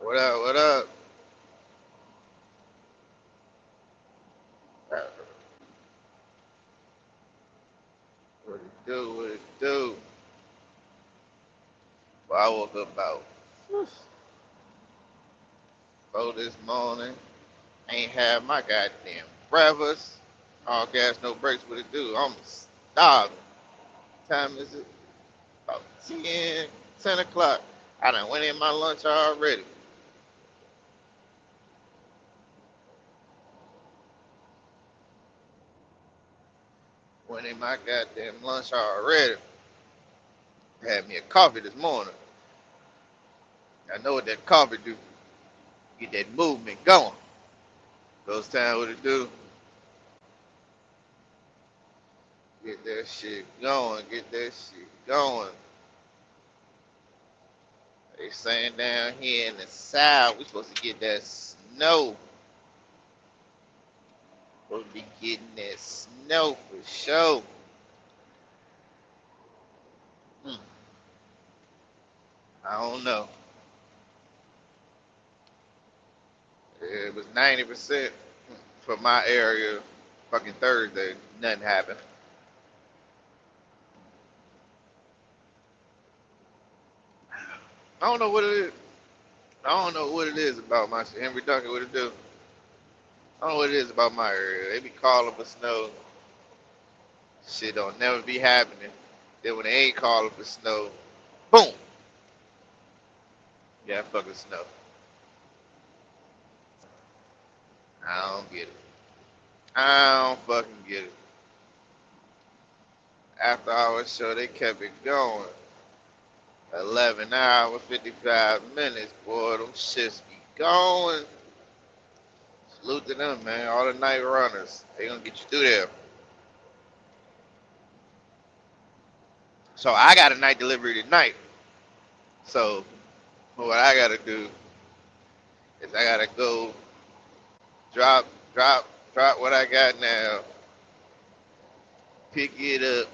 What up? What up? Uh, What it do? What it do? Well, I woke up about 4 this morning. Ain't had my goddamn breakfast. All gas, no brakes. What it do? I'm starving. Time is it? About 10 o'clock. I done went in my lunch already. Went in my goddamn lunch already. Had me a coffee this morning. I know what that coffee do. Get that movement going. Those times what it do? Get that shit going. Get that shit going. They saying down here in the south, we supposed to get that snow. Supposed to be getting that snow for sure. Hmm, I don't know. It was 90% for my area. Fucking Thursday, nothing happened. I don't know what it is. I don't know what it is about my shit. Henry Duncan, what it do? I don't know what it is about my area. They be calling for snow. Shit don't never be happening. Then when they ain't calling for snow, boom, yeah, fucking snow. I don't get it. I don't fucking get it. After our show, they kept it going. 11 hours, 55 minutes, boy. Them shits be going. Salute to them, man. All the night runners. They gonna get you through there. So I got a night delivery tonight. So what I gotta do is I gotta go drop, drop, drop what I got now, pick it up,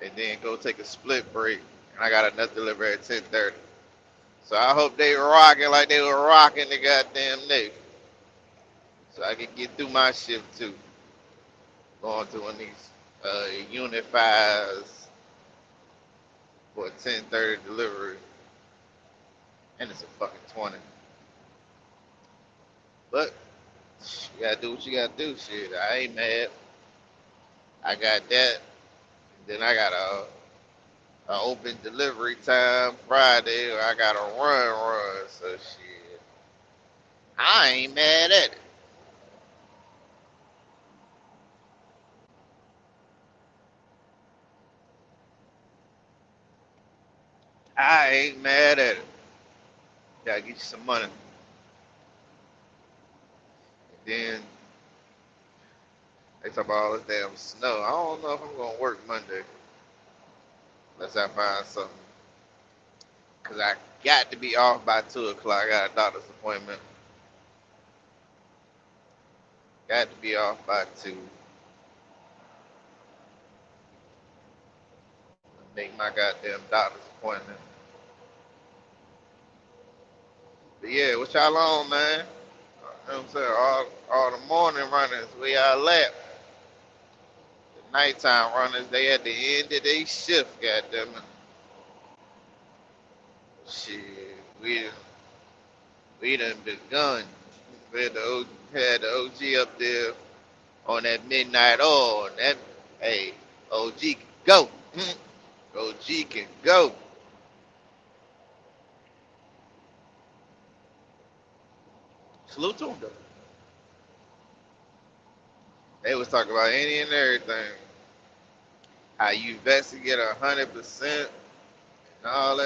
and then go take a split break. And I got another delivery at 10:30. So I hope they rocking like they were rocking the goddamn Navy. So I can get through my shift too. Going to one of these Unit 5s for a 10:30 delivery. And it's a fucking 20. But you gotta do what you gotta do. Shit, I ain't mad. I got that. Then I got a open delivery time Friday, or I got a run. So shit, I ain't mad at it. I ain't mad at it. Gotta get you some money. And then they talk about all this damn snow. I don't know if I'm gonna work Monday unless I find something. Cause I got to be off by 2 o'clock. I got a doctor's appointment. Got to be off by 2. Make my goddamn doctor's appointment. But yeah, what y'all on, man? You know what I'm saying? All the morning runners, we all at. The nighttime runners, they at the end of their shift, goddamn it. Shit, we done begun. We had the OG up there on that midnight oil. And that, hey, OG can go. OG can go. Salute to him, though. They was talking about any and everything. How you investigate 100% and all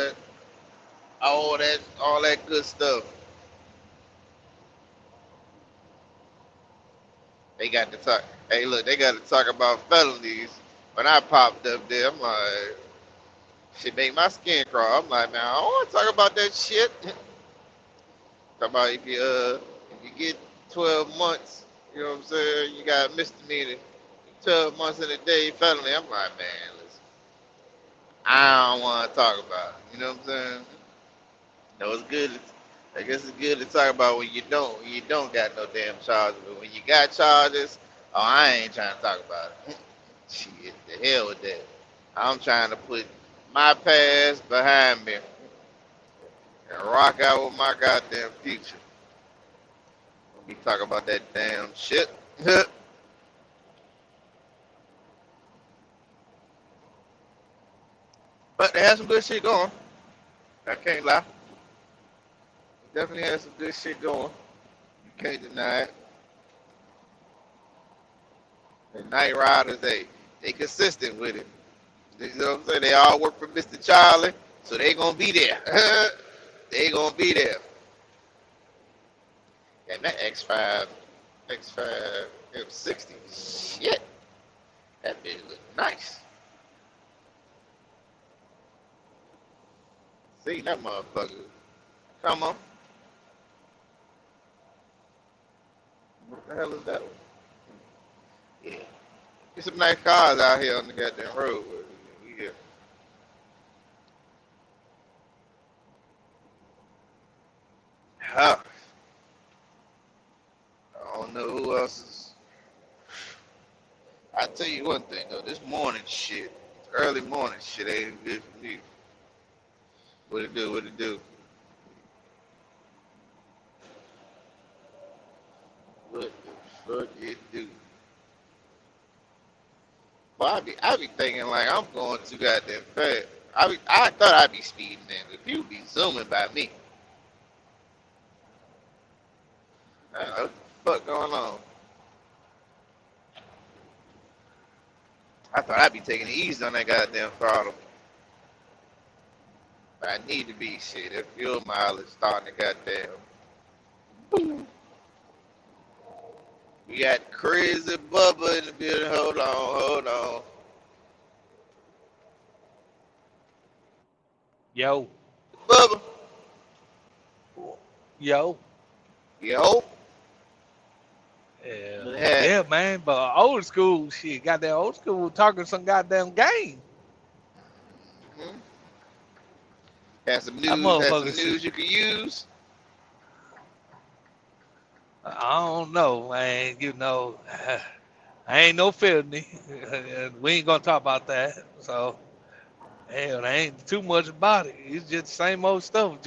that good stuff. They got to talk. Hey, look, they got to talk about felonies. When I popped up there, I'm like, shit make my skin crawl. I'm like, man, I don't want to talk about that shit. Talk about if you get 12 months, you know what I'm saying? You got misdemeanor, 12 months in a day felony. I'm like, man, listen, I don't want to talk about it. You know what I'm saying? No, it's good. I guess it's good to talk about when you don't got no damn charges. But when you got charges, oh, I ain't trying to talk about it. Shit, the hell with that. I'm trying to put my past behind me and rock out with my goddamn future. We talk about that damn shit. But they had some good shit going. I can't lie. Definitely had some good shit going. You can't deny it. The Night Riders, they consistent with it. You know what I'm saying? They all work for Mr. Charlie, so they gonna be there. They gonna be there. And that X5 M60, shit, that bitch look nice. See that motherfucker? Come on. What the hell is that one? Yeah. There's some nice cars out here on the goddamn road. Yeah. Huh. I don't know who else is. I tell you one thing though, this morning shit, early morning shit ain't good for me. What it do? What it do? What the fuck it do? Well, I be thinking like I'm going too goddamn fast. I thought I'd be speeding in, but people be zooming by me. I don't know what the fuck going on. I thought I'd be taking it easy on that goddamn throttle. But I need to be shit. That fuel mileage starting to goddamn. Boom. We got Crazy Bubba in the building. Hold on, hold on. Yo, Bubba. yo, Yo. Yeah. yeah, man. But old school shit, got that old school talking some goddamn game. Mhm. Had some That news. Had motherfucker some shit. news you could use. I don't know, man. I ain't no felony. We ain't gonna talk about that. So, hell, there ain't too much about it. It's just the same old stuff,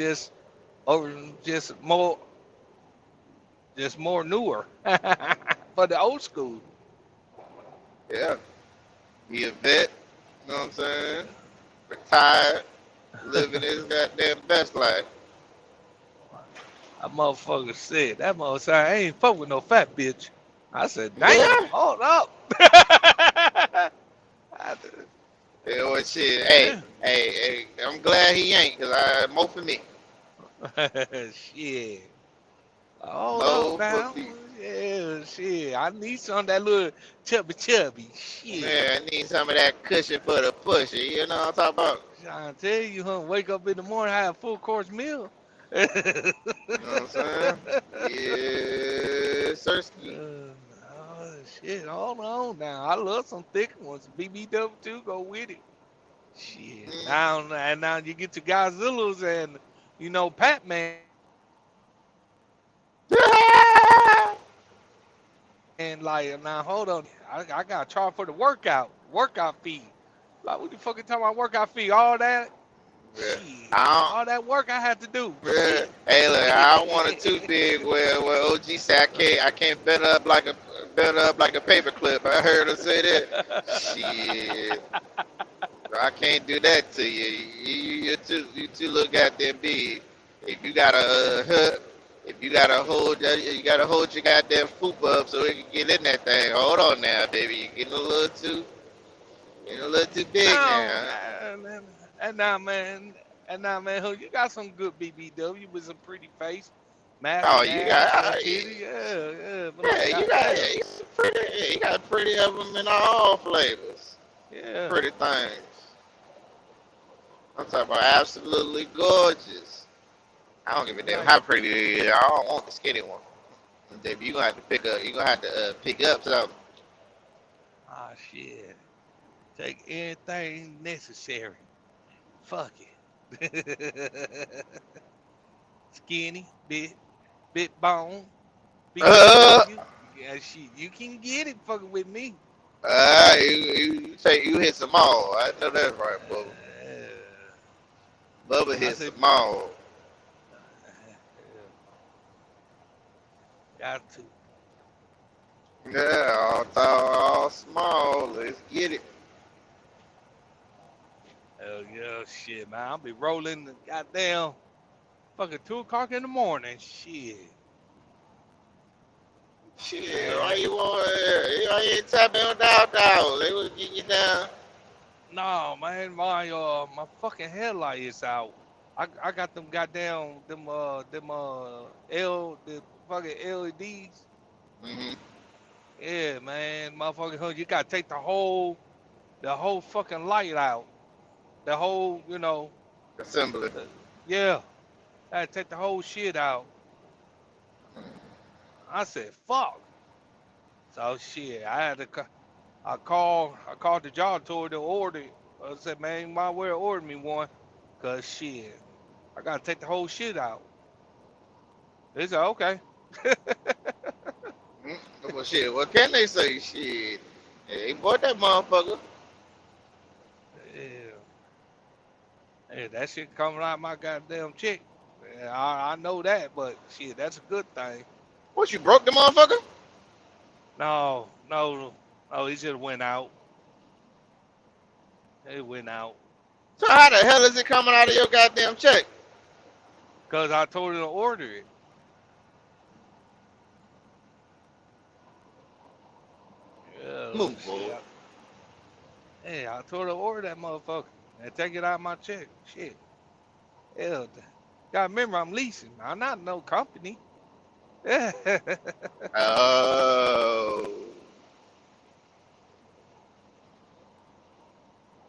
over, just more, just more newer for the old school. Yeah. He a vet. You know what I'm saying? Retired. Living his goddamn best life. That motherfucker said, that motherfucker said, I ain't fuck with no fat bitch. I said, damn, Yeah. hold up. I Yeah, well, shit. Hey, said, I'm glad he ain't, cause I more for me. damn. Shit. Hold up More for now. me. Yeah, shit. I need some of that little chubby. Shit. Man, I need some of that cushion for the pusher. You know what I'm talking about? Trying to tell you, huh? Wake up in the morning, have a full course meal. You know what I'm saying? Yes, Sirski. Oh, shit, hold on now. I love some thick ones. BBW too, go with it. Shit. Mm. Now you get to Godzilla's and Pac Man. And like now hold on. I got charged for the workout fee. Like what the fuck you talking about workout fee? All that Yeah. shit. I All that work I had to do. don't, Shit. hey, look, I don't want it too big. Where OG said I can't bend up like a paperclip. I heard her say that. Shit. I can't do that to you. You too little goddamn big. If you gotta if you gotta hold your goddamn fupa up so it can get in that thing. Hold on now, baby. You're getting a little too big No, now. and now man, you got some good BBW with some pretty face, Oh, massive you ass, got titty, yeah. But yeah, like, goddamn, you got pretty of them in all flavors. yeah. Pretty things. I'm talking about absolutely gorgeous. I don't give a damn Like, how pretty it is. I don't want the skinny one. Baby, you gonna have to pick up. You gonna have to pick up something. ah, shit. Take anything necessary. Fuck it. skinny, bit bone, big Uh, bone. Yeah, shit, you can get it fucking with me. you say you hit some all. I know that's right, Bubba. Uh, Bubba I hit say, some all. got to. Yeah, all tall, all small. Let's get it. Hell yeah, shit, man. I'll be rolling the goddamn fucking 2 o'clock in the morning. Shit. Shit, why Man. you want? Why you ain't tapping on down? They was getting you down. No, man, my fucking headlight is out. I got them goddamn the fucking LEDs. Mm-hmm. Yeah, man, motherfucking hood. You gotta take the whole fucking light out. The whole, Assembly. the, yeah, I had to take the whole shit out. I said, fuck. So shit, I called the job, told them to order it. I said, man, might well order me one, cause shit, I gotta take the whole shit out. They said, okay. Mm-hmm. Well, shit. What can they say? Shit. They bought that motherfucker. Yeah, hey, that shit coming out my goddamn check. Yeah, I know that, but shit, that's a good thing. What, you broke the motherfucker? No, no, no, he just went out. It went out. So how the hell is it coming out of your goddamn check? Cause I told him to order it. Yeah, Move shit. forward. Hey, I told her to order that motherfucker and take it out of my check. Shit. Hell, gotta remember I'm leasing. I'm not no company. Yeah. Oh.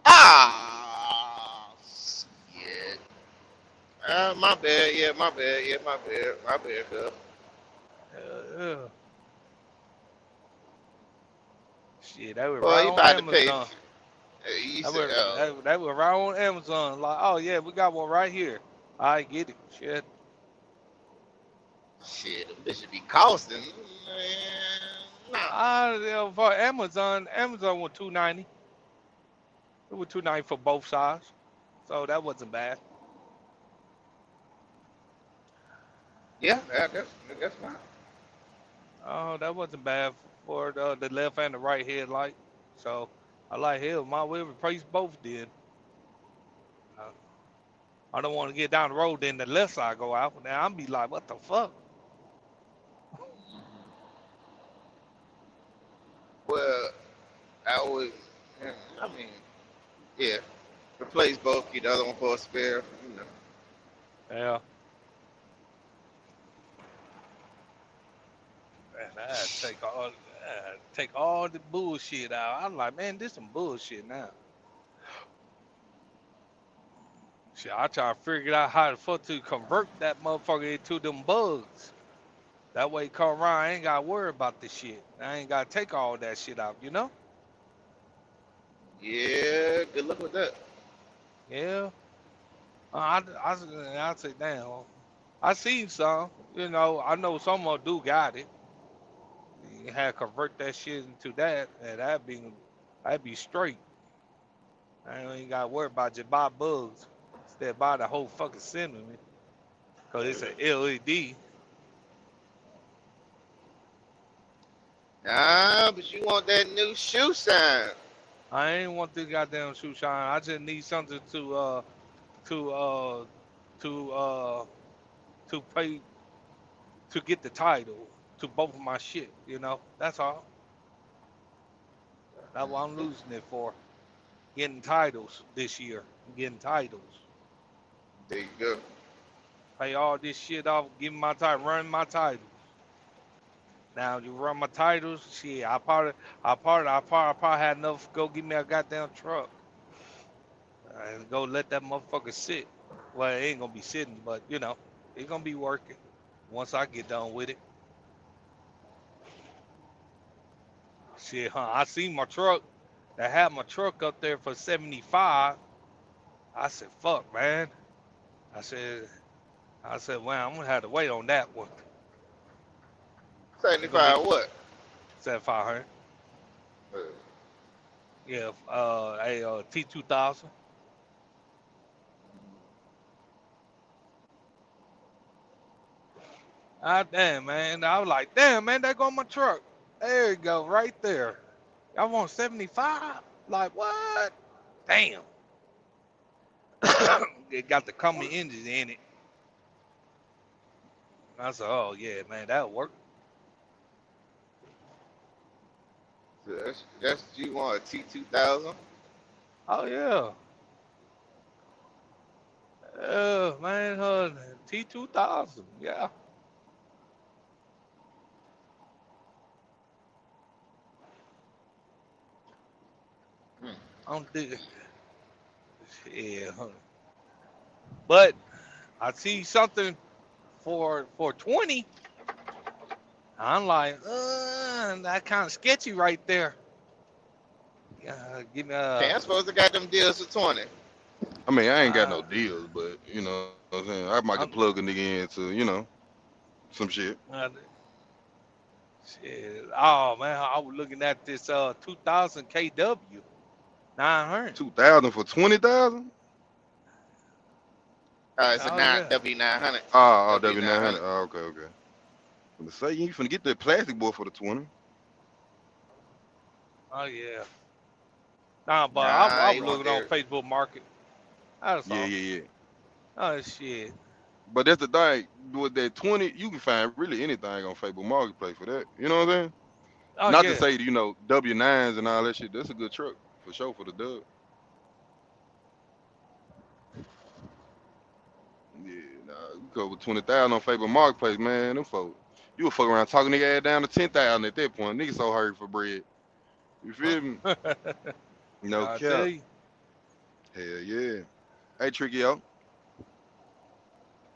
Ah. Shit. My bad. Yeah, my bad. Yeah, my bad. My bad, girl. Yeah. Shit, they were Well, right you on about to pay. Amazon. You They said, were oh, they were right on Amazon. Like, oh yeah, we got one right here. I get it. Shit. shit, this should be costing. Man, nah. For Amazon was 290. It was 290 for both sides, so that wasn't bad. Yeah, that's fine. Oh, that wasn't bad for the left and the right headlight. So I like hell. My will replace both then. Uh, I don't want to get down the road, then the left side go out. Now I'm be like, what the fuck? Well, I would. I mean, yeah, replace both. Get the other one for a spare. You know. Yeah. Man, I take all the bullshit out. I'm like, man, this some bullshit now. Shit, I try to figure out how the fuck to convert that motherfucker into them bugs. That way, come around, I ain't gotta worry about this shit. I ain't gotta take all that shit out, you know? Yeah, good luck with that. Yeah. I say, damn. I seen some, I know some of them do got it. You had to convert that shit into that, and that'd be straight. I ain't gotta worry about just buy bugs. Instead, buy the whole fucking cinnamon, cause it's an LED. Nah, but you want that new shoe sign. I ain't want this goddamn shoe shine. I just need something to to to pay to get the title to both of my shit. That's all. That's what I'm losing it for. Getting titles this year. Getting titles. There you go. Pay all this shit off. Give me my title. Run my titles. Now you run my titles. Shit, I probably had enough. To go give me a goddamn truck and go let that motherfucker sit. Well, it ain't gonna be sitting, but it's gonna be working once I get done with it. Shit, huh? I seen my truck. I had my truck up there for 75. I said, fuck, man. I said, I said, well, I'm gonna have to wait on that one. It's gonna be 75 what? 7,500. Uh, Yeah, a T2000. Ah, damn, man. I was like, damn, man, that go on my truck. There you go, right there. Y'all want 75? Like, what? Damn. It got the Cummins engine in it. I said, oh, yeah, man, that'll work. so that's what you want, a T2000? Oh, yeah. Man, T2000. Yeah. Hmm. I don't think, yeah. But I see something for 20. I'm like, that kind of sketchy right there. Give me Cam's supposed to got them deals for 20. I mean, I ain't got no uh, deals, but you know what I'm saying? I might could I'm, plug a nigga into, some shit. uh, shit. Oh man, I was looking at this 2000 KW 900. 2,000 for 20,000? It's a Oh nine yeah, W900. Oh, W900. W900. Oh, okay. I'm gonna say you finna get that plastic boy for the 20. oh yeah. Nah, but Nah, I he was want looking on that. Facebook Market. That's Yeah, all. yeah, yeah. Oh shit. But that's the thing. With that 20, you can find really anything on Facebook Marketplace for that. You know what I'm saying? Oh Not to yeah. say, W9s and all that shit. That's a good truck for sure for the dub. Yeah, nah, you go with 20,000 on Facebook Marketplace, man. Them folks, you would fuck around talking nigga ass down to 10,000 at that point. Niggas so hurry for bread. You feel me? No I tell cap. you. Hell yeah. Hey, Tricky, yo.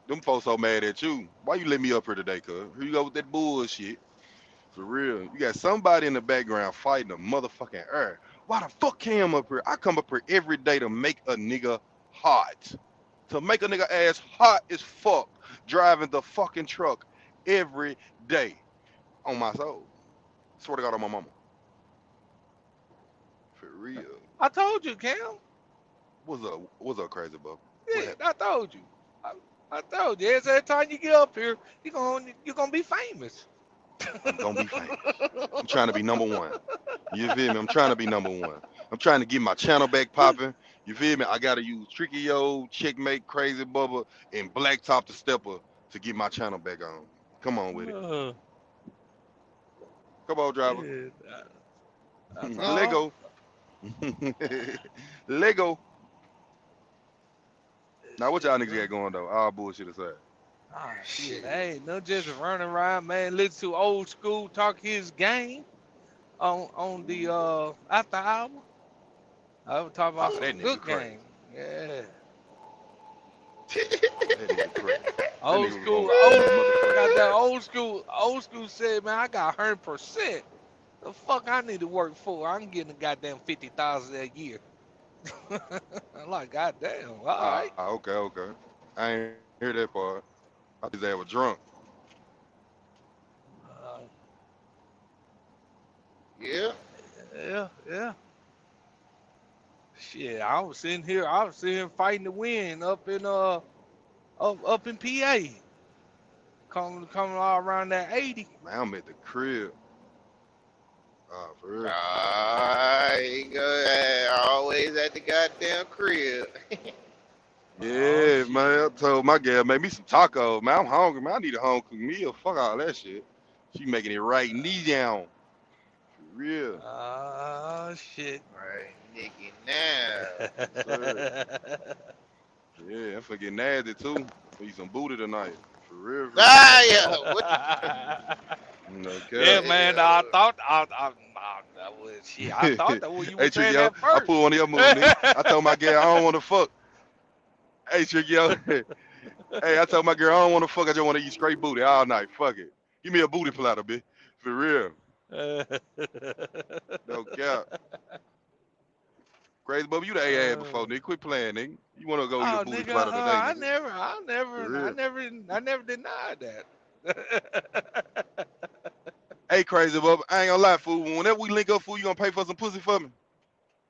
Them folks so mad at you. Why you let me up here today, cuz? Here you go with that bullshit. For real. You got somebody in the background fighting a motherfucking air. Why the fuck Cam up here? I come up here every day to make a nigga hot. To make a nigga ass hot as fuck. Driving the fucking truck every day. On my soul. Swear to God on my mama. For real. I told you, Cam. What's up, crazy bub? What Yeah, happened? I told you. I, I told you. Every time you get up here, you're gonna be famous. I'm gonna be famous. I'm trying to be number one. You feel me? I'm trying to be number one. I'm trying to get my channel back popping. You feel me? I gotta use Tricky Yo, Checkmate, Crazy Bubba, and Blacktop the Stepper to get my channel back on. Come on with it. Uh, Come on, driver. yeah, that's all. Lego. Lego. Now what y'all niggas got going though? All bullshit aside. Ah, shit. Shit. Hey, no just running around, man. Listen to old school talk his game on the after hour. I was talking about Oh, some that nigga good crazy. game. Yeah. That nigga crazy. That Old nigga was school, on some got that motherfucking. old school said, man, I got 100%. The fuck I need to work for? I'm getting a goddamn 50,000 a year. I'm like, goddamn, all right. Okay, okay. I ain't hear that part. I thought his ass was drunk. Uh, Yeah. yeah, yeah. Shit, I was sitting here fighting the wind up in PA. Coming all around that 80. Man, I'm at the crib. For real. He go always at the goddamn crib. Oh Yeah, shit. man. I told my girl, make me some tacos. Man, I'm hungry, man. I need a home cooked meal. Fuck all that shit. She making it right knee down. For real. Oh shit. Right, Nicky now. Yes, sir. Yeah, I'm finna get nasty too. For you some booty tonight. For real, for real. Ah, yeah. What? No Yeah, cap. man. I was shit. I thought that what you were Hey, Tricky, saying yo, at I first. pulled one of your moves, nigga. I told my girl I don't want to fuck. Hey, Tricky, yo. Hey, I told my girl I don't want to fuck. I just want to eat straight booty all night. Fuck it. Give me a booty platter, bitch. For real. No cap. Crazy Bubba, you the AA Uh, before, nigga. Quit playing, nigga. You wanna go eat a oh, booty nigga, platter today, I nigga? never, For real. I never denied that. Hey, Crazy Bubba, I ain't gonna lie, fool. Whenever we link up, fool, you gonna pay for some pussy for me?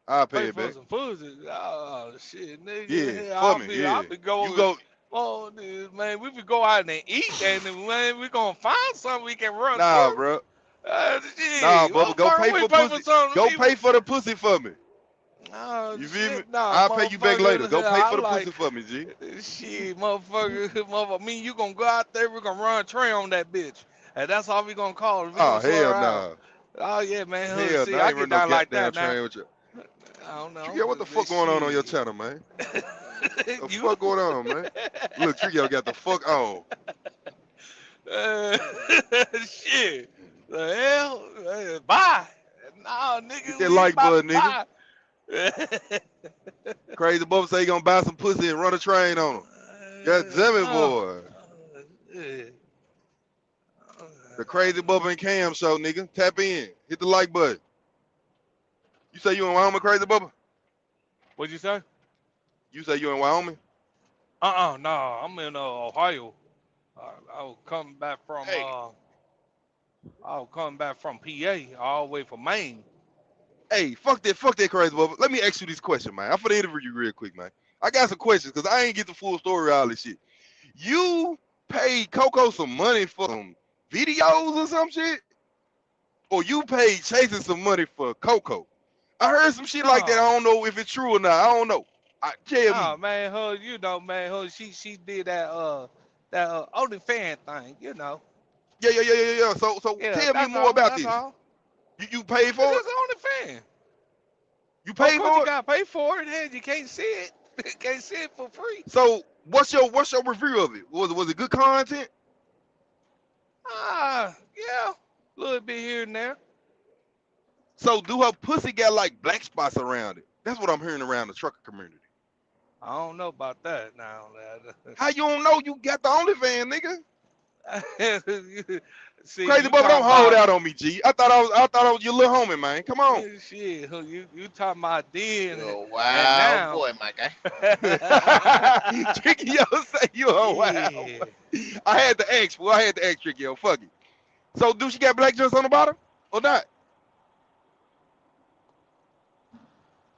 I'll pay Pay it for back. some food. Oh shit, nigga. Yeah, Hell, for me, I'll yeah. be You going. go, Oh, dude, man, we could go out and eat, and then, man, we gonna find something we can run nah, through. bro. Nah, Shit, Bubba, go motherfucker, pay we for pay for pussy. something. Go pay for the pussy for me. Oh You feel me? shit, nah, I'll pay you back later. motherfucker. Go pay I for the like pussy for me, G. shit, motherfucker. Me, you gonna go out there? We gonna run a train on that bitch, and that's all we gonna call it. We Oh, gonna slow hell her out. nah. Oh yeah, man. Hell See, nah. I I ain't get run no down like goddamn that now. train with you. I don't know. Trigger, what the fuck This going on your shit. channel, man? The You. fuck going on, man? Look, Trigger got the fuck on. Uh, shit. The hell? Bye. Nah, Hit nigga, that we like about to button, nigga. buy. Crazy Bubba say he gonna buy some pussy and run a train on him. God damn it, boy. Yeah. The Crazy Bubba and Cam show, nigga. Tap in. Hit the like button. You say you in Wyoming, Crazy Bubba? What'd you say? You say you in Wyoming? No, I'm in Ohio. I was coming back from Hey, PA all the way from Maine. hey, fuck that Crazy Bubba. Let me ask you this question, man. I'm finna interview you real quick, man. I got some questions because I ain't get the full story of all this shit. You paid Coco some money for some videos or some shit? Or you paid Chasing some money for Coco? I heard some shit like that. I No, don't know if it's true or not. I don't know. Tell no, me. man, her, man, her, she did that OnlyFans thing, Yeah. So Yeah, tell me that's more all. about That's this. all. You paid It's for it? just OnlyFans. You Of paid course, you for it? gotta pay for it. Hey, you can't see it. You can't see it for free. So what's your review of it? Was it good content? Yeah, a little bit here and there. So do her pussy got like black spots around it? That's what I'm hearing around the trucker community. I don't know about that now. How you don't know you got the OnlyFans, nigga? See, Crazy you Bubba, don't talking hold about out on me, G. I thought I was your little homie, man. Come on. shit. You talking about You're then a and wild now? boy, my guy. Tricky Yo say you a wow. Yeah. I had to ask, well, I had to ask Tricky Yo. Fuck it. So do she got black joints on the bottom or not?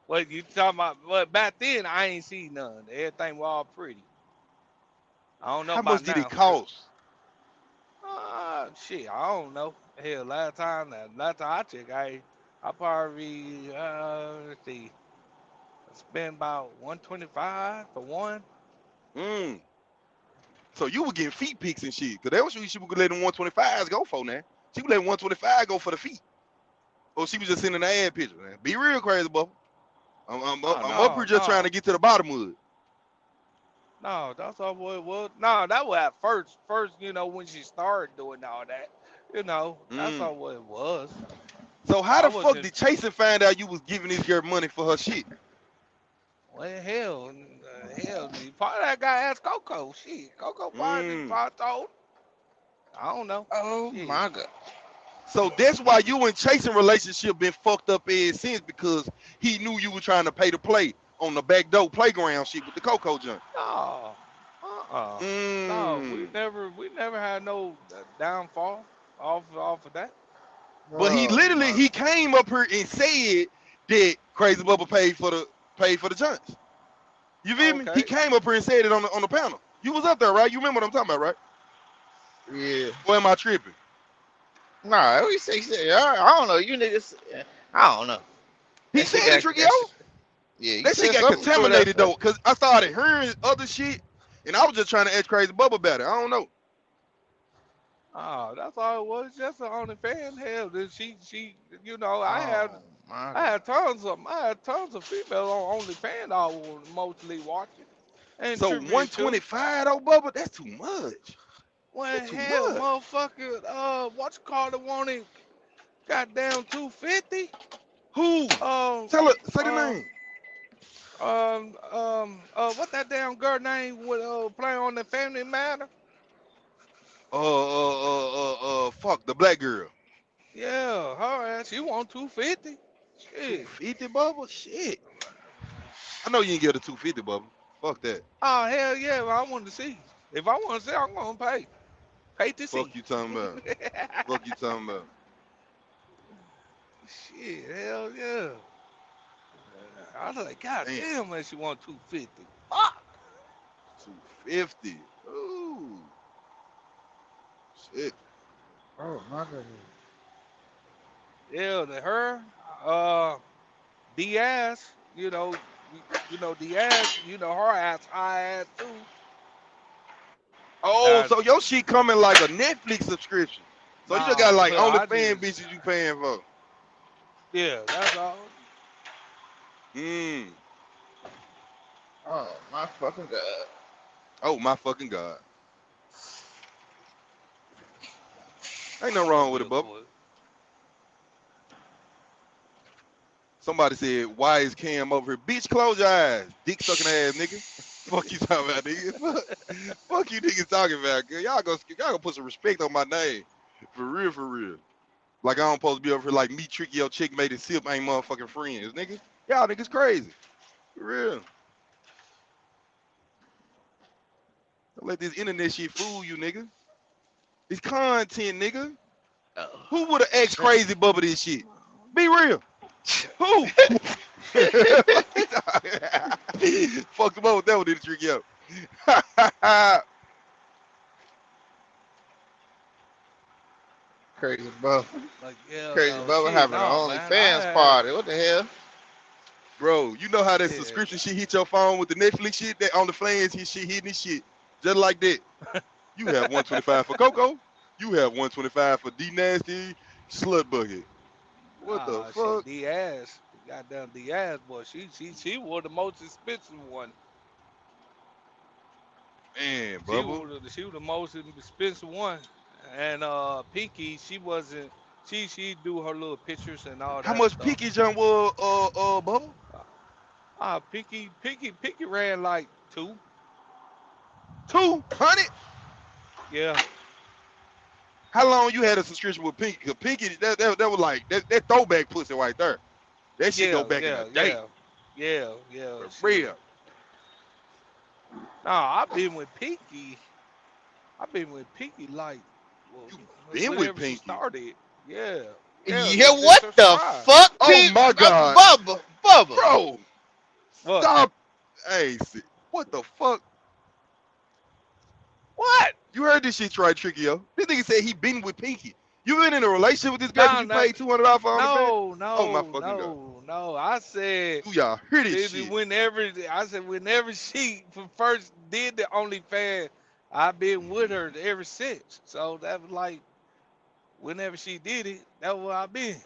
What you talking about? Well, back then I ain't seen none. Everything was all pretty. I don't know How much about did it now. cost? Shit, I don't know. Hell, last time I checked, I probably let's see, spend about 125 for one. Mm. So you were getting feet pics and shit, cause that was what she would let them 125s go for now. She would let 125 go for the feet. Or she was just sending the ad picture, man. Be real crazy, bro. Oh I'm up here just trying to get to the bottom of it. no, that's all what it was. No, that was at first. First, when she started doing all that, that's Mm. all what it was. So how I the fuck wasn't. did Chasen find out you was giving this girl money for her shit? Well, hell, probably that guy asked Coco. Shit, Coco Mm. probably told. I don't know. Oh Shit. my god. So that's why you and Chasen relationship been fucked up ever since, because he knew you were trying to pay to play on the back door playground shit with the Coco junk. No. No, Mm. we never had no downfall off of that. But he Oh literally my. he came up here and said that Crazy Bubba paid for the junks. You feel me? He Okay. came up here and said it on the panel. You was up there, right? You remember what I'm talking about, right? Yeah. Or am I tripping? Nah, we say shit. I don't know. You niggas. I don't know. He That said shit it, got. Tricky That O. shit, yeah, you That shit said got something to that. contaminated though, cause I started hearing other shit, and I was just trying to ask Crazy Bubba about it. I don't know. Oh, that's all it was. Just an OnlyFans. Hell, then she, Oh my I god. had tons of females on OnlyFans I was mostly watching and So attributed to. 125 though, Bubba, that's too much. Well, That's too hell, much. motherfucker, what's called the wanted goddamn 250. Who? Um, Tell her, say the um, name. what that damn girl name would play on the Family Matter? Fuck the black girl. Yeah, her ass. She want 250. Shit. 250, Bubba? Shit. I know you ain't give her the 250, Bubba. Fuck that. Oh hell yeah! Well, I wanted to see. If I want to see, I'm gonna pay. Pay to see. Fuck you talking about. Fuck you talking about. Shit, hell yeah. I was like, God Damn. damn, man, she want 250. Fuck. 250. Ooh. Shit. Oh my goodness. Yeah, Diaz, Diaz, her ass high ass too. Oh, Now, so your shit coming like a Netflix subscription. So you just got nah, like but I OnlyFans just, bitches you paying for. yeah, that's all. Mm. Oh my fucking god. Oh my fucking God. Ain't no Hold on wrong with real it, Bubba. quick. Somebody said, why is Cam over here? Bitch, close your eyes. Dick sucking ass nigga. Fuck you talking about, nigga. Fuck you niggas talking about, girl. Y'all gonna put some respect on my name. For real, for real. Like I don't supposed to be over here like me, Tricky, your chick made it sip ain't motherfucking friends, nigga. Y'all niggas crazy. For real. Don't let this internet shit fool you, nigga. It's content, nigga. Who would have asked Crazy Bubba this shit? Be real. Who? Fuck him up with that one, did Tricky up. Crazy Bubba. Like, yeah, Crazy no, Bubba shit, having an no, man. I OnlyFans had, party. What the hell? Bro, you know how that yeah. subscription shit hit your phone with the Netflix shit? That on the flames, his shit hitting his shit. Just like that. You have 125 for Coco. You have 125 for D Nasty Slut Bucket. What the Shit, fuck? Diaz, goddamn Diaz, boy, she was the most expensive one. Man, She Bubba. was the most expensive one, and Pinky, she wasn't. She do her little pictures and all How that much stuff. Pinky Jump was Bubba? Pinky ran like 200? yeah, How long you had a subscription with Pinky? Cause Pinky, that was like that throwback pussy right there. That shit go yeah, back in yeah, the day. yeah, yeah. For Shit. real. Nah, I've been with Pinky like, well, You been with whenever she Pinky. started. Yeah, yeah, Yeah, since what her the surprise. fuck, Oh Pete? my God. Bubba. Bro, What? stop. Hey, what the fuck? What? You heard this shit, right, Tricky, yo. This nigga said he been with Pinky. You been in a relationship with this girl because No, you no, paid $200 for OnlyFans? no, Oh my no, fucking God. no. I said Do y'all hear this shit? whenever she first did the OnlyFans, I've been with her ever since. So that was like whenever she did it, that was where I've been.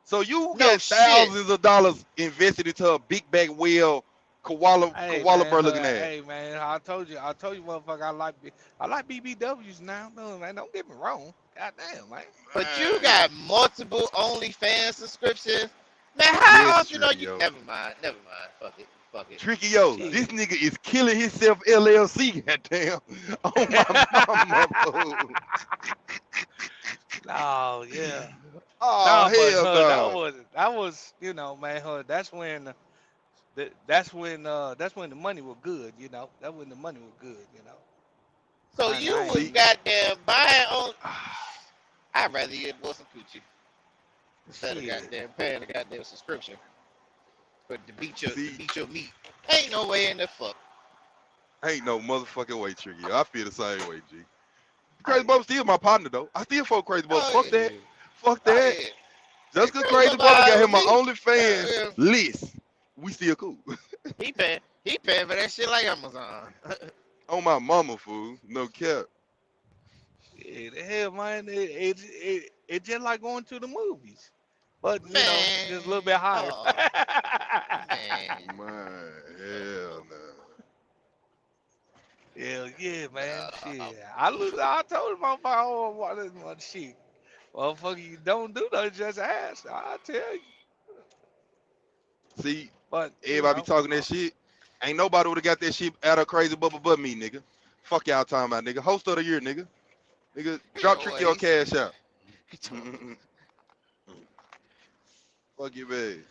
So you No got shit. thousands of dollars invested into a big back whale koala bear looking ass. Hey man, I told you, motherfucker, I like BBWs now. No, man, don't get me wrong. God damn, man. But you Man. got multiple OnlyFans subscriptions. Man, how Yes, often are Tricky, you? yo. Never mind. Fuck it. Tricky, yo, this Shit. nigga is killing himself LLC, goddamn. Oh my mama, fool. No, yeah. Oh, No, but hell no. that was man, that's when the money was good, That when the money was good. So And you I was See, ain't goddamn buying on. I'd rather you bought some coochie instead of shit. goddamn paying a goddamn subscription for to beat see, your meat. Ain't no way in the fuck. ain't no motherfucking way, Tricky. I feel the same way, G. Oh Crazy Bubba still my partner, though. I still fuck Crazy Bubba. oh Fuck yeah, that. Fuck oh that. yeah. Just Shit, because Chris Crazy Bubba Bubba got alright with him my me. OnlyFans Yeah, list, we still cool. he paying for that shit like Amazon. On my mama, fool. No cap. Yeah, the hell, man. It just like going to the movies, but Man, just a little bit higher. oh man, Man, hell no. Hell yeah, man. uh, Shit. I told him about all this mother shit. Motherfucker, you don't do that, just ask. I tell you. See, But everybody be talking that shit. Ain't nobody would have got that shit out of Crazy Bubba but me, nigga. Fuck y'all talking about, nigga. Host of the year, nigga. Nigga, drop Tricky or cash out. Fuck you, babe.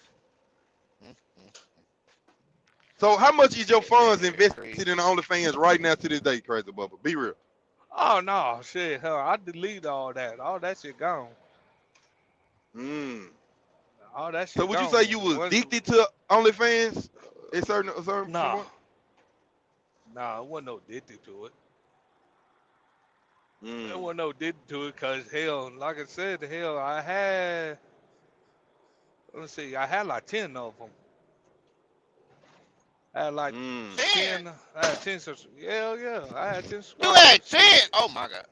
So how much is your funds Yeah, invested crazy. in the OnlyFans right now to this day, Crazy Bubba? Be real. Oh no, shit, hell, I delete all that. All that shit gone. Mm. All that So shit would you say gone. you was Once, addicted to OnlyFans at certain nah, point? nah, I wasn't no addicted to it. I Mm. wasn't no addicted to it because hell, like I said, hell, I had. Let's see, I had like 10 of them. I had like Mm. 10. 10. I had 10. Hell yeah, I had 10 You had subscribers. 10. Shit. Oh my god.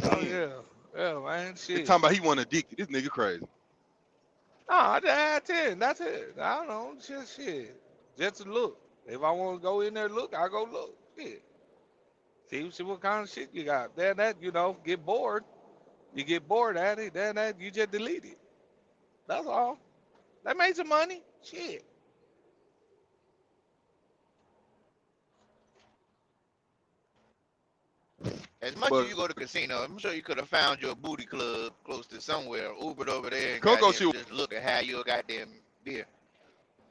Oh 10. yeah, yeah, man. They Shit. talking about he wasn't addicted. This nigga crazy. No, I just had 10. That's it. I don't know. Just shit. Just to look. If I want to go in there and look, I go look. Shit. See what kind of shit you got. Then that, get bored. You get bored at it, then that you just delete it. That's all. That made some money. Shit. As much as But you go to casino, I'm sure you could have found your booty club close to somewhere, Ubered over there and Coco goddamn shit. just look at how you goddamn beer.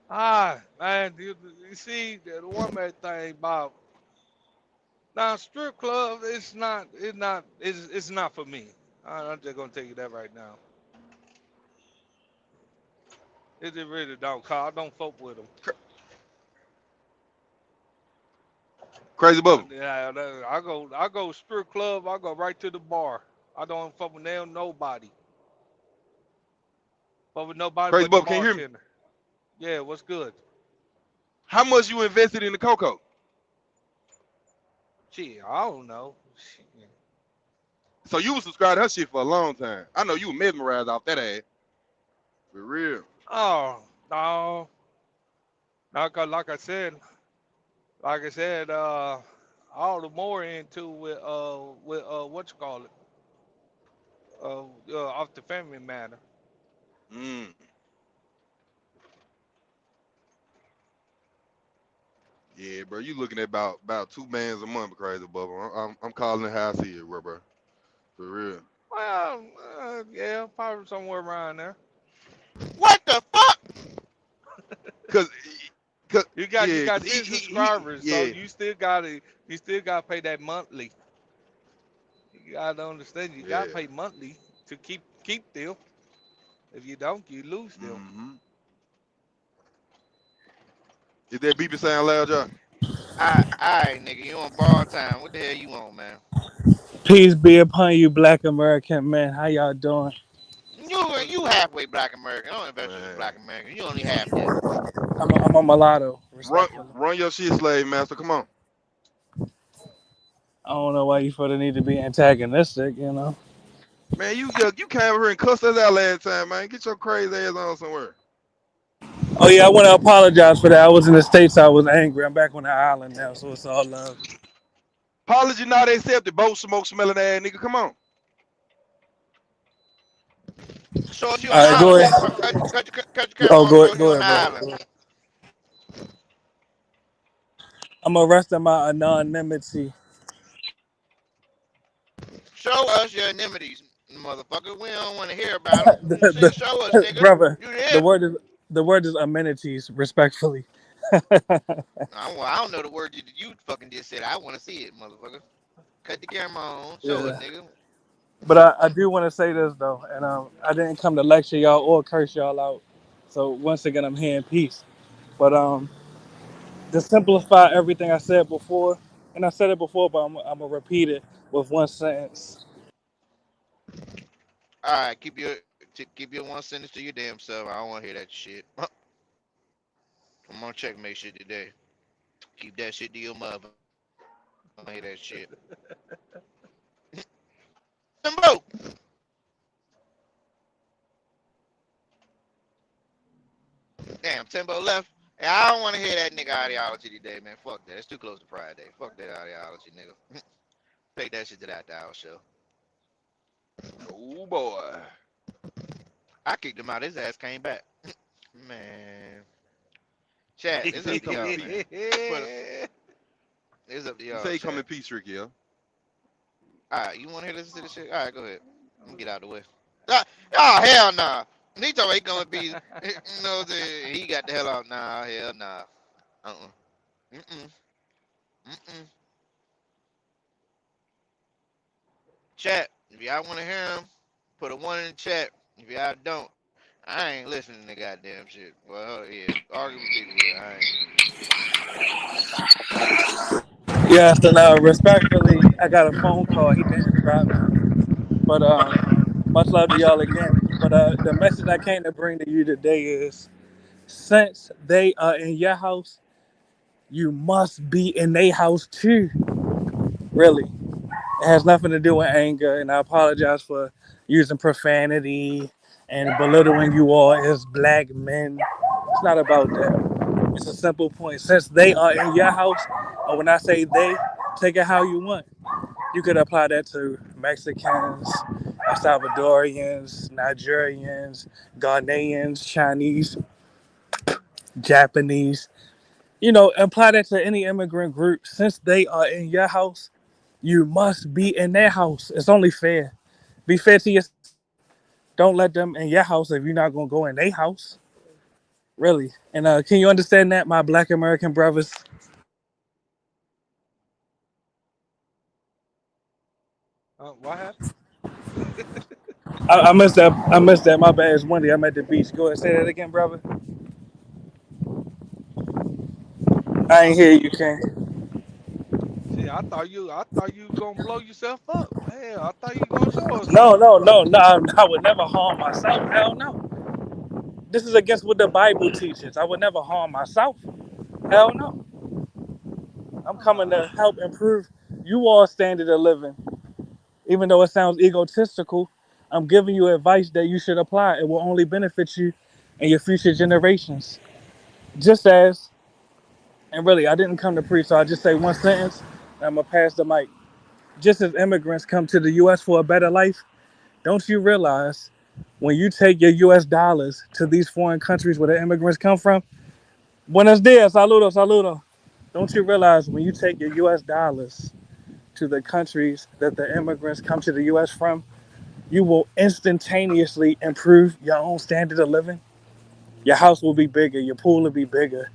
Ah, man, you see the one bad thing about now strip club. It's not for me. I'm just gonna tell you that right now. It just really don't. Cause I don't fuck with them. Crazy Bubba. Yeah, I go strip club. I go right to the bar. I don't fuck with nobody. Fuck with nobody Crazy but the Bubba, can you hear me? bartender. Yeah, what's good? How much you invested in the Coco? Gee, I don't know. Shit. So you was subscribed to her shit for a long time. I know you were mesmerized off that ass. For real. Oh no, like I said, all the more into with what you call it, off the family matter. Mm. Yeah, bro. You looking at about 2 bands a month, Crazy Bubba. I'm calling it how I see it, bro. For real. Well, yeah, probably somewhere around there. What the fuck? Cause, cause You yeah, got cause 10 he subscribers, so yeah. you still gotta pay that monthly. You gotta understand, you Yeah. gotta pay monthly to keep them. If you don't, you lose them. Mm-hmm. Is that beeping sound loud, Josh? Alright, nigga, you on bar time. What the hell you want, man? Peace be upon you, Black American man. How y'all doing? You halfway black American. I don't invest you in Man. black American. You only half that. I'm a mulatto, Run respectfully. run your shit, slave master. Come on. I don't know why you feel the need to be antagonistic, you know. Man, you came over here and cussed us out last time, man. Get your crazy ass on somewhere. Oh yeah, I want to apologize for that. I was in the States, I was angry. I'm back on the island now, so it's all love. Apology not accepted. Boat smoke smelling ass nigga. Come on. Show us you on the All right, island, go ahead. motherfucker. Cut your camera Oh, on. Show us you go on the ahead, bro. island. Go ahead. I'm arresting my anonymity. Show us your anemones, motherfucker. We don't want to hear about them. the, Show us, nigga. brother, You the there? word is amenities, respectfully. I don't know the word you fucking just said. I want to see it, motherfucker. Cut the camera on. Show it, Yeah. nigga. But I do want to say this though, and I didn't come to lecture y'all or curse y'all out. So once again, I'm here in peace. But to simplify everything I said before, and I said it before, but I'm gonna repeat it with one sentence. All right, keep your one sentence to your damn self. I don't want to hear that shit. I'm gonna checkmate shit today. Keep that shit to your mother. I don't hear that shit. Timbo. Damn, Timbo left. Hey, I don't want to hear that nigga ideology today, man. Fuck that. It's too close to Friday. Fuck that ideology, nigga. Take that shit to that hour show. Oh boy. I kicked him out. His ass came back. Man. Chat, it's Say up to come y'all, in peace. man. It's up to You y'all. say he come Chat. in peace, Ricky, yo. Alright, you wanna hear this to this shit? Alright, go ahead. Let me get out of the way. Oh hell nah. He told me he gonna be you know what I'm saying? He got the hell out. Nah, hell nah. Uh-uh. Mm-mm. Mm-mm. Chat. If y'all want to hear him, put a one in the chat. If y'all don't, I ain't listening to goddamn shit. Well, yeah, argue with D-Wood. I ain't. Yeah, so now respectfully, I got a phone call. He didn't drop me. But much love to y'all again. But the message I came to bring to you today is since they are in your house, you must be in their house too. Really. It has nothing to do with anger, and I apologize for using profanity and belittling you all as black men. It's not about that. It's a simple point. Since they are in your house, or when I say they, take it how you want. You could apply that to Mexicans, El Salvadorians, Nigerians, Ghanaians, Chinese, Japanese. You know, apply that to any immigrant group. Since they are in your house, you must be in their house. It's only fair. Be fair to yourself. Don't let them in your house if you're not gonna go in their house. Really. And can you understand that, my Black American brothers? What happened? I missed that. I missed that. My bad. It's Wendy. I'm at the beach. Go ahead. Say that again, brother. I ain't hear you, King. Shit, I thought you gonna blow yourself up. Hell, I thought you gonna show us No, something. no, no, no. I would never harm myself. Hell no. This is against what the Bible teaches. I would never harm myself. Hell no. I'm coming to Ah, help improve you all standard of living. Even though it sounds egotistical, I'm giving you advice that you should apply. It will only benefit you and your future generations. Just as, and really, I didn't come to preach, so I just say one sentence, and I'm gonna pass the mic. Just as immigrants come to the U.S. for a better life, don't you realize when you take your U.S. dollars to these foreign countries where the immigrants come from? Buenos dias, saludos, saludos. Don't you realize when you take your U.S. dollars to the countries that the immigrants come to the U.S. from, you will instantaneously improve your own standard of living? Your house will be bigger, your pool will be bigger.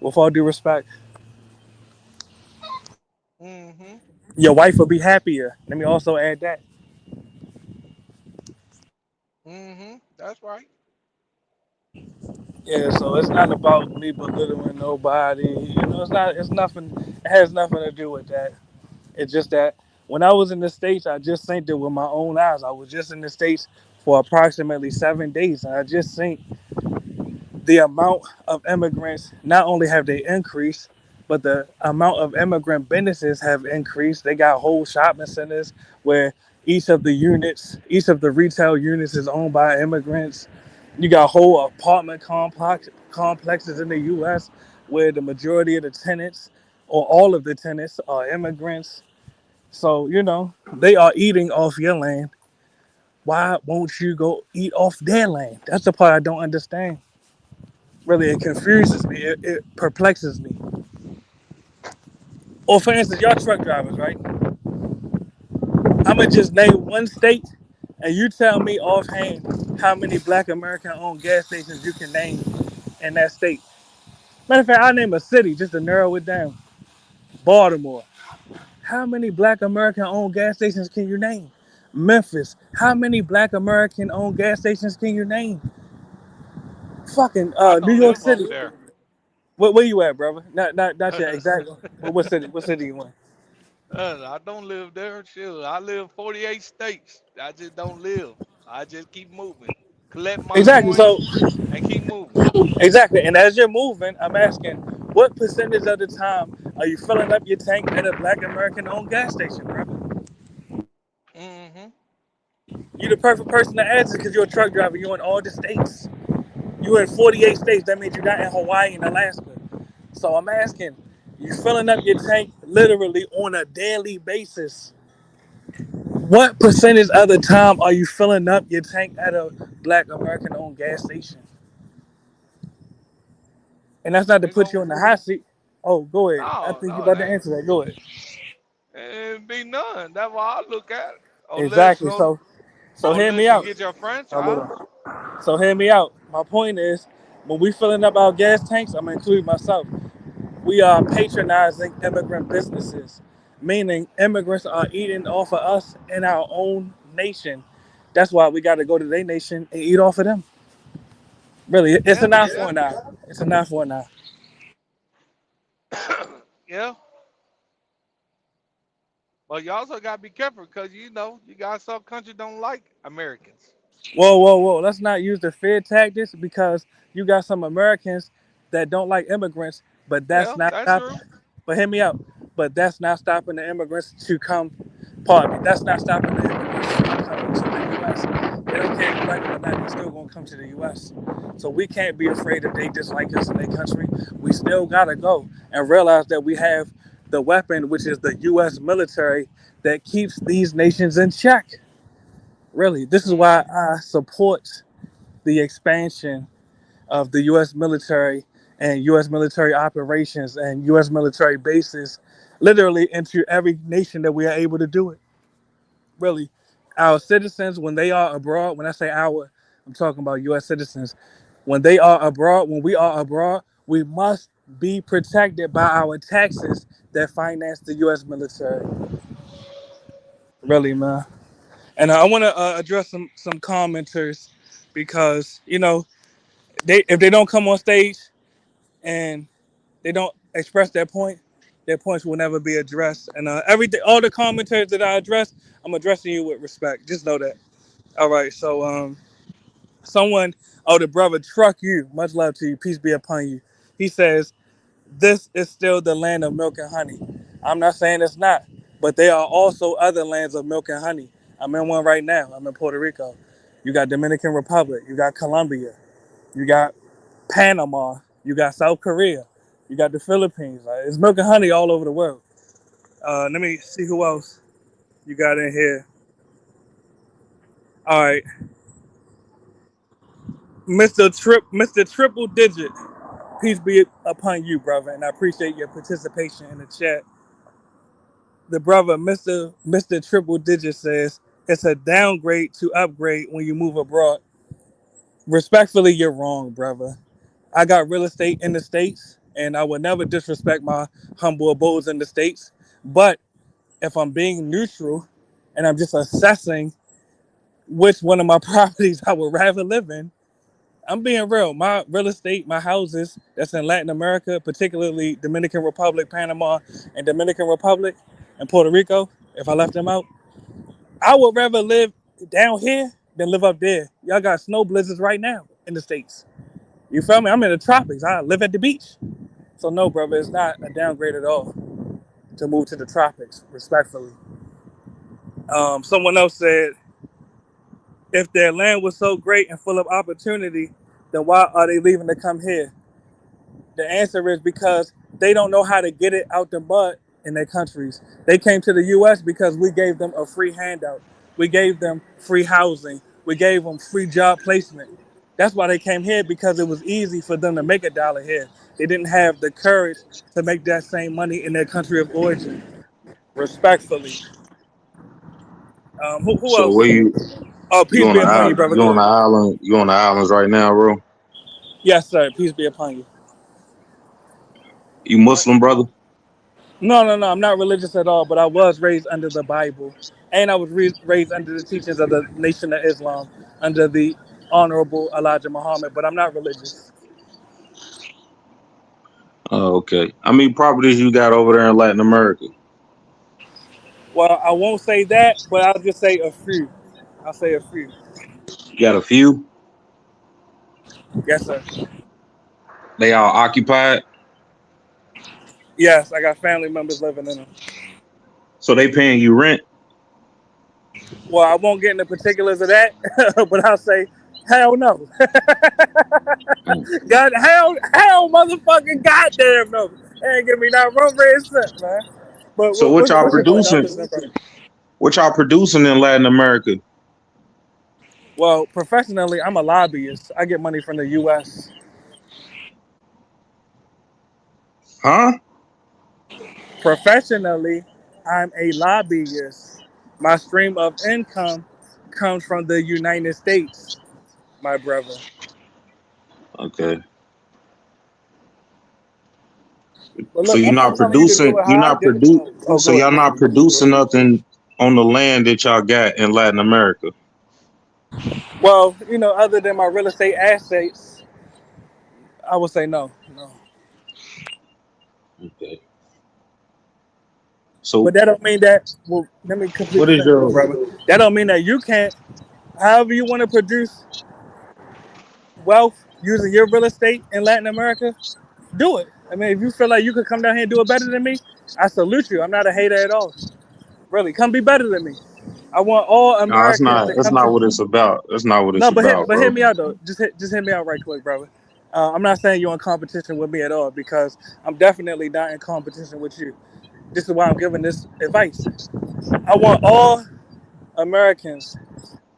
With all due respect, mm-hmm, your wife will be happier. Let me also add that. mm-hmm. That's right. Yeah, so it's not about me belittling nobody. You know, it's not. It's nothing. It has nothing to do with that. It's just that when I was in the States, I just seen it with my own eyes. I was just in the States for approximately 7 days, and I just seen the amount of immigrants. Not only have they increased, but the amount of immigrant businesses have increased. They got whole shopping centers where each of the retail units is owned by immigrants. You got whole complexes in the U.S. where the majority of the tenants or all of the tenants are immigrants. So, you know, they are eating off your land. Why won't you go eat off their land? That's the part I don't understand. Really, it confuses me. It perplexes me. Or, for instance, y'all truck drivers, right? I'm going to just name one state and you tell me offhand how many black American owned gas stations you can name in that state. Matter of fact, I'll name a city just to narrow it down. Baltimore. How many black American owned gas stations can you name? Memphis. How many black American owned gas stations can you name? Fucking I New don't York live up City. there. Where you at, brother? Not your exact. What city? What city you in? I don't live there. Sure, I live 48 states. I just don't live. I just keep moving, collect my Exactly. So coins, and keep moving. exactly. And as you're moving, I'm asking, what percentage of the time are you filling up your tank at a Black American owned gas station, brother? Mm-hmm. You're the perfect person to answer because you're a truck driver. You're in all the states. You're in 48 states. That means you're not in Hawaii and Alaska. So I'm asking, you filling up your tank literally on a daily basis. What percentage of the time are you filling up your tank at a Black American owned gas station? And that's not to It put you gon' on the hot seat. Oh, go ahead. I no, think you're no, it about to ain't. answer that. Go ahead. It be none. That's why I look at it. Exactly. So hear me Unless you out. get your Oh, franchise. Lord. So hear me out. My point is, When we filling up our gas tanks, I'm gonna include myself. We are patronizing immigrant businesses, meaning immigrants are eating off of us in our own nation. That's why we got to go to their nation and eat off of them. Really, it's Yeah, an eye yeah, for an eye. It's an eye for an eye. yeah. But you also gotta be careful because you got some countries don't like Americans. Whoa, whoa, whoa. Let's not use the fear tactics because you got some Americans that don't like immigrants, but that's Yeah, not that's stopping. true. But hear me out. But that's not stopping the immigrants to come. Pardon me. That's not stopping the immigrants from coming to the U.S. They don't care if you like them or not. They're still gonna come to the U.S. So we can't be afraid if they dislike us in their country. We still gotta go and realize that we have the weapon, which is the U.S. military, that keeps these nations in check. Really, this is why Hmm. I support the expansion of the U.S. military and U.S. military operations and U.S. military bases, literally into every nation that we are able to do it. Really, our citizens, when they are abroad, when I say our, I'm talking about U.S. citizens, when they are abroad, when we are abroad, we must be protected by our taxes that finance the U.S. military. Really, man. And I want to address some commenters because they if they don't come on stage and they don't express their points will never be addressed. And everything, all the commentators that I address, I'm addressing you with respect. Just know that. All right. So someone, oh, the brother Truck You, much love to you, peace be upon you. He says this is still the land of milk and honey. I'm not saying it's not, but there are also other lands of milk and honey. I'm in one right now. I'm in Puerto Rico. You got Dominican Republic. You got Colombia. You got Panama, you got South Korea, you got the Philippines. Like, it's milk and honey all over the world. Let me see who else you got in here. All right, Mr. Triple Digit. Peace be upon you, brother, and I appreciate your participation in the chat. The brother, Mr. Triple Digit says it's a downgrade to upgrade when you move abroad. Respectfully, you're wrong, brother. I got real estate in the States, and I would never disrespect my humble abodes in the States. But if I'm being neutral and I'm just assessing which one of my properties I would rather live in, I'm being real. My real estate, my houses that's in Latin America, particularly Dominican Republic, Panama, and Dominican Republic and Puerto Rico, if I left them out, I would rather live down here than live up there. Y'all got snow blizzards right now in the States. You feel me? I'm in the tropics. I live at the beach. So no, brother, it's not a downgrade at all to move to the tropics, respectfully. Someone else said, if their land was so great and full of opportunity, then why are they leaving to come here? The answer is because they don't know how to get it out the mud in their countries. They came to the U.S. because we gave them a free handout. We gave them free housing. We gave them free job placement. That's why they came here, because it was easy for them to make a dollar here. They didn't have the courage to make that same money in their country of origin. Respectfully. Who So where else? Oh, you peace on be the upon you, island? brother. You Go on the ahead. island? You on the islands right now, bro? Yes, sir. Peace be upon you. You Muslim, brother? No, no, no. I'm not religious at all, but I was raised under the Bible, and I was raised under the teachings of the Nation of Islam, under the Honorable Elijah Muhammad. But I'm not religious. Oh, okay. How many properties you got over there in Latin America? Well, I won't say that, but I'll just say a few. I'll say a few. You got a few. Yes, sir. They all occupied, Yes, I got family members living in them. so they paying you rent. Well, I won't get into particulars of that, but I'll say, hell no. God, motherfucking goddamn no. They ain't give me not one red cent, man. But So what y'all what's your point? I'm producing? listening, brother. What y'all producing in Latin America? Well, professionally, I'm a lobbyist. I get money from the U.S. Huh? Professionally, I'm a lobbyist. My stream of income comes from the United States, my brother. Okay. But So look, you're I'm not telling you to do producing. it You're how I not did it. produ. Oh, So go y'all ahead. not producing nothing on the land that y'all got in Latin America. Well, other than my real estate assets, I would say no, no. Okay. But So that don't mean that. Well, let me complete what the is sentence, your? brother. That don't mean that you can't. However you want to produce wealth using your real estate in Latin America, do it. I mean, if you feel like you could come down here and do it better than me, I salute you. I'm not a hater at all. Really, come be better than me. I want all No, that's Americans not. to That's come not to. what it's about. That's not what it's No, but about, hit bro. me out though. Just hit me out right quick, brother. I'm not saying you're in competition with me at all because I'm definitely not in competition with you. This is why I'm giving this advice. I want all Americans,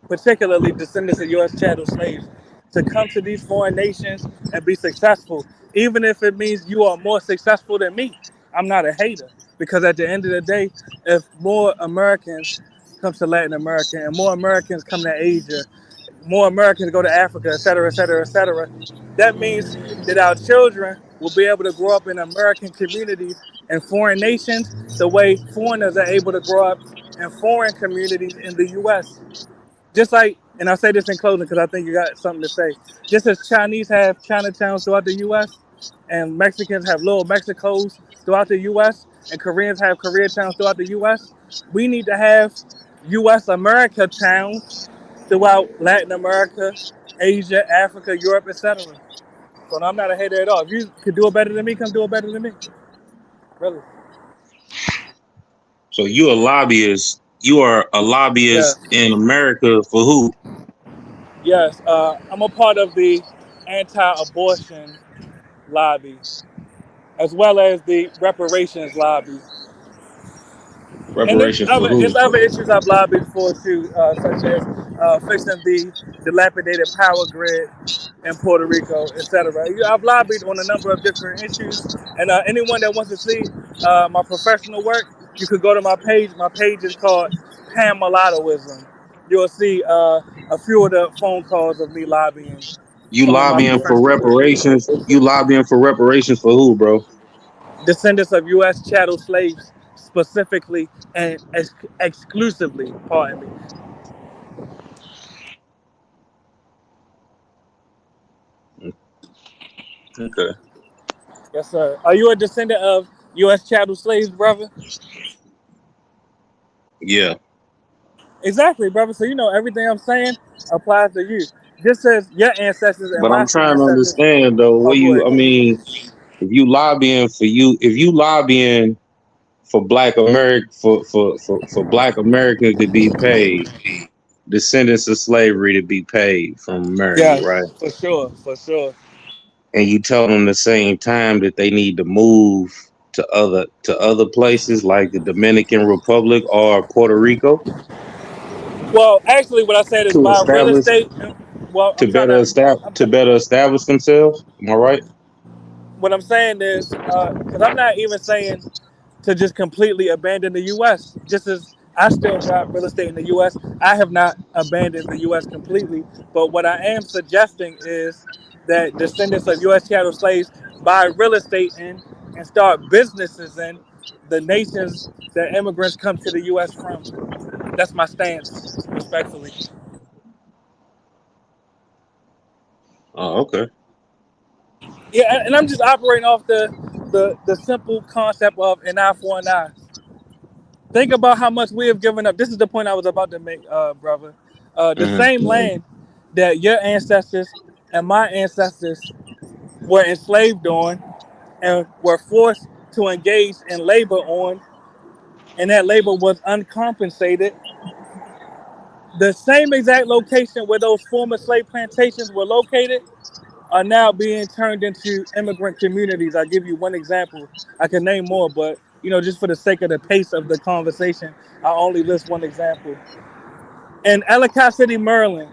particularly descendants of U.S. chattel slaves, to come to these foreign nations and be successful, even if it means you are more successful than me. I'm not a hater because at the end of the day, if more Americans come to Latin America and more Americans come to Asia, more Americans go to Africa, et cetera, et cetera, et cetera, that means that our children will be able to grow up in American communities and foreign nations the way foreigners are able to grow up in foreign communities in the U.S. Just like, and I'll say this in closing because I think you got something to say. Just as Chinese have Chinatowns throughout the U.S. and Mexicans have little Mexicos throughout the U.S. and Koreans have Koreatowns throughout the U.S., we need to have U.S. America towns throughout Latin America, Asia, Africa, Europe, etc. So no, I'm not a hater at all. If you could do it better than me, come do it better than me. Really. So you a lobbyist. You are a lobbyist Yes. in America for who? Yes. I'm a part of the anti-abortion lobby, as well as the reparations lobby. And there's Reparations for other who? it's other issues I've lobbied for too, such as fixing the dilapidated power grid in Puerto Rico, etc. I've lobbied on a number of different issues, and anyone that wants to see my professional work, you could go to my page. My page is called Pan Mulattoism. You'll see a few of the phone calls of me lobbying You some of my lobbying for professional work. reparations? You lobbying for reparations for who, bro? Descendants of U.S. chattel slaves, specifically and exclusively. Pardon me. Okay. Yes, sir. Are you a descendant of U.S. chattel slaves, brother? Yeah. Exactly, brother. So everything I'm saying applies to you. Just as your ancestors and But my I'm trying to ancestors. understand though. Oh, What go you? I ahead. mean, if you lobbying for Black America for Black Americans to be paid, descendants of slavery to be paid from America, right? Yes, for sure, for sure. And you tell them the same time that they need to move to other places like the Dominican Republic or Puerto Rico Well, actually, what I said is to buy real establish estate. Well, I'm trying to. I'm, to better establish themselves. Am I right? what I'm saying is, because I'm not even saying to just completely abandon the U.S. Just as I still got real estate in the U.S., I have not abandoned the U.S. completely. But what I am suggesting is that descendants of U.S. chattel slaves buy real estate in and start businesses in the nations that immigrants come to the U.S. from. That's my stance, respectfully. Oh, okay. Yeah, and I'm just operating off the simple concept of an eye for an eye. Think about how much we have given up. This is the point I was about to make, brother. The Hmm. same land that your ancestors and my ancestors were enslaved on and were forced to engage in labor on, and that labor was uncompensated. The same exact location where those former slave plantations were located are now being turned into immigrant communities. I'll give you one example. I can name more, but just for the sake of the pace of the conversation, I'll only list one example. In Ellicott City, Maryland,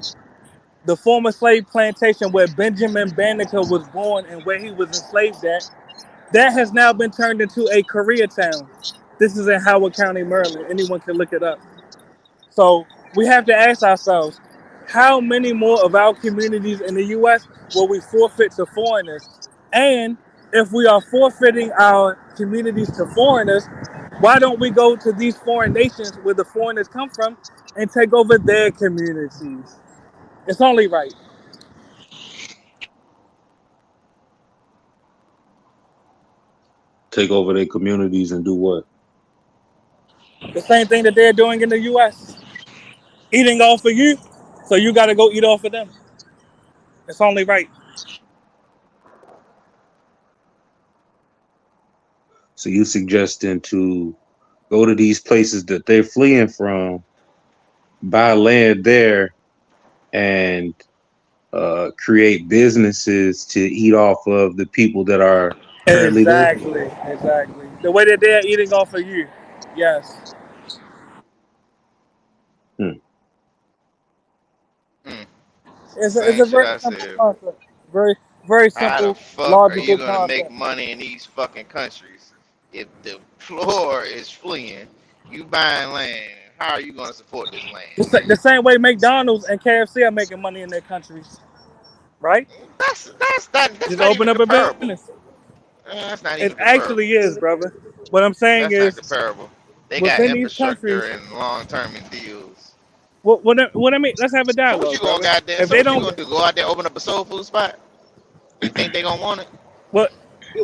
the former slave plantation where Benjamin Banneker was born and where he was enslaved at, that has now been turned into a Koreatown. This is in Howard County, Maryland. Anyone can look it up. So we have to ask ourselves, how many more of our communities in the U.S. will we forfeit to foreigners? And If we are forfeiting our communities to foreigners, why don't we go to these foreign nations where the foreigners come from and take over their communities? It's only right. Take over their communities and do what? The same thing that they're doing in the U.S. Eating off of you, so you got to go eat off of them. It's only right. So you suggesting to go to these places that they're fleeing from, buy land there, and create businesses to eat off of the people that are currently there? Exactly. The way that they're eating off of you. Yes. Hmm. Mm. It's Same a shit very I simple said. concept. Very How the simple, fuck are you logical gonna make concept. money in these fucking countries if the floor is fleeing? You buying land. How are you gonna support this land? The same way McDonald's and KFC are making money in their countries, right? That's Just not open even up a comparable. business. That's not It even actually comparable. is, brother. What I'm saying That's not is, comparable. They got within these infrastructure countries, and long term deals. what I mean, let's have a dialogue, brother. If So they what you don't, gonna do? Go out there open up a soul food spot? You think they gonna want it? well,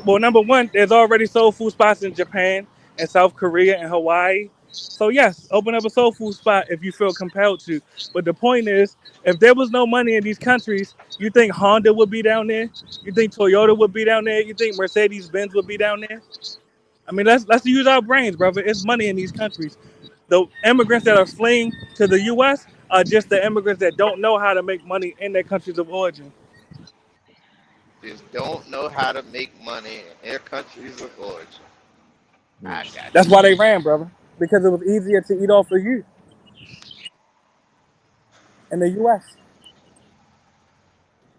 well, number one, there's already soul food spots in Japan and South Korea and Hawaii. So yes, open up a soul food spot if you feel compelled to. But the point is, if there was no money in these countries, you think Honda would be down there? You think Toyota would be down there? You think Mercedes Benz would be down there? I mean, let's use our brains, brother. It's money in these countries. The immigrants that are fleeing to the U.S. are just the immigrants that don't know how to make money in their countries of origin. Just don't know how to make money in their countries of origin. I got That's you. why they ran, brother, because it was easier to eat off of you in the U.S.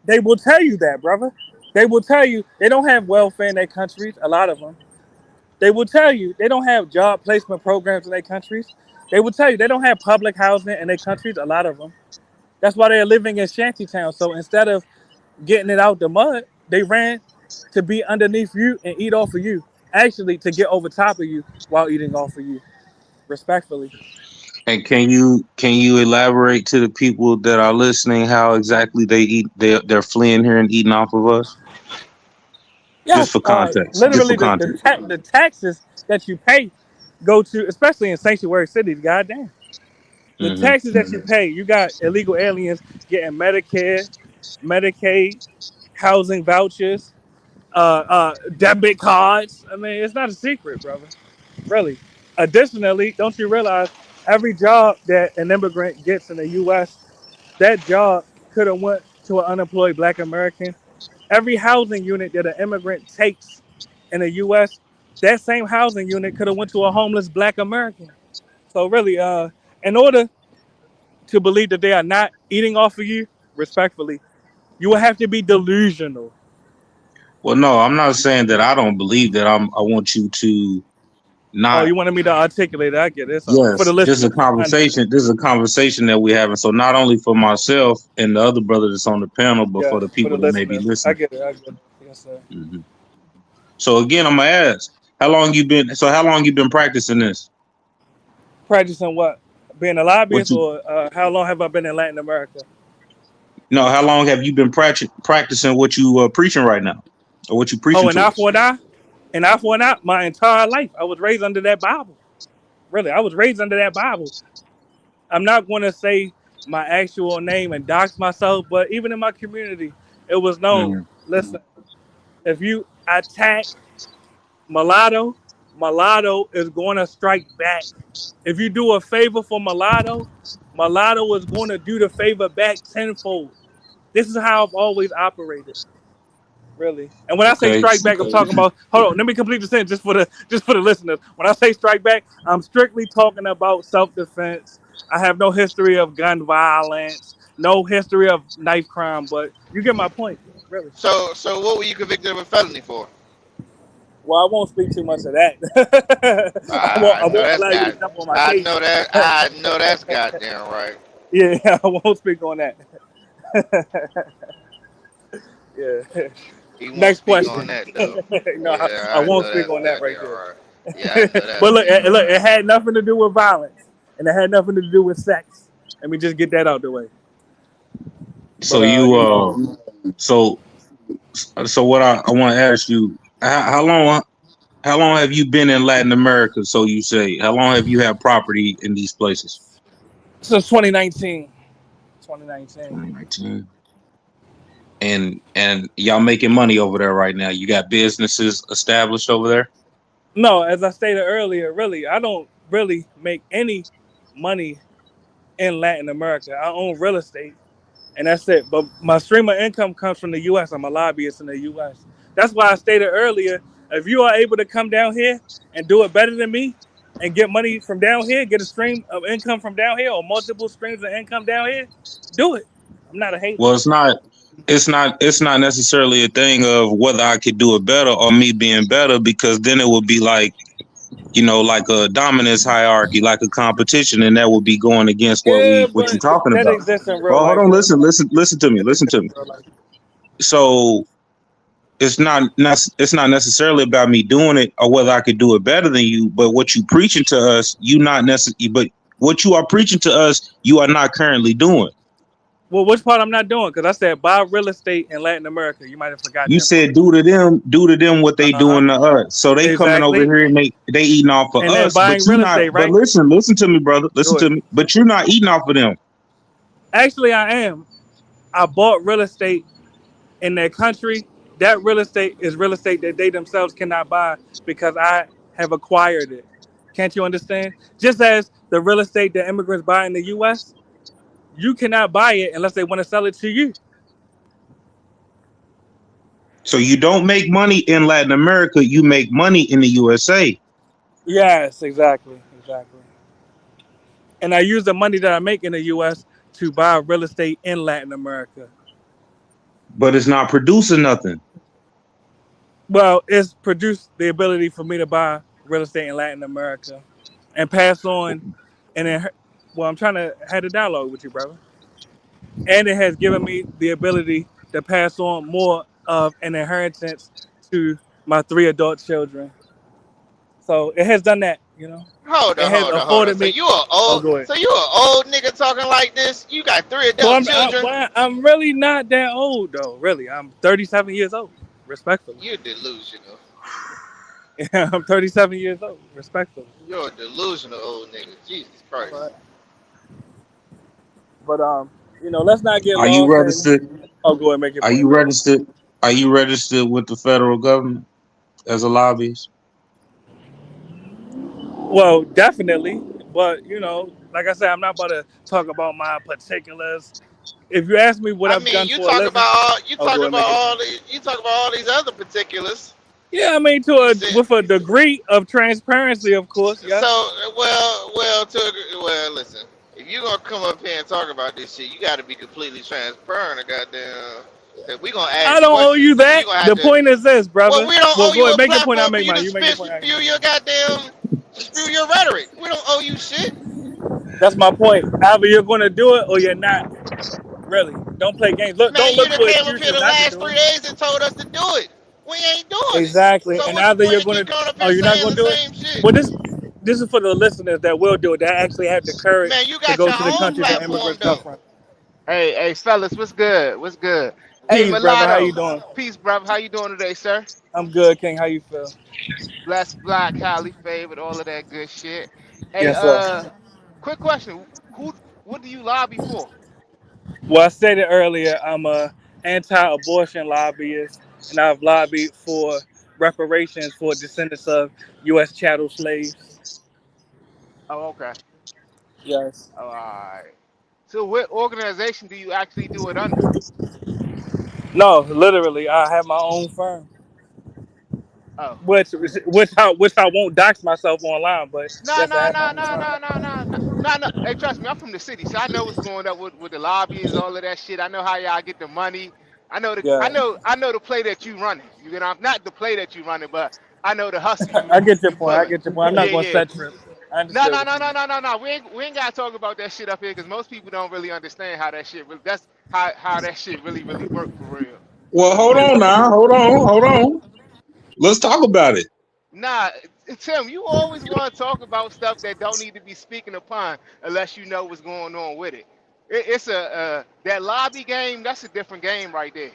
They will tell you that, brother. They will tell you they don't have welfare in their countries. A lot of them. They will tell you they don't have job placement programs in their countries. They will tell you they don't have public housing in their countries. A lot of them. That's why they're living in shanty towns. So instead of getting it out the mud, they ran to be underneath you and eat off of you. Actually, to get over top of you while eating off of you, respectfully. And can you elaborate to the people that are listening how exactly they're fleeing here and eating off of us? Just Yes, for context. Just for literally context. the taxes that you pay go to, especially in sanctuary cities. Goddamn, the Hmm. taxes that you pay. You got illegal aliens getting Medicare, Medicaid, housing vouchers, debit cards. I mean, it's not a secret, brother. Really. Additionally, don't you realize every job that an immigrant gets in the U.S., that job could have went to an unemployed Black American. Every housing unit that an immigrant takes in the U.S., that same housing unit could have went to a homeless Black American. So really, in order to believe that they are not eating off of you, respectfully, you will have to be delusional. Well, no, I'm not saying that I don't believe that. I want you to Oh, not. you wanted me to articulate it? I get it. It's all right. For the Yes, this is a listeners, I understand. conversation. This is a conversation that we're having. So not only for myself and the other brother that's on the panel, but for Yes, the for the people that may be listeners, I listening. get it. I get it. Yes, sir. Hmm. So again, I'm gonna ask, how long you been? So how long you been practicing this? Practicing what? Being a What lobbyist, you? or how long have I been in Latin America? No, how long have you been practicing what you preaching right now, or what you Oh, preaching an to eye us? for an eye, an eye for an eye. My entire life, I was raised under that Bible. Really, I was raised under that Bible. I'm not going to say my actual name and dox myself, but even in my community, it was known. Hmm. Listen, if you attack mulatto, mulatto is going to strike back. If you do a favor for mulatto, mulatto is going to do the favor back tenfold. This is how I've always operated, really. And when I say Okay. strike back, I'm talking about. Hold on, let me complete the sentence just for the listeners. When I say strike back, I'm strictly talking about self-defense. I have no history of gun violence, no history of knife crime, but you get my point, really. So what were you convicted of a felony for? Well, I won't speak too much of that. I won't. I I know won't that's allow you to got. jump on my I case. know that. I know that's goddamn right. Yeah, I won't speak on that. Yeah. He won't Next speak on question. that though. No, I Yeah, I won't know speak that's on that right goddamn there. right. Yeah, I know But that's look, right. it had nothing to do with violence, and it had nothing to do with sex. Let me just get that out the way. So But you you know, so so what I want to ask you, how long have you been in Latin America? So you say, how long have you had property in these places? since 2019, 2019. 2019. And y'all making money over there right now. You got businesses established over there? No, as I stated earlier, really, I don't really make any money in Latin America. I own real estate, and that's it. But my stream of income comes from the U.S. I'm a lobbyist in the U.S. That's why I stated earlier, if you are able to come down here and do it better than me and get money from down here, get a stream of income from down here or multiple streams of income down here, do it. I'm not a hater. Well, it's not necessarily a thing of whether I could do it better or me being better, because then it would be like, like a dominance hierarchy, like a competition, and that would be going against Yeah, what you're but talking that about. exists in real Well, hold life, on, though. listen to me, That listen to exists me. in real life. So it's not necessarily about me doing it or whether I could do it better than you, but what you preaching to us, you not necessarily, but what you are preaching to us, you are not currently doing. Well, which part I'm not doing? Because I said buy real estate in Latin America. You might have forgot You that part. said do to them what they Uh-huh. doing to us. So they coming over Exactly. here and they eating off of And then us, but buying you real not. estate, But right? listen to me, brother. Listen Do it. to me. But you're not eating off of them. Actually, I am. I bought real estate in their country. That real estate is real estate that they themselves cannot buy because I have acquired it. Can't you understand? Just as the real estate that immigrants buy in the U.S., you cannot buy it unless they want to sell it to you. So you don't make money in Latin America. You make money in the USA. Yes, exactly, exactly. And I use the money that I make in the U.S. to buy real estate in Latin America. But it's not producing nothing. Well, it's produced the ability for me to buy real estate in Latin America and pass on. And then, well, I'm trying to have a dialogue with you, brother. And it has given me the ability to pass on more of an inheritance to my three adult children. So it has done that, you know. Hold It on, has hold on, hold on. afforded me. Oh, go ahead. So you a old nigga talking like this? You got three Well, adult children? I'm really not that old though. Really, I'm 37 years old. Respectfully, You're delusional. yeah, I'm 37 years old. Respectfully, You're a delusional old nigga. Jesus Christ. but let's not get Are you lost in. registered? Oh, go ahead, make your Are point. you registered? Are you registered with the federal government as a lobbyist? Well, definitely, but like I said, I'm not about to talk about my particulars. If you ask me what I I've mean, done for a living, oh, go ahead, make your point. you talk about all these other particulars. Yeah, I mean, You said with a degree of transparency, of course. Yes. so. Well. Listen, if you gonna come up here and talk about this shit, you got to be completely transparent. And goddamn, that we gonna I ask don't owe you questions, and you that. gonna have The to. point is this, Well, brother. we don't Well, owe go you ahead, a make your point. I'll platform for make you mine. to You make your spit point. I spew make your mine. goddamn spew your rhetoric. We don't owe you shit. That's my point. Either you're going to do it or you're not. Really, don't play games. Look, Man, don't you look done for came up here excuses the not to last do it. 3 days and told us to do it. We ain't doing it. Exactly. So And what's the either point you're of going keep to, coming up or here you're not saying going the to do it. same shit? Well, this is for the listeners that will do it. That actually have the courage Man, you to got go your to the own country that platform immigrants come though. from. Hey, fellas, what's good? What's good? Hey, Peace, brother. How you Mulatto. doing? Peace, brother. How you doing today, sir? I'm good, King. How you feel? Blessed, black, highly favored, all of that good shit. Hey, Yes, sir. quick question. What do you lobby for? Well, I stated earlier, I'm a anti-abortion lobbyist, and I've lobbied for reparations for descendants of U.S. chattel slaves. Oh, okay. Yes. All right. So what organization do you actually do it under? No, literally, I have my own firm, Oh. which I won't dox myself online, but No, yes, I no, have my no, own no, firm. no, no, no, no, no, no. Hey, trust me, I'm from the city, so I know what's going up with the lobbies, all of that shit. I know how y'all get the money. Yeah, I know the play that you running. You know, not the play that you running, but I know the hustle I get your you point. I pulling. get your point. I'm not Yeah, going to yeah. set trips. I No, understood no, what no, you no, mean. no, no, no. We ain't gotta talk about that shit up here because most people don't really understand how that shit really. That's how that shit really work for real. Well, hold on now. Hold on. Let's talk about it. Nah, Tim, you always want to talk about stuff that don't need to be speaking upon unless you know what's going on with it. It's that lobby game. That's a different game right there.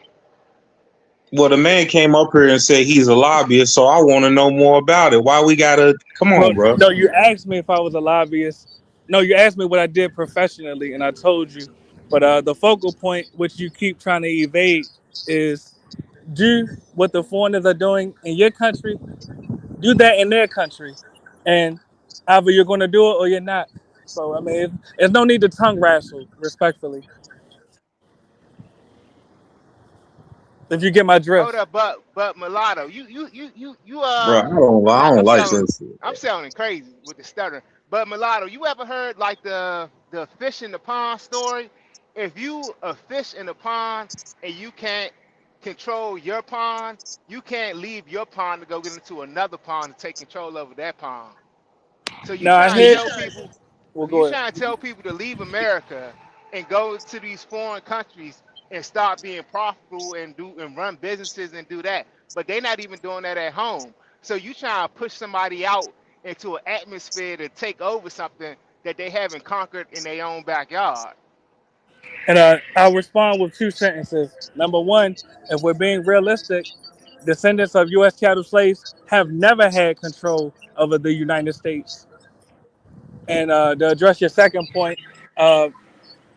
Well, the man came up here and said he's a lobbyist, so I want to know more about it. Why we gotta? Come Well, on, bro. no, you asked me if I was a lobbyist. No, you asked me what I did professionally, and I told you. But the focal point, which you keep trying to evade, is do what the foreigners are doing in your country, do that in their country, and either you're going to do it or you're not. So I mean, there's no need to tongue wrestle, respectfully. If you get my Hold drift. up, but mulatto, you Bro, I I'm don't like sounding that shit. I'm sounding crazy with the stutter. But mulatto, you ever heard like the fish in the pond story? If you a fish in the pond and you can't control your pond, you can't leave your pond to go get into another pond to take control over that pond. So Now I hear. We'll you go ahead. trying to tell people to leave America and go to these foreign countries and start being profitable and do and run businesses and do that. But they're not even doing that at home. So you trying to push somebody out into an atmosphere to take over something that they haven't conquered in their own backyard. And I'll respond with two sentences. Number one, if we're being realistic, descendants of U.S. chattel slaves have never had control over the United States. And to address your second point, uh,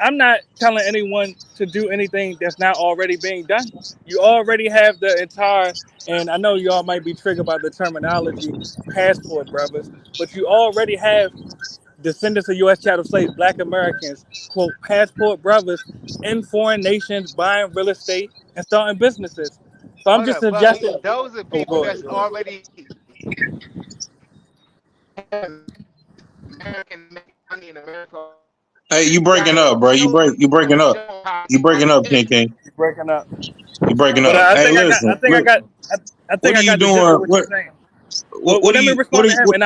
I'm not telling anyone to do anything that's not already being done. You already have the entire, and I know y'all might be triggered by the terminology, passport brothers, but you already have descendants of U.S. chattel slaves, Black Americans, quote, passport brothers in foreign nations buying real estate and starting businesses. So I'm Hold just up, but suggesting. those are Oh, people go ahead. that's Go ahead. already American making money in America. Hey, you You breaking gotta up, bro? show You breaking up. them how You breaking up, King to King. You're breaking up. You breaking But up. I Hey, think I got. I listen. think I Look, got. I what think are I you got the gist doing? of what you're saying. Well, What are let me you? What respond are to you? him, and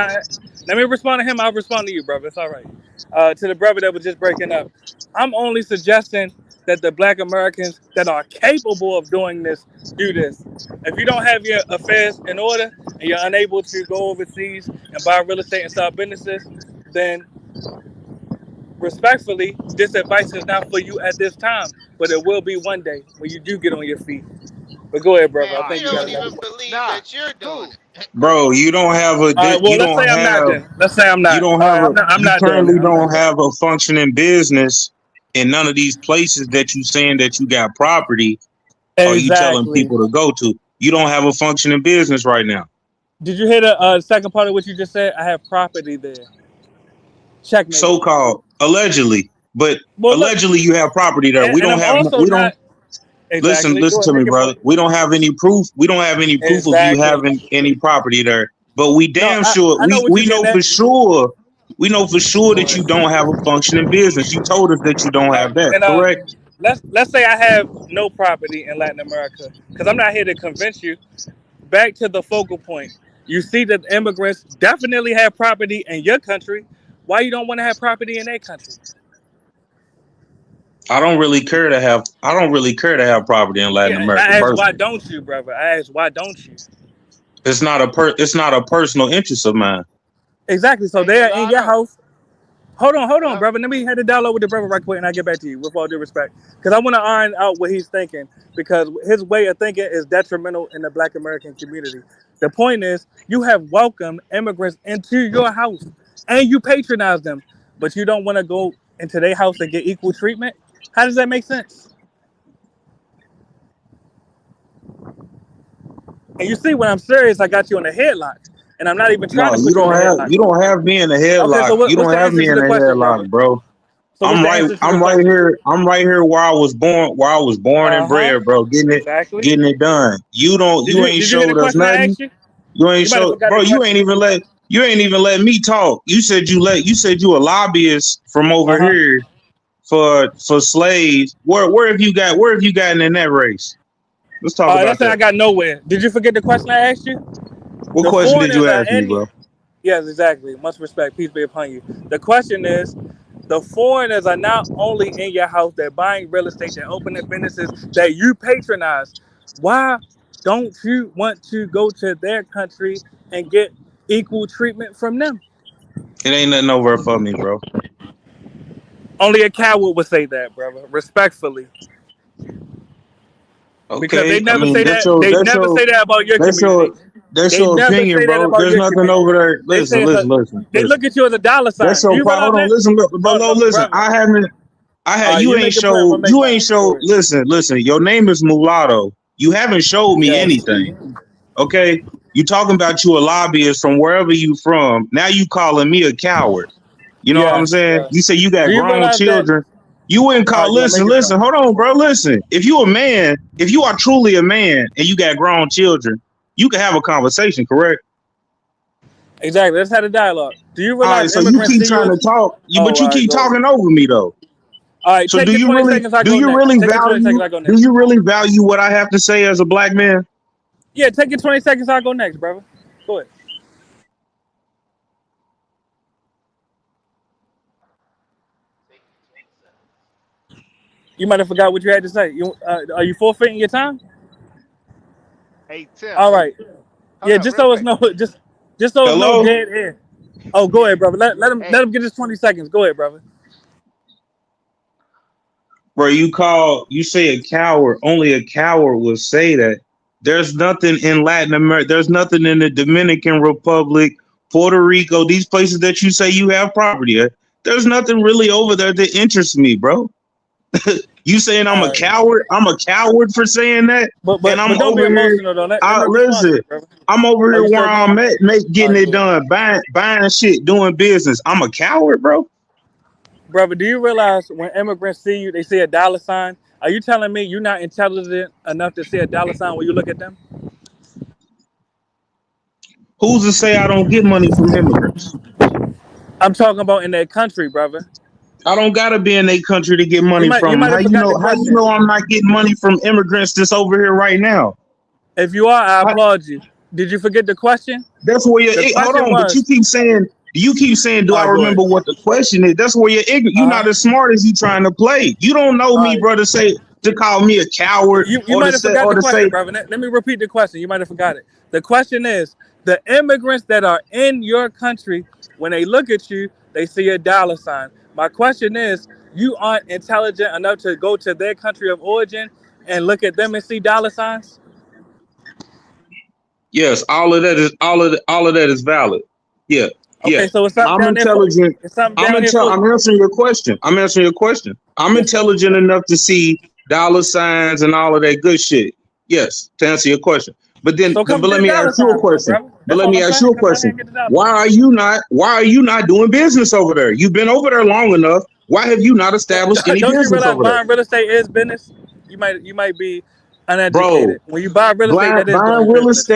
let me respond to him. I'll respond to you, brother. It's all right. To the brother that was just breaking up, I'm only suggesting that the Black Americans that are capable of doing this do this. If you don't have your affairs in order and you're unable to go overseas and buy real estate and start businesses, then respectfully, this advice is not for you at this time, but it will be one day when you do get on your feet. But go ahead, brother. Man, I all we think right, you got don't it cool. even next. believe Nah, that you're doing cool. it. Bro, you don't have a. All right. Well, You let's don't say I'm not have. then. Let's say I'm You not. don't All have right. a. I'm You not doing it. currently I'm not don't doing it. have a functioning business in none of these places that you saying that you got property or you telling Exactly. people to go to. You don't have a functioning business right now. Did you hear the second part of what you just said? I have property there. Checkmate. So called allegedly, but Well, look, allegedly you have property there. We and don't I'm have. also We don't. not exactly. Listen Go to ahead, me, make your brother. point. We don't have any proof. We don't have any proof of you Exactly. having any property there. But we No, damn sure I know what we you're know getting for at. sure. We know for sure Go that you ahead. don't have a functioning business. You told us that you don't All have right. that, And correct? let's say I have no property in Latin America because I'm not here to convince you. Back to the focal point. You see that immigrants definitely have property in your country. Why you don't want to have property in their country? I don't really care to have. I don't really care to have property in Latin Yeah, America I asked why personally. don't you, brother? I asked why don't you? It's not a It's not a personal interest of mine. Exactly. So Hey, they are in your mulatto. house. Hold on, Uh, brother. Let me have the dialogue with the brother right quick, and I will get back to you with all due respect, because I want to iron out what he's thinking, because his way of thinking is detrimental in the Black American community. The point is, you have welcomed immigrants into your house, and you patronize them, but you don't want to go into their house and get equal treatment. How does that make sense? And you see, when I'm serious, I got you in a headlock, and I'm not even trying No, to put you in a headlock. you don't have me in a Okay, so headlock. You what's don't the have answer me to in the a question, brother? headlock, bro. So what's the answer to the question? I'm right here where I was born. Where I was born and Uh huh. bred, bro. Exactly. Getting it done. You ain't Did you hear the showed us question I nothing. asked you? You ain't You might have showed, forgot bro. the question. You ain't even let me talk. You said you a lobbyist from Uh over huh. here for slaves. Where have you gotten in that race? Let's talk Let's about say I that. got nowhere. Did you forget the question I asked you? What The question did foreigners you are ask me, any. bro? Yes, exactly. Much respect. Peace be upon you. The question is, the foreigners are not only in your house, they're buying real estate, they're opening businesses that you patronize. Why don't you want to go to their country and get equal treatment from them? It ain't nothing over for me, bro. Only a coward would say that, brother. Respectfully, because they Okay, I never mean say that. They never say that about your community. that's They your never opinion, say that bro. about There's your nothing community. over there. They say it's a. They Listen. look at you as a dollar That's sign. Do your you problem. realize Hold on, that? listen, bro. Oh, No, listen. brother. I All had right, you you ain't make your point. I'm showed gonna make mine. Go ahead. listen. Your name is Mulatto. You haven't showed me Yes. anything. Okay, you talking about you a lobbyist from wherever you from. Now you calling me a coward. You know what I'm Yes. saying? You Yes. say you got Do you grown realize that? children. You wouldn't All call. right, go make Listen. it. Hold on, bro. Listen. If you a man, if you are truly a man, and you got grown children, you can have a conversation. Correct? Exactly. Let's have a dialogue. Do you All realize right. So you immigrants keep see you trying as? to talk, Oh, but all you right, keep go ahead. talking over me though. All right, So take your 20 seconds. I do go you next. really Take your 20 seconds. value I go do next. you really value what I have to say as a black man? Yeah, take your 20 seconds. I go next, brother. Go ahead. You might have forgot what you had to say. Are you forfeiting your time? Hey Tim, All right. hold Yeah, up just real so it's quick. no just so it's no Hello? dead air. Oh, go Yeah. ahead, brother. Let Hey, him get his 20 seconds. Go ahead, brother. Bro, you say a coward. Only a coward will say that. There's nothing in Latin America. There's nothing in the Dominican Republic, Puerto Rico, these places that you say you have property at. There's nothing really over there that interests me, bro. You saying I'm a All right. coward? I'm a coward for saying that, But and but I'm but don't be over here. emotional though. Let me respond to Listen, it, brother. I'm over Oh, here you where still going? I'm at, All getting right, it good. done, buying shit, doing business. I'm a coward, bro. Brother, do you realize when immigrants see you, they see a dollar sign? Are you telling me you're not intelligent enough to see a dollar sign when you look at them? Who's to say I don't get money from immigrants? I'm talking about in their country, brother. I don't gotta be in a country to get You money might you from them. might have forgot the How you question. know I'm not getting money from immigrants that's over here right now? If you are, I I, applaud you. Did you forget the question? that's where The hold question on, but was, you keep saying, do all I right, go ahead. remember what the question is? That's where you're ignorant. You're Uh not huh. as smart as you trying to play. You don't know All me, right. bro, to call me a coward You or might have forgot or the to question, say, brother. Let me repeat the question. You might have forgot it. The question is, the immigrants that are in your country, when they look at you, they see a dollar sign. My question is, you aren't intelligent enough to go to their country of origin and look at them and see dollar signs? yes, all of that is valid. Yeah, yeah. Okay, so it's something I'm down there for intelligent. it's something down here for I'm you. answering your question. I'm Yes, sir. intelligent enough to see dollar signs and all of that good shit. Yes, to answer your question. So come But get let a me ask dollar you a sign from me, question. brother. That's all I'm saying. Come down here and get the dollar sign. Why are you not doing business over there? You've been over there long enough. Why have you not established any Don't you business realize over there? buying real estate is business? You might be Bro, uneducated. When you buy real estate, that is doing business.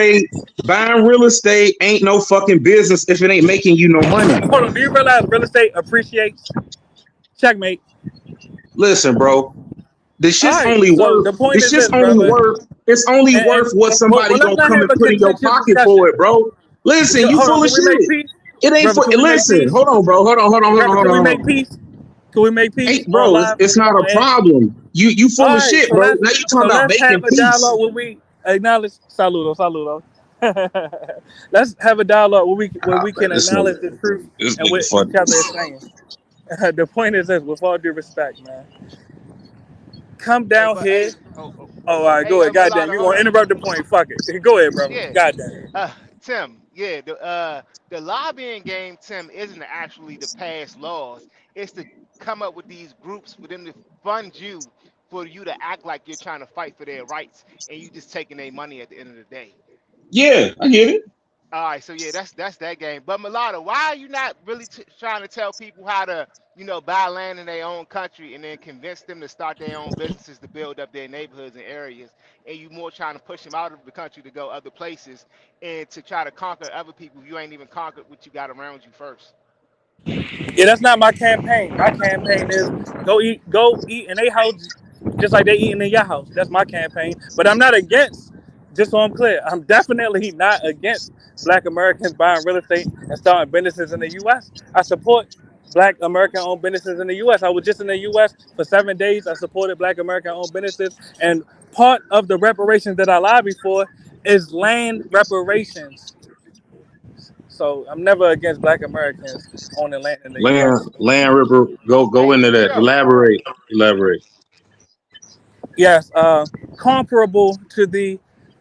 buying real estate ain't no fucking business if it ain't making you no money. Hold on, do you realize real estate appreciates? Checkmate. Listen, bro. All right. So the point is this, brother. It's only And worth what well, somebody let's gonna not come have and a put in your contentious pocket for discussion. it, bro. Listen, you Hold on. full of Can we make shit. peace, It ain't brother? for Can we make listen, peace, hold on, bro. brother? Can we Hold make on. peace? Can we make Hey, peace on bro, live? it's not a And, problem. You all full of right. shit, So bro. let's Now you so talking about let's making have a peace. dialogue where we acknowledge. Saludo. Let's have a dialogue where Ah, we man, can acknowledge the truth this and nigga what each funny. other is saying. The point is this: with all due respect, man, come hey, down but here. hey, Oh, all right, go ahead. Goddamn, Mulatto, you hold gonna up. interrupt the point? Fuck it. Go ahead, brother. Yeah, Goddamn. Tim. Yeah, the lobbying game, Tim, isn't actually to pass laws. It's to come up with these groups for them to fund you for you to act like you're trying to fight for their rights, and you just taking their money at the end of the day. Yeah, I get it. All right, so yeah, that's that game. But Mulatto, why are you not really trying to tell people how to, buy land in their own country and then convince them to start their own businesses to build up their neighborhoods and areas, and you more trying to push them out of the country to go other places and to try to conquer other people you ain't even conquered what you got around you first. Yeah, that's not my campaign. My campaign is go eat in a house just like they eating in your house. That's my campaign. But I'm not against, just so I'm clear, I'm definitely not against black Americans buying real estate and starting businesses in the US. I support black American owned businesses in the US. I was just in the US for 7 days. I supported black American owned businesses and part of the reparations that I lobby for is land reparations. So I'm never against Black Americans owning land in the Land U.S. Land River, go Hey, into that. Joe. Elaborate. Yes, comparable to the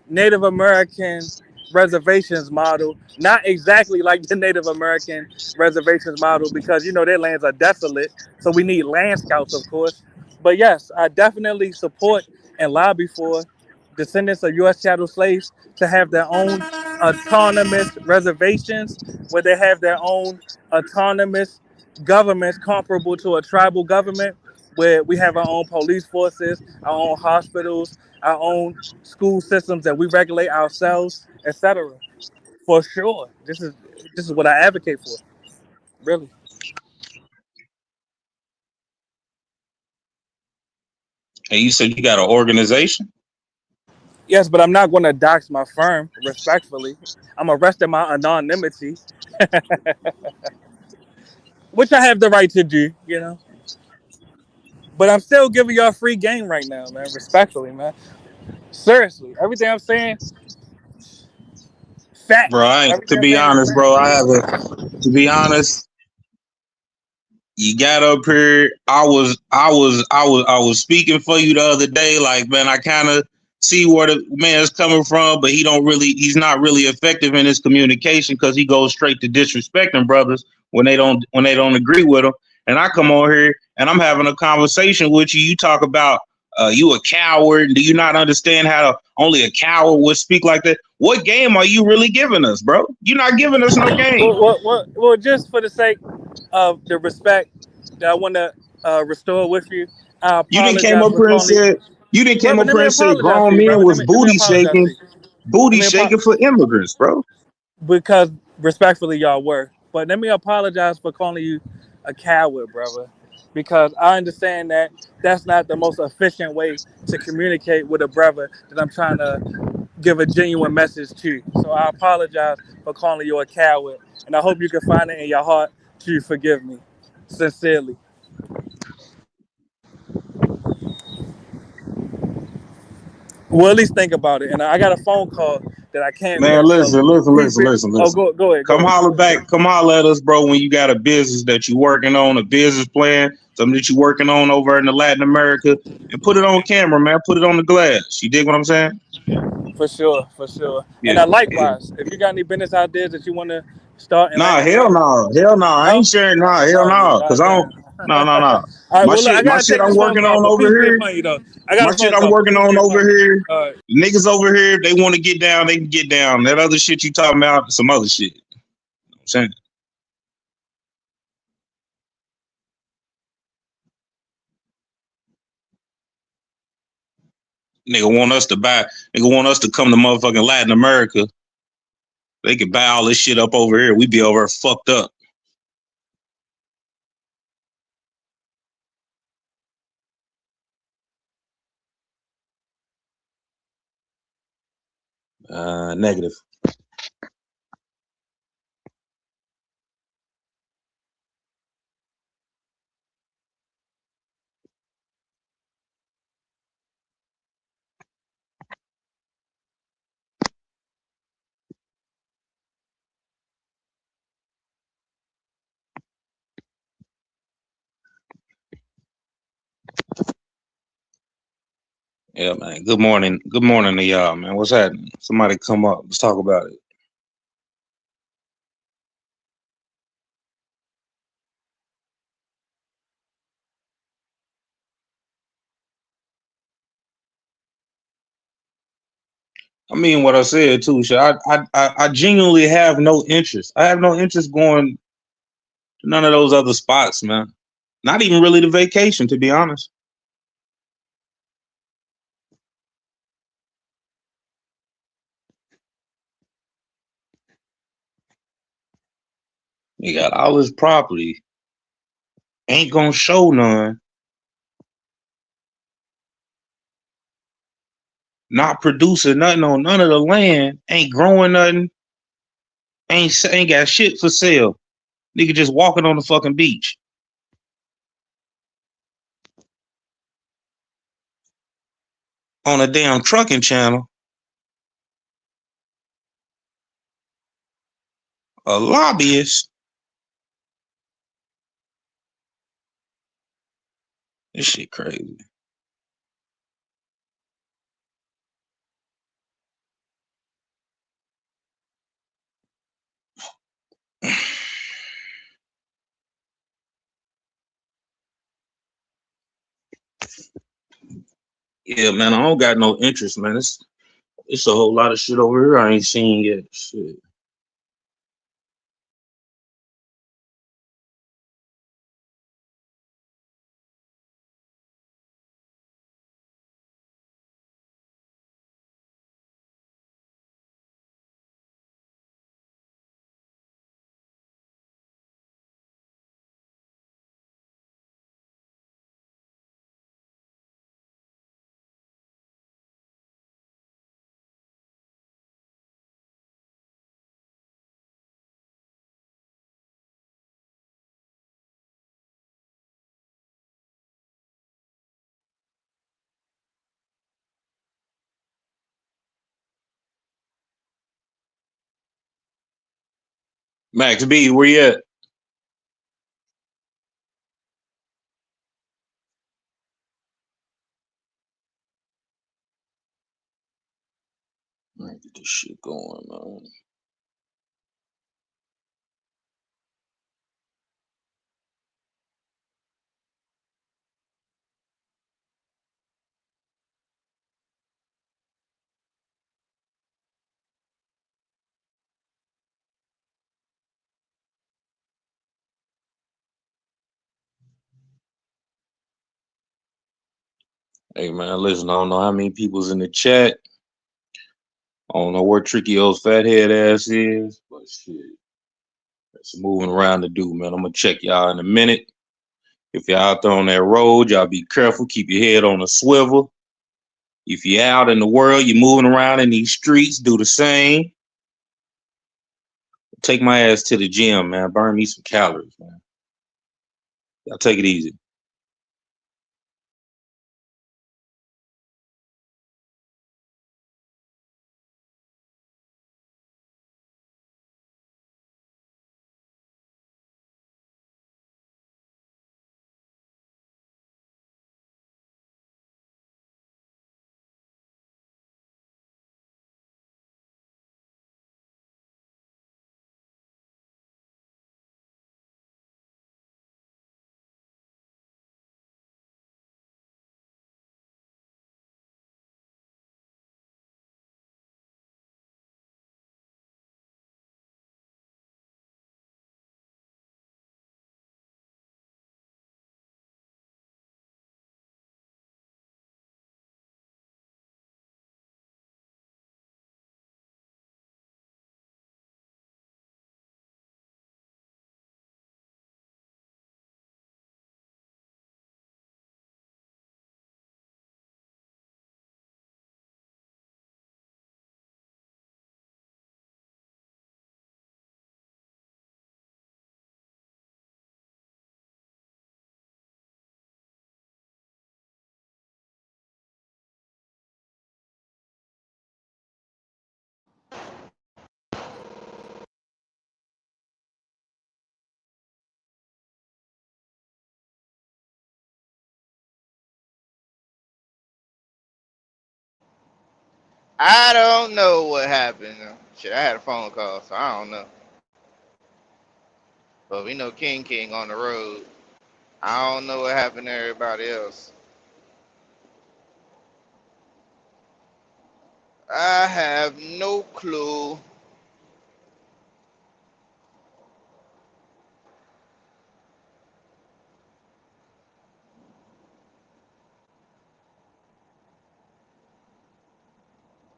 Native American reservations model. Not exactly like the Native American reservations model because their lands are desolate. So we need land scouts, of course. But yes, I definitely support and lobby for descendants of U.S. chattel slaves to have their own autonomous reservations where they have their own autonomous governments comparable to a tribal government where we have our own police forces, our own hospitals, our own school systems that we regulate ourselves, etc. For sure, this is what I advocate for. Really, And you said you got an organization? yes, but I'm not going to dox my firm. Respectfully, I'm arresting my anonymity, which I have the right to do. But I'm still giving y'all free game right now, man. Respectfully, man. Seriously, everything I'm saying, Bro, facts. I ain't, Everything to I'm be saying is honest, bro, facts. I have a to be honest, you got up here. I was speaking for you the other day. Like, man, I kind of see where the man's coming from, but he's not really effective in his communication because he goes straight to disrespecting brothers when they don't agree with him. And I come on here and I'm having a conversation with you. You talk about you a coward. Do you not understand how only a coward would speak like that? What game are you really giving us, bro? You're not giving us no game. Well, just for the sake of the respect that I want to restore with you, I You didn't came apologize up for here and calling you. said you didn't came Brother, up let here me and said apologize to grown you, men brother. was Let me apologize to you. Let booty me shaking for immigrants, bro. because respectfully, y'all were. But let me apologize for calling you a coward, brother. Because I understand that that's not the most efficient way to communicate with a brother that I'm trying to give a genuine message to. So I apologize for calling you a coward, and I hope you can find it in your heart to forgive me, sincerely. Well, at least think about it. And I got a phone call that I can't Man, miss. So listen, listen, keep listen, it. listen, Oh, listen. go ahead, go Come ahead. holler back, come holler at us, bro, when you got a business that you working on, a business plan, something that you working on over in the Latin America, and put it on camera, man. Put it on the glass. You dig what I'm saying? For sure, for sure. And Yeah, yeah. likewise, if you got any business ideas that you want to start in Nah, Latin hell America, no, hell no. I ain't no. sharing. Nah, hell Oh, well, no, cause I don't. goddamn. No, no, no. All right, well, look, I My gotta shit. take I'm this phone working call, on but over peace be here. upon you, though. I got My a shit phone I'm call, but working peace be on over upon you. here. All right. Niggas over here, if they want to get down, they can get down. That other shit you talking about, some other shit. You know what I'm saying? Nigga want us to buy. Nigga want us to come to motherfucking Latin America. They could buy all this shit up over here. We be over here fucked up. Negative. Yeah, man. Good morning. Good morning to y'all, man. What's happening? Somebody come up. Let's talk about it. I mean what I said too, shit. I genuinely have no interest. I have no interest going to none of those other spots, man. Not even really the vacation, to be honest. He got all his property. Ain't gonna show none. Not producing nothing on none of the land. Ain't growing nothing. Ain't got shit for sale. Nigga just walking on the fucking beach. on a damn trucking channel, a lobbyist. This shit crazy. Yeah, man, I don't got no interest, man. It's a whole lot of shit over here I ain't seen yet. Shit. Max B, where you at? Let me get this shit going, man. Hey, man, listen, I don't know how many people's in the chat. I don't know where Tricky O's fathead ass is, but shit, there's some moving around to do, man. I'm gonna check y'all in a minute. If you're out there on that road, y'all be careful. Keep your head on a swivel. If you're out in the world, you're moving around in these streets, do the same. Take my ass to the gym, man. Burn me some calories, man. Y'all take it easy. I don't know what happened. Shit, I had a phone call, so I don't know. But we know King on the road. I don't know what happened to everybody else. I have no clue.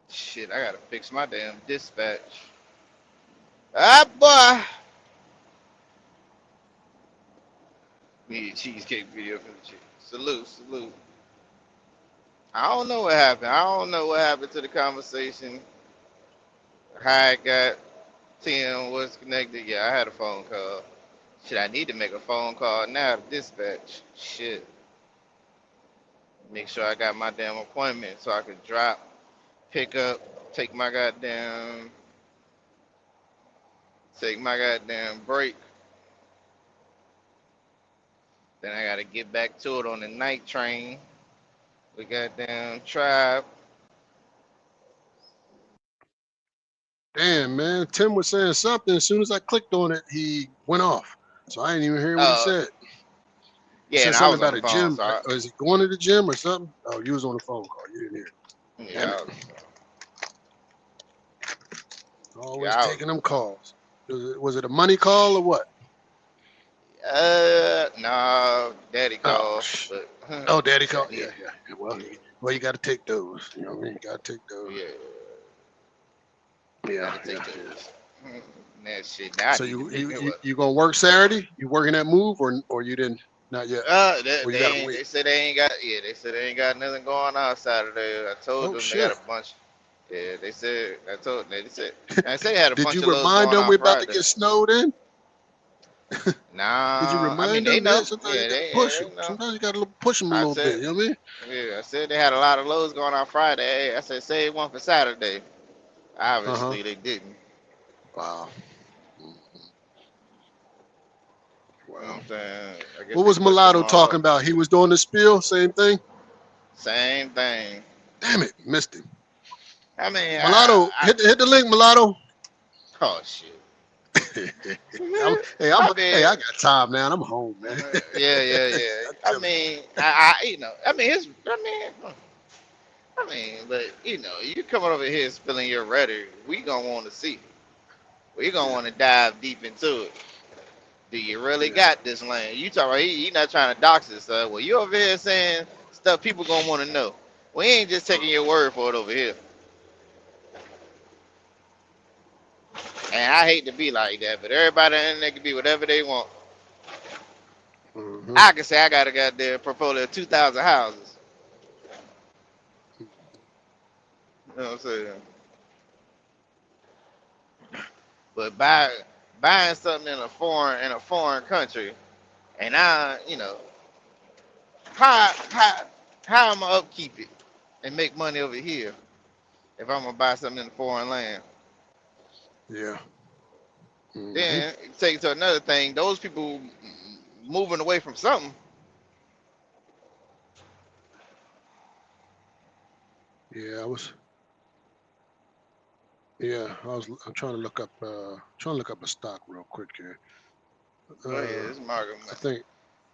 Shit, I gotta fix my damn dispatch. Ah, boy. We need a cheesecake video for the chick. Salute, salute. I don't know what happened. I don't know what happened to the conversation. How it got Tim was connected. Yeah, I had a phone call. Shit, I need to make a phone call now to dispatch. Shit. Make sure I got my damn appointment so I could drop, pick up, take my goddamn break. Then I gotta get back to it on the night train. We goddamn Tribe. Damn, man. Tim was saying something. As soon as I clicked on it, he went off. So I didn't even hear what he said. He Yeah, said and I something was on about the a phone, gym. so I, Is he going to the gym or something? Oh, you was on the phone call. You didn't hear. Damn yeah, it. Always I was, taking them calls. Was it a money call or what? no, Daddy Oh, called, but oh, daddy called. yeah, Yeah. Well, you got to take those. You know what I mean? You got to take those. yeah, Yeah, gotta take yeah. those. That shit. Now I So need to pick me up. you gonna work Saturday? You working that move or you didn't? Not yet. Or you gotta wait. They said they ain't got. Yeah, they said they ain't got nothing going on Saturday. I told Oh them they got shit. a bunch. Yeah, they said. I told them. They said. I said they had a Did bunch you of loads remind going them on we about to Friday. get snowed in? Did you Nah, I mean remind they them? Yeah, know. sometimes Yeah, you gotta push they them. know. Sometimes you gotta push them a I little bit. said. You know what I mean? Yeah, I said they had a lot of loads going on Friday. Hey, I said save one for Saturday. Uh huh. Obviously they didn't. Wow. Mhm. You know what Wow. I'm saying? I guess What they was pushed them Mulatto all talking up. about? He was doing the spiel. Same thing. Same thing. Damn it, missed him. I mean, Mulatto, hit the link, Mulatto. oh shit. Hey, I I mean, got time now. I'm home, man. yeah. I'm I chilling. mean, I mean, but you coming over here spilling your rhetoric, we gonna want to see. We gonna Yeah, want to dive deep into it. Do you really yeah. got this land? You talking about he not trying to dox us, well, you over here saying stuff people gonna want to know. We ain't just taking your word for it over here. And I hate to be like that, but everybody in there can be whatever they want. Mm-hmm. I can say I got a goddamn portfolio of 2,000 houses. You know what I'm saying? But buying something in a foreign country, and how how how I'm gonna upkeep it and make money over here if I'm gonna buy something in a foreign land? Yeah. Mm-hmm. Then it takes to another thing. Those people moving away from something. Yeah, I'm trying to look up a stock real quick here. Go ahead, Uh, it's market. I think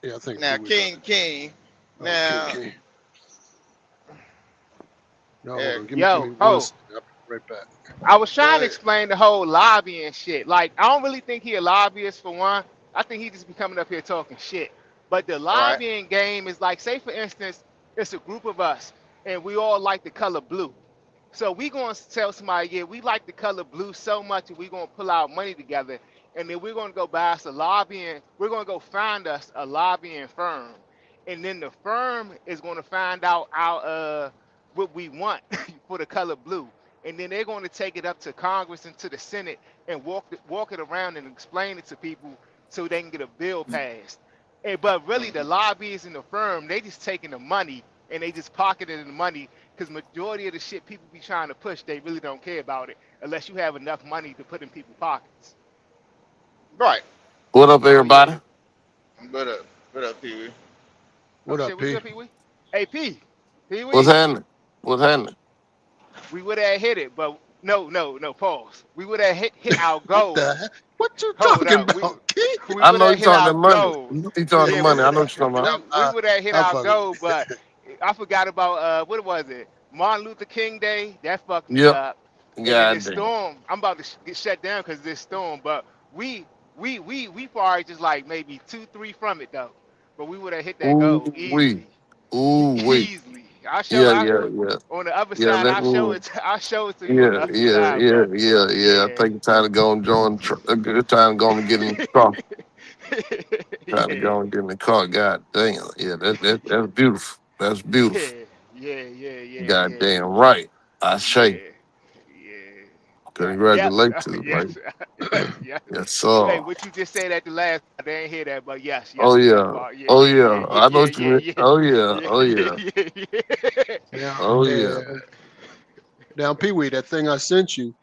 I think Now, Pee Wee about to jump. King. Oh, King Now, King. No, hold Eric, on. Give me Yo, one second. I'll be right back. I was go trying to ahead. explain the whole lobbying shit. Like, I don't really think he a lobbyist for one. I think he just be coming up here talking shit. But the Right. lobbying game is like, say for instance, it's a group of us and we all like the color blue. So we gonna tell somebody, yeah, we like the color blue so much, and we gonna pull our money together, and then we're gonna go buy us a lobbying. We're gonna go find us a lobbying firm, and then the firm is gonna find out our what we want for the color blue, and then they're gonna take it up to Congress and to the Senate and walk it around and explain it to people so they can get a bill passed. But really, the Mhm. lobbyists and the firm, they just taking the money and they just pocketing the money because majority of the shit people be trying to push, they really don't care about it unless you have enough money to put in people's pockets. Right. What up, So yeah. everybody? What up, Pee Wee? Oh What up, shit, what you P? up, Pee Wee? Hey P, Pee What's Wee, happening? What's happening? we would have hit it, but no, pause. We would have hit our What the goal. heck? What you Hold talking up, about, Key? we I would know have you hit talking our that money. goal. You talking the Yeah, money. I know what you're talking about. we would have hit I'm our fucking. goal, but I forgot about what was it? Martin Luther King Day. That fucked me Yep. up. And then this God damn. storm. I'm about to get shut down because this storm. But we probably just like maybe 2-3 from it though. But we would have hit that Ooh goal wee. easily, Ooh wee. easily. I show. Yeah, I yeah, yeah. on the other Yeah, side. that I show ooh. it. I show it to you on the Yeah, other yeah, side. yeah, But yeah, yeah. I yeah. think it's time to go and join. A good time to go and get in the car. Time to Yeah. go and get in the car. God damn. Yeah, that's beautiful. That's Yeah, beautiful. yeah. God damn right. I say. Yeah. Congratulations, Yes. man. Yes. Yes, sir. Hey, what you just said at the last, I didn't hear that, but yes, Oh that yeah. part. Yeah, Oh yeah, yeah, yeah. yeah, I know yeah, what you yeah, mean. yeah, Oh yeah. yeah, Oh yeah, yeah. yeah. Now, Oh yeah. now, Pee Wee, that thing I sent you,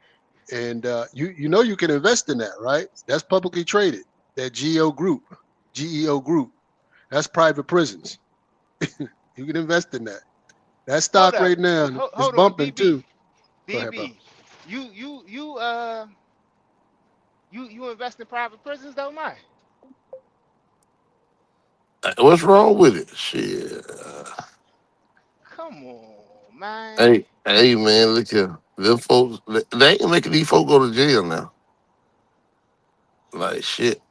and you know you can invest in that, right? That's publicly traded. That GEO Group. That's private prisons. You can invest in that. That Hold stock up, right now is hold on, bumping DB, too. Go ahead, bro. DB. You invest in private prisons, though, man? What's wrong with it? Shit. Come on, man. Hey, man, look here. Them folks, they ain't making these folks go to jail now. Like shit.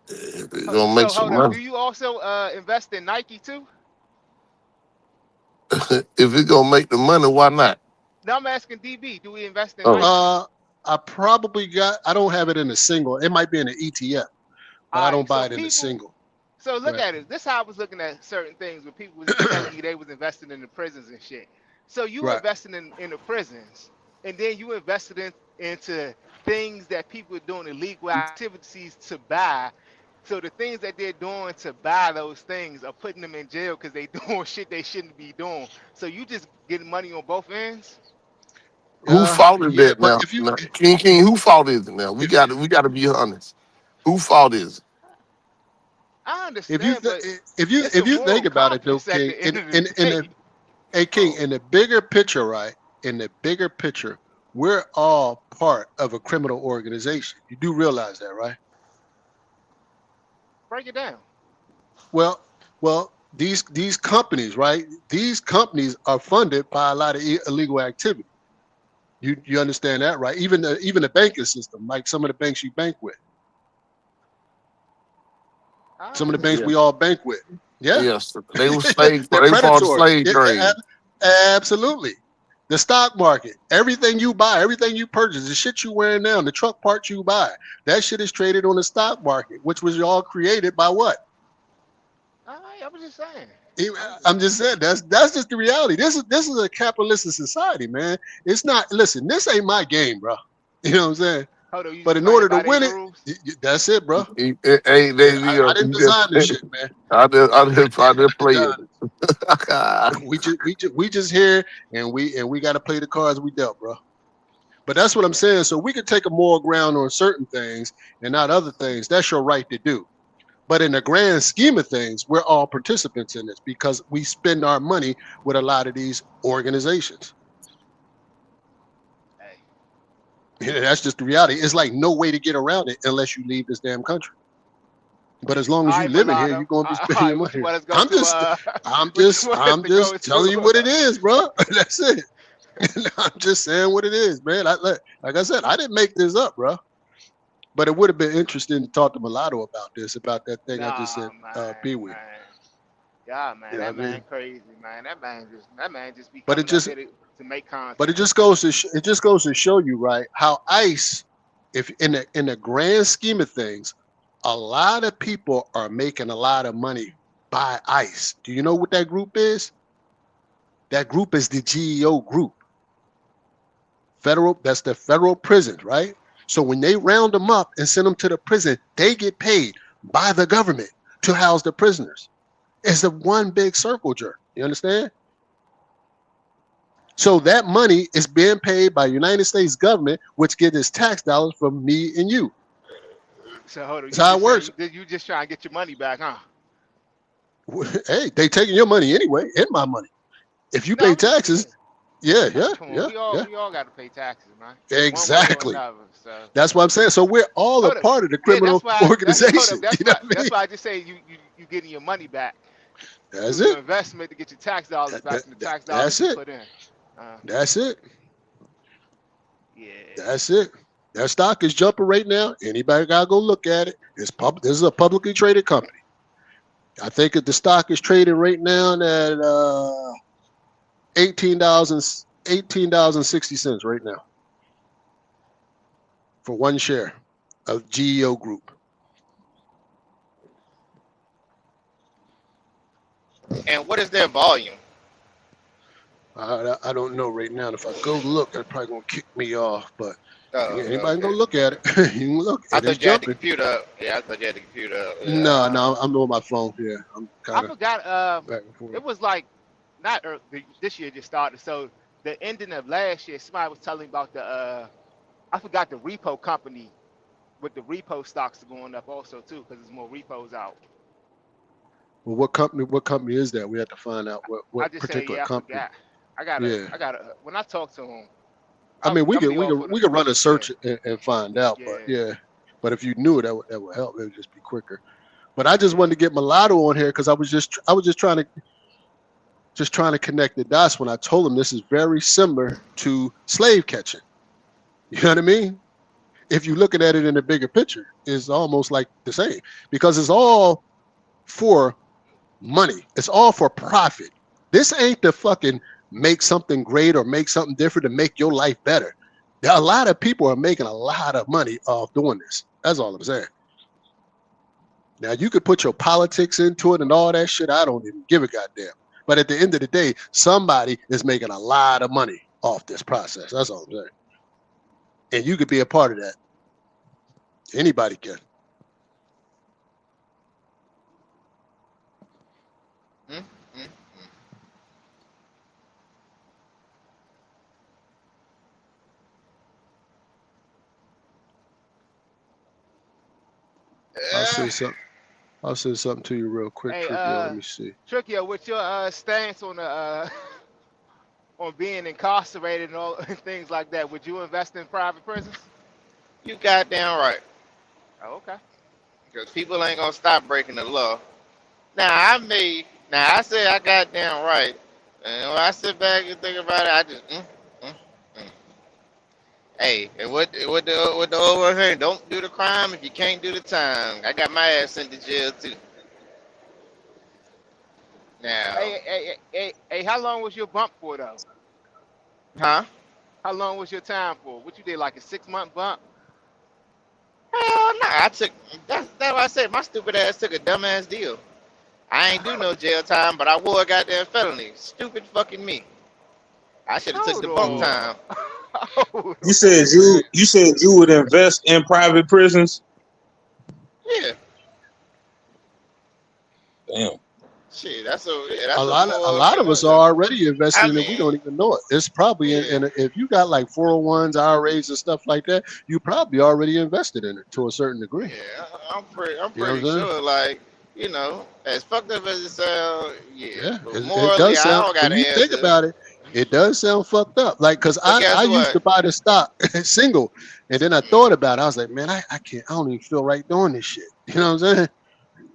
If they gonna make So some hold up. money. Do you also invest in Nike too? If it gonna make the money, why not? No, I'm asking DB. Do we invest in Oh, Nike? I probably got. I don't have it in a single. It might be in an ETF, but All I right. don't buy So it in a people. single. So Go look ahead. at it. This is how I was looking at certain things when people was telling me they was investing in the prisons and shit. So you Right. investing in the prisons, and then you invested into things that people are doing illegal activities to buy. So the things that they're doing to buy those things are putting them in jail because they doing shit they shouldn't be doing. So you just getting money on both ends. who faulted Yeah, that but now? if you Now, King, who fault is it now? We if got to be honest. Who fault is it? I if you understand, th- but if it's a you moral think about it though, compass at King, the end of the in day. the hey King, Oh, in the bigger picture, right? In the bigger picture, we're all part of a criminal organization. You do realize that, right? break it down. Well, these companies, right? These companies are funded by a lot of illegal activity. You understand that, right? Even the banking system, like some of the banks you bank with, I some of the banks Yeah. understand. we all bank with. Yeah, Yes. They were slave. they're They part of the predatory. slave trade. Absolutely. The stock market, everything you buy, everything you purchase, the shit you wearing now, the truck parts you buy, that shit is traded on the stock market, which was all created by what? I was just saying. I'm just saying that's just the reality. This is a capitalistic society, man. It's not. Listen, this ain't my game, bro. You know what I'm saying? Hold on, you But just in playing order to by their win it, rules? that's it, bro. Hey, Yeah, I didn't design this shit, man. I did play Design it. it. We just here and we got to play the cards we dealt, bro. But that's what I'm saying. So we could take a moral ground on certain things and not other things. That's your right to do. But in the grand scheme of things, we're all participants in this because we spend our money with a lot of these organizations. Hey, That's just the reality. It's like no way to get around it unless you leave this damn country. But as long all as you right, live in here, you're mulatto. gonna be All spending right, your what you money. want us to go I'm to? just, I'm What you just, want us I'm to go just telling you to? what it is, bro. That's it. I'm just saying what it is, man. Like I said, I didn't make this up, bro. But it would have been interesting to talk to Mulatto about this, about that thing I just Nah, said, Pee man. Wee. Yeah, man, You know that what I man mean? crazy, man. That man just be But it coming up just, here to make but it content. just goes to, it just goes to show you, right, how ICE, if in the grand scheme of things, a lot of people are making a lot of money by ICE. Do you know what that group is? That group is the GEO group. That's the federal prisons, right? So when they round them up and send them to the prison, they get paid by the government to house the prisoners. It's a one big circle jerk. You understand? So that money is being paid by United States government, which gets its tax dollars from me and you. So hold on, That's you how it just works. saying you just trying to get your money back, huh? Hey, they taking your money anyway, and my money. If you No, pay I'm just taxes, saying. yeah, Nah, come on, we all got to pay taxes, man, one way or exactly. another. So That's what I'm saying. So we're all a hold up, part of the yeah, criminal hold up. organization. You know what I That's mean? why I just say you getting your money back That's through your it. investment to get your tax dollars back from the tax dollars That's you it. put in. That's it. Yeah. That's it. That stock is jumping right now. Anybody gotta go look at it. This is a publicly traded company. I think the stock is trading right now at $18.60 right now for one share of GEO Group. And what is their volume? I don't know right now. If I go look, they're probably gonna kick me off. But Oh, Anybody okay. gonna look at it? You can look. I It is thought you had the jumping. computer up. Yeah, I thought you had the computer up. No, no, I'm on my phone. Yeah, I'm I kind of forgot. back and forth. It was like not this year just started. So the ending of last year, somebody was telling me about the. I forgot the repo company with the repo stocks going up also too because there's more repos out. Well, what company? What company is that? We have to find out I what just said particular yeah, I company. forgot. Yeah. I gotta. When I talk to him, I mean, we I'll could be we off could on we the could run a yeah, search and find out. But yeah. yeah, but if you knew it, that would help. It would just be quicker. But I just wanted to get Mulatto on here because I was just trying to connect the dots when I told him this is very similar to slave catching. You know what I mean? If you're looking at it in a bigger picture, it's almost like the same because it's all for money. It's all for profit. This ain't to fucking make something great or make something different to make your life better. A lot of people are making a lot of money off doing this. That's all I'm saying. Now you could put your politics into it and all that shit. I don't even give a goddamn. But at the end of the day, somebody is making a lot of money off this process. That's all I'm saying. And you could be a part of that. Anybody can. Mm, mm, I'll mm. say something. I'll say something to you real quick, Hey, Tricky. Let me see. Tricky, what's your stance on the on being incarcerated and all and things like that? Would you invest in private prisons? You goddamn right. Oh, okay. Because people ain't gonna stop breaking the law. Now I say I goddamn right. And when I sit back and think about it, I just mm. Hey, and what the old one saying? Don't do the crime if you can't do the time. I got my ass sent to jail too. Now, Hey, how long was your bump for though? huh? How long was your time for? What you did, like a 6-month bump? Hell no, that's what I said. My stupid ass took a dumbass deal. I ain't do no jail time, but I wore a goddamn felony. Stupid fucking me. I should have took the bump Hold time. on. You said you would invest in private prisons. Yeah, Damn. shit. That's A a lot more of us are already investing and we don't even know it. It's probably yeah. if you got like 401s, IRAs, and stuff like that, you probably already invested in it to a certain degree. Yeah, I'm pretty You know what pretty I'm saying? sure. Like, as fucked up as it sounds, yeah. Yeah, But it morally, does I sound. don't got When an you think answer. about it, it does sound fucked up. Like, cause But I guess used to what? buy the stock single, and then I thought about it. I was like, man, I can't. I don't even feel right doing this shit. You know what I'm saying?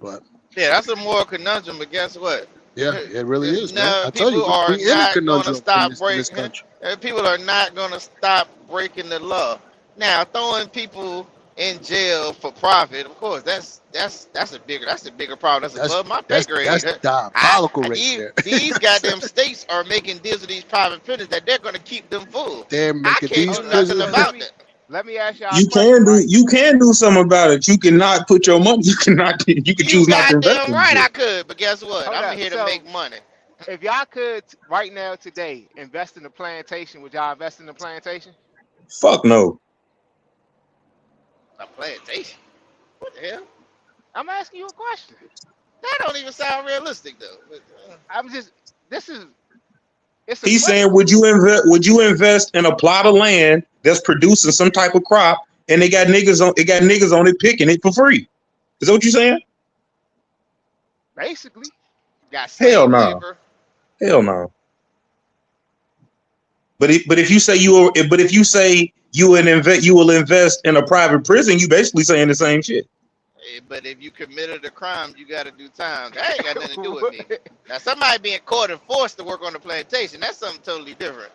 But Yeah, that's a moral conundrum. But guess what? yeah, it really It's is, man. now I tell you, people are we in a not going to conundrum stop in this breaking. country. People are not going to stop breaking the law. Now, throwing people in jail for profit, of course, that's a bigger problem. That's above my pay grade. That's diabolical right there. These goddamn states are making deals with these private prisons that they're going to keep them full. They're I making can't these do nothing prisons. about that. Let me ask y'all a You question, right? can do something about it. You cannot put your money. You can You choose not to invest goddamn in right it. I could, but guess what? Hold I'm up. here to So make money. if y'all could right now today invest in the plantation, would y'all invest in the plantation? Fuck no. A plantation? What the hell? I'm asking you a question. That don't even sound realistic though. But, I'm just it's a He's question. saying, would you invest in a plot of land that's producing some type of crop, and they got niggas on it picking it for free? Is that what you're saying? Basically. got Hell slave no. labor. Hell no. But if you say you will invest in a private prison, you basically saying the same shit. But if you committed a crime, you got to do time. That ain't got nothing to do with me. Now, somebody being caught and forced to work on the plantation, that's something totally different.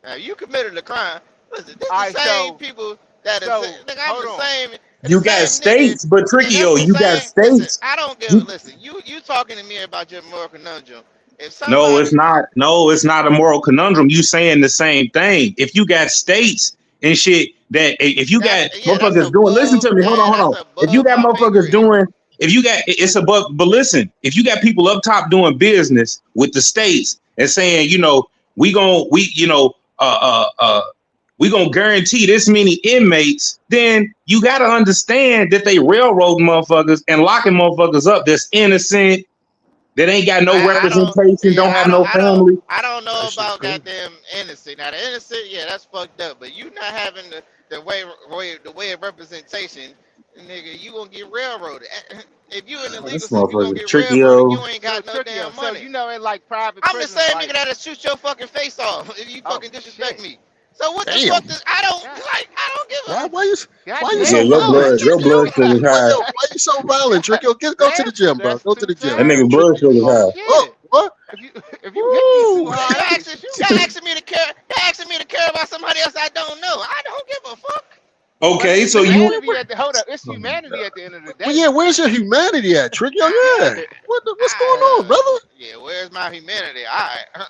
Now, you committed a crime. Listen, this Alright, the same so- people that are so, I'm hold the on. same. You the got same niggas. states, but Trickio, That's you the got same- states. Listen, I don't give. Listen, you talking to me about your moral conundrum. If somebody, No, it's not. No, it's not a moral conundrum. You saying the same thing. If you got states and shit that if you got motherfuckers doing, listen to me. Hold on. If you got motherfuckers doing, it's above. But listen, if you got people up top doing business with the states and saying, we we gonna guarantee this many inmates, then you gotta understand that they railroading motherfuckers and locking motherfuckers up that's innocent, that ain't got no I don't. representation, don't Yeah, have no family. I don't know That shit about crazy. goddamn innocent. Now the innocent, yeah, that's fucked up. But you not having the way of representation, nigga, you gonna get railroaded. If you in the Oh, legal this system, you gonna motherfucker get tricky, railroaded. yo. You ain't So got no tricky. damn So money. you know, in like private I'm the prisons, same like, nigga that'll shoot your fucking face off if you oh fucking disrespect shit, me. So what the Damn. fuck does I don't God, like? I don't give Why a. why you God why you Yeah, so damn, violent, your Tricky? blood sugar Why high. you so violent, Tricky? Go to the gym, bro. that's Go to too the gym, That fast. nigga man. blood Tricky. sugar high. Oh, Shit. what? If you hit me too Woo! hard, I can shoot Y'all you. asking me to care. Y'all asking me to care about somebody else I don't know. I don't give a fuck. But Okay, it's so you humanity at the hold up. It's Oh my humanity God. at the end of the Well, day. yeah, where's your humanity at, Tricky? Oh, yeah. What's going on, brother? Yeah, where's my humanity? All right.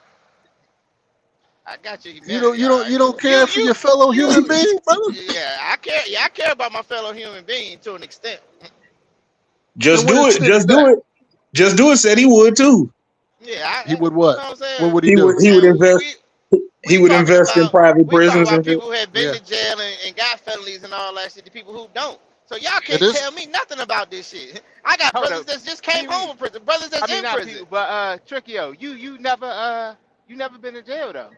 I got your humanity. All You right. don't care for your fellow human being, brother? Yeah, I care. Yeah, I care about my fellow human being to an extent. just To what do it, extent is just that? do it. Just do it, said he would too. Yeah, He would you know what? what I'm What saying? would he He do? would And invest he we would talking invest in about private we talking prisons about and shit. people who have been Yeah. to jail and got felonies and all that shit. The people who don't. So y'all It can't is. tell me nothing about this shit. I got Hold brothers up. that just came Pee home Wee. from prison. Brothers I that's mean in not prison. people, but Trickio, you never been in jail though.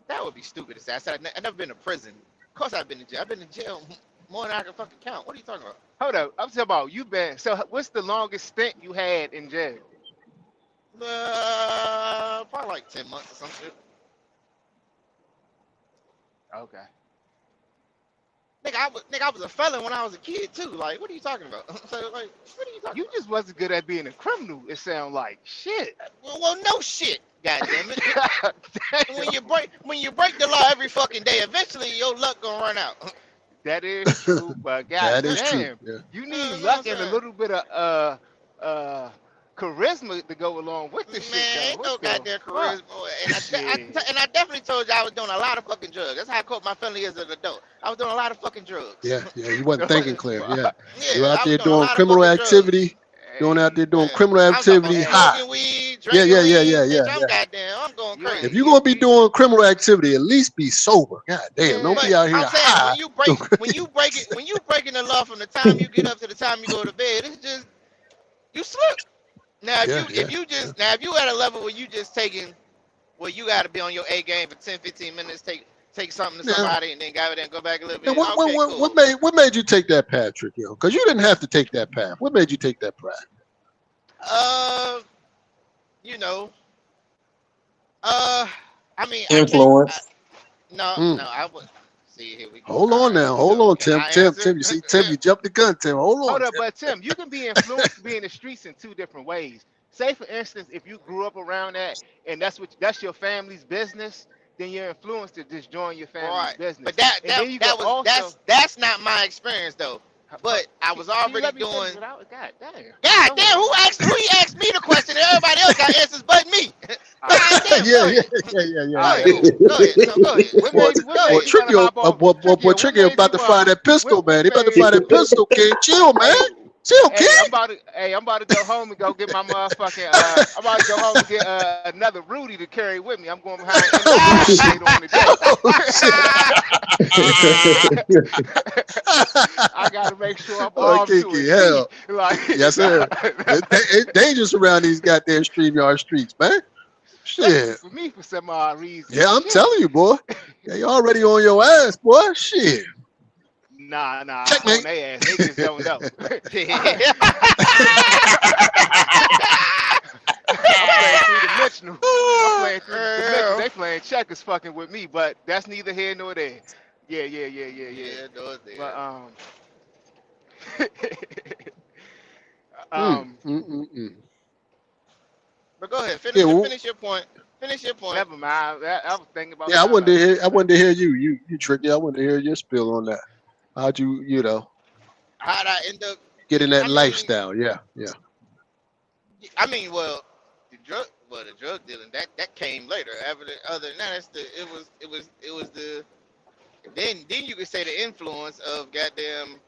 That would be stupid to say. I said I've never been to prison. Of course I've been to jail. I've been to jail more than I can fucking count. What are you talking about? Hold up. I'm talking about you been. So what's the longest stint you had in jail? Probably like 10 months or some shit. Okay. Nigga, I was a felon when I was a kid too. Like, what are you talking about? So, like, what are you talking You just wasn't good at being a criminal. It sound like shit. about? Well, no shit. God damn it. Damn. When you break the law every fucking day, eventually your luck gonna run out. That is true, but That is true. goddamn, Yeah. you You need know what luck I'm and a saying? little bit of charisma to go along with this Man, shit. ain't Though. no What the goddamn fuck? charisma. And I definitely told you I was doing a lot of fucking drugs. That's how I caught my felony as an adult. I was doing a lot of fucking drugs. Yeah. You wasn't thinking clear. Yeah. You Yeah, out I there was doing a doing lot of criminal fucking drugs. activity. Doing out there doing Man, criminal I was talking activity about high. smoking weed, Yeah. drinking weed. Yeah. Bitch, I'm going You ain't- crazy. If you're gonna be doing criminal activity, at least be sober. God damn, don't But be out here I'm saying high. when you breaking the law from the time you get up to the time you go to bed, it's just you slip. Now if you at a level where you just taking you got to be on your A game for 10, 15 minutes, take something to Yeah. somebody and then go back a little Yeah, bit. Okay, cool. what made you take that path, Tricky? Because you didn't have to take that path. What made you take that path? You know, I mean, Influence. I would see here we go. Hold on now. Hold on, Tim. Can I Tim, you see, Tim, you jumped the gun, Tim. Hold on. Hold up, Tim. but Tim, you can be influenced to be in the streets in two different ways. Say, for instance, if you grew up around that and that's your family's business, then you're influenced to just join your family's Right. business. But that's not my experience though. But I was Can you already let me finish doing. without- God damn. God damn, who asked me the question? And everybody else got answers but me. God damn, Yeah. Go ahead. Go ahead. So go ahead. What made you Boy, wanna Tricky, hop on? boy, Tricky, Tricky what about made to you, fire that pistol, what man. He about to made- fire that pistol, kid. Chill, man. Chill, Hey, kid. I'm about to go home and go get my motherfucking. I'm about to go home and get another Rudy to carry with me. I'm going behind Oh, shit. later on today. Oh, I gotta make sure I'm Oh, armed to Kiki, a hell. T. Like, Yes, sir. It's dangerous around these goddamn StreamYard streets, man. Shit. For me, for some odd reason. Yeah, I'm Shit. telling you, boy. Yeah, you already on your ass, boy. Shit. Nah, Checkmate. on their ass. They just don't know. I'm playing three-dimensional. I'm playing three-dimensional. They playing checkers fucking with me, but that's neither here nor there. Yeah. Yeah, no, it's there. But But go ahead, Yeah, well- finish your point. Finish your point. never mind. I was thinking about. Yeah, I wanted to hear you Tricky. I wanted to hear your spill on that. How'd you How'd I end up? get in I that mean- lifestyle? Yeah. I mean, well, the drug dealing that came later. Other than that, it was the. Then you could say the influence of goddamn,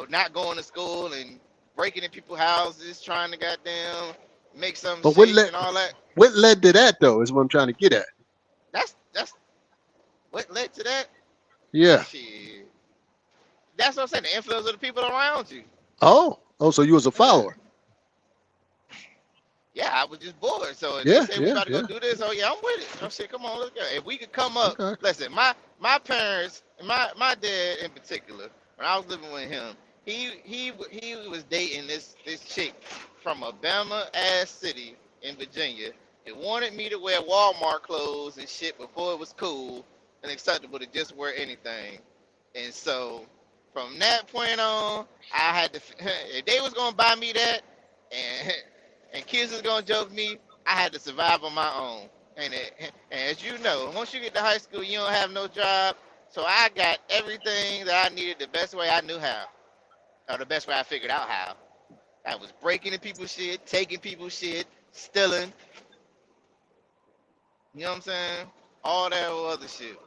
not going to school and breaking in people's houses, trying to goddamn make some But what shit led- and all that. What led to that though? Is what I'm trying to get at. That's What led to that? Yeah. Shit. That's what I'm saying. The influence of the people around you. Oh, so you was a Yeah. follower. Yeah, I was just bored. So if they Yeah, say we yeah, about to go yeah. do this, oh yeah, I'm with it. Oh shit, come on, let's go. If we could come up, Okay. listen, my parents, my dad in particular, when I was living with him, he was dating this chick from a Bama ass city in Virginia. It wanted me to wear Walmart clothes and shit before it was cool and acceptable to just wear anything. And so from that point on, I had to if they was gonna buy me that and and kids was gonna joke me, I had to survive on my own. And as you know, once you get to high school, you don't have no job. So I got everything that I needed the best way I knew how, or the best way I figured out how. I was breaking in people's shit, taking people's shit, stealing. You know what I'm saying? All that other shit.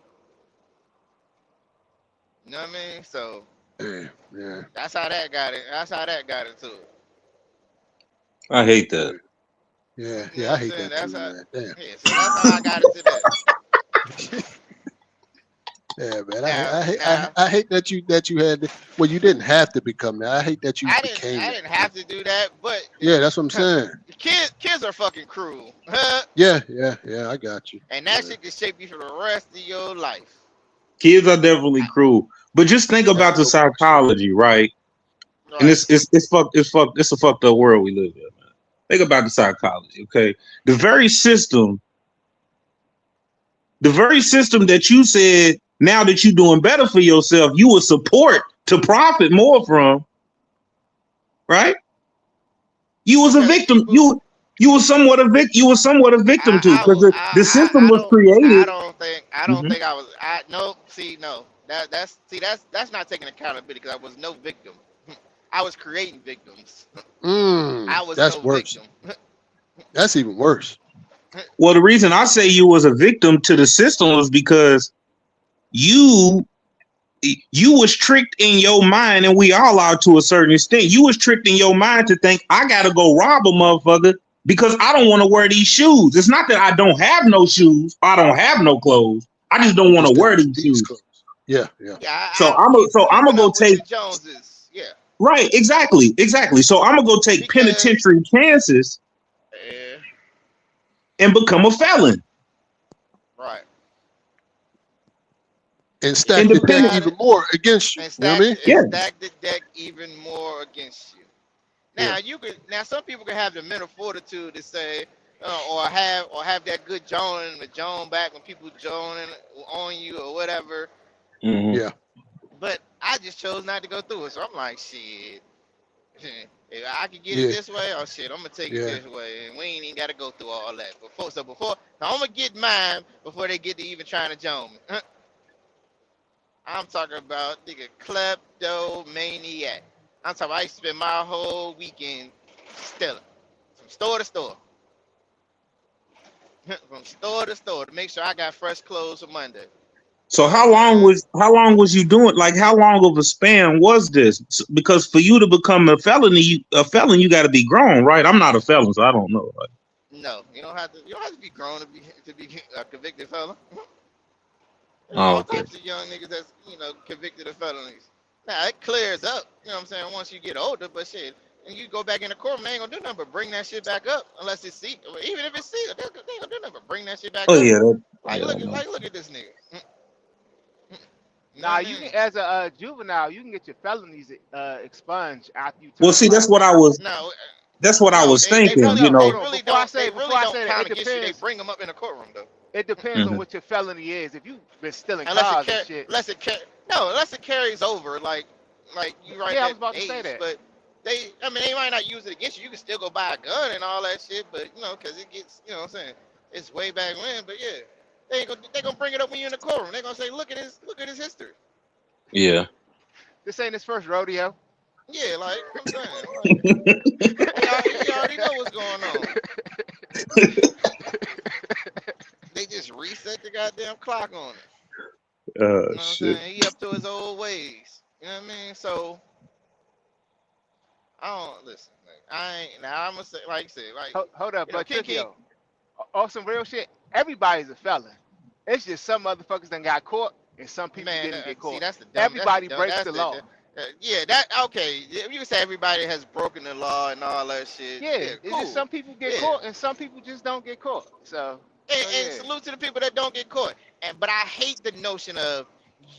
You know what I mean? So Yeah, yeah, that's how that got it. That's how that got into it. I hate that. yeah, You know yeah. what I I'm hate saying? that too, That's how. man. Damn. Yeah. So that's how I got into that. Yeah, man. Now, I hate now I hate that you had to, well, you didn't have to become that. I hate that you became I that. didn't have to do that, but Yeah, that's what I'm saying. kids are fucking cruel, Yeah, yeah, yeah. I got you. and Yeah, that shit can shape you for the rest of your life. Kids are definitely cruel, but just think that's about the so bullshit. psychology, right? And Right. it's a fucked up world we live in. Man. Think about the psychology, okay? The very system, the very system that you said now that you're doing better for yourself, you would support to profit more from, right? You was a Because victim. people, You was somewhat a victim. You was somewhat a victim to because the system was I created. don't think I was. I no. See, no. That's not taking accountability because I was no victim. I was creating victims. I was That's no worse. victim. That's even worse. Well, the reason I say you was a victim to the system was because you you was tricked in your mind, and we all are to a certain extent. You was tricked in your mind to think I gotta go rob a motherfucker because I don't want to wear these shoes. It's not that I don't have no shoes, I don't have no clothes. I just don't want to Just wear these these shoes. clothes. Yeah, yeah. Yeah, So I'm I'm gonna keeping go up with take the Joneses. Yeah, right, exactly. So I'm gonna go take because penitentiary chances yeah, and become a felon. right. And If stack you the deck Independent. got even it, more against you. and You know what I mean? Yeah. stack the deck even more against you. Yeah. Now some people can have the mental fortitude to say, or have that good joning, the joan back when people joning on you or whatever. Mhm. Yeah. But I just chose not to go through it. So I'm like, shit. If I could get it Yeah. this way, oh shit, I'm gonna take it Yeah. this way, and we ain't even gotta go through all that. Before, I'm gonna get mine before they get to even trying to join me. I'm talking about nigga kleptomaniac. I'm talking. I spend my whole weekend stealing from store to store, from store to store to make sure I got fresh clothes for Monday. You So know what I'm saying? how long was you doing? Like how long of a span was this? Because for you to become a felon, you got to be grown, right? I'm not a felon, so I don't know. Right? No, you don't have to. You don't have to be grown to be a convicted felon. There's Oh, all okay. types of young niggas that's convicted of felonies. Now it clears up. You know what I'm saying? Once you get older, but shit, and you go back in the courtroom, they ain't gonna do nothing but bring that shit back up unless it's seat. Even if it's sealed, they ain't gonna do nothing but bring that shit back Oh up. yeah, Like yeah. I know. look at this nigga. You know Nah, what I you mean? can as a juvenile, you can get your felonies expunged after you Well, turn see, like No, that's what I no, was thinking. no, You no. know, Hold on. they really don't That, count against you. They bring them up in the courtroom though. it depends on Mhm. what your felony is. If you've been stealing Unless it cars and car- shit, unless it carries over, like you right yeah, I that was about to say age. that. But they might not use it against you. You can still go buy a gun and all that shit, but because it gets, what I'm saying, it's way back when. But yeah, they gonna bring it up when you're in the courtroom. They gonna say, look at his history. yeah. This ain't his first rodeo. Yeah, like I'm saying, like he already know what's going on. They just reset the goddamn clock on it. You know what I'm Shit. saying? He up to his old ways. You know what I mean? So I don't listen. Like, I ain't now. I'm gonna say, like I said, like Hold up, but King. Trickio, on some real shit, everybody's a felon. It's just some motherfuckers done got caught and some people Man, didn't get see, caught. that's the dumb. That's the Everybody dumb. breaks That's the the. law. Yeah, that okay. You can say everybody has broken the law and all that shit. Yeah, Yeah, it's just cool. some people get Yeah, caught and some people just don't get caught. So and yeah. salute to the people that don't get caught. And but I hate the notion of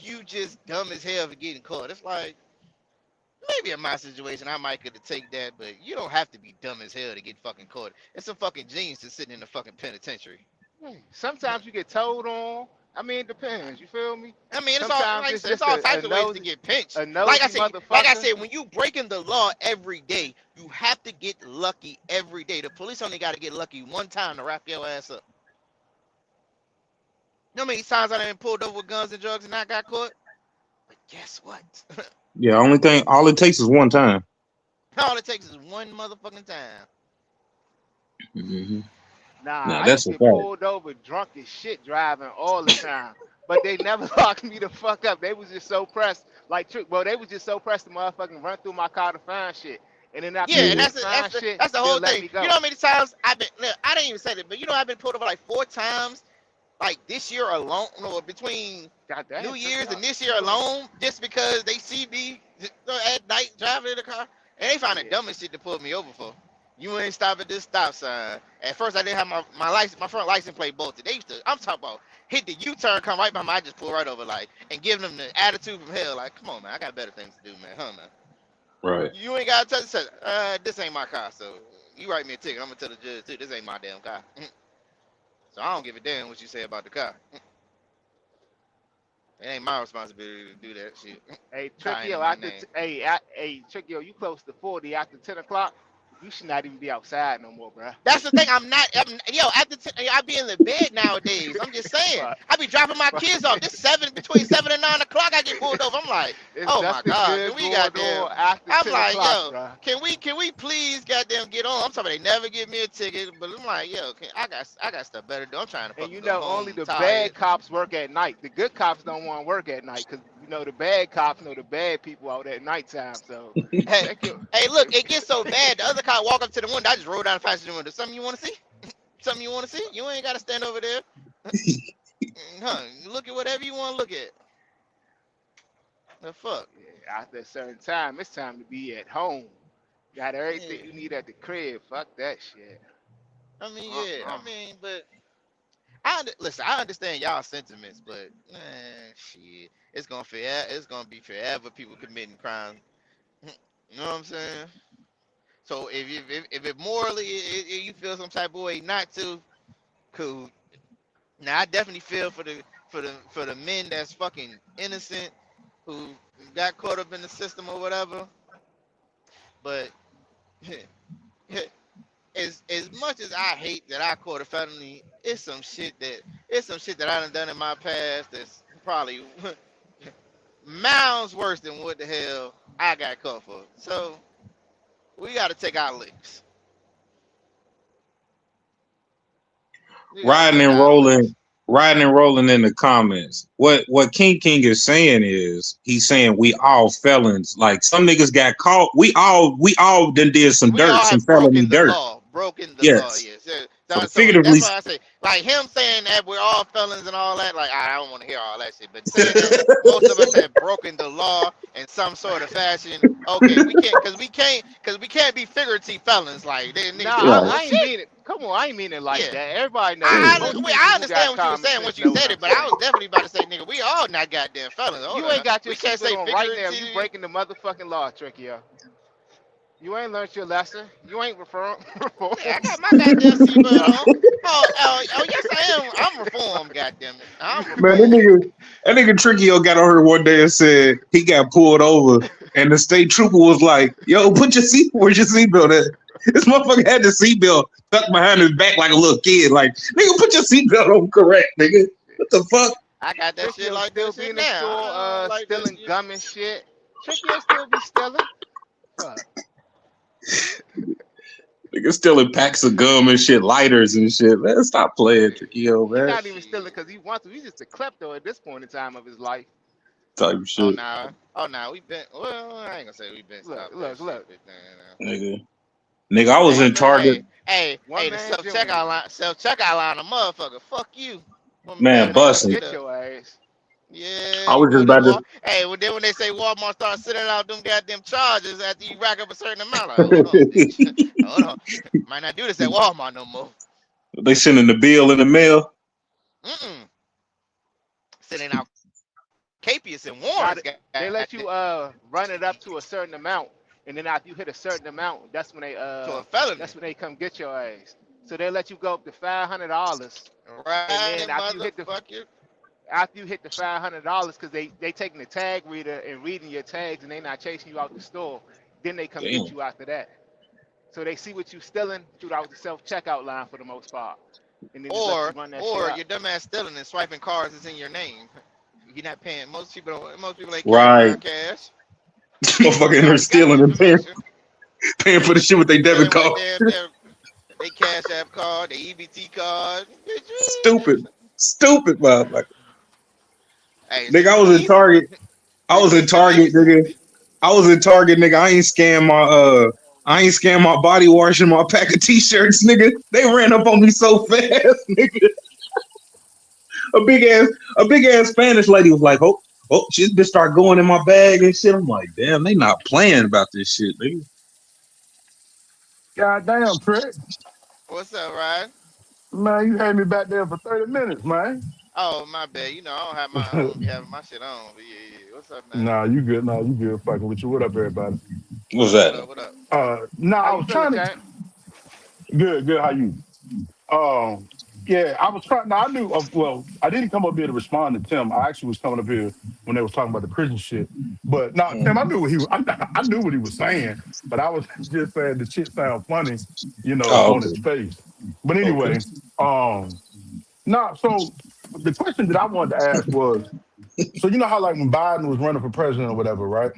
you just dumb as hell for getting caught. It's like maybe in my situation I might could take that, but you don't have to be dumb as hell to get fucking caught. It's some fucking geniuses sitting in the fucking penitentiary. Yeah. Sometimes you get told on. I mean, it depends. You feel me? I mean, it's all Sometimes like I it's said, it's just all a types of ways to nosy, get pinched. a nosy Like I motherfucker. said, when you breaking the law every day, you have to get lucky every day. The police only got to get lucky one time to wrap your ass up. You know how many times I done pulled over with guns and drugs and I got caught? But guess what? Yeah, all it takes is one time. All it takes is one motherfucking time. Hmm. Nah, Nah, I that's used a to get fact. pulled over drunk as shit driving all the time. But they never locked me the fuck up. They was just so pressed. They was just so pressed to motherfucking run through my car to find shit. And then after Yeah, they and Yeah. couldn't find shit, that's the they'll whole let thing. me You know go. how many times I've been? Look, I didn't even say that, but you know I've been pulled over like 4 times, like this year alone, no, between God damn, New took Year's you and out. this year alone, just because they see me at night driving in the car, and they find the Yeah. dumbest shit to pull me over for. You ain't stop at this stop sign. At first, I didn't have my license, my front license plate bolted. They used to, I'm talking about, hit the U-turn, come right by me, I just pull right over, like, and give them the attitude from hell, like, come on, man, I got better things to do, man, huh, man. Right. You ain't got to touch this. This ain't my car, so you write me a ticket. I'm gonna tell the judge too. This ain't my damn car. So I don't give a damn what you say about the car. It ain't my responsibility to do that shit. Hey, Car ain't Trickio, in my name. hey, Trickio, you close to 40 after 10 o'clock. You should not even be outside no more, bruh. That's the thing. Yo, I be in the bed nowadays. I'm just saying. Fuck. I be dropping my Fuck. kids off. Between 7 and 9 o'clock. I get pulled over. I'm like, There's oh my nothing god, good can we going goddamn? on after I'm 10 like, o'clock, yo, bruh. can we please goddamn get on? I'm talking. They never give me a ticket, but I'm like, yo, I got stuff better to do. I'm trying to And you fucking go know, only home the tired. bad cops work at night. The good cops don't want to work at night because you know the bad cops know the bad people out at nighttime. So Hey, check your hey, look, it gets so bad. The other cop walk up to the window. I just roll down the passenger window. Something you want to see? Something you want to see? You ain't got to stand over there. Huh? Look at whatever you want to look at. The fuck? yeah, after a certain time, it's time to be at home. Got everything Yeah. you need at the crib. Fuck that shit. I mean, yeah. Uh-uh. I mean, but listen. I understand y'all sentiments, but man, shit, It's gonna be forever people committing crimes. You know what I'm saying? So if it morally you feel some type of way not to, cool. Now I definitely feel for the men that's fucking innocent who got caught up in the system or whatever. But as much as I hate that I caught a felony, it's some shit that I done in my past that's probably miles worse than what the hell I got caught for. So we got to take our licks. We got to Riding take and our licks. rolling in the comments. What King is saying is he's saying we all felons. Like some niggas got caught. We all done did some We dirt, all some have felony dirt. broken the law, Yes. yes. So So that's figuratively, why I say, like him saying that we're all felons and all that, like I don't want to hear all that shit. But saying that most of us have broken the law in some sort of fashion, okay, we can't be figurative felons. Like they Nah, niggas be like, right. oh I ain't shit, mean it. Come on, I ain't mean it like yeah. that. Everybody know Yeah. most people I who got understand what you were common saying sense once you know what said I'm it, but I saying. was definitely about to say, nigga, we all not goddamn felons. Hold You on, ain't got your we can't seatbelt say on right now. You figurative. breaking the motherfucking law, Trickio. You ain't learned your lesson. You ain't reformed. Yeah, I got my goddamn seatbelt on. Yes, I am. I'm reformed, goddamn it. I'm Man, reformed. that nigga Trickio got on here one day and said he got pulled over, and the state trooper was like, "Yo, where's your seatbelt at?" This motherfucker had the seatbelt tucked behind his back like a little kid. Like, nigga, put your seatbelt on correct, nigga. What the fuck? I got that shit Trickio like still that be shit in the now. store I don't like that stealing shit. gum and shit. Trickio still be stealing. Fuck. Nigga stealing packs of gum and shit, lighters and shit. Man, stop playing, Trickio, He man. not even stealing Shit. because he wants to. He's just a klepto at this point in time of his life. Type Oh shit, nah. Oh nah. We been. Well, I ain't gonna say we been Look, stopped that look, shit, look. but nigga. Nigga, I was One in man, Target. hey, one the man self Junior. checkout line, a motherfucker. Fuck you. Woman Man, better Then they fuck come busting. it get up. your ass. I Yeah, was just boy, them about Wal. Hey, well, then when they say Walmart start sending out them goddamn charges after you rack up a certain amount, like, hold on, bitch, to. hold on, might not do this at Walmart no more. They sending the bill in the mail. Mm-mm. Sending out capious and Now warrants, they goddamn, let you run it up to a certain amount, and then after you hit a certain amount, to a felony. that's when they come get your ass. So they let you go up to $500, and Right, then motherfucker. after you hit the $500, because they taking the tag reader and reading your tags, and they not chasing you out the store. Then they come get Damn. you after that. So they see what you stealing throughout the self checkout line for the most part, and then just let you run that shit Or up. your dumbass stealing and swiping cards is in your name. You're not paying. Most people don't. Most people ain't carrying Right. around cash. Motherfucker in They there already got the stealing and information. paying for the shit with their debit Stealing with card. they cash app card, their EBT card. Stupid. Stupid motherfucker. Hey, so Nigga, I you was in easy. Target. I was in Nigga, you Target, easy. nigga. I was in Target, nigga. I ain't scanned my body wash and my pack of t-shirts, nigga. They ran up on me so fast, nigga. A big ass Spanish lady was like, oh, she just start going in my bag and shit. I'm like, damn, they not playing about this shit, nigga. God damn, Trick. What's up, Ryan? Man, you had me back there for 30 minutes, man. Oh, my bad. You know, I don't be having my shit on. But yeah. What's up, man? Nah, you good. Nah, you good fucking with you. What up, everybody? What's What that? up? What up? Nah, How I you was feeling, trying to champ? good, how you? Um, yeah, I was trying. Now I knew. Well, I didn't come up here to respond to Tim. I actually was coming up here when they was talking about the prison shit. But no, Tim, I Mm. knew what I knew what he was saying. But I was just saying the shit sound funny, Oh, on his okay. face. But Okay. anyway, nah. So the question that I wanted to ask was, so you know how like when Biden was running for president or whatever, right?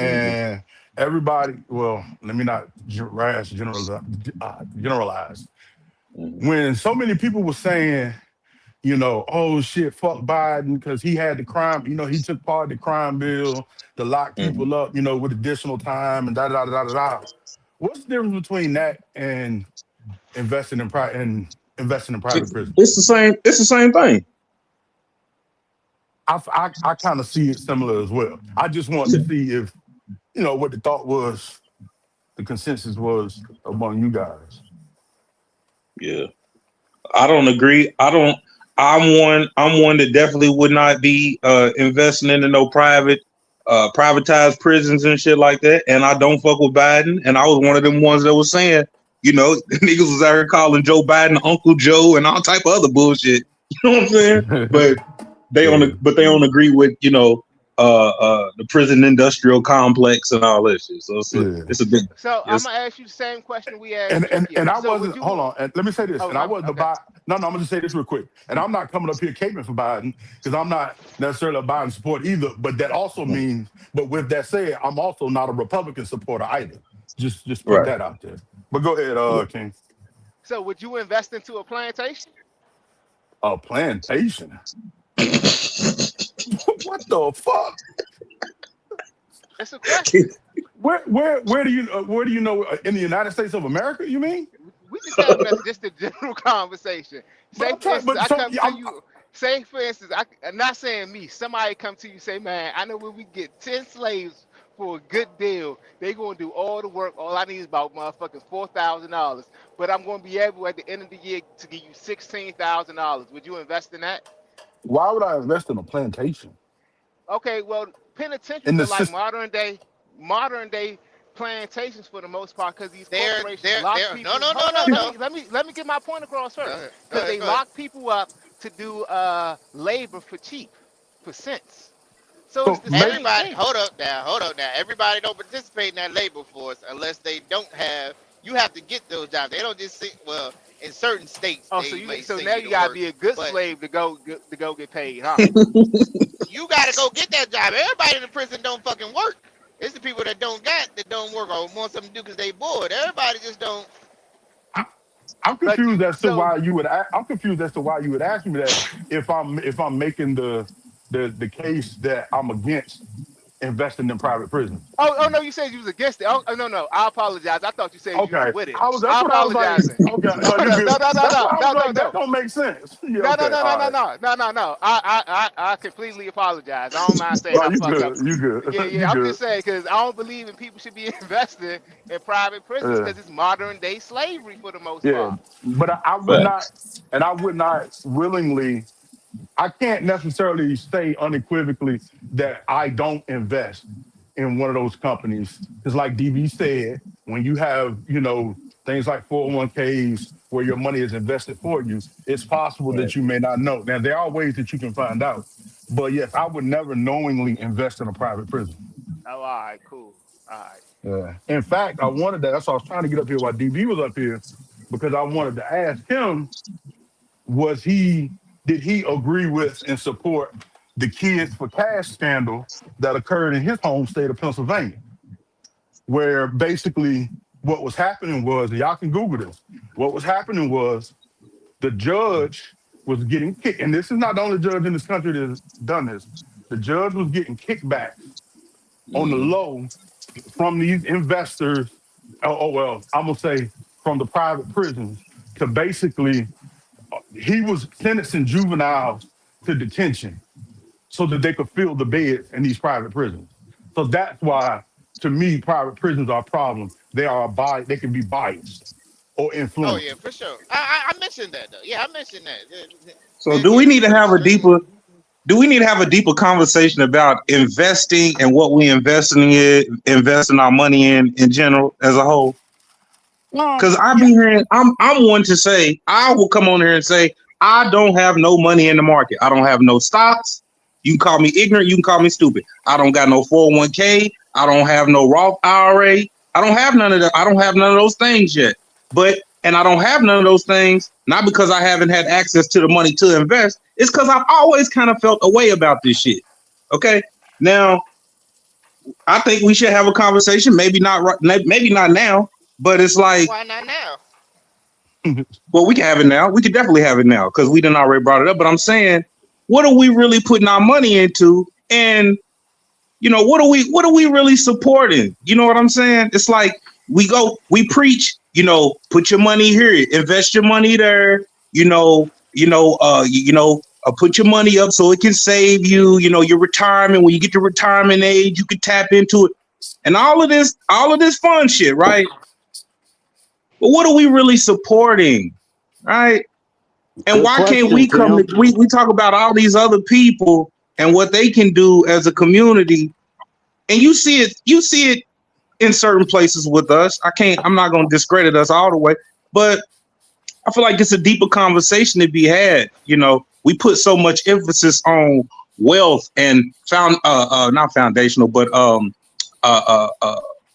Mm-hmm. And everybody, well, let me not generalize. Mm-hmm. When so many people were saying, oh shit, fuck Biden because he had the crime, he took part of the crime bill to lock Mm-hmm. people up, with additional time and da da da da da da. What's the difference between that and investing in private prison? It's the same. It's the same thing. I kind of see it similar as well. I just wanted to see if what the thought was, the consensus was among you guys. Yeah. I don't agree. I don't. I'm one that definitely would not be investing into no privatized prisons and shit like that. And I don't fuck with Biden. And I was one of them ones that was saying, niggas was out here calling Joe Biden Uncle Joe and all type of other bullshit. You know what I'm saying? But Yeah. they don't agree with the prison industrial complex and all that shit. So Yeah. it's a big So I'm yes. gonna ask you the same question we asked and and Cynthia. and I So would wasn't. Hold you? on. And let me say this. Oh And I my. wasn't Okay. about. No, I'm gonna just say this real quick. And I'm not coming up here caping for Biden because I'm not necessarily a Biden supporter either. But that also means. But with that said, I'm also not a Republican supporter either. Just put Right. that out there. But go ahead, King. So would you invest into a plantation? A plantation. What the fuck? It's a question. Where do you know in the United States of America? You mean? We just having just a general conversation. But Say I'm for trying. instance, But I so come yeah, to you. Say for instance, I'm not saying me. Somebody come to you say, man, I know where we get 10 slaves for a good deal. They gonna do all the work. All I need is about motherfucking $4,000. But I'm gonna be able at the end of the year to give you $16,000. Would you invest in that? why would I invest in a plantation? Okay, well, In penitentiaries the are like system. modern day plantations for the most part because these corporations They're lock they're no people. no no Hold no on, no. let me get my point across Go first. ahead. Go Because ahead. they Go ahead. lock people up to do labor for cheap, for cents. So it's So the same Everybody, thing. hold up now. Everybody don't participate in that labor force unless they don't have. You have to get those jobs. They don't just sit. Well, in certain states, Oh, they may so send now you you to gotta work, be a good but slave to go get paid, huh? you got to go get that job. Everybody in the prison don't fucking work. It's the people that don't work or want something to do because they bored. Everybody just don't. I, I'm But confused you as to so why you would. I'm confused as to why you would ask me that if I'm making the case that I'm against investing in private prisons. Oh no, you said you was against it. Oh no, I apologize. I thought you said you was Okay, with it. I was. That's I what I was like. apologize. Okay, No, no, you no, no, good. no, no, That's why no, I was no, no, like, that no. don't make sense. Yeah, No, no, okay, no, no, all no, right. no, no, no, no. I completely apologize. I don't mind saying No, I you fucked up. good. You good. Yeah, You yeah. I'm good. just saying because I don't believe in people should be investing in private prisons Yeah, because it's modern day slavery for the most yeah. part. But I would not, Facts. and I would not willingly. I can't necessarily say unequivocally that I don't invest in one of those companies. Because like DB said, when you have, things like 401ks where your money is invested for you, it's possible Right. that you may not know. Now, there are ways that you can find out. But yes, I would never knowingly invest in a private prison. Oh, all right, cool. All right. Yeah. In fact, I wanted that. That's why I was trying to get up here while DB was up here, because I wanted to ask him, was he did he agree with and support the Kids for Cash scandal that occurred in his home state of Pennsylvania, where basically what was happening was, and y'all can Google this, what was happening was the judge was getting kicked, and this is not the only judge in this country that has done this. The judge was getting kickbacks on the Mm. low from these investors. Well, I'm gonna say from the private prisons to basically he was sentencing juveniles to detention so that they could fill the beds in these private prisons. So that's why, to me, private prisons are a problem. They can be biased or Oh yeah, influenced. for sure. I mentioned that though. Yeah, I mentioned that. So Man do we getting need to have a preached. deeper do we need to have a deeper conversation about investing and what we investing our money in general as a whole? Because I be Yeah. hearing, I'm one to say, I will come on here and say, I don't have no money in the market. I don't have no stocks. You can call me ignorant. You can call me stupid. I don't got no 401k. I don't have no Roth IRA. I don't have none of that. I don't have none of those things yet. And I don't have none of those things, not because I haven't had access to the money to invest. It's because I've always kind of felt a way about this shit. Okay. Now, I think we should have a conversation. Maybe not right, maybe not now, but it's like, Why not now? well, we can have it now. We could definitely have it now because we didn't already brought it up. But I'm saying, what are we really putting our money into? And what are we really supporting? You know what I'm saying? It's like we preach, put your money here, invest your money there, put your money up so it can save you, your retirement. When you get to retirement age, you can tap into it. And all of this fun shit, right? But what are we really supporting? Right? And Good why can't we question, come Tim. to, we talk about all these other people and what they can do as a community, and you see it in certain places with us. I'm not going to discredit us all the way, but I feel like it's a deeper conversation to be had. We put so much emphasis on wealth and not foundational, but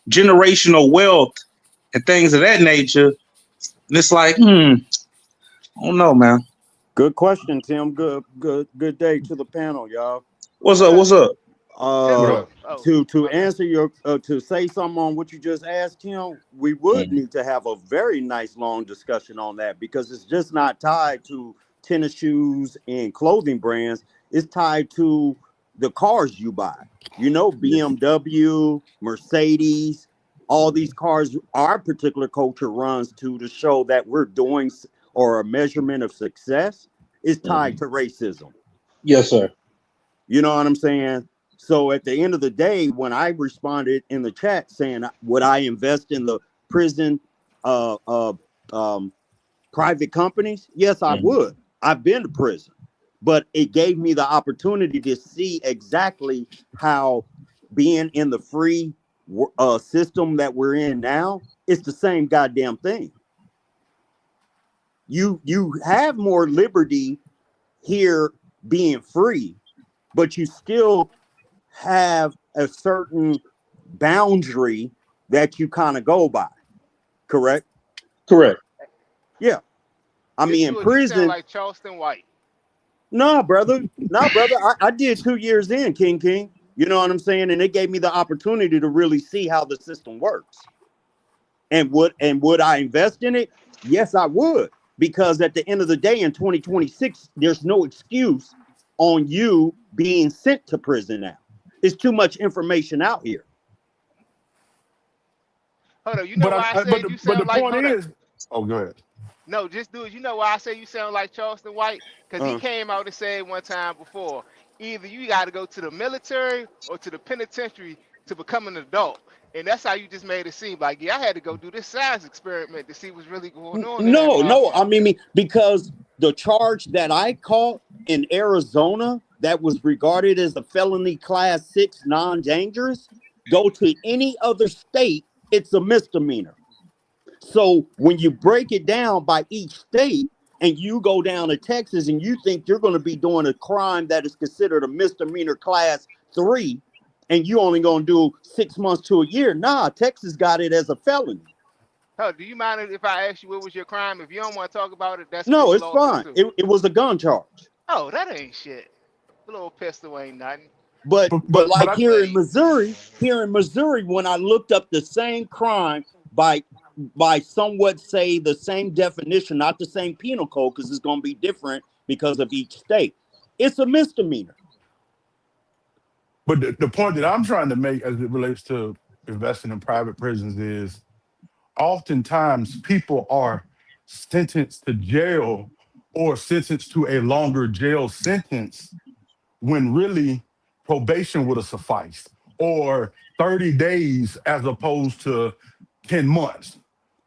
generational wealth and things of that nature. And it's like, I don't know, man. Good question, Tim. Good day to the panel, y'all. What's What up? up? What's up? What Uh, up? Oh, to my bad. answer your to say something on what you just asked, Tim, we would Mhm. need to have a very nice long discussion on that because it's just not tied to tennis shoes and clothing brands. It's tied to the cars you buy. Yeah. BMW, Mercedes, all these cars our particular culture runs to show that we're doing or a measurement of success is tied Mhm. to racism. Yes, sir. You know what I'm saying? So at the end of the day, when I responded in the chat saying, would I invest in the prison uh, uh, um, private companies? Yes, I Mhm. would. I've been to prison, but it gave me the opportunity to see exactly how being in the free system that we're in now, it's the same goddamn thing. You have more liberty here being free, but you still have a certain boundary that you kind of go by, correct? Correct. Yeah. I mean, in You sound prison, like Charleston White. no, brother. No, brother. I did 2 years in, King. You know what I'm saying? And it gave me the opportunity to really see how the system works. And would I invest in it? Yes, I would. Because at the end of the day, in 2026, there's no excuse on you being sent to prison now. It's too much information out here. Hold on, you know why I said you but the sound like, point hold up. is, oh, go ahead. No, just do it. You know why I say you sound like Charleston White? Because he Uh, came out and said one time before, either you got to go to the military or to the penitentiary to become an adult. And that's how you just made it seem like, yeah, I had to go do this science experiment to see what's really going on in that no. I motherfucker. mean, because the charge that I caught in Arizona that was regarded as a felony class 6 non-dangerous, go to any other state, it's a misdemeanor. So when you break it down by each state and you go down to Texas and you think you're going to be doing a crime that is considered a misdemeanor class 3 and you only going to do 6 months to a year, nah, Texas got it as a felony. Hell, do you mind if I ask you what was your crime? If you don't want to talk about it, that's No, cool it's also fine. too. It was a gun charge. Oh, that ain't shit. A little pistol ain't nothing. But But like I, here in Missouri, when I looked up the same crime by somewhat say the same definition, not the same penal code, because it's going to be different because of each state, it's a misdemeanor. but the point that I'm trying to make as it relates to investing in private prisons is oftentimes people are sentenced to jail or sentenced to a longer jail sentence when really probation would have sufficed, or 30 days as opposed to 10 months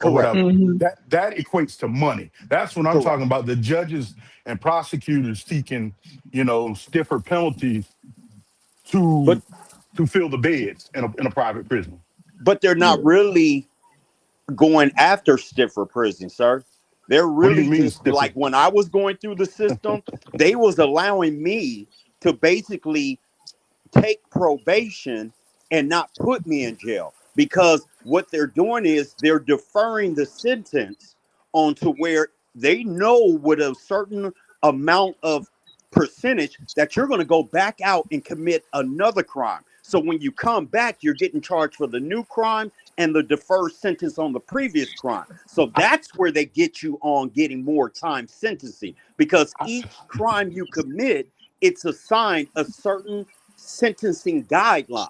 or Correct. whatever. Mhm. That equates to money. That's what I'm Correct. talking about. The judges and prosecutors seeking, stiffer penalties But to fill the beds in a private prison. they're Yeah. not really going after stiffer prison, sir. They're What do you really mean just stiffer? like when I was going through the system, they was allowing me to basically take probation and not put me in jail, because what they're doing is they're deferring the sentence onto where they know with a certain amount of percentage that you're going to go back out and commit another crime. So when you come back, you're getting charged for the new crime and the deferred sentence on the previous crime. So that's where they get you on getting more time sentencing, because each crime you commit, it's assigned a certain sentencing guideline.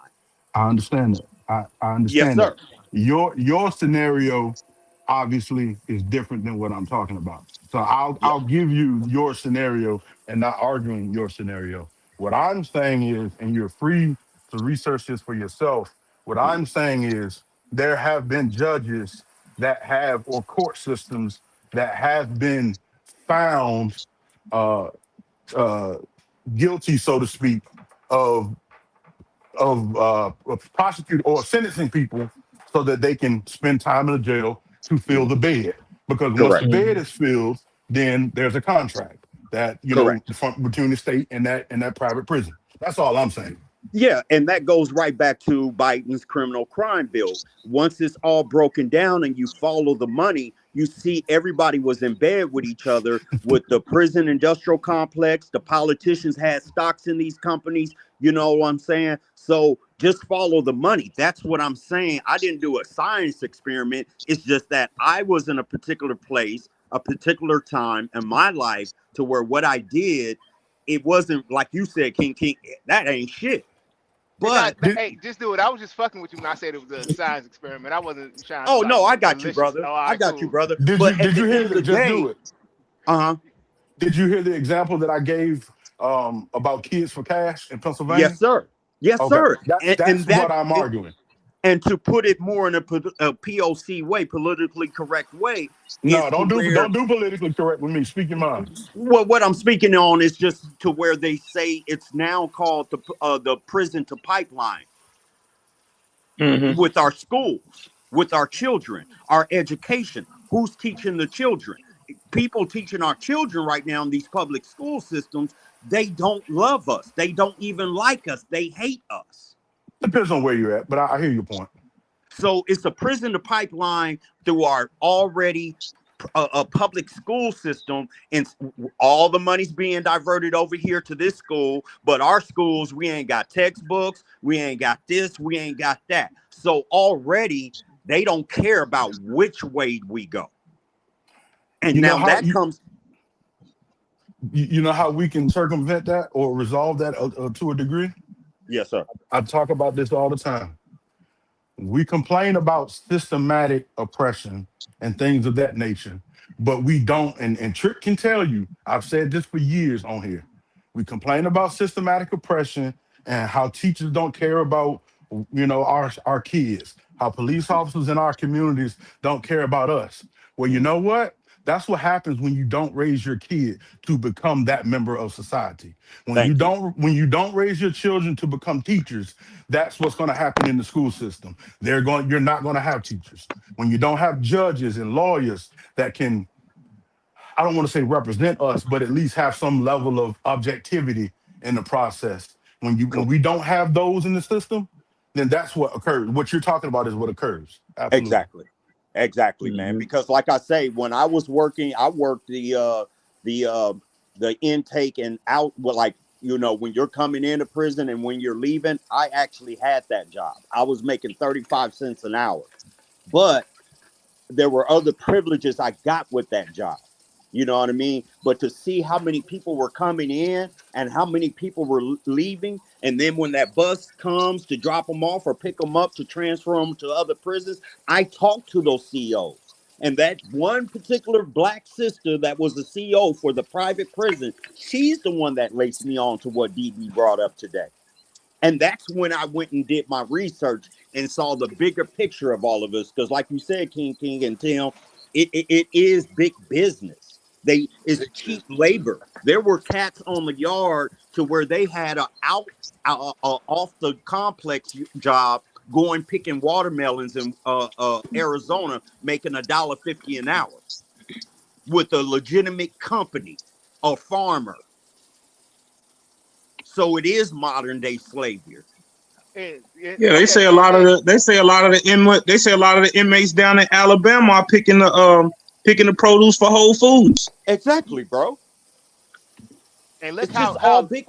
I understand that. I Yes, understand that. sir. Your scenario obviously is different than what I'm talking about. So Yeah. I'll give you your scenario and not arguing your scenario. What I'm saying is, and you're free to research this for yourself. What I'm saying is there have been judges that have, or court systems that have been found uh, uh, guilty, so to speak, of of prosecute or sentencing people so that they can spend time in the jail to fill the bed. Because once the Correct. bed Mhm. is filled, then there's a contract that Correct. between the state and that private prison. That's all I'm saying. Yeah, and that goes right back to Biden's criminal crime bill. Once it's all broken down and you follow the money, you see everybody was in bed with each other with the prison industrial complex. The politicians had stocks in these companies. You know what I'm saying? So just follow the money. That's what I'm saying. I didn't do a science experiment. It's just that I was in a particular place, a particular time in my life to where what I did, it wasn't like you said, King, that ain't shit. It's not, But Did, hey, just do it. I was just fucking with you when I said it was a science experiment. I wasn't trying to oh like no, I be got you, malicious. brother. Oh, all I right, got you, cool. brother. did you But at did the you hear end of the just do day, it? uh-huh. Did you hear the example that I gave about Kids for Cash in Pennsylvania? Yes, sir. Yes, Okay, sir. And that's what I'm and, arguing. and to put it more in a POC way, politically correct way, is No, to where don't do politically correct with me. Speak your mind. what I'm speaking on is just to where they say it's now called the prison to pipeline Mhm. with our schools, with our children, our education. Who's teaching the children? People teaching our children right now in these public school systems, they don't love us. They don't even like us. They hate us. Depends on where you're at, but I hear your point. So it's a prison to pipeline through our already a public school system, and all the money's being diverted over here to this school, but our schools, we ain't got textbooks, we ain't got this, we ain't got that. So already they don't care about which way we go. And You know now how that comes, you know how we can circumvent that or resolve that to a degree? Yes, sir. I talk about this all the time. We complain about systematic oppression and things of that nature, but we don't. And Trick can tell you, I've said this for years on here. We complain about systematic oppression and how teachers don't care about, our kids, how police officers in our communities don't care about us. Well, you know what? That's what happens when you don't raise your kid to become that member of society. Thank you. When you don't raise your children to become teachers, that's what's going to happen in the school system. You're not going to have teachers. When you don't have judges and lawyers that can, I don't want to say represent us, but at least have some level of objectivity in the process. When we don't have those in the system, then that's what occurs. What you're talking about is what occurs. Absolutely. Exactly, man. Because like I say, when I was working, I worked the intake and out, well, like, when you're coming into prison and when you're leaving, I actually had that job. I was making 35 cents an hour, but there were other privileges I got with that job. You know what I mean? But to see how many people were coming in and how many people were leaving, and then when that bus comes to drop them off or pick them up to transfer them to other prisons, I talked to those CEOs. And that one particular black sister that was the CEO for the private prison, she's the one that laced me on to what DB brought up today. And that's when I went and did my research and saw the bigger picture of all of us. Because like you said, King and Tim, it is big business. It's cheap labor. There were cats on the yard to where they had a off the complex job going picking watermelons in Arizona, making $1.50 an hour with a legitimate company, a farmer. So it is modern day slavery. Yeah, they say a lot of the inmates down in Alabama are picking the produce for Whole Foods. Exactly, bro. And look It's how just all big.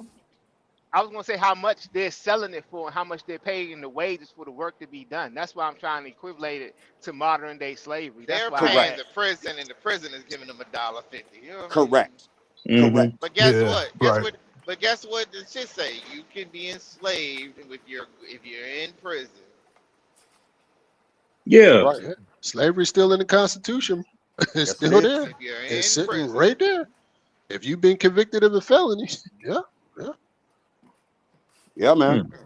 I was gonna say how much they're selling it for and how much they're paying the wages for the work to be done. That's why I'm trying to equivalent it to modern day slavery. That's They're why paying the prison, and the prison is giving them $1.50. You know what I mean? Correct. Mhm. Correct. But guess Yeah, what? right. But guess what? The shit say you can be enslaved if you're in prison. Yeah. Right. Yeah. Slavery's still in the Constitution. It's Yes, still it is. there. If you're It's in sitting prison, right there. If you've been convicted of a felony, yeah. Yeah, man. Hmm.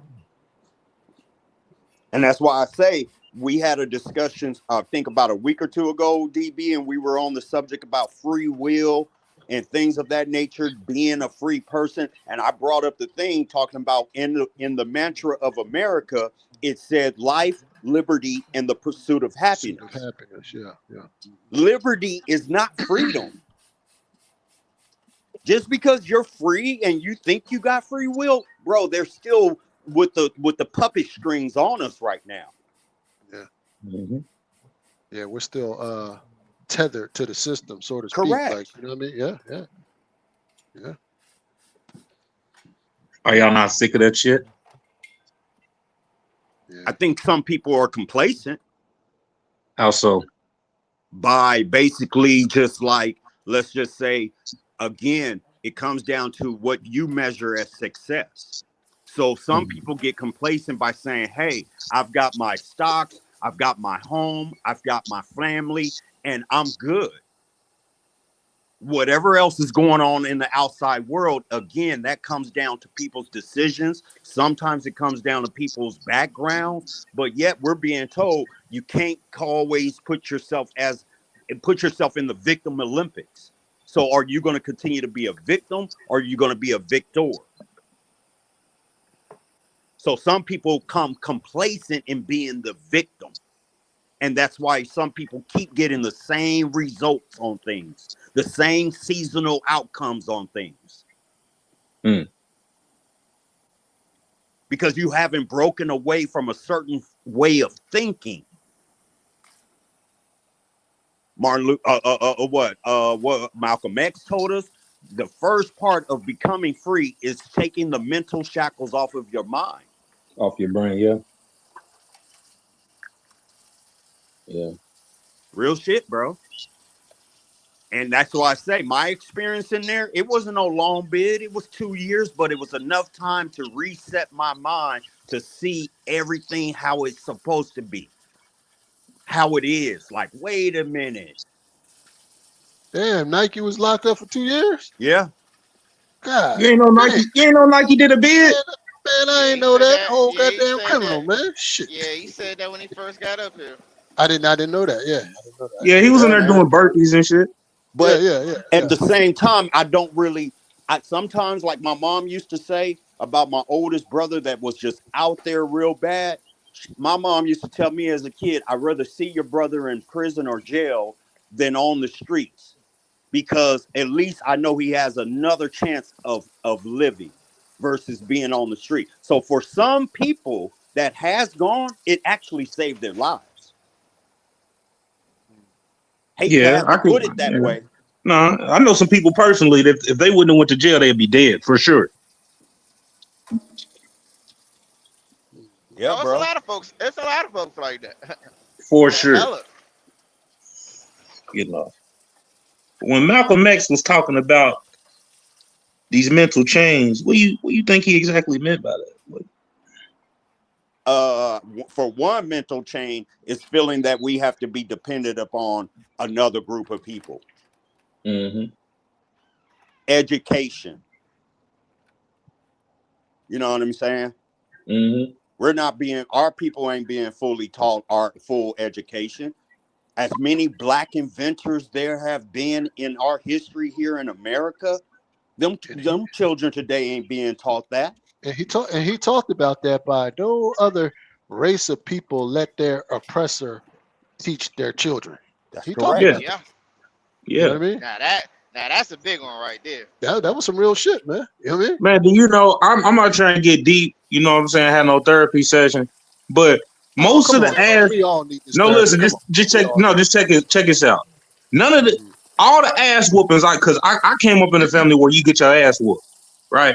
And that's why I say we had a discussion, I think about a week or two ago, DB, and we were on the subject about free will and things of that nature, being a free person. And I brought up the thing talking about in the mantra of America, it said life, liberty, and the pursuit of Pursuit of happiness. happiness. Yeah. Liberty is not freedom. Just because you're free and you think you got free will, bro, they're still with the puppet strings on us right now. Mhm. Yeah, we're still tethered to the system, so to speak. Correct. Like, you know what I mean? Yeah. Are y'all not sick of that shit? I think some people are complacent How so? by basically just like, let's just say, again, it comes down to what you measure as success. So some people get complacent by saying, hey, I've got my stocks, I've got my home, I've got my family, and I'm good. Whatever else is going on in the outside world, again, that comes down to people's decisions. Sometimes it comes down to people's backgrounds, but yet we're being told you can't always put yourself in the victim Olympics. So are you going to continue to be a victim or are you going to be a victor? So some people come complacent in being the victim. And that's why some people keep getting the same results on things, the same seasonal outcomes on things. Because you haven't broken away from a certain way of thinking. What Malcolm X told us, the first part of becoming free is taking the mental shackles off of your mind. Off your brain, yeah. Yeah. Real shit, bro. And that's why I say my experience in there, it wasn't no long bid. It was 2 years, but it was enough time to reset my mind to see everything how it's supposed to be, how it is. Like, wait a minute. Damn, Nike was locked up for 2 years? Yeah. God. You ain't know Nike. You ain't know Nike did a bid. Man, I Yeah, ain't he know said that. that. Whole Yeah, he goddamn said criminal, that. man. Shit. Yeah, he said that when he first got up here. I didn't know that. Yeah. I didn't know that. Yeah, he was in Yeah, there man. doing burpees and shit. But Yeah. at the same time, I don't really. I sometimes, like my mom used to say about my oldest brother that was just out there real bad. My mom used to tell me as a kid, I'd rather see your brother in prison or jail than on the streets, because at least I know he has another chance of living versus being on the street. So for some people that has gone, it actually saved their lives. Hate to Yeah, have I to could. put it that Yeah. way. No, I know some people personally that if they wouldn't have went to jail, they'd be dead for sure. Yeah, Oh, it's a bro. lot of folks. It's a lot of folks like that. For sure. Hella. You know, when Malcolm X was talking about these mental chains, what you think he exactly meant by that? For one, mental chain is feeling that we have to be dependent upon another group of people. Mm-hmm. Education. You know what I'm saying? Mm-hmm. Our people ain't being fully taught our full education. As many black inventors there have been in our history here in America, them children today ain't being taught that. And he talked about that by no other race of people let their oppressor teach their children. That's He talked correct. about Yeah. that. You know Yeah. what I mean? Now that's a big one right there. That was some real shit, man. You know what I mean? Man, do you know I'm not trying to get deep, you know what I'm saying, I had no therapy session. But Oh, most come of on, the ass we all need this no therapy. listen, Come on. just We check all need check this out. None of the all the ass whoopings cause I came up in a family where you get your ass whooped, right?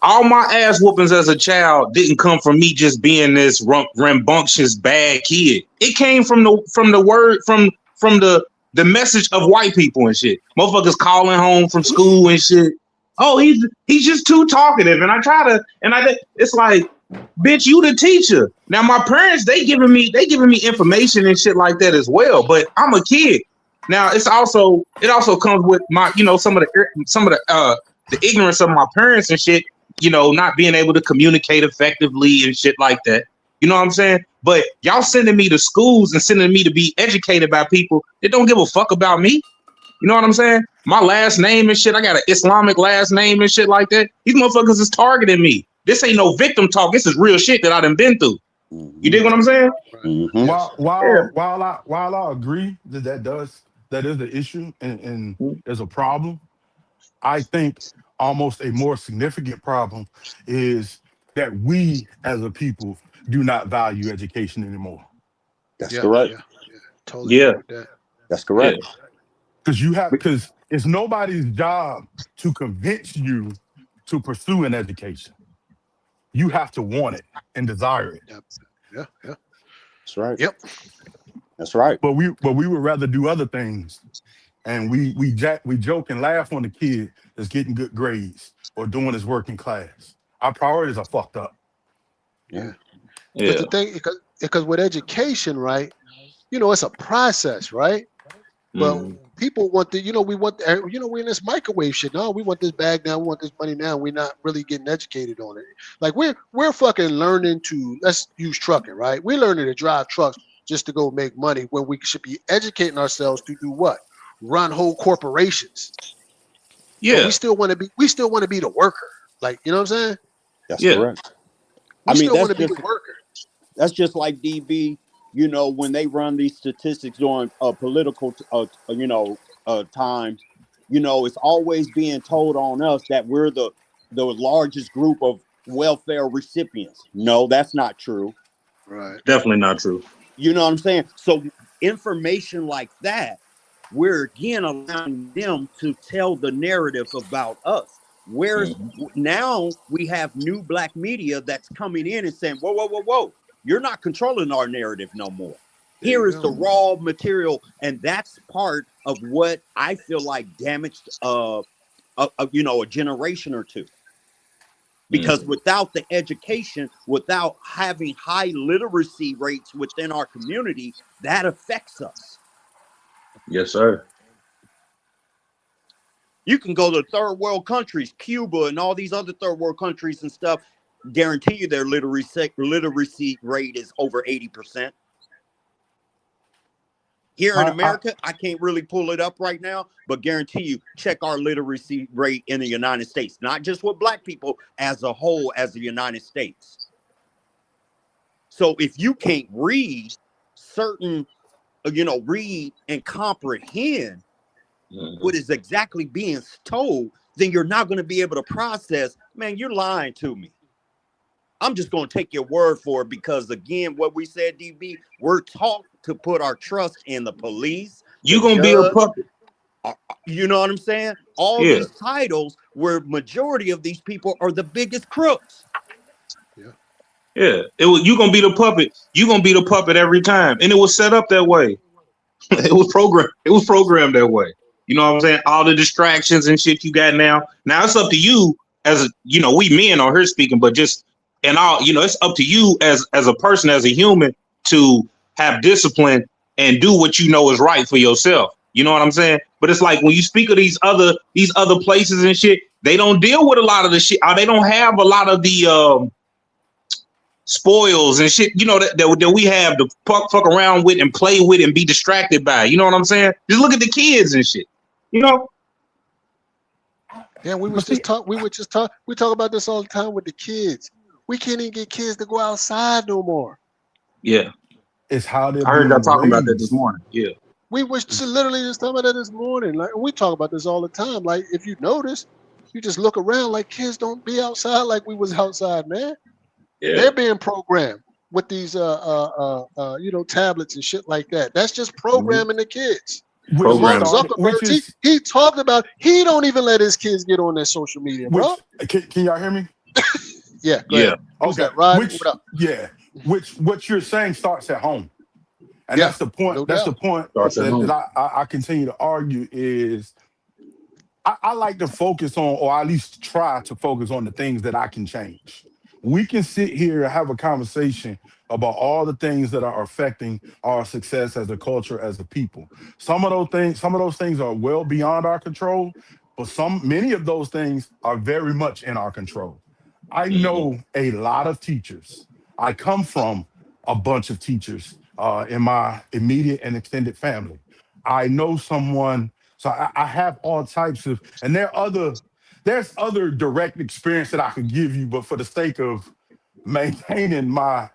All my ass whoopings as a child didn't come from me just being this rambunctious bad kid. It came from the word from the message of white people and shit. Motherfuckers calling home from school and shit. Oh, he's just too talkative, and it's like, bitch, you the teacher. Now my parents they giving me information and shit like that as well, but I'm a kid. Now it also comes with my some of the ignorance of my parents and shit. Not being able to communicate effectively and shit like that. You know what I'm saying? But y'all sending me to schools and sending me to be educated by people that don't give a fuck about me. You know what I'm saying? My last name and shit, I got an Islamic last name and shit like that. These motherfuckers is targeting me. This ain't no victim talk. This is real shit that I done been through. You dig what I'm saying? Mm-hmm. While I agree that is the issue and there's a problem, I think almost a more significant problem is that we as a people do not value education anymore. That's correct. Yeah. Totally agree with that. That's correct. Because it's nobody's job to convince you to pursue an education. You have to want it and desire it. Yeah. That's right. Yep. That's right. But we would rather do other things, and we joke and laugh on the kid that's getting good grades or doing his work in class. Our priorities are fucked up. Yeah. But the thing, because with education, right, it's a process, right? But people want we're in this microwave shit. No, we want this bag now. We want this money now. We're not really getting educated on it. Like we're fucking learning let's use trucking, right? We're learning to drive trucks just to go make money when we should be educating ourselves to do what? Run whole corporations. Yeah. But we still want to be the worker. Like, you know what I'm saying? That's correct. We still want to be the worker. That's just like DB, when they run these statistics during political, times, it's always being told on us that we're the largest group of welfare recipients. No, that's not true. Right. Definitely not true. You know what I'm saying? So information like that, we're again allowing them to tell the narrative about us. Whereas now we have new black media that's coming in and saying, whoa, you're not controlling our narrative no more. There Here you is the go. raw material, and that's part of what I feel like damaged, a generation or two. Because without the education, without having high literacy rates within our community, that affects us. Yes, sir. You can go to third world countries, Cuba and all these other third world countries and stuff, guarantee you their literacy rate is over 80%. Here in I America, I can't really pull it up right now, but guarantee you, check our literacy rate in the United States, not just with black people, as a whole, as the United States. So if you can't read certain, read and comprehend what is exactly being told, then you're not going to be able to process, man, you're lying to me. I'm just going to take your word for it because, again, what we said, DB, we're taught to put our trust in the police. You gonna be a puppet. You know what I'm saying? All Yeah. these titles where majority of these people are the biggest crooks. Yeah. You gonna be the puppet. You gonna be the puppet every time. And it was set up that way. It was programmed that way. You know what I'm saying? All the distractions and shit you got now. Now it's up to you as we men are here speaking, but just and all, it's up to you as a person, as a human, to have discipline and do what you know is right for yourself. You know what I'm saying? But it's like when you speak of these other places and shit, they don't deal with a lot of the shit. They don't have a lot of the spoils and shit, that we have to fuck around with and play with and be distracted by. You know what I'm saying? Just look at the kids and shit. Yeah, we talk about this all the time with the kids. We can't even get kids to go outside no more. Yeah. It's how they're I heard y'all being talking about that this raised. morning. Yeah. We was literally just talking about that this morning. Like we talk about this all the time. Like if you notice, you just look around like kids don't be outside like we was outside, man. Yeah. They're being programmed with these tablets and shit like that. That's just programming the kids. Mark Zuckerberg, he talked about he don't even let his kids get on their social media, bro. Can y'all hear me? Yeah. Go ahead. Who's that, Rod? What up? Yeah. What you're saying starts at home. And that's the point. No that's doubt. the point that I continue to argue is I like to focus on, or at least try to focus on the things that I can change. We can sit here and have a conversation about all the things that are affecting our success as a culture, as a people. Some of those things are well beyond our control, but many of those things are very much in our control. I know a lot of teachers. I come from a bunch of teachers in my immediate and extended family. I know someone, so I have all types of, and there's other direct experience that I could give you, but for the sake of maintaining my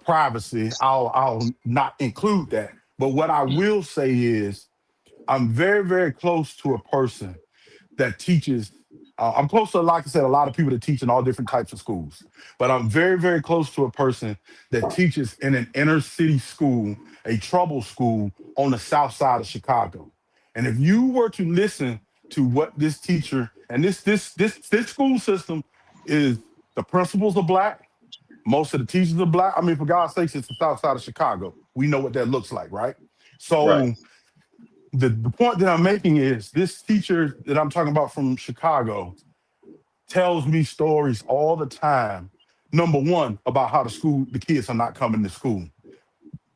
privacy, I'll not include that. But what I will say is I'm very, very close to a person that teaches. I'm close to, like I said, a lot of people that teach in all different types of schools. But I'm very, very close to a person that teaches in an inner city school, a trouble school on the south side of Chicago. And if you were to listen to what this teacher, and this school system is, the principals are black, most of the teachers are black. I mean, for God's sakes, it's the south side of Chicago. We know what that looks like, right? So right. The point that I'm making is this teacher that I'm talking about from Chicago tells me stories all the time. Number one, about how the kids are not coming to school.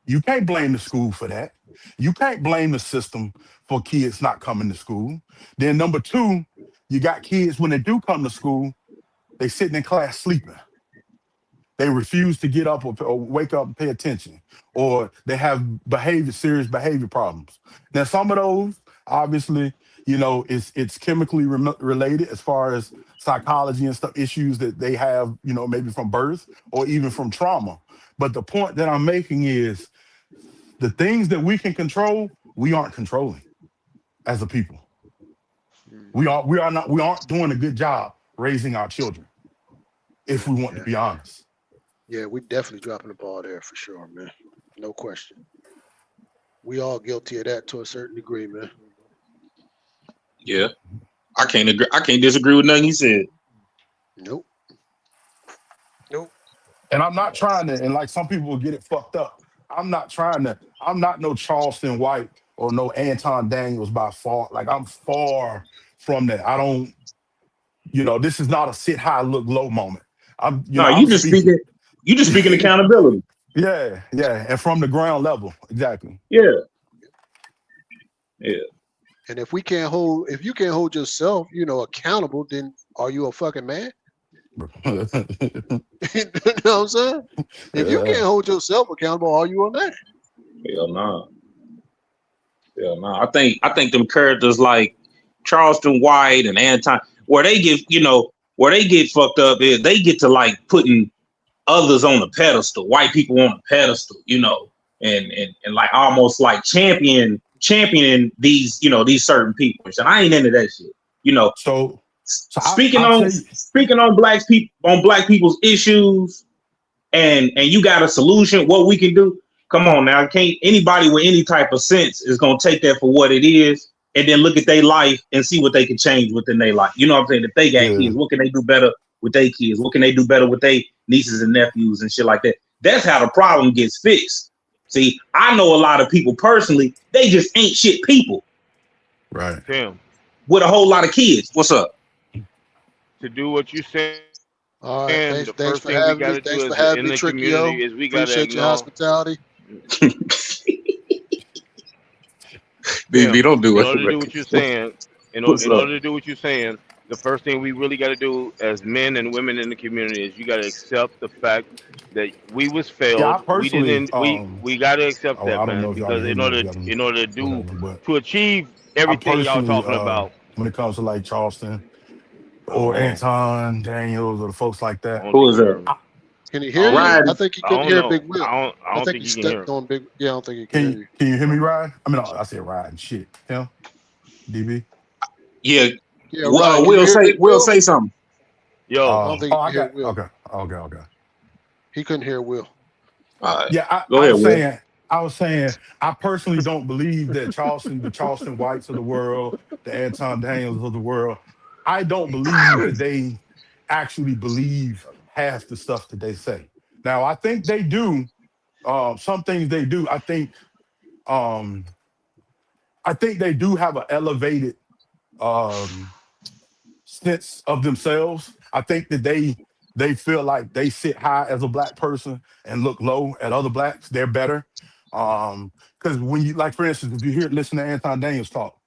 You can't blame the school for that. You can't blame the system for kids not coming to school. Then number two, you got kids, when they do come to school, they sitting in class sleeping. They refuse to get up or wake up and pay attention, or they have serious behavior problems. Now, some of those, obviously, it's chemically related as far as psychology and stuff, issues that they have, maybe from birth or even from trauma. But the point that I'm making is the things that we can control, we aren't controlling as a people. We aren't doing a good job raising our children, if we want to be honest. Yeah, we definitely dropping the ball there for sure, man. No question. We all guilty of that to a certain degree, man. Yeah. I can't disagree with nothing he said. Nope. And I'm not trying to, and like some people will get it fucked up. I'm not trying to. I'm not no Charleston White or no Anton Daniels by far. Like I'm far from that. I don't. This is not a sit high, look low moment. No, I'm you just speaking. speaking. You just speaking accountability. Yeah, and from the ground level, exactly. Yeah. And if you can't hold yourself, accountable, then are you a fucking man? You know what I'm saying? If you can't hold yourself accountable, are you a man? Hell no. Hell no. I think them characters like Charleston White and Anton, where they get fucked up is they get to like putting others on a pedestal, white people on a pedestal, and like almost like championing these, these certain people. And I ain't into that shit. So speaking I'll on tell you, speaking on black people's issues, and you got a solution, what we can do. Come on now, can't anybody with any type of sense is gonna take that for what it is and then look at their life and see what they can change within their life. You know what I'm saying? If they got kids, what can they do better with their kids? What can they do better with their nieces and nephews and shit like that? That's how the problem gets fixed. See, I know a lot of people personally, they just ain't shit people. Right. Tim, with a whole lot of kids. What's up? to do what you said. All right, And thanks the first for thing we having got me. to do Thanks is for having in me, the Tricky community O. is we got to Appreciate your acknowledge. hospitality. BB, don't do In it. order to do what you're saying, in order to do what you're saying, the first thing we really got to do as men and women in the community is you got to accept the fact that we was Yeah, I failed. We personally, didn't. We got to accept that, I don't man, know if y'all can because hear me, if y'all in order to do whatever, but to achieve I everything y'all personally, talking about. when it comes to like Charleston Oh or man, Anton Daniels or the folks like I that, don't Who think is he that? heard me. Can he I hear don't you? know. I think he I couldn't don't hear know. Big Will. I I don't think think he he can hear. stepped on Big. Yeah, I don't think he can hear you. can you hear me, Ryan? I mean, no, I said Ryan. Shit, him, DB. Yeah. Yeah, Ryan, can you We'll hear Big we'll Will? say something. Yo, I don't think he I can hear got Will. okay. He couldn't hear Will. All right. Yeah, Go I ahead, was Will. saying, I personally don't believe that the Charleston Whites of the world, the Anton Daniels of the world, I don't believe that they actually believe half the stuff that they say. Now, I think they do. Some things they do. Um, I think they do have an elevated um, sense of themselves. I think that they feel like they sit high as a black person and look low at other blacks. They're better. Because when you, like, for instance, if you listen to Anton Daniels talk,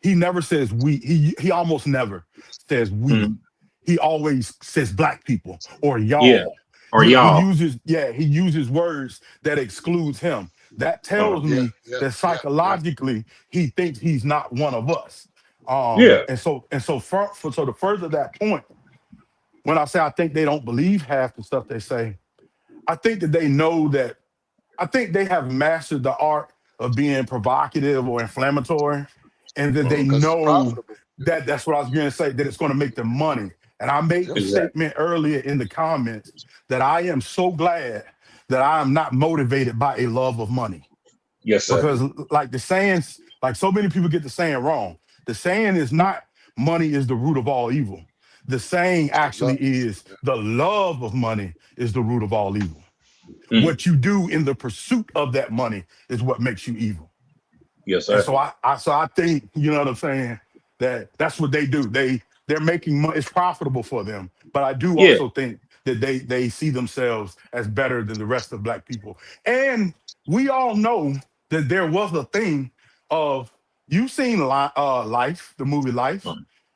he never says we. He almost never says we. Mhm. He always says black people or Yeah. y'all. Or He y'all. uses words that excludes him. That Uh, tells Yeah, me yeah, that yeah, yeah. psychologically he thinks he's not one of us. yeah. So to further that point, when I say I think they don't believe half the stuff they say, I think that they know that. I think they have mastered the art of being provocative or inflammatory, and that they Because it's know profitable. that that's what I was going to say, that it's going to make them money. And I made Yep. the Exactly. statement earlier in the comments that I am so glad that I am not motivated by a love of money. Yes, sir. Because like the sayings, like so many people get the saying wrong. The saying is not money is the root of all evil. The saying It's the actually love. is the love of money is the root of all evil. Mm. What you do in the pursuit of that money is what makes you evil. Yes, And sir. so I think, you know what I'm saying, that's what they do. They're making money. It's profitable for them. But I do Yeah. also think that they see themselves as better than the rest of black people. And we all know that there was a thing of, you've seen Life, the movie Life.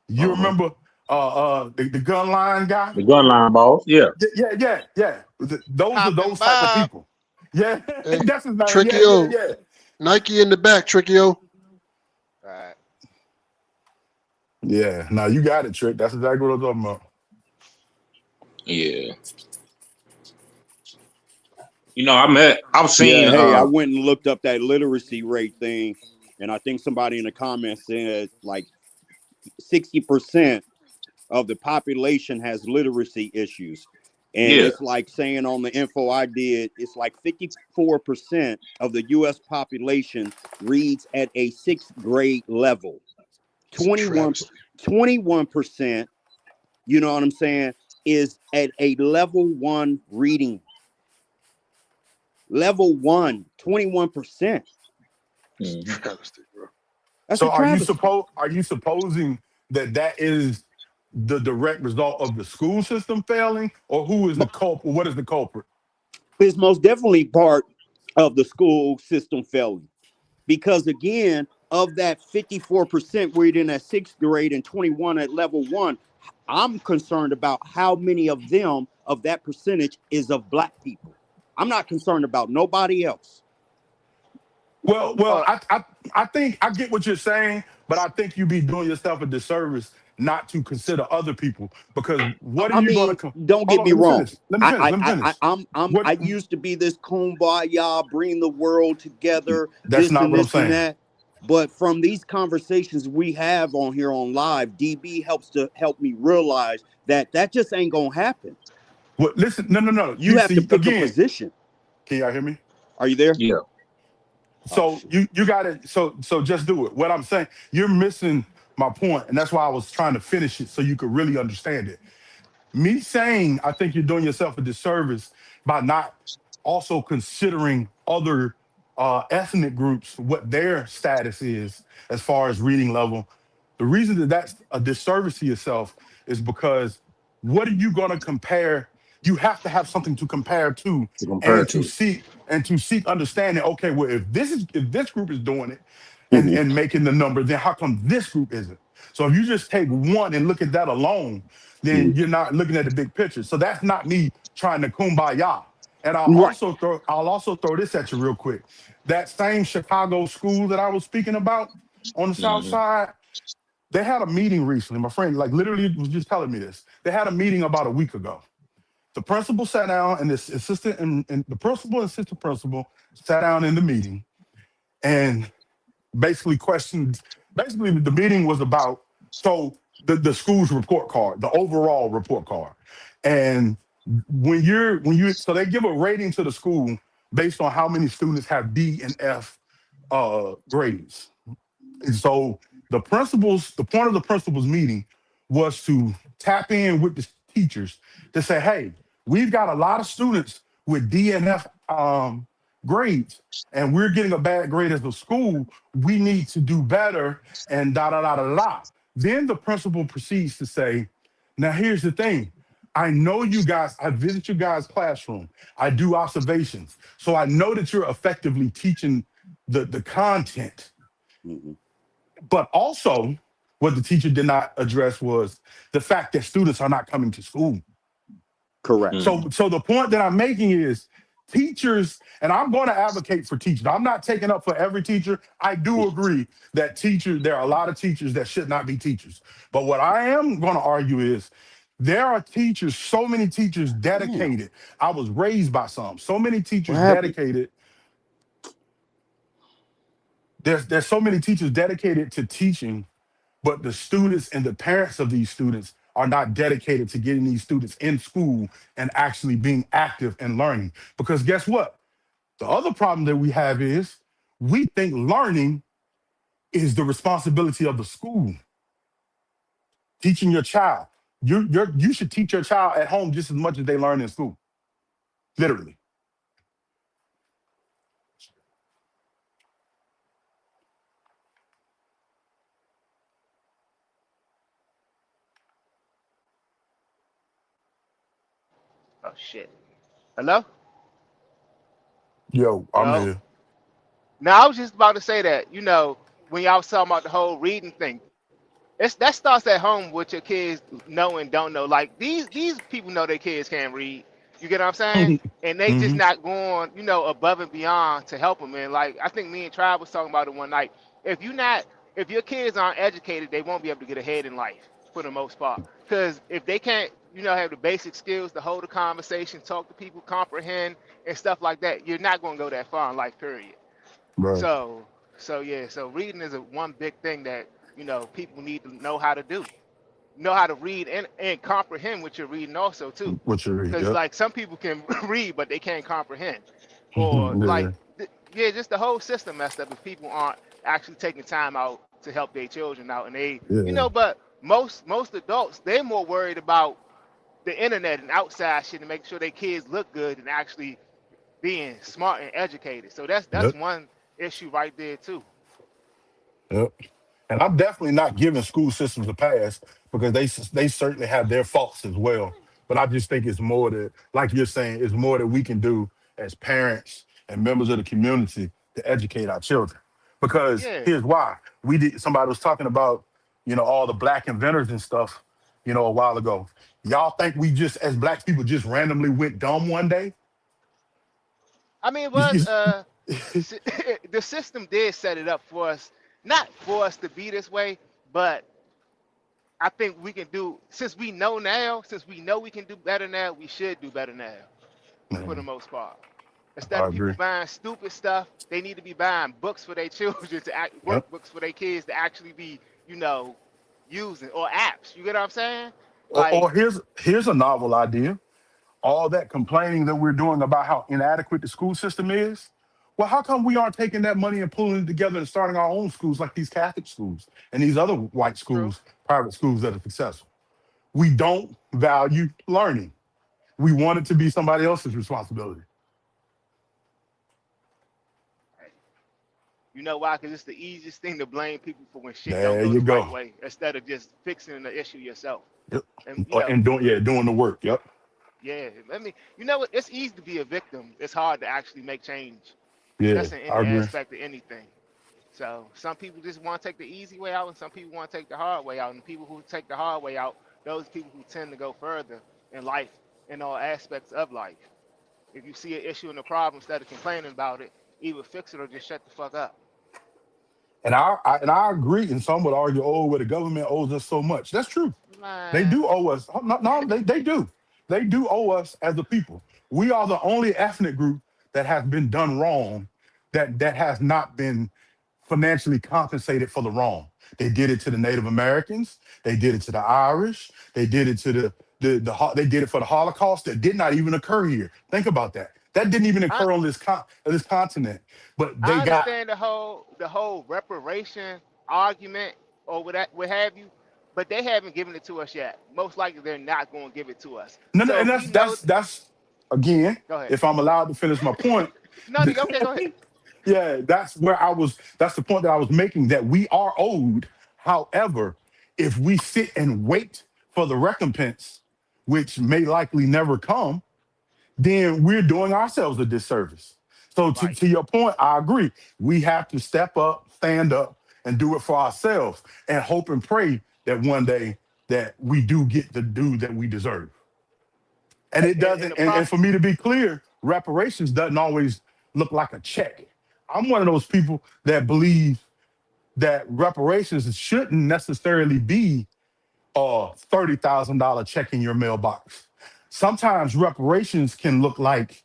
You Uh-huh. remember the gun line guy? The gun line boss. Yeah. Yeah. Those are Popping those type of Bob. people. Yeah, Hey, that's his name. Tricky Yeah. O. Nike in the back, Tricky O. Right. Yeah. Now you got it, Trick. That's exactly what I'm talking about. Yeah. I've seen Yeah, hey, I went and looked up that literacy rate thing, and I think somebody in the comments said like 60% of the population has literacy issues. And yeah. it's like saying on the info I did, it's like 54% of the US population reads at a 6th grade level. It's a 21, travesty. 21%, you know what I'm saying, is at a level 1 reading. Level 1, 21%. Mhm. Travesty, bro. That's So a travesty. are you supposing that that is the direct result of the school system failing, or who is the culprit? What is the culprit? It's most definitely part of the school system failing. Because again, of that 54% reading in that sixth grade and 21 at level 1, I'm concerned about how many of them, of that percentage, is of black people. I'm not concerned about nobody else. Well, Oh, I think I get what you're saying, but I think you be doing yourself a disservice not to consider other people, because what are I you going to mean, don't hold get on, me let me wrong. finish. Let me finish. Let me finish. What I used to be this kumbaya, bring the world together, that's not what I'm this and saying. that. But from these conversations we have on here on live, DB help me realize that that just ain't gonna happen. What listen, no. You You have to see, pick a again, position. can y'all hear me? Are you there? Yeah. Oh So shit. you gotta so just do it. What I'm saying, you're missing my point, and that's why I was trying to finish it so you could really understand it. Me saying I think you're doing yourself a disservice by not also considering other ethnic groups, what their status is as far as reading level. The reason that that's a disservice to yourself is because what are you going to compare? You have to have something to compare to, To compare and to. to seek understanding. Okay, well, if this group is doing it and Mhm. making the number, then how come this group isn't? So if you just take one and look at that alone, then Mhm. you're not looking at the big picture. So that's not me trying to kumbaya. And Right. I'll also throw this at you real quick. That same Chicago school that I was speaking about on the South Hmm. Side, they had a meeting recently. My friend, like, literally was just telling me this. They had a meeting about a week ago. The principal sat down, and this assistant and the principal and assistant principal sat down in the meeting and basically questioned. Basically, the meeting was about the school's report card, the overall report card, and when you so they give a rating to the school based on how many students have D and F grades. And so the point of the principal's meeting was to tap in with the teachers to say, hey, we've got a lot of students with D and F grades, and we're getting a bad grade as a school. We need to do better, and da da da da da. Then the principal proceeds to say, now here's the thing. I know you guys, I visit you guys' classroom. I do observations. So I know that you're effectively teaching the content, Mhm. but also, what the teacher did not address was the fact that students are not coming to school. Correct. Hmm. So the point that I'm making is teachers, and I'm going to advocate for teachers. I'm not taking up for every teacher. I do agree that there are a lot of teachers that should not be teachers. But what I am going to argue is there are teachers, so many teachers Damn. dedicated. I was raised by some, so many What teachers happened? dedicated. There's so many teachers dedicated to teaching, but the students and the parents of these students are not dedicated to getting these students in school and actually being active and learning. Because guess what? The other problem that we have is we think learning is the responsibility of the school. Teaching your child, you should teach your child at home just as much as they learn in school. Literally. oh shit. Hello? Yo, I'm Hello? here. Now I was just about to say that, when y'all was talking about the whole reading thing, that starts at home with your kids know and don't know. Like these people know their kids can't read. You get what I'm saying? And they just Hmm. not going, above and beyond to help them. And like I think me and Trav was talking about it one night. If you not, if your kids aren't educated, they won't be able to get ahead in life for the most part. Because if they can't, have the basic skills to hold a conversation, talk to people, comprehend, and stuff like that, you're not going to go that far in life. Period. Right. So, so yeah, so reading is one big thing that people need to know how to do, know how to read and comprehend what you're reading also too, What you read? because Yep. like some people can read but they can't comprehend, or Yeah. like yeah, just the whole system messed up if people aren't actually taking time out to help their children out, and they, Yeah. but most adults they're more worried about the internet and outside shit and make sure their kids look good and actually being smart and educated. So that's Yep. one issue right there too. Yep. And I'm definitely not giving school systems a pass because they certainly have their faults as well. But I just think it's more that, like you're saying, it's more that we can do as parents and members of the community to educate our children. Because Yeah. here's why: somebody was talking about, all the black inventors and stuff, a while ago. Y'all think we just, as black people, just randomly went dumb one day? I mean, it You- was you- the system did set it up for us, not for us to be this way, but I think we can do since we know now, since we know we can do better now, we should do better now for the Man, most part. Instead I of people agree. buying stupid stuff, they need to be buying books for their children to act, Yep. workbooks for their kids to actually be, using or apps. You get what I'm saying? Or, Like, or here's a novel idea. All that complaining that we're doing about how inadequate the school system is. Well, how come we aren't taking that money and pulling it together and starting our own schools like these Catholic schools and these other white true. schools, private schools that are successful? We don't value learning. We want it to be somebody else's responsibility. You know why? Because it's the easiest thing to blame people for when shit don't There go you the right go. way instead of just fixing the issue yourself. Yep. And And doing the work. Yep. yeah. I mean, you know what? It's easy to be a victim. It's hard to actually make change. Yeah, That's in I any agree. aspect of anything. So some people just want to take the easy way out, and some people want to take the hard way out. And the people who take the hard way out, those people who tend to go further in life, in all aspects of life. If you see an issue and a problem, instead of complaining about it, either fix it or just shut the fuck up. And I agree. And some would argue, oh, well, the government owes us so much. That's true. They Man, do owe us. No, no, they do. They do owe us as a people. We are the only ethnic group that has been done wrong, that has not been financially compensated for the wrong. They did it to the Native Americans. They did it to the Irish. They did it to they did it for the Holocaust that did not even occur here. Think about that. That didn't even I occur on this continent. But they I got understand the whole reparation argument or what have you, but they haven't given it to us yet. Most likely they're not going to give it to us. no, no, So and if that's we know, that's that's again, go ahead. if I'm allowed to finish my point. No, nigga, okay, go ahead. Yeah, that's the point that I was making, that we are owed. However, if we sit and wait for the recompense, which may likely never come, then we're doing ourselves a disservice. So to, Right. to your point, I agree. We have to step up, stand up, and do it for ourselves and hope and pray that one day that we do get the due that we deserve. And it In doesn't, the and for process, me to be clear, reparations doesn't always look like a check. I'm one of those people that believe that reparations shouldn't necessarily be a $30,000 check in your mailbox. Sometimes reparations can look like,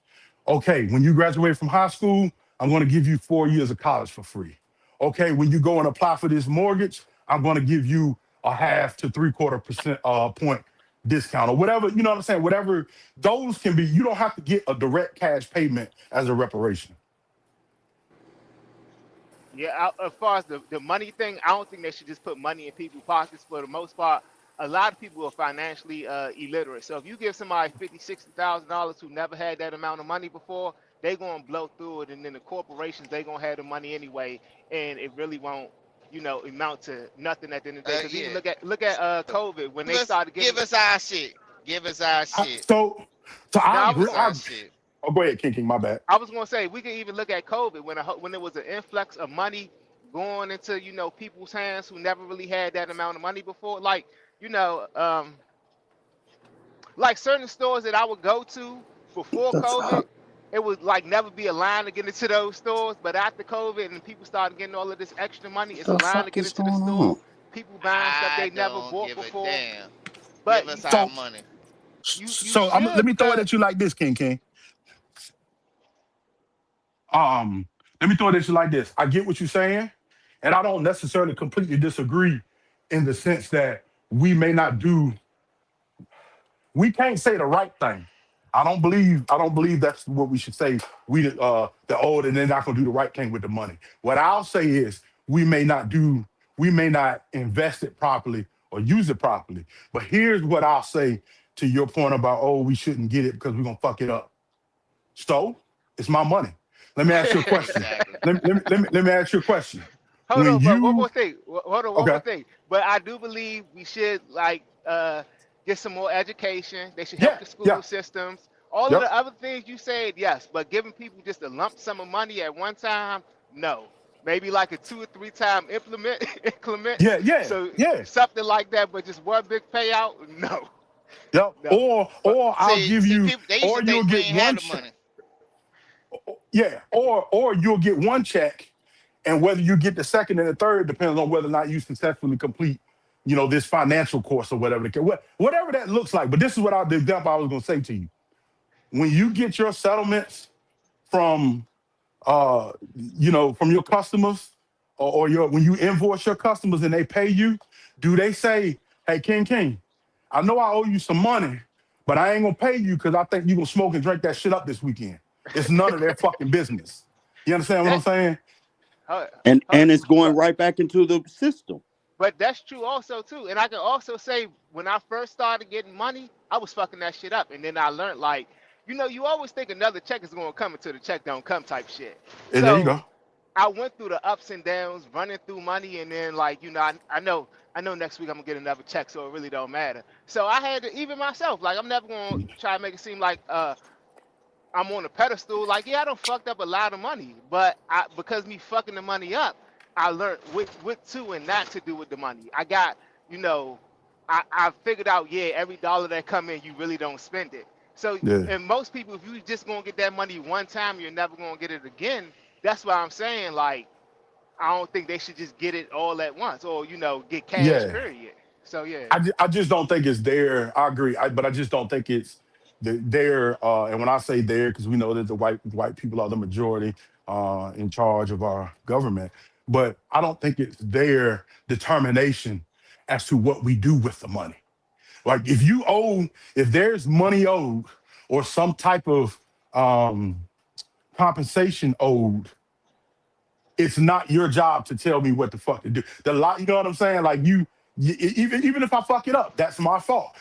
okay, when you graduate from high school, I'm going to give you 4 years of college for free. Okay, when you go and apply for this mortgage, I'm going to give you a half to 3/4% point discount or whatever. You know what I'm saying? Whatever those can be. You don't have to get a direct cash payment as a reparation. yeah. As far as the money thing, I don't think they should just put money in people's pockets. For the most part, a lot of people are financially illiterate. So if you give somebody $50,000, $60,000 who never had that amount of money before, they gonna blow through it, and then the corporations they gonna have the money anyway, and it really won't, amount to nothing at the end of the day. Because even Yeah. look at COVID when they Give us, started give giving. us our shit. Give us our I, shit. so, so No, I I agree. was Give us our shit. Oh, go ahead, King. My bad. I was gonna say we can even look at COVID when there was an influx of money going into people's hands who never really had that amount of money before. You know, um, like certain stores that I would go to before COVID, it would like never be a line to get into those stores. But after COVID and people started getting all of this extra money, it's a The line to fuck get is into the going store. on? People buying stuff I they never don't bought give a before. damn. But Give us our So, money. you let should me throw it because at you like this, King. Um, Let me throw it at you like this. I get what you're saying, and I don't necessarily completely disagree in the sense that we can't say the right thing. I don't believe that's what we should say. The old and they're not gonna do the right thing with the money. What I'll say is we may not invest it properly or use it properly. But here's what I'll say to your point about, oh, we shouldn't get it because we're gonna fuck it up. So It's my money. Let me ask you a question. Exactly. Let me ask you a question. Hold When on, but one more you thing. Hold on, one more okay, thing. But I do believe we should like get some more education. They should help yeah, the yeah, school systems. All of yep, the other things you said, yes, but giving people just a lump sum of money at one time, no. Maybe like a 2 or 3 time increment. yeah, yeah, So yeah, something like that, but just one big payout, no, yep. no. But Or I'll give See, you, people they used or to you'll think we get ain't had one the check. money. Yeah, or you'll get one check, and whether you get the second and the third depends on whether or not you successfully complete, this financial course or whatever whatever that looks like. But this is what the example I was going to say to you. When you get your settlements from from your customers, or your when you invoice your customers and they pay you, do they say, "Hey, King, I know I owe you some money, but I ain't gonna pay you because I think you gonna smoke and drink that shit up this weekend"? It's none of their fucking business. You understand what I'm that, saying? uh, And uh, it's going but right back into the system. But that's true also too. And I can also say when I first started getting money, I was fucking that shit up. And then I learned like, you always think another check is gonna come until the check don't come type shit. And there you go. So I went through the ups and downs, running through money, and then like, I know next week I'm gonna get another check, so it really don't matter. So I had to even myself, like I'm never gonna try to make it seem like I'm on a pedestal. Like, yeah, I done fucked up a lot of money, but because me fucking the money up, I learned what to and not to do with the money. I got, you know, I figured out, yeah, every dollar that come in, you really don't spend it. So, Yeah, and most people, if you just gonna get that money one time, you're never gonna get it again. That's why I'm saying, like, I don't think they should just get it all at once, or get cash. yeah. Period. So yeah. I just don't think it's there. I agree, but I just don't think it's there. And when I say there, because we know that the white people are the majority in charge of our government, but I don't think it's their determination as to what we do with the money. Like if there's money owed or some type of um, compensation owed, it's not your job to tell me what the fuck to do. You know what I'm saying? Like even if I fuck it up, that's my fault.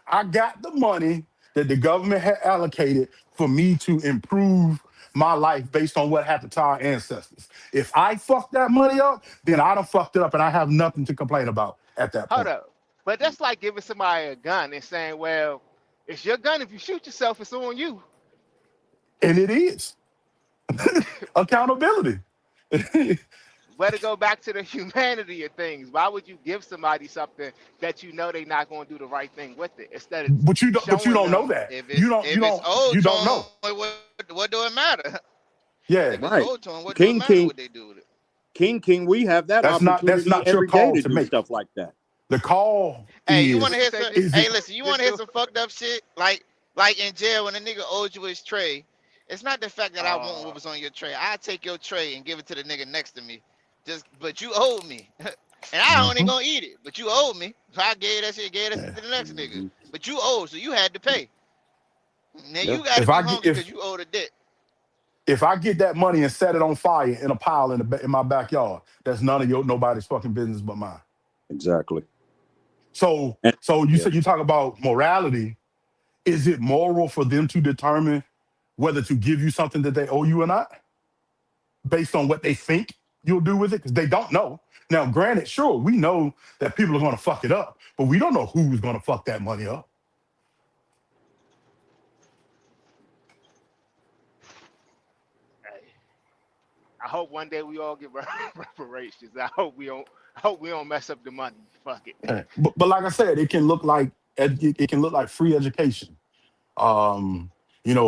I got the money that the government had allocated for me to improve my life based on what happened to our ancestors. If I fucked that money up, then I done fucked it up and I have nothing to complain about at that Hold point. up. But that's like giving somebody a gun and saying, well, it's your gun. If you shoot yourself, it's on you. And it is accountability. Better go back to the humanity of things. Why would you give somebody something that you know they're not going to do the right thing with it instead of But you showing don't know them? that. If You it's don't you if it's don't owed you to don't know. them, what do it matter? Yeah. If it's Right. owed to them, what do it King matter King what they do with it? King, we have that That's opportunity not your every day call to to do make. stuff like that. The call Hey, you want to is hear Say some? just is Hey, it listen, you want just to hear do. some fucked up shit? Like in jail when a nigga owed you his tray. It's not the fact that I want what Uh, was on your tray. I take your tray and give it to the nigga next to me. But you owe me, and I only Mhm. gonna eat it. But you owe me, so I gave that shit Yeah. to the next nigga. Hmm. But you owe, so you had to pay. Now Yeah. you got to If be I get hungry because you owe the debt. if I get that money and set it on fire in a pile in my backyard, that's none of nobody's fucking business but mine. Exactly. So And so you yeah. said you talk about morality. Is it moral for them to determine whether to give you something that they owe you or not, based on what they think you'll do with it? Because they don't know. Now, granted, sure, we know that people are going to fuck it up, but we don't know who's going to fuck that money up. hey, I hope one day we all get reparations. I hope we don't mess up the money. Fuck it. But like I said, it can look like it can look like free education, um,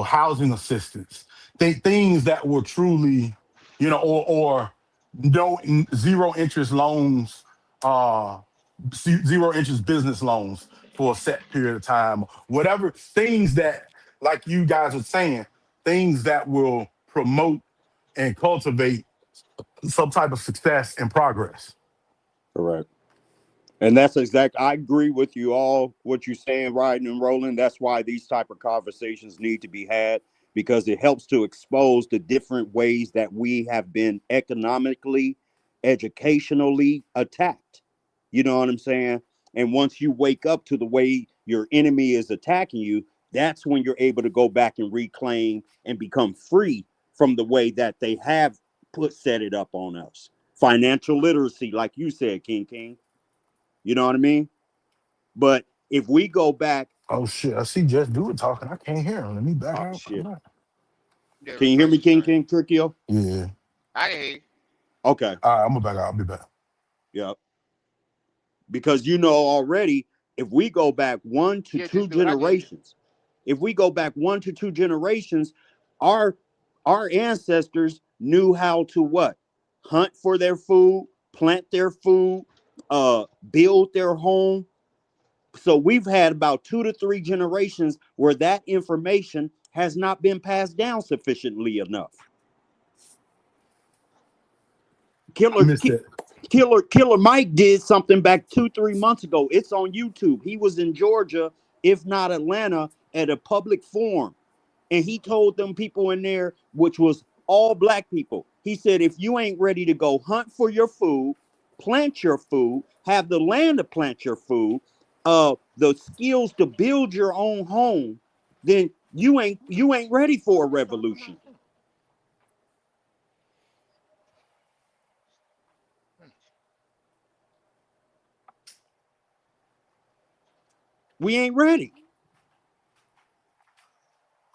housing assistance, things that will truly, or no zero interest loans, uh, zero interest business loans for a set period of time, whatever things that, like you guys are saying, things that will promote and cultivate some type of success and progress. Correct. And that's I agree with you all, what you're saying, riding and rolling. That's why these type of conversations need to be had, because it helps to expose the different ways that we have been economically, educationally attacked. You know what I'm saying? And once you wake up to the way your enemy is attacking you, That's when you're able to go back and reclaim and become free from the way that they have set it up on us. Financial literacy, like you said, King. You know what I mean? But if we go back, Oh shit! I see Just Do It talking. I can't hear him. Let me back oh out. Come shit. back. Yeah, Can you hear me, refresh the screen. King Trickio? Yeah. I can hear you. Okay. All right, I'm gonna back out. I'll be back. Yep. Because you know already, if we go back one to Yeah, two just do it. I can hear you. generations, if we go back 1 to 2 generations, our ancestors knew how to what? Hunt for their food, plant their food, build their home. So we've had about 2 to 3 generations where that information has not been passed down sufficiently enough. I missed it. Killer Mike did something back 2-3 months ago. It's on YouTube. He was in Georgia, if not Atlanta, at a public forum, and he told them people in there, which was all black people, he said, if you ain't ready to go hunt for your food, plant your food, have the land to plant your food, the skills to build your own home, then you ain't ready for a revolution. We ain't ready.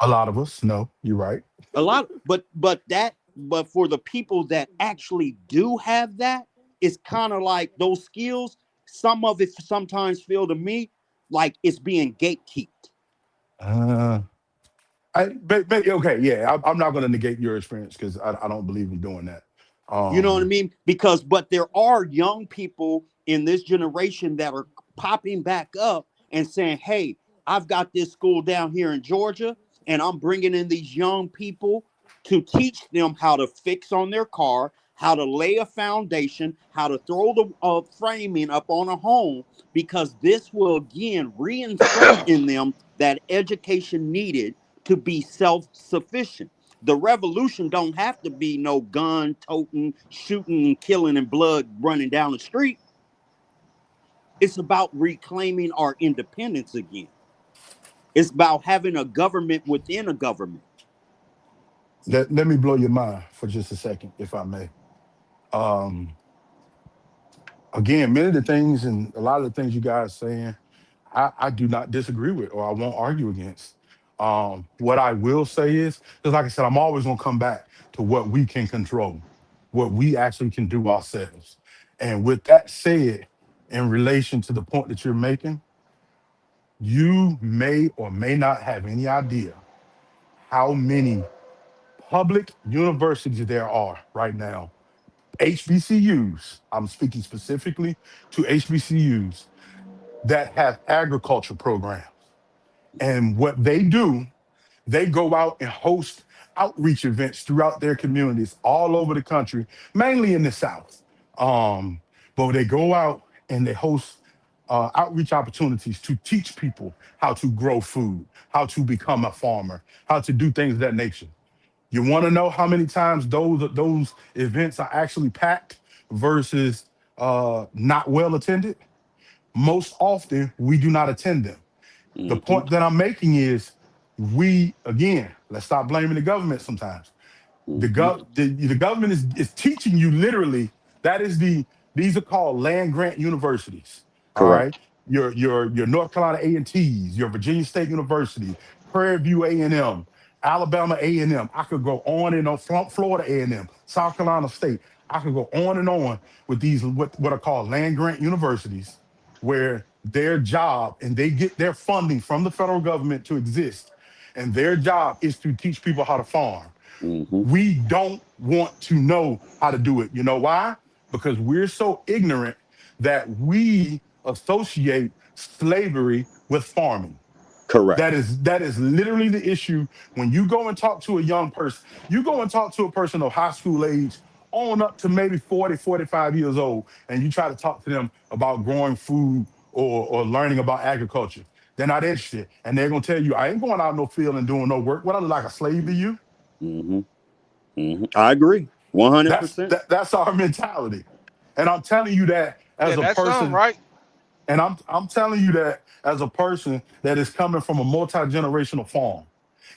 A lot of us. No, you're right. A lot, but for the people that actually do have that, it's kind of like those skills. Some of it sometimes feel to me like it's being gatekeeped. Uh, okay, yeah. I'm not gonna negate your experience because I don't believe in doing that. You know what I Um, mean? But there are young people in this generation that are popping back up and saying, "Hey, I've got this school down here in Georgia, and I'm bringing in these young people to teach them how to fix on their car, how to lay a foundation, how to throw the framing up on a home, because this will again reinsert in them that education needed to be self-sufficient. The revolution don't have to be no gun toting, shooting, killing, and blood running down the street. It's about reclaiming our independence again. It's about having a government within a government. let me blow your mind for just a second, if I may. Um, Again, many of the things and a lot of the things you guys saying, I do not disagree with or I won't argue against. What I will say is, because like I said, I'm always gonna come back to what we can control, what we actually can do ourselves. And with that said, in relation to the point that you're making, you may or may not have any idea how many public universities there are right now. HBCUs, I'm speaking specifically to HBCUs that have agriculture programs. And what they do, they go out and host outreach events throughout their communities all over the country, mainly in the South. But they go out and they host outreach opportunities to teach people how to grow food, how to become a farmer, how to do things of that nature. You want to know how many times those events are actually packed versus not well attended? Most often, we do not attend them. The Mm-hmm. point that I'm making is we, again, let's stop blaming the government sometimes. Mm-hmm. The government is teaching you literally, that is these are called land grant universities. All right. Correct. Your North Carolina A&Ts, your Virginia State University, Prairie View A&M, Alabama A&M. I could go on and on, Florida A&M, South Carolina State. I could go on and on with these what are called land grant universities, where their job and they get their funding from the federal government to exist, and their job is to teach people how to farm. Mm-hmm. We don't want to know how to do it. You know why? Because we're so ignorant that we associate slavery with farming. Correct. That is literally the issue. When you go and talk to a young person, you go and talk to a person of high school age on up to maybe 40, 45 years old, and you try to talk to them about growing food or learning about agriculture. They're not interested. And they're gonna tell you, I ain't going out no field and doing no work. What, I look like a slave to you? Mm-hmm. Mm-hmm. I agree. 100%. That's our mentality. And I'm telling you that Yeah, as a that's something, person, right? And I'm telling you that as a person that is coming from a multi-generational farm.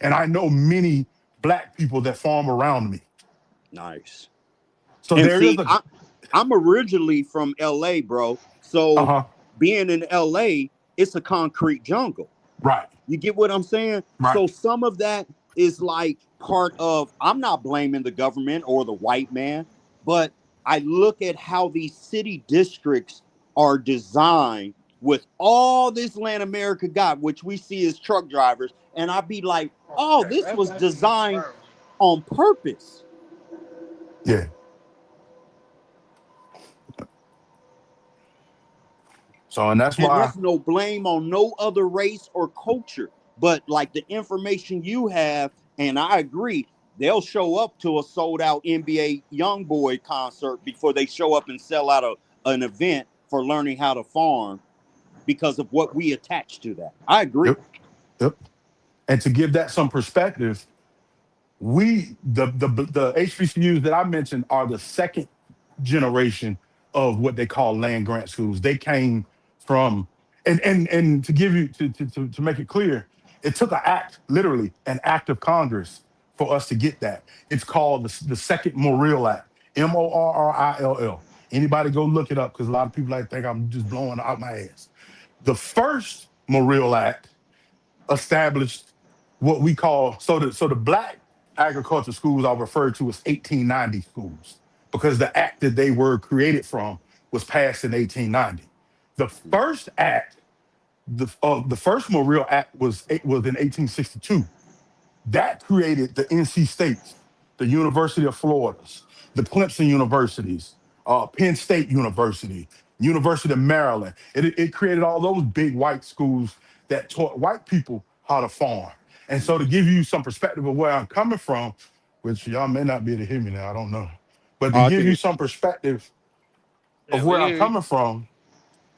And I know many black people that farm around me. Nice. So And there is see, a I'm originally from LA, bro. So uh-huh. being in LA, it's a concrete jungle. Right. You get what I'm saying? Right. So some of that is like part of, I'm not blaming the government or the white man, but I look at how these city districts are designed with all this land America got, which we see as truck drivers. And I'd be like, oh, this was designed on purpose. Yeah. So, and that's And why, that's no blame on no other race or culture. But like the information you have, and I agree, they'll show up to a sold out NBA YoungBoy concert before they show up and sell out an event for learning how to farm because of what we attach to that. I agree. yep, yep. And to give that some perspective, the HBCUs that I mentioned are the second generation of what they call land grant schools. They came from, and to give you to make it clear, it took literally an act of Congress for us to get that. It's called the Second Morrill Act, Morrill. Anybody go look it up because a lot of people like think I'm just blowing out my ass. The first Morrill Act established what we call the black agriculture schools are referred to as 1890 schools because the act that they were created from was passed in 1890. The first act, the first Morrill Act was in 1862. That created the NC States, the University of Florida's, the Clemson Universities, Penn State University, University of Maryland. It created all those big white schools that taught white people how to farm. And so to give you some perspective of where I'm coming from, which y'all may not be able to hear me now, I don't know. But to I give can you hear some perspective Yeah, of we where I'm hear you. coming from,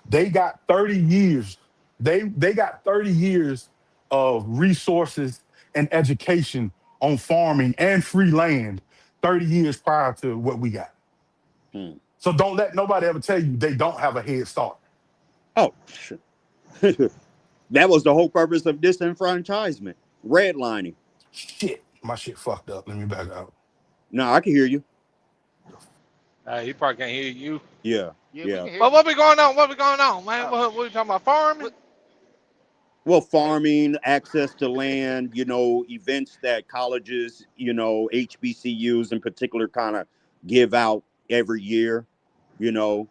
they got 30 years. They got 30 years of resources and education on farming and free land 30 years prior to what we got. you. So don't let nobody ever tell you they don't have a head start. Oh, that was the whole purpose of disenfranchisement, redlining. Shit, my shit fucked up. Let me back out. No, I can hear you. He probably can't hear you. Yeah, Yeah, we yeah. can hear But you. what be going on? What be going on, man? Oh, What you talking about? Farming? Well, farming, access to land, events that colleges, HBCUs in particular kind of give out every year, you know,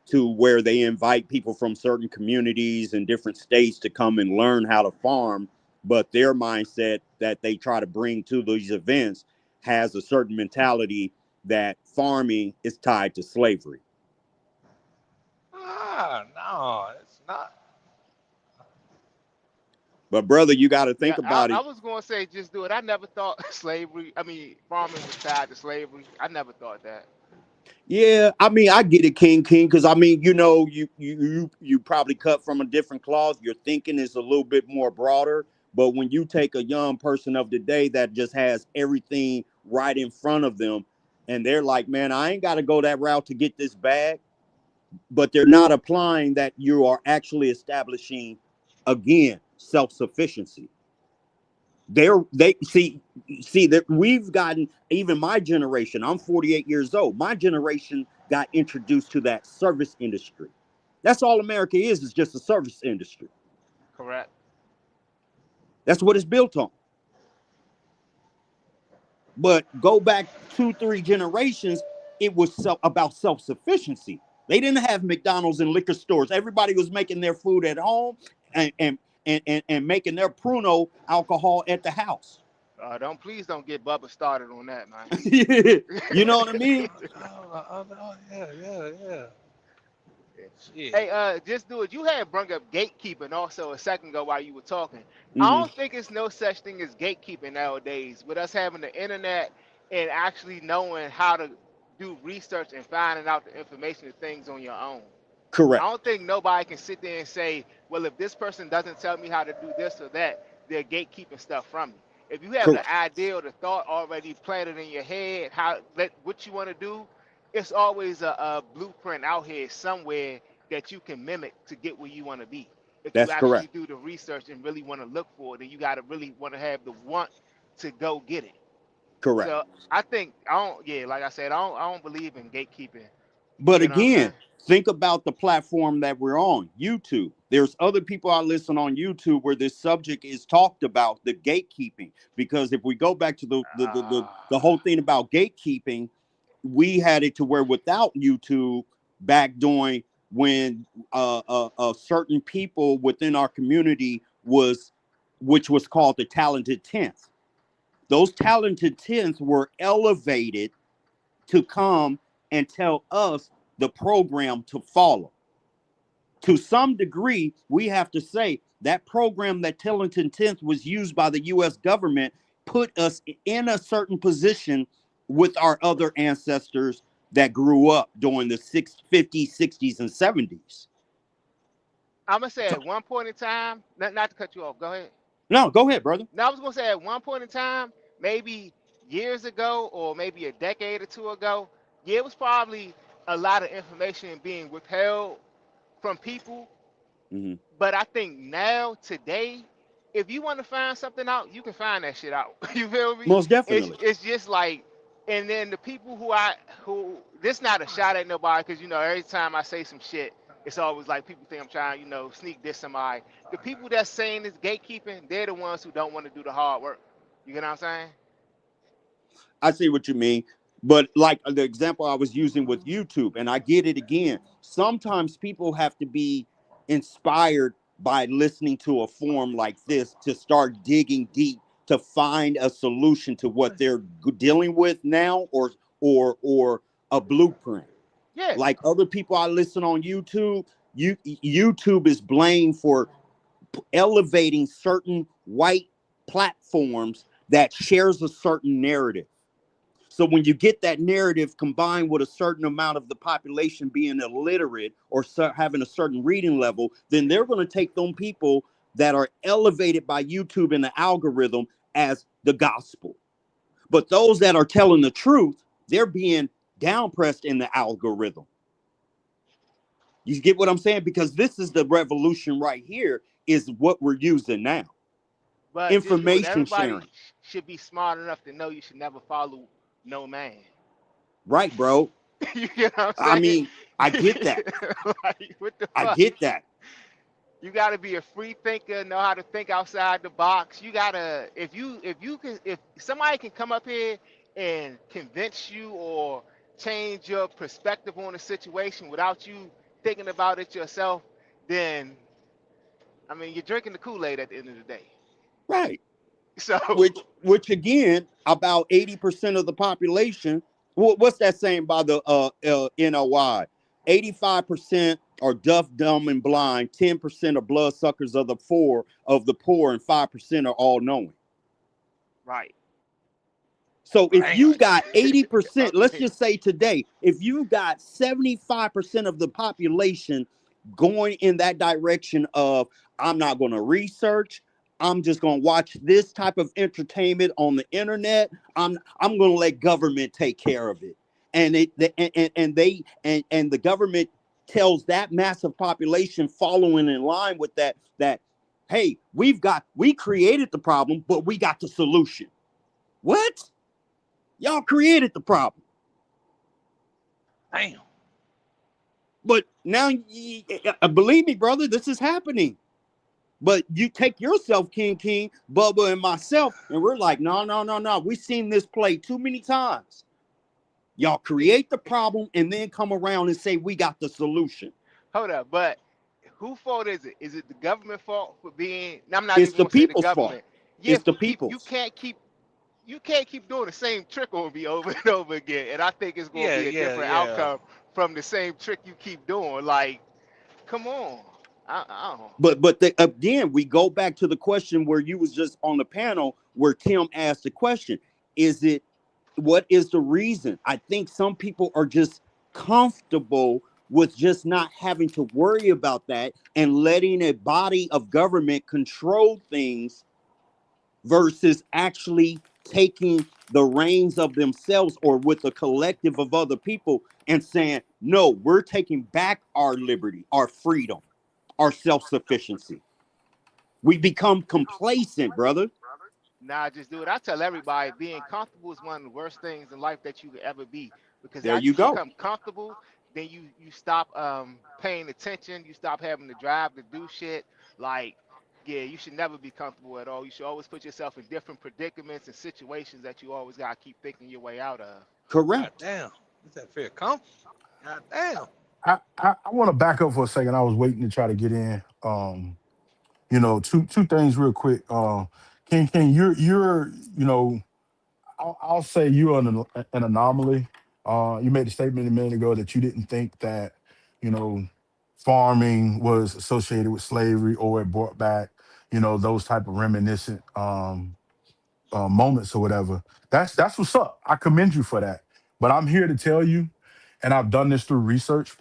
to where they invite people from certain communities and different states to come and learn how to farm. But their mindset that they try to bring to these events has a certain mentality that farming is tied to slavery. No, it's not. But brother, you got to yeah, think about I it. was going to say just do it. I never thought farming was tied to slavery. I never thought that. Yeah, I mean, I get it, King, because I mean, you probably cut from a different cloth. Your thinking is a little bit more broader. But when you take a young person of the day that just has everything right in front of them, and they're like, man, I ain't got to go that route to get this bag, but they're not applying that you are actually establishing, again, self-sufficiency. They see that we've gotten, even my generation, I'm 48 years old, my generation got introduced to that service industry. That's all America is just a service industry. Correct. That's what it's built on. But go back 2-3 generations, it was about self-sufficiency. They didn't have McDonald's and liquor stores. Everybody was making their food at home and making their Pruno alcohol at the house. Please don't get Bubba started on that, man. You know what I mean? Yeah. Shit. Hey, just do it. You had brought up gatekeeping also a second ago while you were talking. I Mhm. don't think it's no such thing as gatekeeping nowadays. With us having the internet and actually knowing how to do research and finding out the information and things on your own. I Correct. don't think nobody can sit there and say, well, if this person doesn't tell me how to do this or that, they're gatekeeping stuff from me. If you have the Correct. idea or the thought already planted in your head, what you want to do, it's always a blueprint out here somewhere that you can mimic to get where you want to be. If you That's actually correct. do the research and really want to look for it, then you got to really want to have the want to go get it. Correct. So I think I don't. Yeah, like I said, I don't believe in gatekeeping. You But get what I'm again, saying? think about the platform that we're on, YouTube. There's other people I listen on YouTube where this subject is talked about, the gatekeeping. Because if we go back to the whole thing about gatekeeping, we had it to where without YouTube back during when certain people within our community which was called the talented 10th. Those talented 10th were elevated to come and tell us the program to follow. To some degree, we have to say that program that Talented 10th was used by the U.S. government put us in a certain position with our other ancestors that grew up during the 50s, 60s, and 70s. I'm gonna say So, at one point in time, not to cut you off. Go ahead. no, go ahead, brother. Now I was gonna say at one point in time, maybe years ago or maybe a decade or two ago, yeah, it was probably a lot of information being withheld from people. Hmm. But I think now, today, if you want to find something out, you can find that shit out. You feel me? Most It's definitely. it's just like, and then the people who this not a shot at nobody, because every time I say some shit, it's always like people think I'm trying sneak diss somebody. The people that's saying this gatekeeping, they're the ones who don't want to do the hard work. You get what I'm saying? I see what you mean. But like the example I was using with YouTube, and I get it again. Sometimes people have to be inspired by listening to a forum like this to start digging deep to find a solution to what they're dealing with now, or a blueprint. Yeah. Like other people I listen on YouTube, YouTube is blamed for elevating certain white platforms that shares a certain narrative. So when you get that narrative combined with a certain amount of the population being illiterate or having a certain reading level, then they're going to take them people that are elevated by YouTube and the algorithm as the gospel. But those that are telling the truth, they're being downpressed in the algorithm. You get what I'm saying? Because this is the revolution right here, is what we're using now. But just know that Information everybody sharing. should be smart enough to know you should never follow no man. Right, bro. You get what I I'm saying? mean, I get that. Like, what the I fuck? get that. You got to be a free thinker, know how to think outside the box. You gotta, if somebody can come up here and convince you or change your perspective on a situation without you thinking about it yourself, then I mean you're drinking the Kool-Aid at the end of the day. Right. So Which again, about 80% of the population. What's that saying by the NOI? 85% are deaf, dumb, and blind. 10% are bloodsuckers of the poor, and 5% are all knowing. right. So if Damn. you got 80%, let's Okay. just say today, if you got 75% of the population going in that direction of, I'm not going to research, I'm just going to watch this type of entertainment on the internet, I'm going to let government take care of it. And the government tells that massive population following in line with that, hey, we created the problem, but we got the solution. What? Y'all created the problem. Damn. But now, believe me, brother, this is happening. But you take yourself, King, Bubba, and myself, and we're like, no. We've seen this play too many times. Y'all create the problem and then come around and say, we got the solution. Hold up, but whose fault is it? Is it the government fault for being? I'm not It's even the gonna say the people's fault. government. Yeah, It's the for people, people's. you can't keep doing the same trick on me over and over again. And I think it's gonna be a different Yeah. outcome from the same trick you keep doing. Like, come on. I don't. But again, we go back to the question where you was just on the panel where Tim asked the question: what is the reason? I think some people are just comfortable with just not having to worry about that and letting a body of government control things versus actually taking the reins of themselves or with a collective of other people and saying, no, we're taking back our liberty, our freedom, our self-sufficiency. We become complacent, brother. Nah, just do it. I tell everybody being comfortable is one of the worst things in life that you could ever be. Because There after you you go. become comfortable, then you stop paying attention. You stop having to drive to do shit. Like, yeah, you should never be comfortable at all. You should always put yourself in different predicaments and situations that you always gotta keep thinking your way out of. God Correct. damn. Is that fair comfort? God damn. I want to back up for a second. I was waiting to try to get in. Two things real quick. King, you're I'll say you're an anomaly. You made a statement a minute ago that you didn't think that, you know, farming was associated with slavery or it brought back, those type of reminiscent moments or whatever. That's what's up. I commend you for that. But I'm here to tell you, and I've done this through research.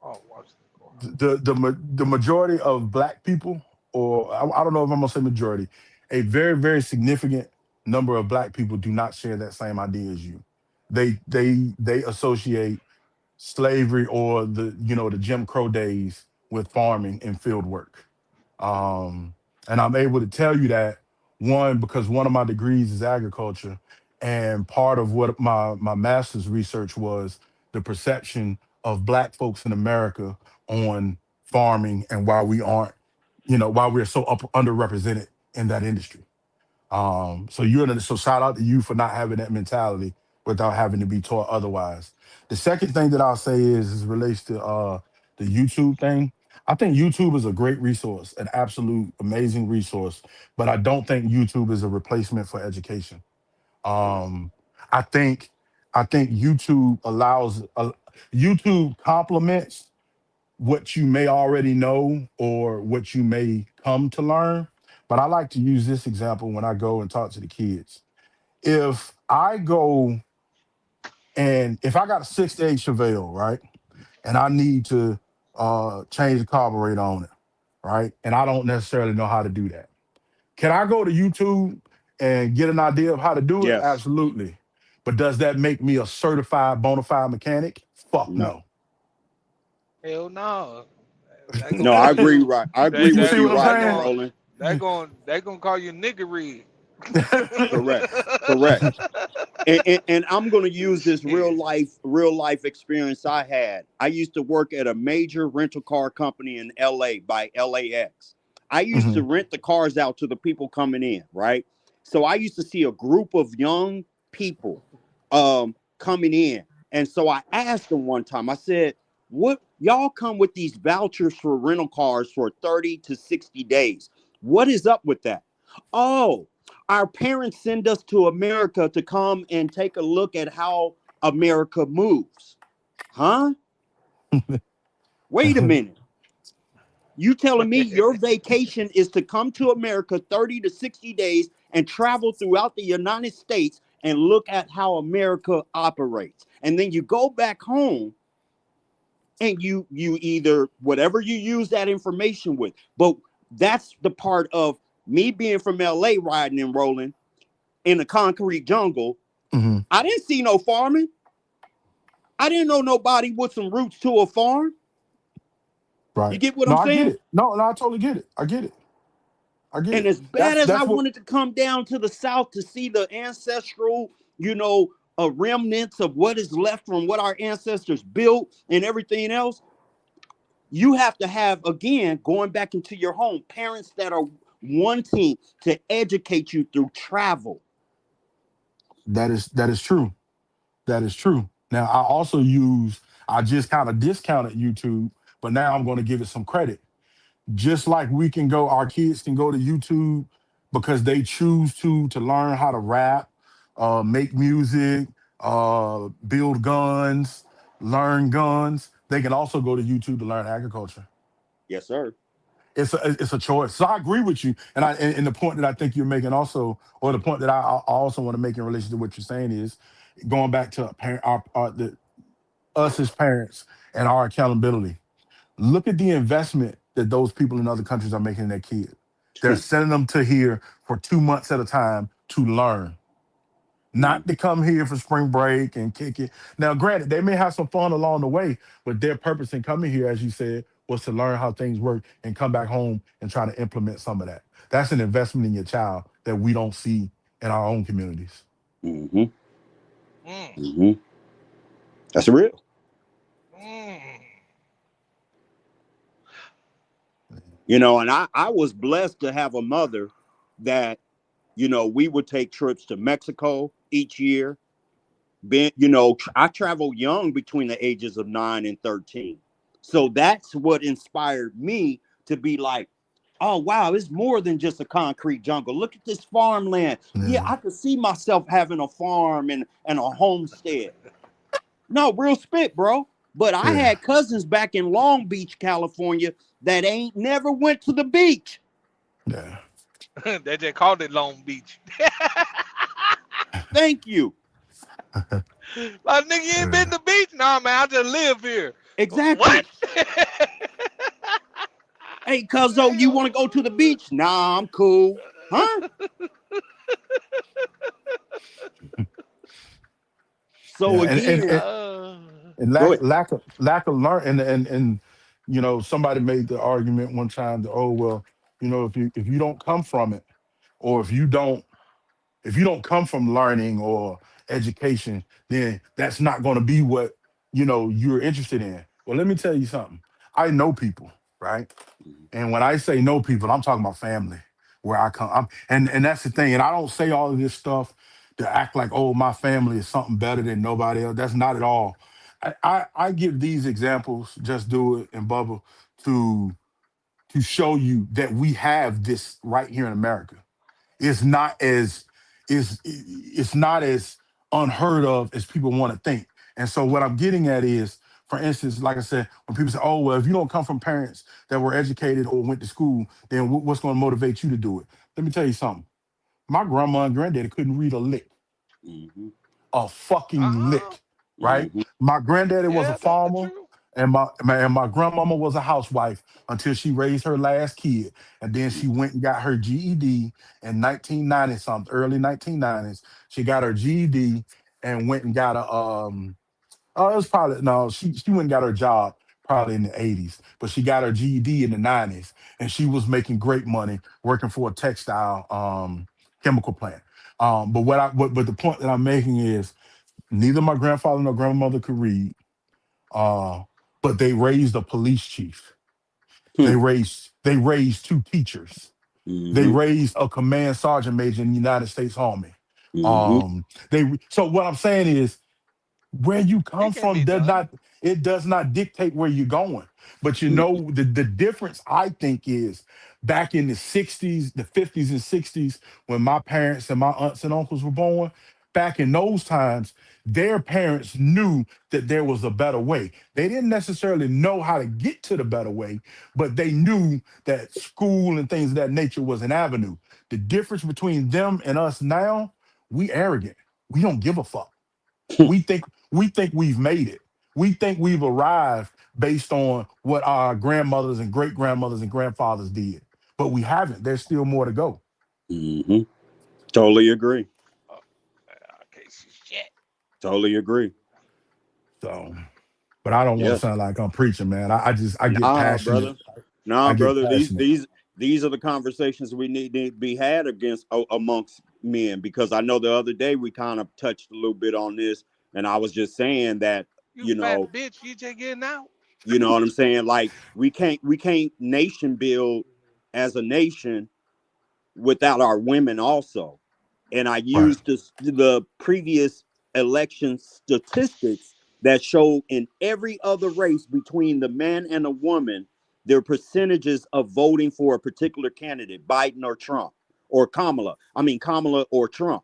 Oh, watch the car. The majority of black people, or I don't know if I'm gonna say majority, a very very significant number of black people do not share that same idea as you. They associate slavery or the Jim Crow days with farming and field work. And I'm able to tell you that one because one of my degrees is agriculture, and part of what my master's research was the perception of black folks in America on farming and why we aren't, why we're so underrepresented in that industry. So shout out to you for not having that mentality without having to be taught otherwise. The second thing that I'll say is relates to the YouTube thing. I think YouTube is a great resource, an absolute amazing resource, but I don't think YouTube is a replacement for education. Um, I think I think YouTube complements what you may already know or what you may come to learn. But I like to use this example when I go and talk to the kids. If I go and if I got a 68 Chevelle, right, and I need to change the carburetor on it, right, and I don't necessarily know how to do that, can I go to YouTube and get an idea of how to do it? Yes. Absolutely. But does that make me a certified bona fide mechanic? Fuck No. no. Hell no. That No, I gonna agree. Right. I that agree You with see that you, what I'm that right, saying? going Roland. that gonna call you nigga read. Correct. Correct. And I'm going to use this Shit. real life experience I had. I used to work at a major rental car company in LA by LAX. I used to Mhm. rent the cars out to the people coming in, right? So I used to see a group of young people coming in. And so I asked them one time, I said, what y'all come with these vouchers for rental cars for 30 to 60 days? What is up with that? Oh, our parents send us to America to come and take a look at how America moves. Huh? Wait a minute. You telling me your vacation is to come to America 30 to 60 days and travel throughout the United States and look at how America operates. And then you go back home and you either whatever you use that information with. But that's the part of me being from LA riding and rolling in the concrete jungle. Mhm. I didn't see no farming. I didn't know nobody with some roots to a farm. You Right. get what No, I'm I get saying? it. No, I totally get it. I get it. I get And it. as bad That's as I that's what wanted to come down to the South to see the ancestral, remnants of what is left from what our ancestors built and everything else, you have to have, again, going back into your home, parents that are wanting to educate you through travel. that is true. That is true. Now I just kind of discounted YouTube, but now I'm going to give it some credit. Just like our kids can go to YouTube because they choose to learn how to rap, make music, build guns, learn guns. They can also go to YouTube to learn agriculture. Yes, sir. It's a choice. So I agree with you, and the point that I think you're making also, or the point that I also want to make in relation to what you're saying is going back to us as parents and our accountability. Look at the investment that those people in other countries are making in their kids. They're sending them to here for 2 months at a time to learn. not to come here for spring break and kick it. Now, granted, they may have some fun along the way, but their purpose in coming here, as you said, was to learn how things work and come back home and try to implement some of that. That's an investment in your child that we don't see in our own communities. Mm-hmm. Mm, Mm-hmm. That's real. mm. You know, and I was blessed to have a mother that, you know, we would take trips to Mexico each year. You know, I traveled young between the ages of 9 and 13. So that's what inspired me to be like, oh, wow, it's more than just a concrete jungle. Look at this farmland. Yeah, Yeah, I could see myself having a farm and a homestead. No, real spit, bro. But I yeah, had cousins back in Long Beach, California, that ain't never went to the beach. yeah. They just called it Long Beach. Thank you. Like, nigga, you ain't been Yeah. to the beach? Nah, man, I just live here. What? Exactly. Hey, cuzzo, you want to go to the beach? Nah, I'm cool. Huh? Yeah, So again, uh, and go lack ahead. lack of learn and you know, somebody made the argument one time that, oh well, you know, if you don't come from it, or if you don't come from learning or education, then that's not going to be what, you know, you're interested in. Well, let me tell you something. I know people, right? And when I say know people, I'm talking about family, where I come. And that's the thing. And I don't say all of this stuff to act like, oh, my family is something better than nobody else. That's not at all. I give these examples, just do it and bubble, to show you that we have this right here in America. It's not as it's not as unheard of as people want to think. And so what I'm getting at is, for instance, like I said, when people say, "Oh, well, if you don't come from parents that were educated or went to school, then what's going to motivate you to do it?" Let me tell you something. My grandma and granddaddy couldn't read a lick, Mm-hmm. a fucking uh-uh. lick, right? Mm-hmm. My granddaddy was a Yeah, that's the farmer, truth. and my grandmama was a housewife until she raised her last kid, and then she went and got her GED in 1990 something, early 1990s. She got her GED and went and got a oh, it was probably no, she went and got her job probably in the 80s, but she got her GED in the 90s, and she was making great money working for a textile chemical plant. But the point that I'm making is neither my grandfather nor grandmother could read, uh, but they raised a police chief. They raised two teachers. They Mm-hmm. raised a command sergeant major in the United States Army. Mm-hmm. So what I'm saying is, where you come It can from be does done. not it does not dictate where you're going. But you know, the difference, I think, is back in the 60s, the 50s and 60s, when my parents and my aunts and uncles were born, back in those times, their parents knew that there was a better way. They didn't necessarily know how to get to the better way, but they knew that school and things of that nature was an avenue. The difference between them and us now, we arrogant. We don't give a fuck. We think we've made it. We think we've arrived based on what our grandmothers and great grandmothers and grandfathers did, but we haven't. There's still more to go. Mm-hmm. Totally agree. Oh, okay, shit. Totally agree. So, but I don't want Yeah. to sound like I'm preaching, man. I get Nah, passionate. brother. Nah, I get brother. passionate. These are the conversations we need to be had amongst men, because I know the other day we kind of touched a little bit on this, and I was just saying that, You you fat know, bitch, you just getting out. you know what I'm saying? Like we can't nation build as a nation without our women also. And I Right. used the previous election statistics that showed in every other race between the man and a woman, their percentages of voting for a particular candidate, Biden or Trump, or Kamala or Trump.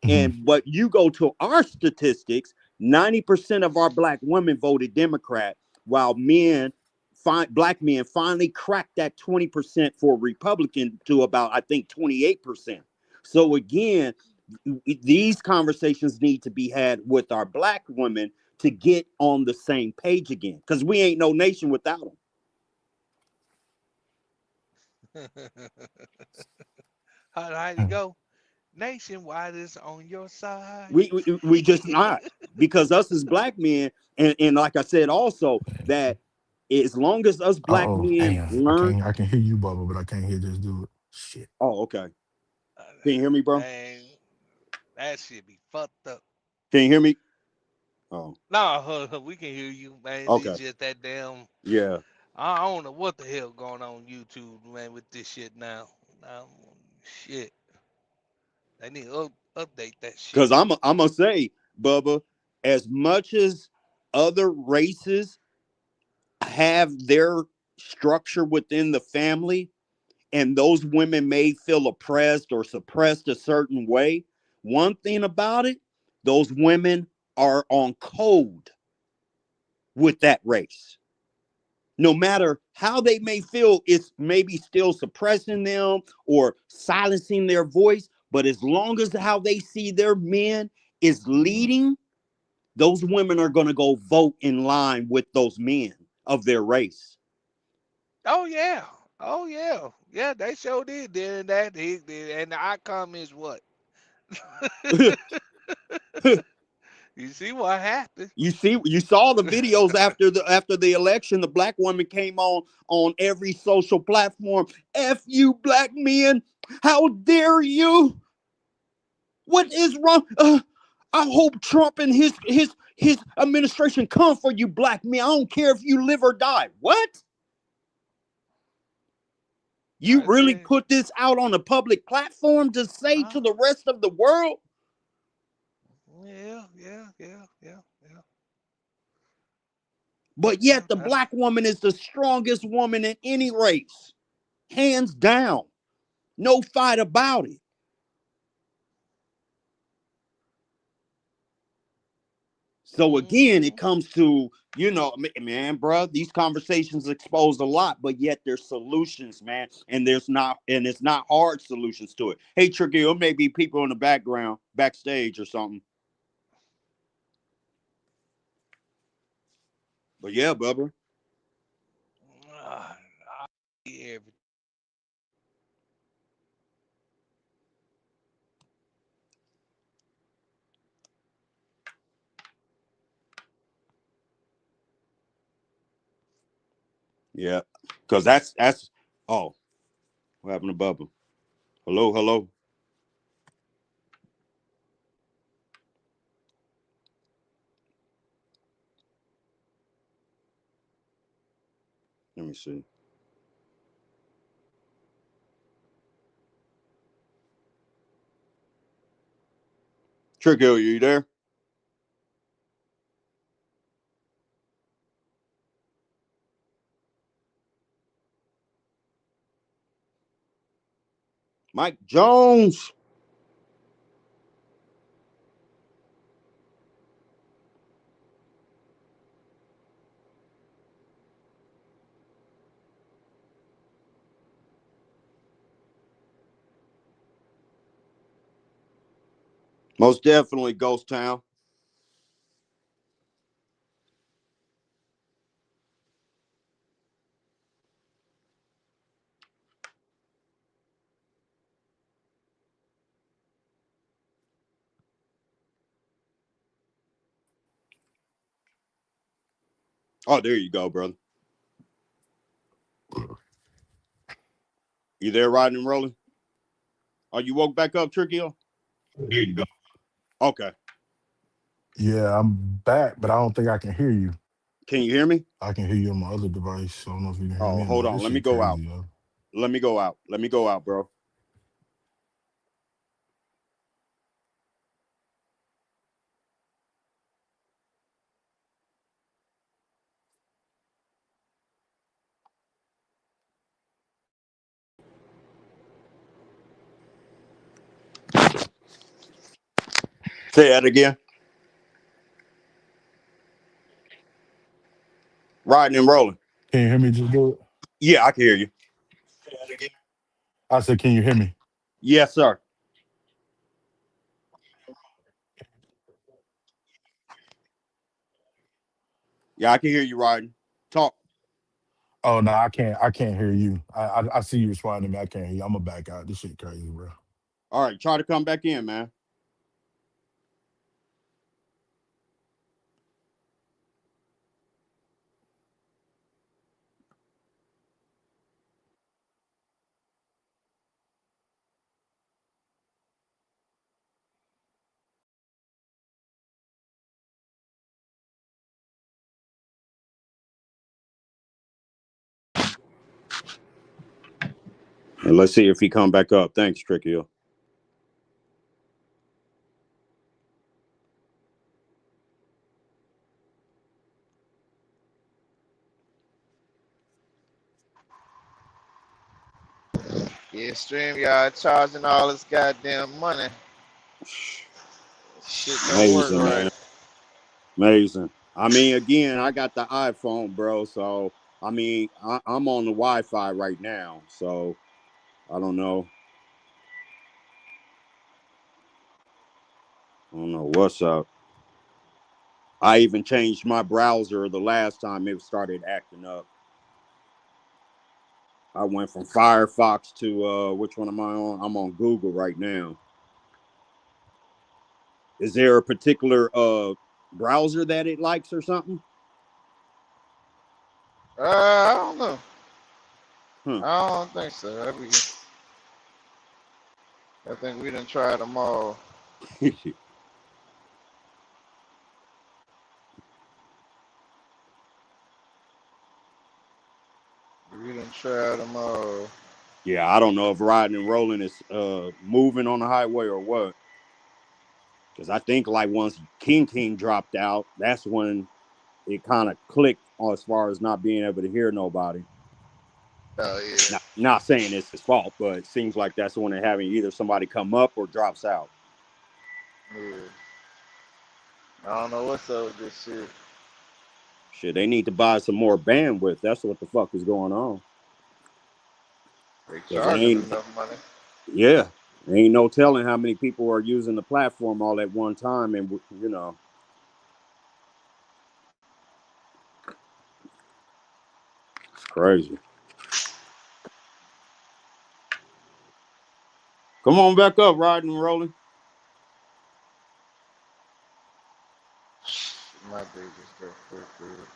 Mhm. And but you go to our statistics, 90% of our black women voted Democrat, while black men finally cracked that 20% for Republican to about, I think, 28%. So again, these conversations need to be had with our black women to get on the same page again, because we ain't no nation without them. How you go? Nationwide is on your side. We just not, because us as black men, and like I said also, that as long as us black Oh, men damn. learn. I can hear you, Bubba, but I can't hear this dude. Shit. Oh, okay. Uh, Can you hear me, bro? Dang, that shit be fucked up. Can you hear me? Oh, No, we can hear you, man. It's okay. just that damn. Yeah. I don't know what the hell going on YouTube, man, with this shit now. Now, shit, they need to update that shit. Because I'm gonna say, Bubba, as much as other races have their structure within the family, and those women may feel oppressed or suppressed a certain way, one thing about it, those women are on code with that race. No matter how they may feel, it's maybe still suppressing them or silencing their voice. But as long as how they see their men is leading, those women are going to go vote in line with those men of their race. Oh yeah, oh yeah, yeah. They sure did that. And the outcome is what? You see what happened? You saw the videos after the election. The black woman came on every social platform. F you, black men! How dare you? What is wrong? I hope Trump and his administration come for you, black men. I don't care if you live or die. What? You I really say, put this out on a public platform to say uh, to the rest of the world? yeah. But Yeah, yet the that's black woman is the strongest woman in any race, hands down. No fight about it. So again, it mm-hmm. comes to, man, bro, these conversations expose a lot, but yet there's solutions, man. And it's not hard solutions to it. Hey, Tricky, or maybe people in the background, backstage or something. But yeah, Bubba. I see everything. Yeah. Cause that's oh, what happened to Bubba? Hello, hello. Let me see. Tricky, are you there? Mike Jones. Most definitely Ghost Town. Oh, there you go, brother. You there riding and rolling? Are you woke back up, Tricky? There you go. Okay. Yeah, I'm back, but I don't think I can hear you. Can you hear me? I can hear you on my other device. I don't know if you can hear Oh, me or hold not. on. This Let me shit go out. crazy, yo. Let me go out. Let me go out, bro. Say that again. Riding and rolling. Can you hear me just do it? Yeah, I can hear you. I said, can you hear me? Yes, sir. Yeah, I can hear you riding. Talk. Oh no, I can't hear you. I see you responding to me. I can't hear you. I'm gonna back out. This shit crazy, bro. All right, try to come back in, man. And let's see if he come back up. Thanks, Tricky. Yeah, StreamYard charging all this goddamn money. Shit don't work Amazing, right. man. Amazing. I mean, again, I got the iPhone, bro. So, I mean, I'm on the Wi-Fi right now. So, I don't know. I don't know what's up. I even changed my browser the last time it started acting up. I went from Firefox to which one am I on? I'm on Google right now. Is there a particular browser that it likes or something? I don't know. Huh. I don't think so. I think we done tried them all. We done tried them all. Yeah, I don't know if riding and rolling is moving on the highway or what. Because I think like once King dropped out, that's when it kind of clicked as far as not being able to hear nobody. Oh yeah. Not saying it's his fault, but it seems like that's when they're having either somebody come up or drops out. Yeah. I don't know what's up with this shit. Shit, they need to buy some more bandwidth. That's what the fuck is going on. They charging enough money. Yeah. Ain't no telling how many people are using the platform all at one time. And, you know. It's crazy. Come on back up, riding and rolling. My day just got fucked up.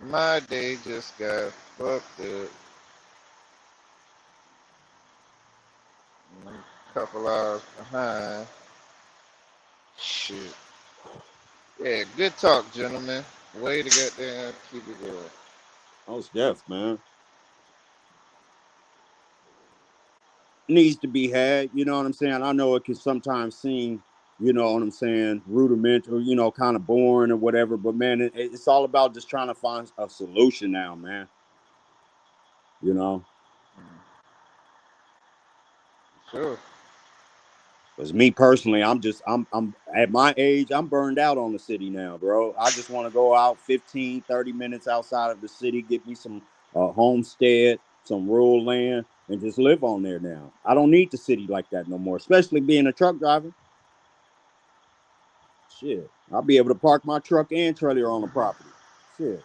My day just got fucked up. I'm a couple hours behind. Shit. Yeah, good talk, gentlemen. Way to get there and keep it going. Oh, it's death, man. Needs to be had, you know what I'm saying? I know it can sometimes seem, you know what I'm saying, rudimentary, you know, kind of boring or whatever, but man, it's all about just trying to find a solution now, man. You know? Sure. Because me personally, I'm at my age, I'm burned out on the city now, bro. I just want to go out 15, 30 minutes outside of the city, get me some homestead, some rural land, and just live on there now. I don't need the city like that no more, especially being a truck driver. Shit, I'll be able to park my truck and trailer on the property. Shit.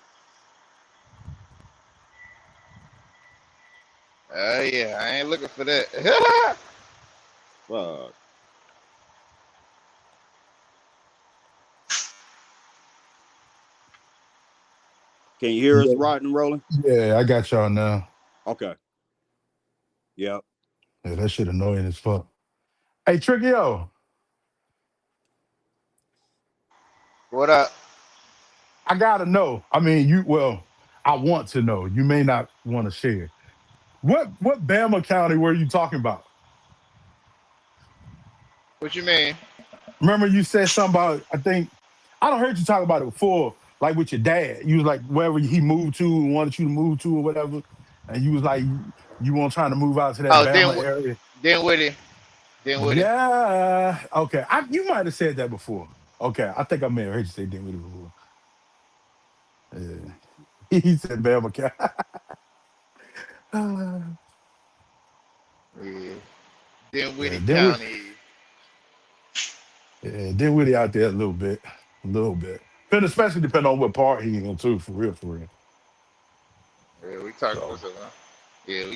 Yeah, I ain't looking for that. Fuck. Can you hear us riding and rolling? Yeah, I got y'all now. Okay. Yep. Yeah, that shit annoying as fuck. Hey, Tricky O. What up? I gotta know. I mean, I want to know. You may not want to share. What Bama County were you talking about? What you mean? Remember you said something about, I don't heard you talk about it before, like with your dad. You was like, wherever he moved to and wanted you to move to or whatever. And you was like, you weren't trying to move out to that Bama area. Dinwiddie. Yeah. Okay. You might have said that before. Okay. I think I may have heard you say Dinwiddie before. Yeah. He said Bama County. Yeah. Dinwiddie County. Yeah, Dinwiddie out there a little bit. But especially depending on what part he in too, for real. Yeah, we talked about that. Yeah,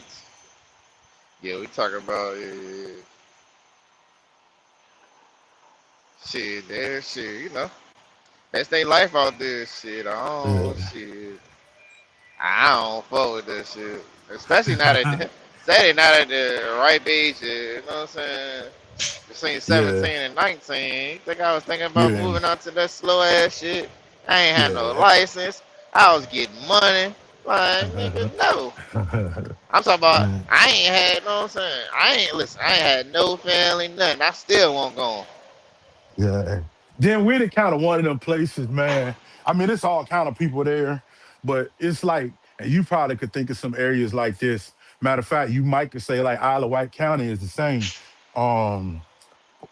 Yeah, we talking about shit, there, shit, that's their life out there, shit. I don't fuck with that shit. Especially now that say they not at the ripe age, you know what I'm saying? Between Yeah, 17 and 19. You think I was thinking about yeah, moving on to that slow ass shit? I ain't had no yeah. license. I was getting money. Like, nigga, no. I'm talking about Yeah. I ain't had no I'm saying. I ain't had no family, nothing. I still won't go. Yeah. Then we're kind of one of them places, man. I mean, it's all kind of people there, but it's like, and you probably could think of some areas like this. Matter of fact, you might could say like Isle of Wight County is the same, um,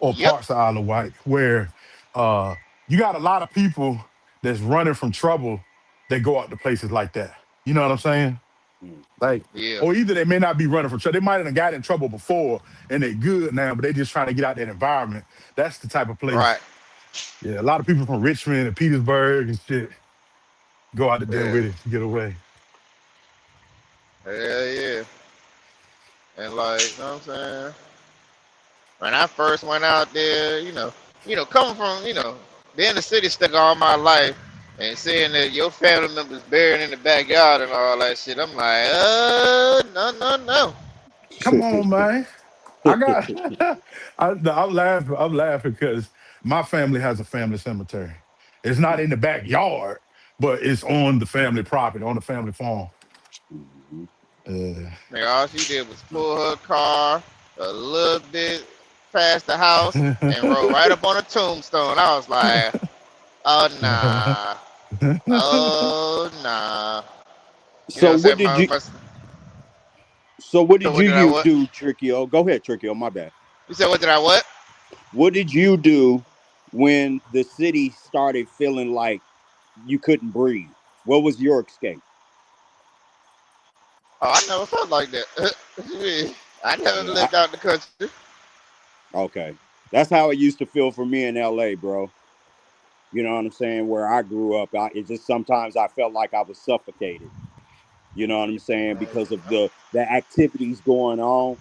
or Yep. parts of Isle of Wight, where uh you got a lot of people that's running from trouble that go out to places like that. You know what I'm saying? Mm. Like, Yeah. or either they may not be running from trouble. They might have got in trouble before and they're good now, but they just trying to get out that environment. That's the type of place. Right. Yeah, a lot of people from Richmond and Petersburg and shit go out to there Yeah. with it to get away. Hell yeah. And like, you know what I'm saying? When I first went out there, coming from, being in the city stuck all my life and seeing that your family members buried in the backyard and all that shit, I'm like, no, no, no. Come on, man. I got. I'm laughing. I'm laughing because my family has a family cemetery. It's not in the backyard, but it's on the family property, on the family farm. Mhm. Uh, Nigga, all she did was pull her car a little bit past the house and roll right up on a tombstone. I was like, oh nah. Oh nah. You know So what I'm what saying? did you? So what So did what did I you what? do, Trickio? Go ahead, Trickio. My bad. You said what did I what? What did you do when the city started feeling like you couldn't breathe? What was your escape? Oh, I never felt like that. What you mean? I never Yeah. lived out in the country. Okay. That's how it used to feel for me in LA, bro. You know what I'm saying? Where I grew up, it just sometimes I felt like I was suffocated. You know what I'm saying? Because of the activities going on,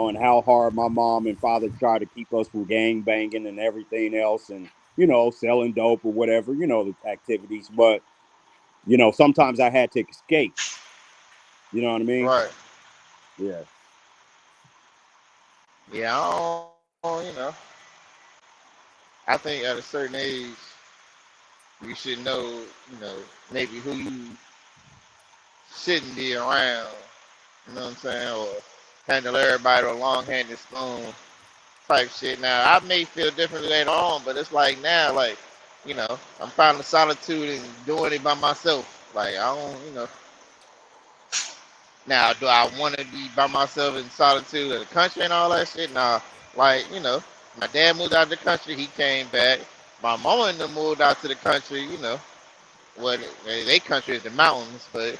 and how hard my mom and father tried to keep us from gang banging and everything else and, selling dope or whatever, the activities. But, sometimes I had to escape. You know what I mean? Right. Yeah. Yeah, I think at a certain age you should know, maybe who you shouldn't be around. You know what I'm saying? Or handle everybody with a long handed spoon type shit. Now I may feel differently later on, but it's like now, like, I'm finding solitude and doing it by myself. Like I don't, now do I want to be by myself in solitude in the country and all that shit? Nah, like, my dad moved out of the country, he came back. My mama and them moved out to the country, what they country is the mountains, but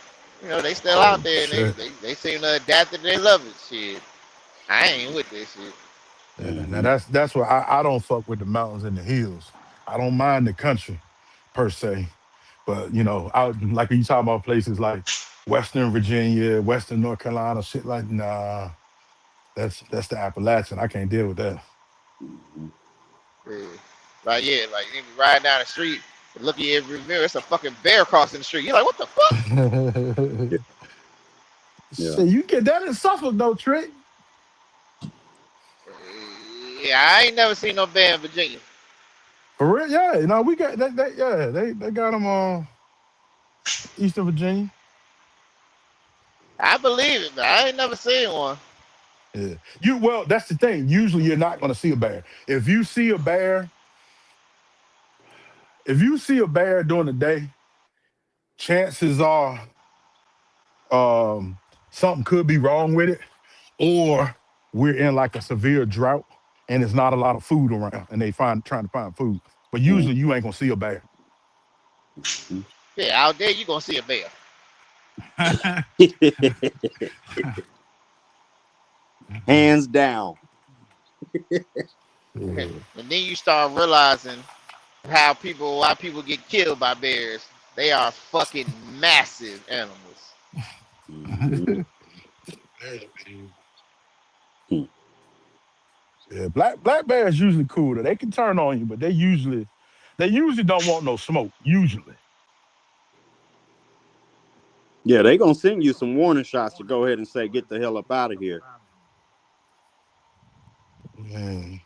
they still out oh there and shit! they seem to adapt to their love it. Shit. I ain't with this shit. Yeah, now Hmm. that's why I don't fuck with the mountains and the hills. I don't mind the country per se, but out like you talking about places like Western Virginia, Western North Carolina, shit like nah. That's the Appalachian. I can't deal with that. Hmm. Yeah. Like yeah, like you be riding down the street, look at your rear mirror, it's a fucking bear crossing the street. You're like, what the fuck? Yeah. Yeah. Shit, you get that in Suffolk though, Trick. Yeah, I ain't never seen no bear in Virginia. For real, yeah. We got that. Yeah, they got them on Eastern Virginia. I believe it, but I ain't never seen one. Yeah. Well, that's the thing. Usually, you're not going to see a bear. If you see a bear during the day, chances are something could be wrong with it, or we're in like a severe drought and there's not a lot of food around, and trying to find food. But Mhm. usually, you ain't gonna see a bear. Yeah, out there you gonna see a bear. Hands down. And Yeah. then you start realizing why people get killed by bears. They are fucking massive animals. Hmm. Hmm. Yeah, black bears usually cool. They can turn on you, but they usually don't want no smoke. Usually. Yeah, they gonna send you some warning shots to go ahead and say, get the hell up out of here. Man.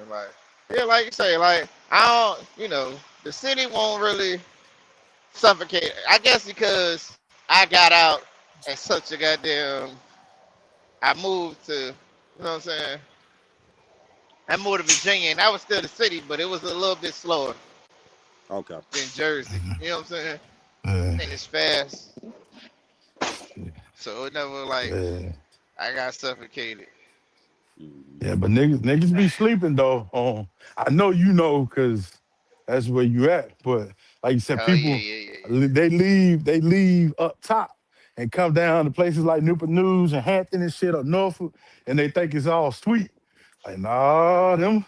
Like, yeah, like you say, like I don't, the city won't really suffocate. I guess because I got out at such a goddamn. I moved to, what I'm saying? I moved to Virginia, and that was still the city, but it was a little bit slower Okay. than Jersey. You know what I'm saying? Uh, And it's fast, so it never like uh, I got suffocated. Mhm. yeah, but niggas be sleeping though. I know you know because that's where you at. But like you said, Oh yeah, people yeah, yeah, they leave up top and come down to places like Newport News and Hampton and shit or Norfolk, and they think it's all sweet. Like, nah, them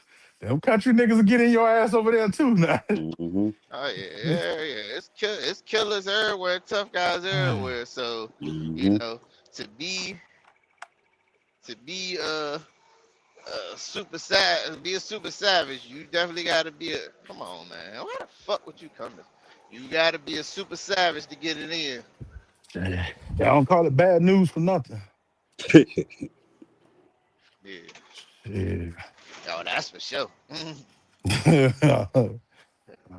country niggas will get in your ass over there too now. Mhm. Oh yeah, yeah, yeah. It's killers everywhere, tough guys everywhere. So, you Mhm. know, to be to be super savage, be a super savage, you definitely gotta be a. Come on, man. Why the fuck would you come to? You gotta be a super savage to get it in. Yeah, I don't call it bad news for nothing. Yeah. Yeah. Oh, that's for sure.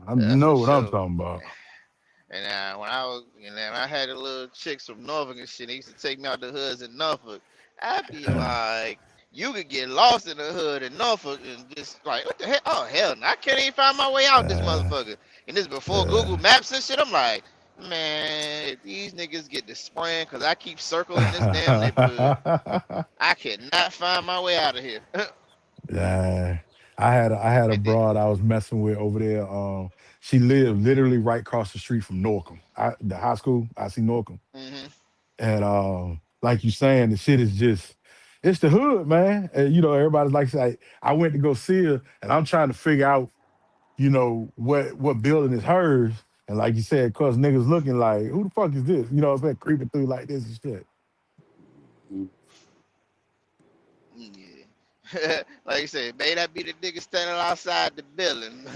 I That's for know what I'm sure. talking about. And when I was, I had the little chicks from Norfolk and shit. They used to take me out the hoods in Norfolk. I'd be like, you could get lost in the hood in Norfolk and just like, what the hell? Oh hell, no, I can't even find my way out this Uh, motherfucker. And this before Google uh, Maps and shit. I'm like, man, if these niggas get to spraying because I keep circling this damn neighborhood, I cannot find my way out of here. yeah, I had a And then, broad I was messing with over there. She lived literally right across the street from Norcom, the high school. I see Norcom, hmm and like you saying, the shit is just, it's the hood, man. And everybody's like, say, I went to go see her, and I'm trying to figure out, what building is hers, and like you said, cause niggas looking like, who the fuck is this? You know what I'm saying, creeping through like this and shit. yeah. Like you said, may that be the nigga standing outside the building.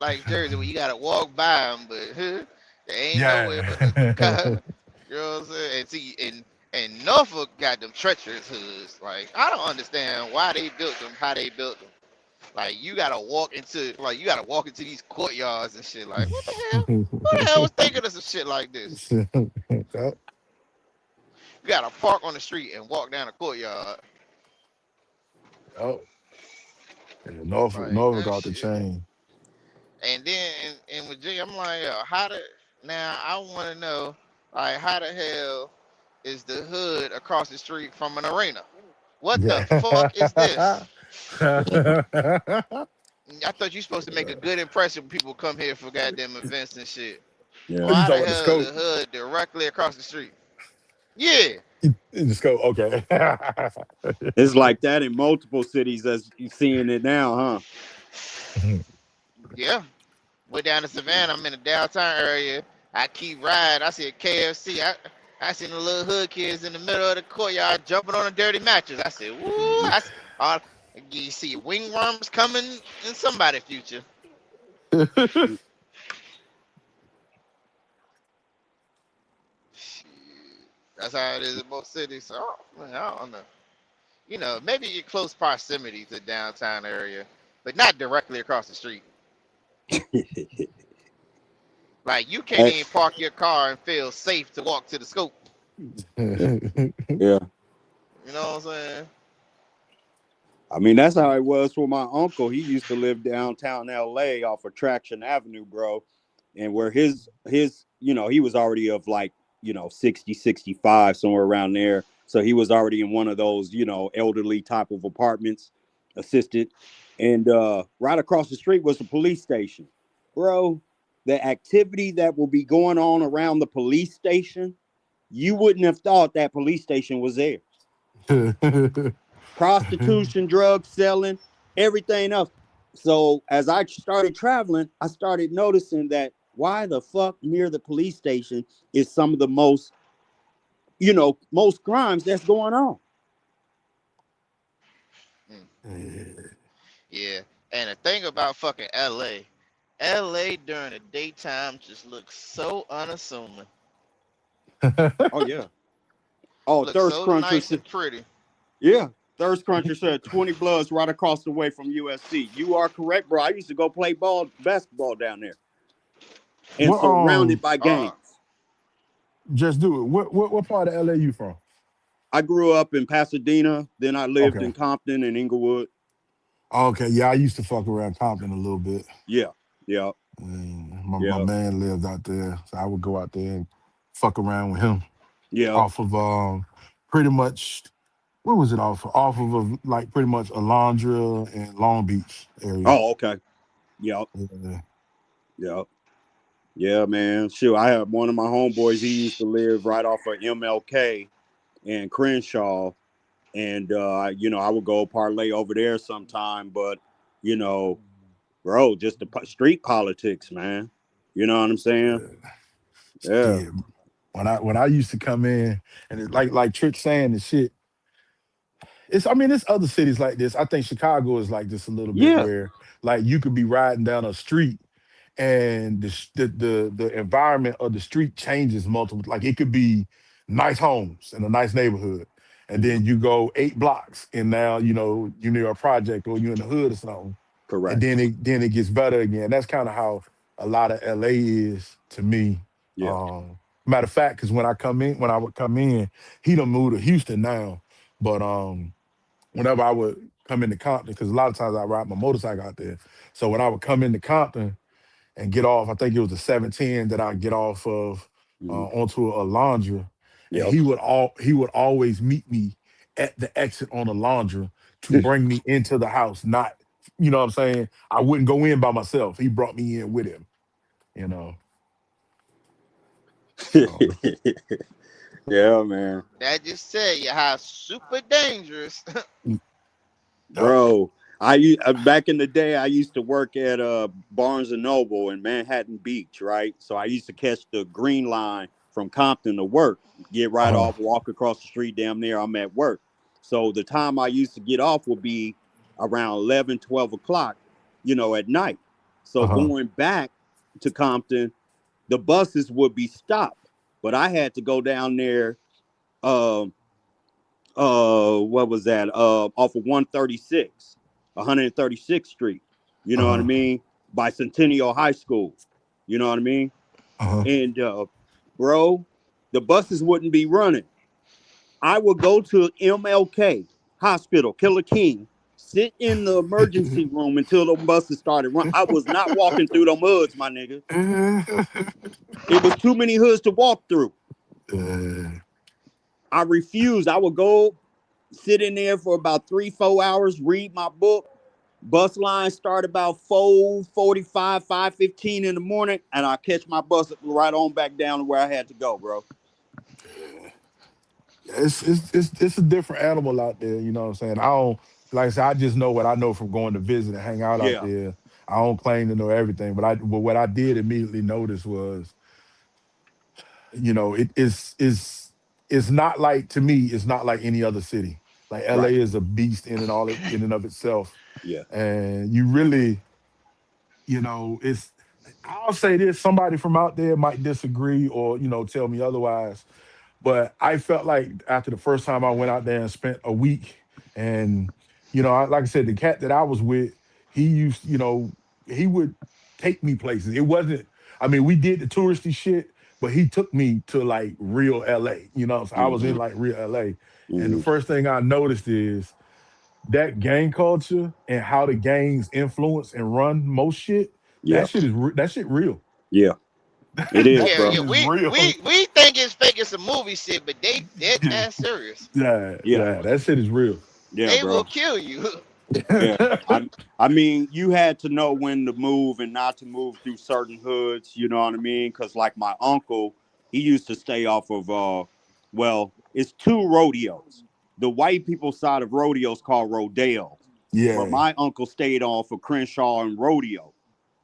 Like Jersey, where you gotta walk by them, but there ain't nowhere but the car. Yeah. You know what I'm saying? And see, and Norfolk got them treacherous hoods. Like I don't understand why they built them, how they built them. Like you gotta walk into these courtyards and shit. Like what the hell? Who the hell was thinking of some shit like this? You gotta park on the street and walk down the courtyard. Oh, yeah, Like Norfolk that off the shit. chain. And then in Virginia, I'm like, yo, now I want to know, like, how the hell is the hood across the street from an arena? What the Yeah. fuck is this? I thought you supposed to make a good impression when people come here for goddamn events and shit. Yeah. You Why talking the about the hell is the scope? hood directly across the street? Yeah, The scope. Okay. It's like that in multiple cities as you seeing it now, huh? yeah. Went down to Savannah. I'm in the downtown area. I keep riding. I see a KFC. I seen the little hood kids in the middle of the courtyard jumping on a dirty mattress. I said, "Woo!" Uh, you see wingworms coming in somebody's future. Shit. That's how it is in most cities. So man, I don't know. Maybe in close proximity to downtown area, but not directly across the street. Like you can't Hey, even park your car and feel safe to walk to the scoop. yeah. You know what I'm saying? I mean, that's how it was for my uncle. He used to live downtown LA off of Traction Avenue, bro. And where he was already of like, 60, 65, somewhere around there. So he was already in one of those, elderly type of apartments, assisted. And right across the street was the police station. Bro, the activity that will be going on around the police station, you wouldn't have thought that police station was there. Prostitution, drug selling, everything else. So as I started traveling, I started noticing that why the fuck near the police station is some of the most most crimes that's going on. Yeah. And the thing about fucking LA during the daytime just looks so unassuming. Oh yeah. Oh, Looks Thirst so Cruncher. nice and pretty. Yeah. Thirst Cruncher said 20 Bloods right across the way from USC. You are correct, bro. I used to go play basketball down there. And What surrounded by Uh, gangs. just do it. What part of LA you from? I grew up in Pasadena, then I lived Okay. in Compton and Inglewood. Okay, yeah, I used to fuck around Compton a little bit. Yeah. Yeah. My man lived out there, so I would go out there and fuck around with him. Yeah. Off of pretty much, what was it off of? Off of like pretty much Alondra and Long Beach area. Oh, okay. Yep. Yeah. Yep. Yeah, man. Shoot, I had one of my homeboys. He used to live right off of MLK and Crenshaw, and I would go parlay over there sometime. But bro, just the street politics, man. You know what I'm saying? Yeah. Yeah. When I used to come in, and it's like Trick saying the shit. It's other cities like this. I think Chicago is like this a little bit, Yeah. where like you could be riding down a street and the environment of the street changes multiple. Like it could be nice homes in a nice neighborhood, and then you go 8 blocks, and now you're near a project or you're in the hood or something, Correct. and then it gets better again. That's kind of how a lot of LA is to me. Yeah. Matter of fact, because when I would come in, he done moved to Houston now, but whenever I would come into Compton, because a lot of times I ride my motorcycle out there, so when I would come into Compton and get off, I think it was the 710 that I get off of onto Alondra, and Yep. he would always meet me at the exit on Alondra to bring me into the house. Not, you know what I'm saying? I wouldn't go in by myself. He brought me in with him, So, Yeah, man. that just tell you how super dangerous. Bro, back in the day, I used to work at Barnes and Noble in Manhattan Beach, right? So I used to catch the green line from Compton to work, get right off, walk across the street, damn near I'm at work. So the time I used to get off would be around 11, 12 o'clock, at night. So going back to Compton, the buses would be stopped, but I had to go down there. What was that? Off of 136th Street. You know what I mean? By Centennial High School. You know what I mean? And bro, the buses wouldn't be running. I would go to MLK Hospital, Killer King, sit in the emergency room until the buses started running. I was not walking through them hoods, my nigga. It was too many hoods to walk through. I refused. I would go sit in there for about 3-4 hours, read my book. Bus line start about 4:45, 5:15 in the morning, and I catch my bus right on back down to where I had to go, bro. It's a different animal out there. You know what I'm saying? I don't, like I said, I just know what I know from going to visit and hang out out there. I don't claim to know everything, but what I did immediately notice was, it's not like, to me, it's not like any other city. Like LA is a beast in and of itself. Yeah. And you really, I'll say this, somebody from out there might disagree or, tell me otherwise. But I felt like after the first time I went out there and spent a week, and, like I said, the cat that I was with, he would take me places. It wasn't, we did the touristy shit, but he took me to like real LA, so I was in like real LA. And the first thing I noticed is that gang culture and how the gangs influence and run most shit. That shit real. Yeah. It is, bro. Yeah, we think it's fake, it's a movie shit, but that's serious. Yeah, that shit is real. Yeah, they bro. will kill you. Yeah. You had to know when to move and not to move through certain hoods, you know what I mean? Because like my uncle, he used to stay off of it's 2 rodeos. The white people side of rodeos called Rodeo. Yeah. But my uncle stayed off of Crenshaw and Rodeo,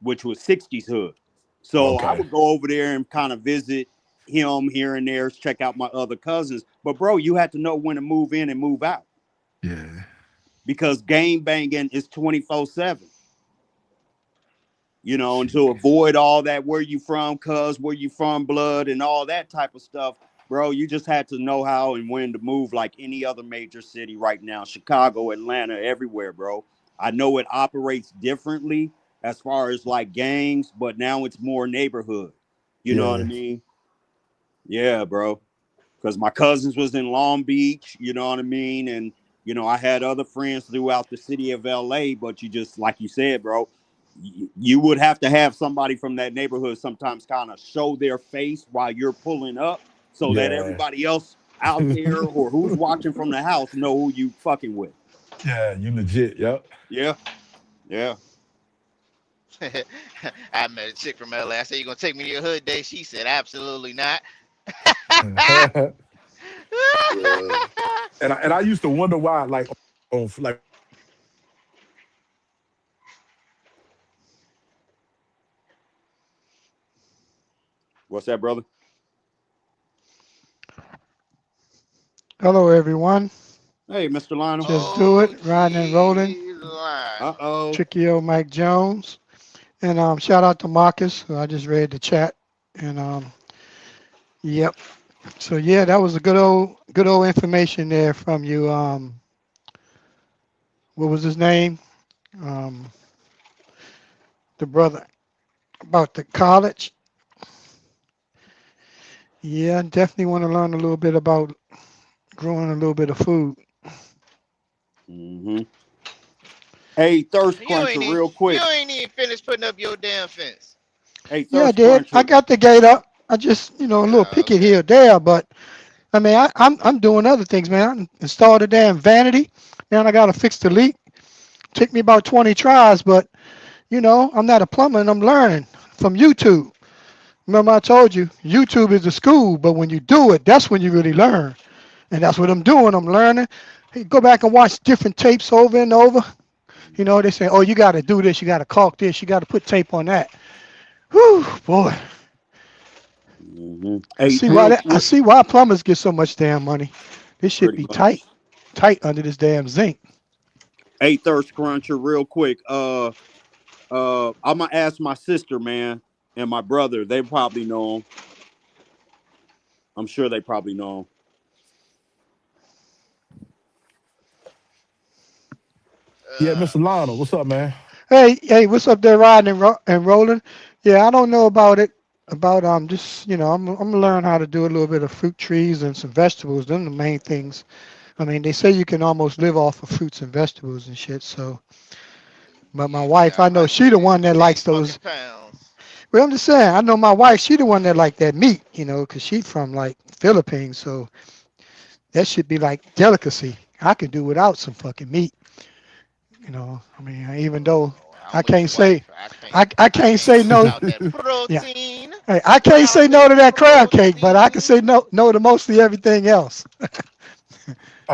which was 60s hood. So I would go over there and kind of visit him here and there, check out my other cousins. But bro, you had to know when to move in and move out Yeah. because game banging is 24/7. You know, and to Shit. avoid all that where you from, cuz, where you from, blood, and all that type of stuff, bro, you just had to know how and when to move like any other major city right now. Chicago, Atlanta, everywhere, bro. I know it operates differently as far as like gangs, but now it's more neighborhood. You know what I Yeah. mean? Yeah, bro. Because my cousins was in Long Beach, you know what I mean? And, you know, I had other friends throughout the city of LA, but you just, like you said, bro, you would have to have somebody from that neighborhood sometimes kind of show their face while you're pulling up so that Yeah. everybody else out there or who's watching from the house know who you fucking with. Yeah, you legit. Yep. Yeah. Yeah. I met a chick from LA. I said, "You gonna take me to your hood day?" She said, "Absolutely not." and I used to wonder why, like, on like What's that, brother? Hello, everyone. Hey, Mr. Lionel. Just do Oh, it, riding and rolling. geez, Lionel. Uh-oh. Tricky old Mike Jones. And shout out to Marcus, who I just read the chat. And yep. So yeah, that was a good old information there from you. What was his name? Um, the brother about the college. Yeah, I definitely want to learn a little bit about growing a little bit of food. Mm-hmm. Hey, Thirst Cruncher, real quick. You ain't even finished putting up your damn fence. Hey, Yeah, I Thirst did. I Cruncher. got the gate up. I just, a little picket Okay. here or there, but I mean, I'm doing other things, man. I installed a damn vanity. Now I got to fix the leak. Took me about 20 tries, but I'm not a plumber and I'm learning from YouTube. Remember I told you, YouTube is the school, but when you do it, that's when you really learn. And that's what I'm doing. I'm learning. Hey, go back and watch different tapes over and over. They say, oh, you got to do this. You got to caulk this. You got to put tape on that. Whew, boy. Mm-hmm. I Hey, see real why I quick, see why plumbers get so much damn money. This should pretty be much. tight under this damn zinc. Hey, Thirst Cruncher, real quick. I'm gonna ask my sister, man, and my brother. They probably know him. I'm sure they probably know him. yeah, Mr. Lionel, what's up, man? Hey, what's up there, riding and rolling? Yeah, I don't know about it. About just I'm gonna learn how to do a little bit of fruit trees and some vegetables. Them the main things. I mean, they say you can almost live off of fruits and vegetables and shit. So, but my wife, I Got know like she the one that 10 likes fucking those. pounds. Well, I'm just saying, I know my wife, she the one that like that meat, because she from like Philippines, so that should be like delicacy. I could do without some fucking meat, I mean, even though Oh, I I'm with can't your say, wife. I can't. I I can't can't say do no. without that Yeah, protein. hey, I can't say Without no that to that crab cake, but I can say protein. no to mostly everything else.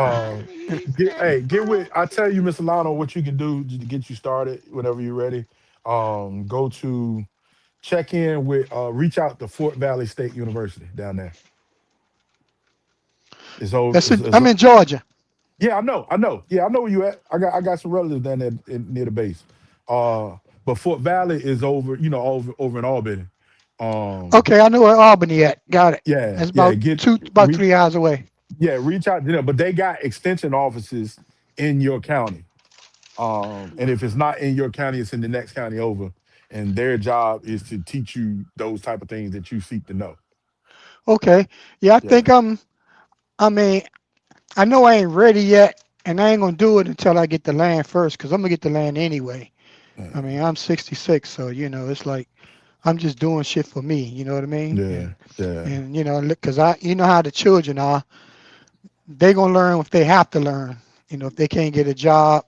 I Um, need that get with. I tell you, Mr. protein. Lionel, what you can do to get you started whenever you're ready. Go to check in with. Reach out to Fort Valley State University down there. It's over. I'm in Georgia. Yeah, I know. I know. Yeah, I know where you at. I got some relatives down there near the base. Uh, but Fort Valley is over. Over in Albany. Um, Okay, I know where Albany at. Got it. yeah, That's yeah. about about 3 hours away. Yeah, reach out to them. But they got extension offices in your county. And if it's not in your county, it's in the next county over. And their job is to teach you those type of things that you seek to know. Okay. Yeah, I Yeah. think I mean, I know I ain't ready yet, and I ain't gonna do it until I get the land first, cause I'm gonna get the land anyway. I mean, I'm 66, so it's like I'm just doing shit for me. You know what I mean? Yeah. And Yeah. cause you know how the children are. They gonna learn if they have to learn. If they can't get a job,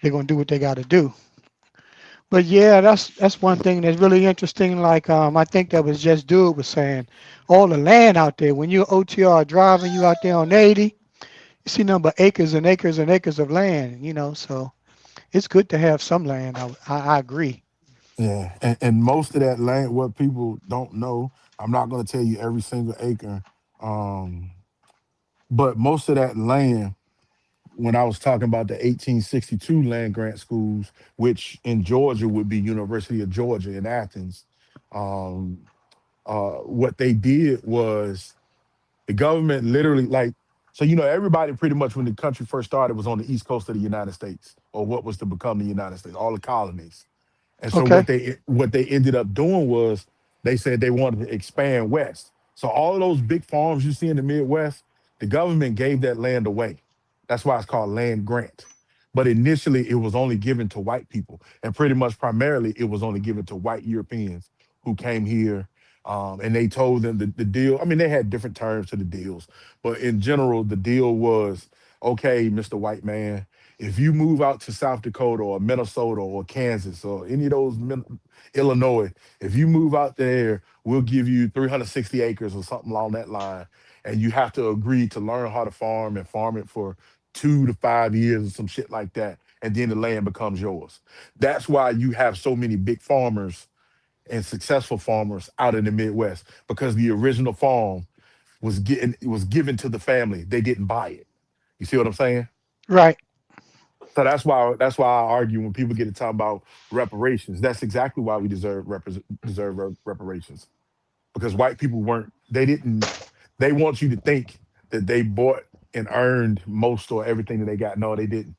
they're gonna do what they got to do. But yeah, that's one thing that's really interesting. Like I think that was just dude was saying, all the land out there. When you're OTR driving, you out there on 80, you see number acres and acres and acres of land. So it's good to have some land. I agree. Yeah, and most of that land, what people don't know, I'm not going to tell you every single acre, um, but most of that land, when I was talking about the 1862 land grant schools, which in Georgia would be University of Georgia in Athens, um, what they did was the government literally like, so everybody pretty much when the country first started was on the east coast of the United States, or what was to become the United States, all the colonies. And so Okay. what they ended up doing was they said they wanted to expand west. So all of those big farms you see in the Midwest, the government gave that land away. That's why it's called land grant. But initially it was only given to white people, and pretty much primarily it was only given to white Europeans who came here. And they told them the deal. I mean, they had different terms to the deals, but in general, the deal was okay, Mr. White Man, if you move out to South Dakota or Minnesota or Kansas or any of those Illinois, if you move out there, we'll give you 360 acres or something along that line, and you have to agree to learn how to farm and farm it for 2 to 5 years or some shit like that, and then the land becomes yours. That's why you have so many big farmers and successful farmers out in the Midwest, because the original farm was given to the family. They didn't buy it. You see what I'm saying? Right. So that's why I argue when people get to talk about reparations. That's exactly why we deserve reparations, because white people weren't. They didn't. They want you to think that they bought and earned most or everything that they got. No, they didn't.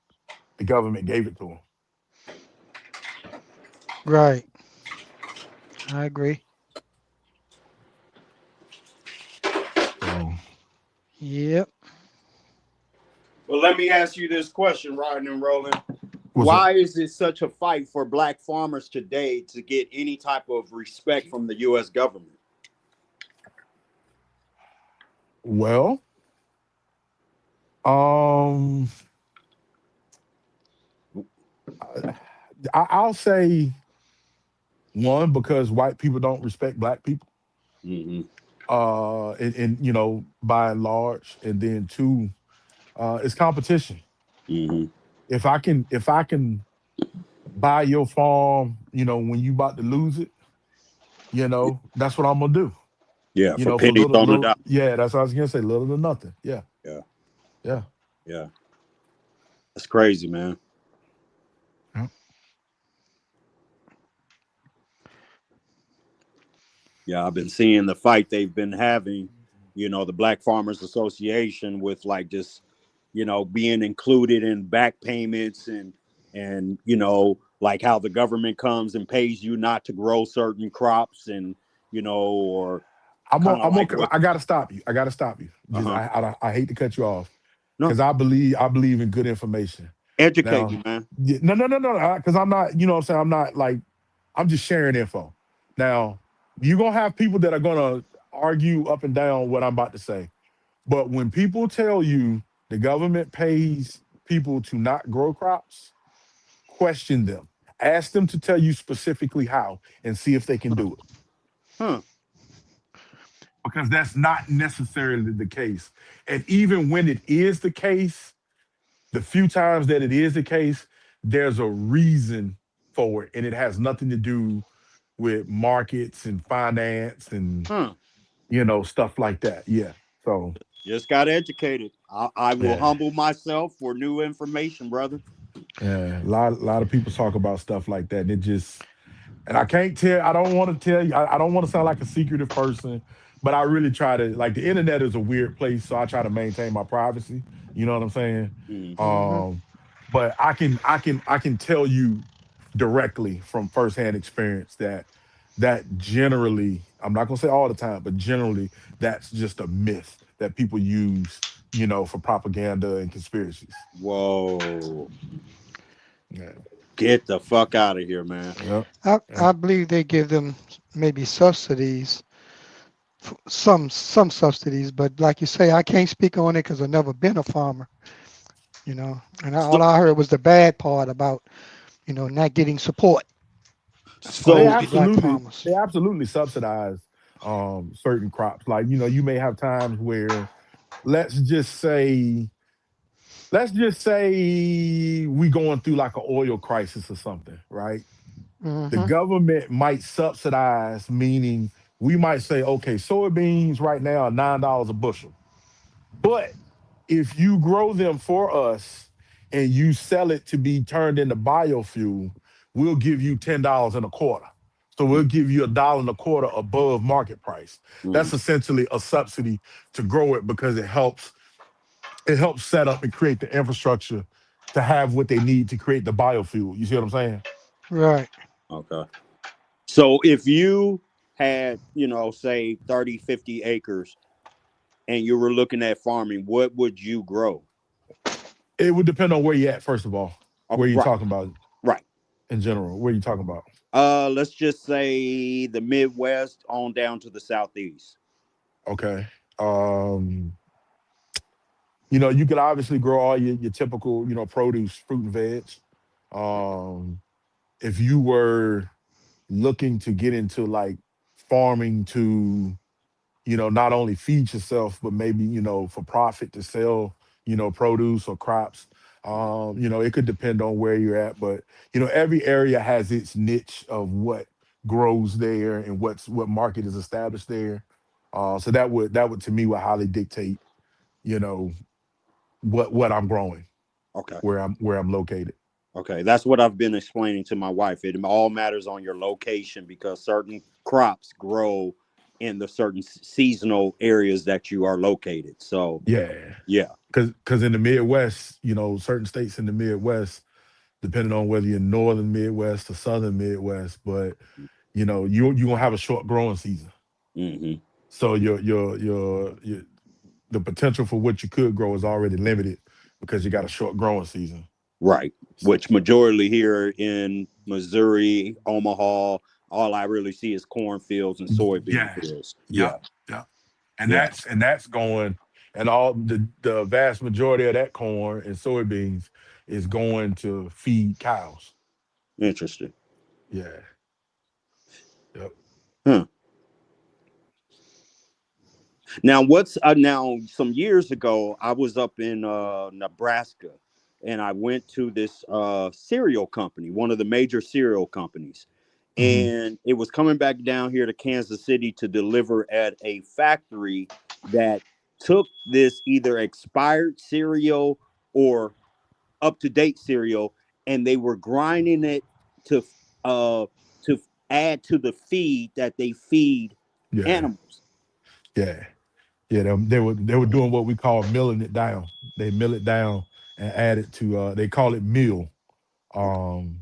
The government gave it to Right. I agree. them. So Yep. Well, let me ask you this question, Rodden and Roland. what's up? Why is it such a fight for black farmers today to get any type of respect from the U.S. government? Well, um, I'll say one, because white people don't respect black people. Mm-hmm. And by and large, and then two, it's competition. Mm-hmm. If I can buy your farm, when you about to lose it, that's what I'm gonna do. Yeah, for For pennies on the little, dollar. yeah, that's what I was gonna say, little to nothing. Yeah, Yeah, yeah. yeah. That's crazy, man. Yeah. Yeah, I've been seeing the fight they've been having, the Black Farmers Association with like just, being included in back payments and like how the government comes and pays you not to grow certain crops and, or kind of like what. I gotta stop you. I gotta stop you. Just Uh-huh. I hate to cut you off, No, because I believe in good information. educate Now, me, man. yeah, no, because I'm not, what I'm saying, I'm not like, I'm just sharing info. Now, you're gonna have people that are gonna argue up and down what I'm about to say. But when people tell you the government pays people to not grow crops, question them. Ask them to tell you specifically how, and see if they can do it. Huh. Because that's not necessarily the case. And even when it is the case, the few times that it is the case, there's a reason for it. And it has nothing to do with markets and finance and, Huh. stuff like that. Yeah. So, Just got educated. I will yeah. humble myself for new information, brother. Yeah. A lot of people talk about stuff like that. And I can't tell, I don't want to tell you, I don't want to sound like a secretive person, but I really try to, like, the internet is a weird place, so I try to maintain my privacy. You know what I'm saying? Hmm. But I can tell you directly from firsthand experience that generally, I'm not gonna say all the time, but generally that's just a myth that people use, for propaganda and conspiracies. Whoa. Yeah. Get the fuck out of here, man. Yep. I Yep. I believe they give them maybe subsidies, some subsidies, but like you say, I can't speak on it because I've never been a farmer, And So, all I heard was the bad part about, not getting support as Oh, far they as so the black absolutely, farmers. they absolutely subsidize certain crops. Like, you may have times where, let's just say, we going through like an oil crisis or something, right? The Mm-hmm. government might subsidize, meaning we might say, okay, soybeans right now are $9 a bushel. But if you grow them for us and you sell it to be turned into biofuel, we'll give you $10.25. So we'll give you $1.25 above market price. Mm, That's essentially a subsidy to grow it because it helps set up and create the infrastructure to have what they need to create the biofuel. You see what I'm saying? Right. okay. So if you had, say 30, 50 acres and you were looking at farming, what would you grow? It would depend on where you're at, first of all. Okay, Where you right, talking about right. in general? Where you talking about? Let's just say the Midwest on down to the Southeast. Okay. Um, you could obviously grow all your typical, produce, fruit and veg. Um, if you were looking to get into like farming to, not only feed yourself, but maybe, for profit to sell, produce or crops. It could depend on where you're at, but every area has its niche of what grows there and what market is established there. So that would to me would highly dictate, you know, what I'm growing, Okay. where I'm located. Okay, that's what I've been explaining to my wife. It all matters on your location because certain crops grow in the certain seasonal areas that you are located. So, Yeah. yeah. Because in the Midwest, certain states in the Midwest, depending on whether you're northern Midwest or southern Midwest, but you gonna have a short growing season. Hmm. So your the potential for what you could grow is already limited because you got a short growing season. Right. Which majority here in Missouri, Omaha, all I really see is cornfields and soybean Yeah. fields. Yeah. Yep. Yep. And Yeah. that's going, and all the vast majority of that corn and soybeans is going to feed cows. Interesting. Yeah. Yep. Huh. Now, now some years ago, I was up in Nebraska and I went to this cereal company, one of the major cereal companies. Hmm. And it was coming back down here to Kansas City to deliver at a factory that took this either expired cereal or up to date cereal, and they were grinding it to uh to add to the feed that they feed Yeah. animals. Yeah. Yeah. They were doing what we call milling it down. They mill it down and add it to they call it meal. Okay. Um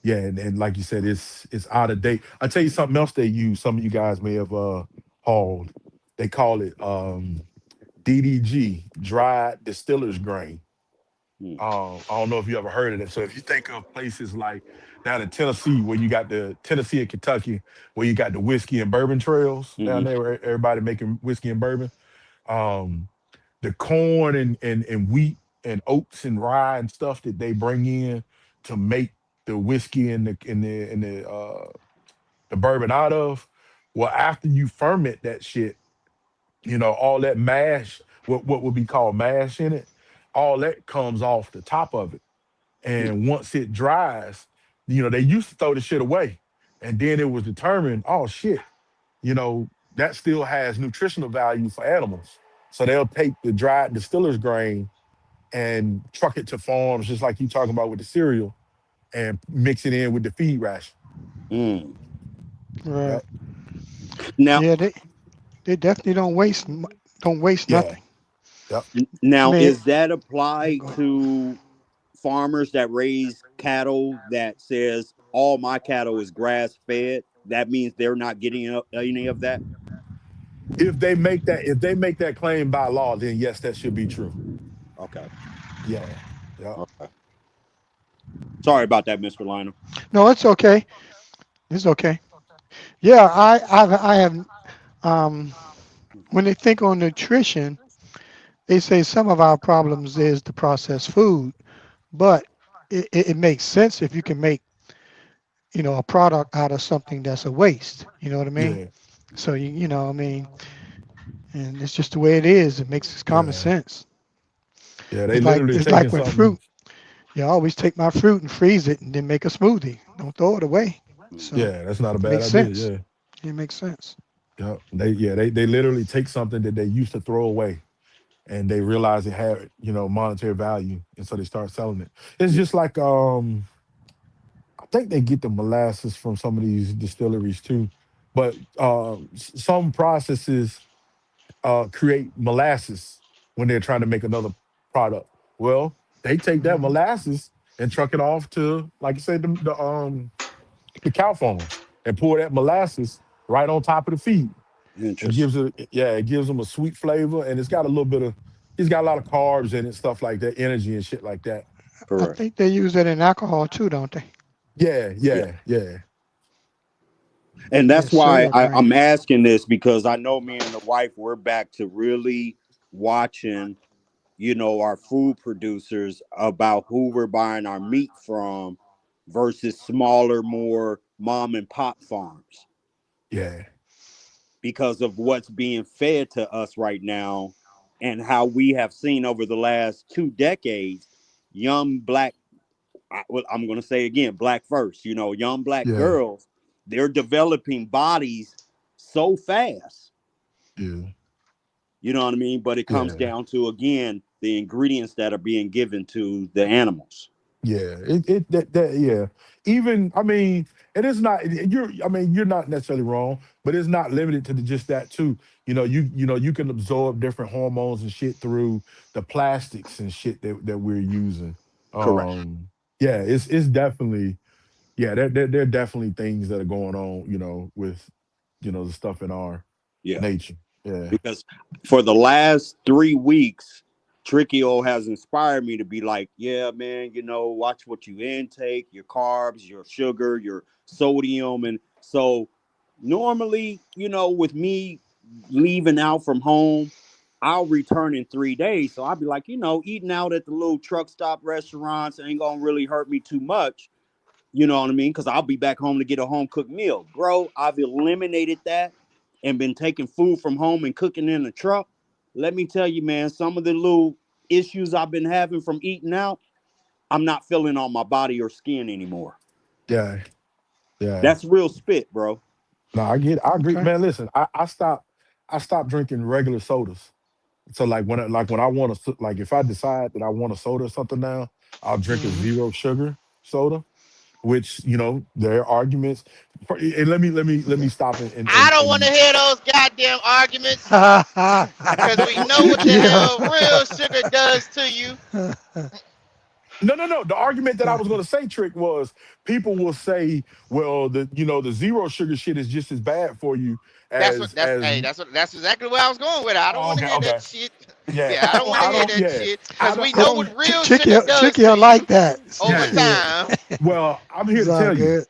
yeah, and like you said, it's out of date. I tell you something else they use, some of you guys may have hauled. They call it DDG, dried distiller's grain. Hmm. I don't know if you ever heard of it. So if you think of places like down in Tennessee, where you got the Tennessee and Kentucky, where you got the whiskey and bourbon trails down Hmm. there, where everybody making whiskey and bourbon, um, the corn and wheat and oats and rye and stuff that they bring in to make the whiskey and the bourbon out of. Well, after you ferment that shit, all that mash, what would be called mash in it, all that comes off the top of it. And once it dries, they used to throw the shit away. And then it was determined, oh shit, that still has nutritional value for animals. So they'll take the dried distiller's grain and truck it to farms, just like you talking about with the cereal, and mix it in with the feed ration. Mm. Right. Yep. Now, Yeah, they definitely don't waste Yeah. nothing. Yep. I now mean, is that yeah, applied go ahead. to farmers that raise cattle that says all my cattle is grass fed? That means they're not getting any of that. If they make that claim by law, then yes, that should be true. Okay. Yeah. Yep. Okay. Sorry about that, Mr. Lionel. No, it's okay. It's okay. Yeah, I have um when they think on nutrition, they say some of our problems is the processed food, but it makes sense if you can make a product out of something that's a waste. You know what I mean? Yeah. So I mean, and it's just the way it is. It makes common Yeah. sense. Yeah. They It's like literally it's taking like when something. fruit. Yeah, I always take my fruit and freeze it and then make a smoothie. Don't throw it away. So Yeah, that's not a it bad makes idea. sense. Yeah. It makes sense. They literally take something that they used to throw away and they realize it had, monetary value, and so they start selling it. It's just like I think they get the molasses from some of these distilleries too, but some processes create molasses when they're trying to make another product. Well, they take that Hmm. molasses and truck it off to, like you said, the cow farms and pour that molasses right on top of the feed. It Interesting. gives it gives them a sweet flavor, and it's got a lot of carbs in it, stuff like that, energy and shit like that. I Correct. think they use that in alcohol too, don't they? Yeah, Yeah. yeah. And Yeah, that's why sour I'm grain. asking this, because I know me and the wife, we're back to really watching, our food producers about who we're buying our meat from versus smaller, more mom and pop farms Yeah. because of what's being fed to us right now and how we have seen over the last 2 decades young black, I'm going to say again, black first, young black Yeah. girls, they're developing bodies so fast. Yeah. You know what I mean? But it comes Yeah. down to, again, the ingredients that are being given to the animals. Yeah. Yeah. Even, I mean, it is not you're not necessarily wrong, but it's not limited to just that too. You can absorb different hormones and shit through the plastics and shit that we're using. Correct. Yeah, it's definitely, yeah, there are definitely things that are going on, with the stuff in our Yeah. nature. Yeah. Because for the last 3 weeks, Trickio has inspired me to be like, yeah, man, watch what you intake, your carbs, your sugar, your sodium. And so normally, with me leaving out from home, I'll return in 3 days. So I'll be like, eating out at the little truck stop restaurants ain't gonna really hurt me too much. You know what I mean? Because I'll be back home to get a home cooked meal. Bro, I've eliminated that and been taking food from home and cooking in the truck. Let me tell you, man, some of the little issues I've been having from eating out, I'm not feeling on my body or skin anymore. Yeah. Yeah. That's real spit, bro. No, I agree, Okay. man. Listen, I stopped drinking regular sodas. So like when I want to, like if I decide that I want a soda or something now, I'll drink a Hmm. zero sugar soda. Which there are arguments. And let me stop I don't want to hear those goddamn arguments because we know what the Tricky. hell real sugar does to you. No. The argument that I was going to say, Trick, was people will say, well, the zero sugar shit is just as bad for you as. That's exactly where I was going with it. I don't Oh, want to okay, hear okay. that shit. Yeah, Yeah, I don't want to I hear don't. that Yeah, shit I because don't. we I know don't. what real Tricky, sugar does Tricky, to I you like that. over Yeah. time. Well, I'm here It's to all tell you, good.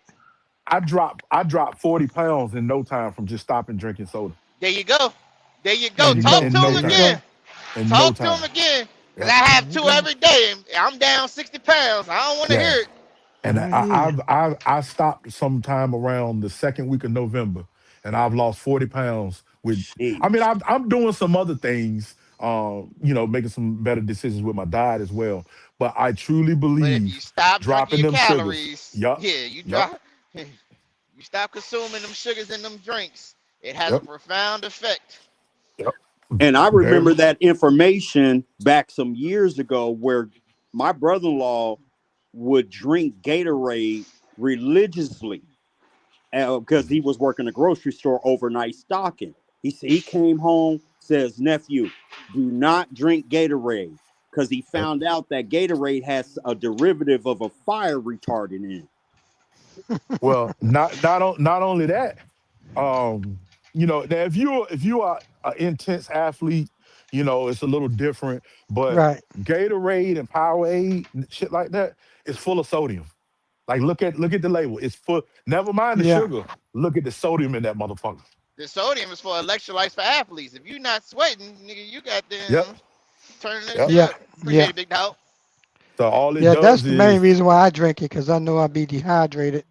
I dropped 40 pounds in no time from just stopping drinking soda. There you go. There you There go. you Talk go. to In him no There you time. again. go. In no Talk to him time. again. Because Yep. I There have you two go. every day. And I'm down 60 pounds. I don't want to Yeah. hear it. And I hear you. I stopped sometime around the second week of November, and I've lost 40 pounds. I mean, Jeez. I'm doing some other things, making some better decisions with my diet as well. But I truly But if you believe stop drinking dropping your them sugars. calories, Yup, yeah, you yup, drop. You stop consuming them sugars in them drinks. It has a yep, profound effect. yep. And I Very remember much. that information back some years ago where my brother-in-law would drink Gatorade religiously because he was working a grocery store overnight stocking. He came home, says, nephew, do not drink Gatorade, because he Yep. found out that Gatorade has a derivative of a fire retardant in it. Well, not only that. Now if you are an intense athlete, it's a little different. But Right. Gatorade and Powerade, shit like that, is full of sodium. Like look at the label. It's full. Never mind the Yeah. sugar. Look at the sodium in that motherfucker. The sodium is for electrolytes for athletes. If you're not sweating, nigga, you got Yep. them turning that Yep. shit Yeah. up. Yeah. Appreciate it, big dog. So all it Yeah. That's does the main is, reason why I drink it, because I know I'll be dehydrated.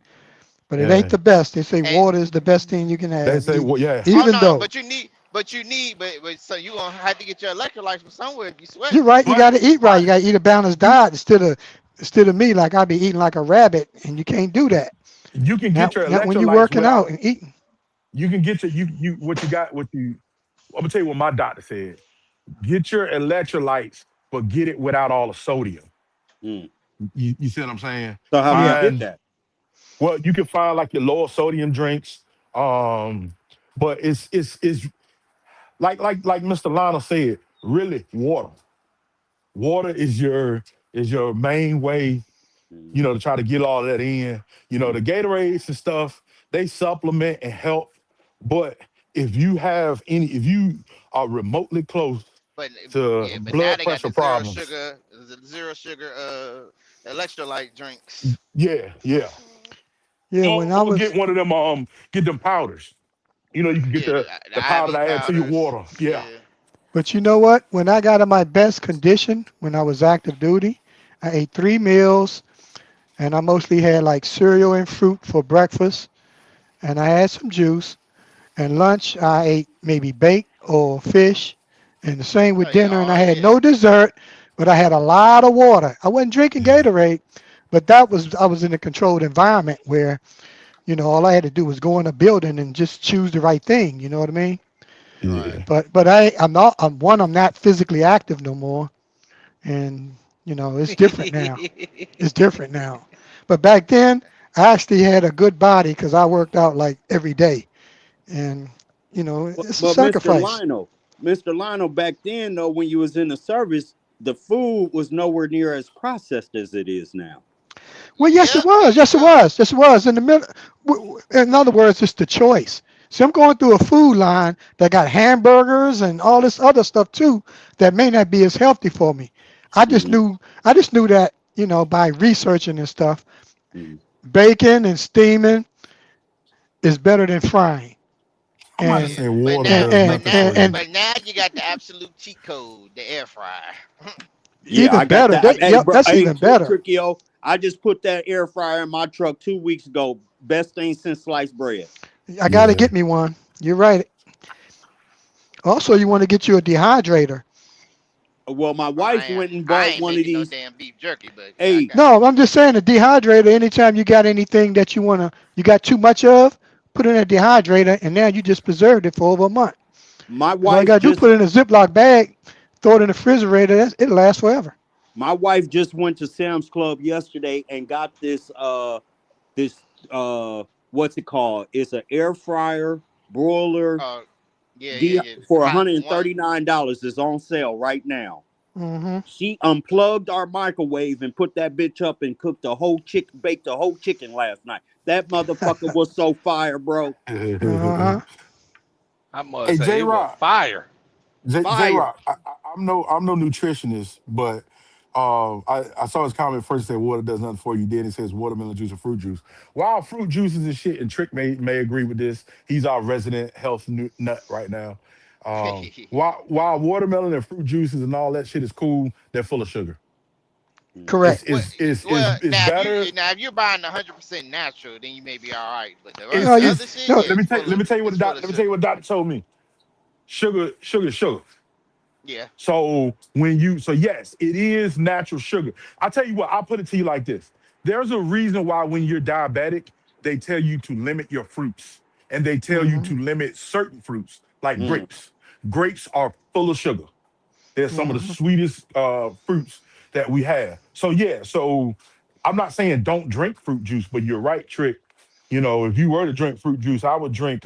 But it ain't yeah. the best. They say And water is the best thing you can They have. say, well, yeah, oh Even no, though but so you gonna have to get your electrolytes from somewhere if you you're sweating. right, you but got to eat right. You I, got to eat a balanced diet instead of instead of me, like I be eating like a rabbit, and you can't do that. You can get your Not when you're electrolytes working out without. and eating. You can get your you what you got. What you. I'm gonna tell you what my doctor said. Get your electrolytes, but get it without all the sodium. Mm. You see what I'm saying? So how do you Yeah. get Find that? well, you can find like your lower sodium drinks. But it's like Mr. Lionel said, really water. Water is your main way, Mhm. to try to get all that in. The Gatorades and stuff, they supplement and help. But if you are remotely close But to yeah, but now blood they got pressure the zero problems, sugar, electrolyte drinks. yeah, yeah. Yeah. When I Or get was, one of them get them powders. You can get Yeah, the the powder to IV add to your powders. water. Yeah. Yeah. but you know what? When I got in my best condition, when I was active duty, I ate 3 meals, and I mostly had like cereal and fruit for breakfast, and I had some juice. And lunch, I ate maybe bake or fish, and the same with dinner. And I Oh had yeah. no dessert, but I had a lot of water. I wasn't drinking Gatorade, but I was in a controlled environment where all I had to do was go in a building and just choose the right thing. You know what I mean? Right. Yeah. But I'm not physically active no more, and it's different now. It's different now. But back then, I actually had a good body because I worked out like every day, and But, it's a but sacrifice. Mr. Lionel, back then though, when you was in the service, the food was nowhere near as processed as it is now. Well, yes, it Yep. was. Yes, it was. Yes, it was. In the middle, in other words, it's the choice. See, I'm going through a food line that got hamburgers and all this other stuff too that may not be as healthy for me. I just Mhm. knew. I just knew that by researching and stuff, Mhm. baking and steaming is better than frying. I'm not And Yeah. saying But water now, does and but nothing now, for and, you. and but now you got the absolute cheat code, the air fryer. Yeah, even I got better. that. Hey, Yep, bro. that's Hey, even better. Trickio, I just put that air fryer in my truck 2 weeks ago. Best thing since sliced bread. I got to Yeah. get me one. You're right. Also, you want to get you a dehydrator. Well, my I wife ain't, went and I bought ain't one of making no these. damn beef jerky, but yeah, I Hey, got. No, I'm just saying a dehydrator. Anytime you got anything that you got too much of, put in a dehydrator, and now you just preserved it for over a month. my Because all you wife gotta do, just put it in a Ziploc bag, throw it in the refrigerator. It lasts forever. my wife just went to Sam's Club yesterday and got this what's it called? It's an air fryer broiler Oh yeah, yeah, yeah. for Hot one. $139. It's on sale right now. Hmm. She unplugged our microwave and put that bitch up and cooked a whole chicken, baked a whole chicken last night. That motherfucker was so fire, bro. Uh-huh. I must Hey, say J it was Rock. fire. J Fire. Rock. I'm no nutritionist, but I saw his comment first. Said water does nothing for you. Then it says watermelon juice or fruit juice. While fruit juices and shit, and Trick may agree with this. He's our resident health nut right now. While watermelon and fruit juices and all that shit is cool, they're full of sugar. Mhm. Correct. It's Well, is is is well, is better. now if you're buying 100% natural, then you may be all right. But No, the you other It's shit, no. yeah, let me tell you what it's full of let me tell you sugar. what the doctor told me. Sugar. Yeah. So yes, it is natural sugar. I tell you what, I'll put it to you like this. There's a reason why when you're diabetic, they tell you to limit your fruits and they tell you Hmm. to limit certain fruits like Mm. grapes. Grapes are full of sugar. They're some of the Hmm. sweetest fruits that we have. So yeah, so I'm not saying don't drink fruit juice, but you're right, Trick. If you were to drink fruit juice, I would drink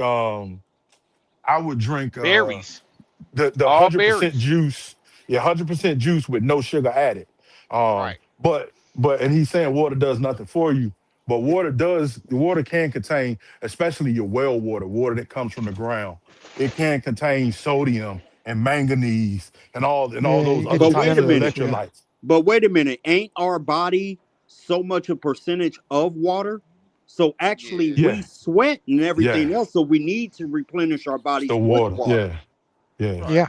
Berries, the all 100% berries. juice, yeah, 100% juice with no sugar added. Right. And he's saying water does nothing for you, but water can contain, especially your well water that comes from the ground. It can contain sodium and manganese and all Yeah, those you other get But your types wait a of minute. minerals. Yeah. electrolytes. But wait a minute. Ain't our body so much a percentage of water? So actually, Yeah. we Yeah, sweat and yeah, everything else. So we need to replenish our the bodies with water. water. Yeah, yeah. Right. Yeah.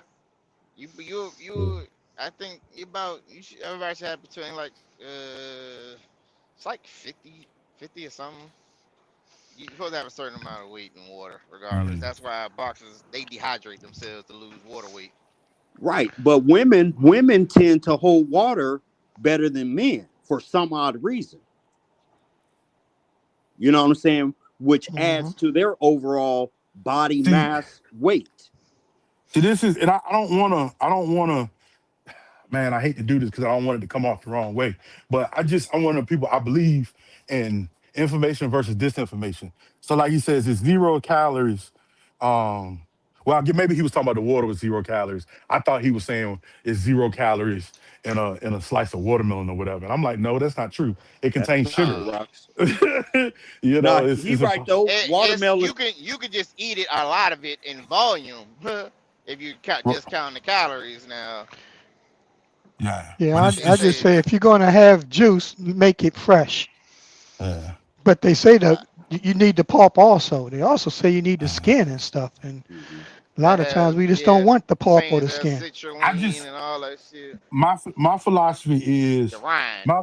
Yeah. I think you should everybody should have between like it's like 50 or something. You're supposed to have a certain amount of weight in water, regardless. Yeah. That's why boxers they dehydrate themselves to lose water weight. Right. But women tend to hold water better than men. for some odd reason. You know what I'm saying? Which Hmm. adds to their overall body See, mass weight. this is, and I don't wanna, man, I hate to do this because I don't want it to come off the wrong way. But I'm one of the people, I believe in information versus disinformation. So like he says, it's 0 calories. Um, well, maybe he was talking about the water with 0 calories. I thought he was saying it's 0 calories in a slice of watermelon or whatever. And I'm like, no, that's not true. It That's contains not sugar. true, Rocks. You Nah, know, he right though. It's Watermelon. you can just eat it, a lot of it in volume. If you just count the calories now. yeah, Yeah, but I Say just say if you're gonna have juice, make it fresh. uh, But they say I, that you need the pulp also. They also say you need the uh, skin and stuff. And Mhm. a that lot of times has we just don't want the pulp or things the that skin. I citrulline just and all that shit. my philosophy The is rind. my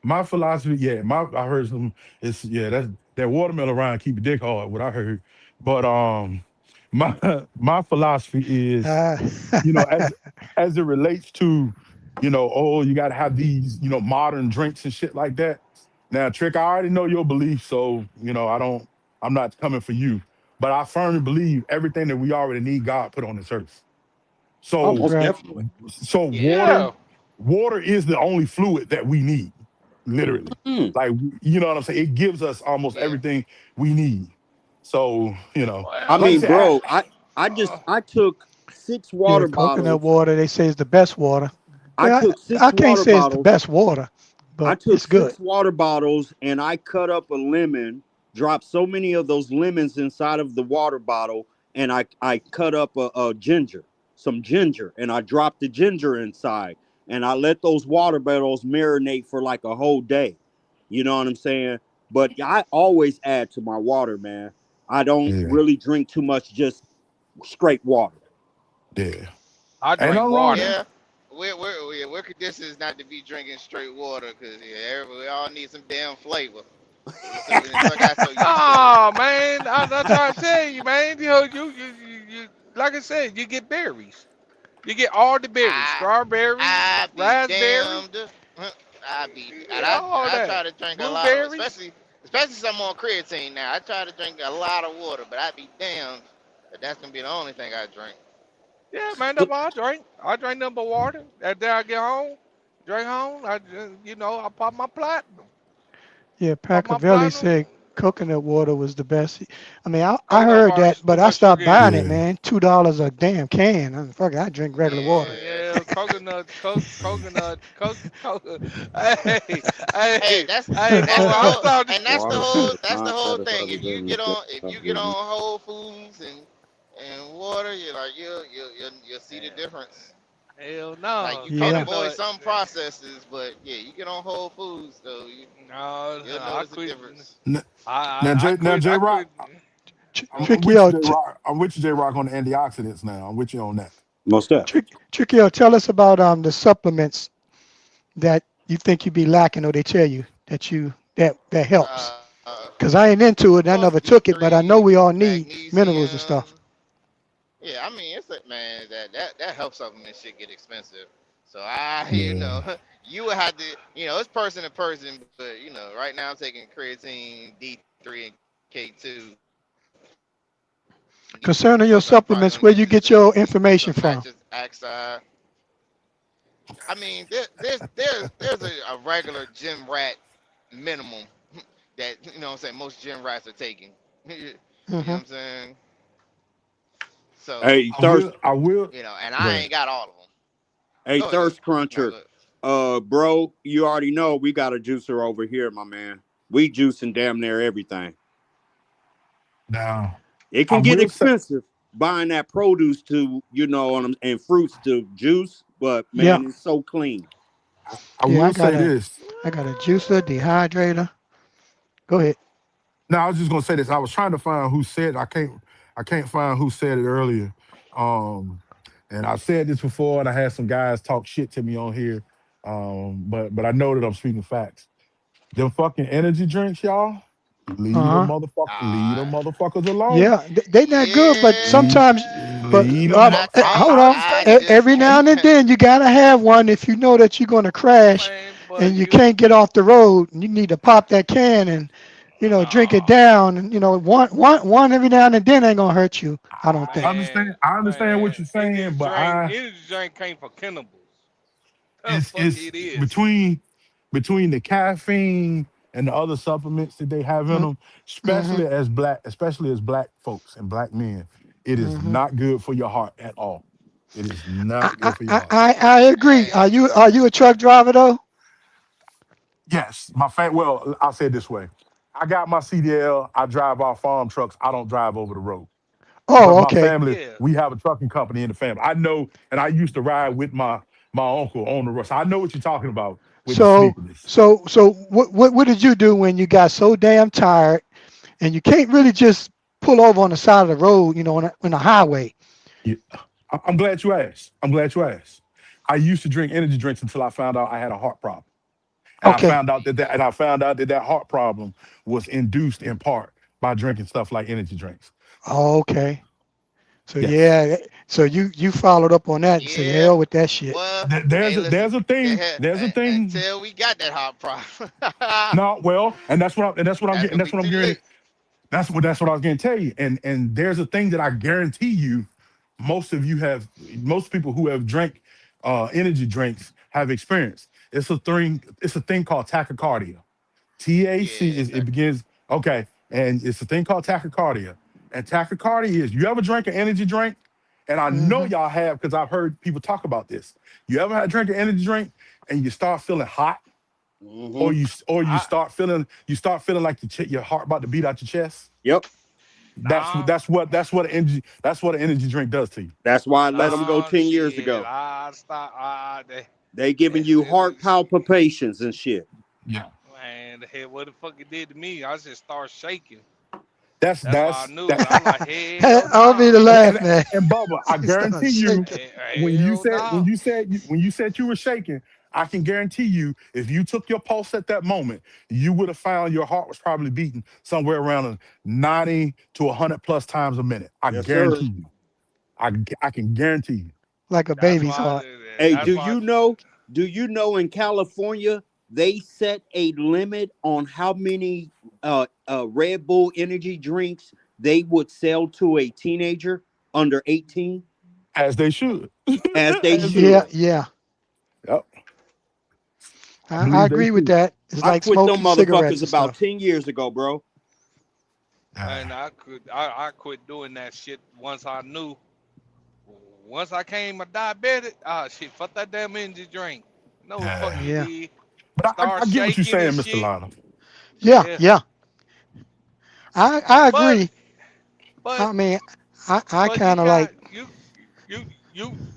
my philosophy. Yeah, I heard some. It's yeah, that watermelon rind keep your dick hard. What I heard, but my my philosophy is, Uh, you know, as it relates to, oh, you got to have these, modern drinks and shit like that. Now, Trick, I already know your belief, so I'm not coming for you, but I firmly believe everything that we already need, God put on this earth. Oh, So, most right. definitely. so Yeah. Yeah. water is the only fluid that we need, literally. Mm. Like, you know what I'm saying? It gives us almost Yeah. everything we need. So, I like I Well, mean, said, bro, uh, I took 6 Yeah, water coconut bottles. water, they say is the best water. I Well, took I 6 can't water say it's the bottles. best water, I but took it's good. 6 water bottles and I cut up a lemon, dropped so many of those lemons inside of the water bottle, and I cut up a ginger, some ginger, and I dropped the ginger inside, and I let those water bottles marinate for like a whole day. You know what I'm saying? But I always add to my water, man. I don't yeah, really drink too much, just straight water. yeah. I Ain't drink nothing wrong with water. that. Yeah. We're conditioned not to be drinking straight water because we all need some damn flavor. So got so used to it. Oh man, I'm trying to tell you, man. You like I said, you get berries. You get all the berries, I strawberry, I be raspberry, damned. Huh, I be you and get all I try that. to drink a lot, Blueberries. especially some on creatine now. I try to drink a lot of water, but I be damned that that's gonna be the only thing I drink. Yeah, man, So, that's what I drink. I drink nothing but water. After I get home, drink home. I pop my platinum. Yeah, Pop my Pacaveli platinum. said coconut water was the best. I mean, I Coconut heard water that, is too but I much stopped sugar in buying it. it, Yeah, man. $2 a damn can. Fuck it, I drink regular water. Yeah. Yeah, coconut. Hey, Hey, hey, that's hey, that's boy, the I'm whole starting. and water is that's the not whole better thing. for the business. If you get on Whole Foods and water, you're like you'll see the difference. Hell Like no, you can't Yeah. avoid coconut. some processes, but yeah, you get on Whole Foods though, No, you'll I notice the quit. difference. N- I now I, I quit. J I Rock, quit. I'm Tricky, with you, J Rock. I'm with you, J Rock, on the antioxidants. Now I'm with you on that. Most definitely. Tricky, tell us about the supplements that you think you be lacking, or they tell you that helps. Uh, Cause I ain't into it. I course, never took it, but I know D3, we all need minerals and magnesium. stuff. Yeah, I mean it's like man that helps supplement shit get expensive. So Yeah, you would have to it's person to person, but right now I'm taking creatine, D3, and K2. Concerning your Plus I'm probably supplements, gonna where get you just get your some information from? patches Axi. I mean there's a regular gym rat minimum that what I'm saying most gym rats are taking. You know what Hmm. I'm saying? So Hey, thirst. I will. and Go I ahead. ain't got all of them. Hey, Go ahead. thirst No, cruncher. go ahead. Bro, you already know we got a juicer over here, my man. We juicing damn near everything. Now, It I can get will say. expensive buying that produce to, and fruits to juice, but Yeah, man, it's so clean. I yeah. will say this. I got a juicer, dehydrator. Go ahead. Now, I was just gonna say this. I was trying to find who said. I can't find who said it earlier. Um, and I said this before, and I had some guys talk shit to me on here. But I know that I'm speaking facts. Them fucking energy drinks, y'all. Uh huh. Leave Uh, them motherfuckers alone. Yeah, they not good, but yeah, Leave, sometimes, but leave them. but hold I on. I respect it. just Every now and then you gotta have one if you know that you're gonna crash. Man, and you you. can't get off the road, and you need to pop that can and drink it Oh down, and one every now and then ain't gonna hurt you. I don't I think. man, understand. I understand what man, you're saying, but energy drink came from cannibals. The fuck it's it is. between the caffeine and the other supplements that they have in them, Mm-hmm. especially as black folks and black men, it is Mm-hmm. not good for your heart at all. It is I, not I good for your I heart. I I agree. Hey, Are you a truck driver though? Yes, well, I'll say it this way. I got my CDL. I drive our farm trucks. I don't drive over the road. But Oh, my okay. family, Yeah. we have a trucking company in the family. I know, and I used to ride with my uncle on the road. So I know what you're talking about with the So sleepiness. what did you do when you got so damn tired and you can't really just pull over on the side of the road, on a highway? Yeah. I'm glad you asked. I'm glad you asked. I used to drink energy drinks until I found out I had a heart problem. And I Okay. found out that heart problem was induced in part by drinking stuff like energy drinks. Oh, okay. So Yes. yeah, so you followed up on that and said, yeah. hell with that shit. Well, There's hey, a listen. there's a thing. There's a thing. Until we got that hot problem, No, well, and that's what I'm that's getting. gonna That's be what I'm too getting. late. That's what I was going to tell you. And there's a thing that I guarantee you, most people who have drank energy drinks have experienced. It's a thing called tachycardia. TAC Yeah, is it begins okay, and it's a thing called tachycardia. And tachycardia is you ever drank an energy drink? And I know Hmm. y'all have because I've heard people talk about this. You ever had drink an energy drink and you start feeling hot, Hmm. or you I start feeling like your heart about to beat out your chest? Yep. That's nah what an energy drink does to you. That's why I let them go nah 10 years shit. ago. I stop. They giving you heart palpitations and shit. Yeah. Man, the hell, what the fuck it did to me? I just started shaking. That's That's why I that's knew. that I'm like, hell I'll be the no. and, and laugh, man. and Bubba, I He started guarantee you, shaking. Hell no. when you said you were shaking, I can guarantee you, if you took your pulse at that moment, you would have found your heart was probably beating somewhere around 90 to 100 plus times a minute. I Yes, sir. guarantee you. I can guarantee you. Like a That's baby's why. heart. Hey, That's do why. you know? Do you know in California they set a limit on how many Red Bull energy drinks they would sell to a teenager under 18, As they should. as they As they Yeah, should. should. yeah. Yep. I I believe they agree with should. that. It's I like quit them smoking cigarettes motherfuckers and about stuff. 10 years ago, bro. And I quit doing that shit once I knew. Once I came a diabetic, shit, fuck that damn energy drink. No, the fuck Yeah. you Yeah, did. But Start I get what you're shaking and saying, Mr. shit. Lana. yeah, Yeah, yeah. I but agree. but I mean, I but you kind of like. got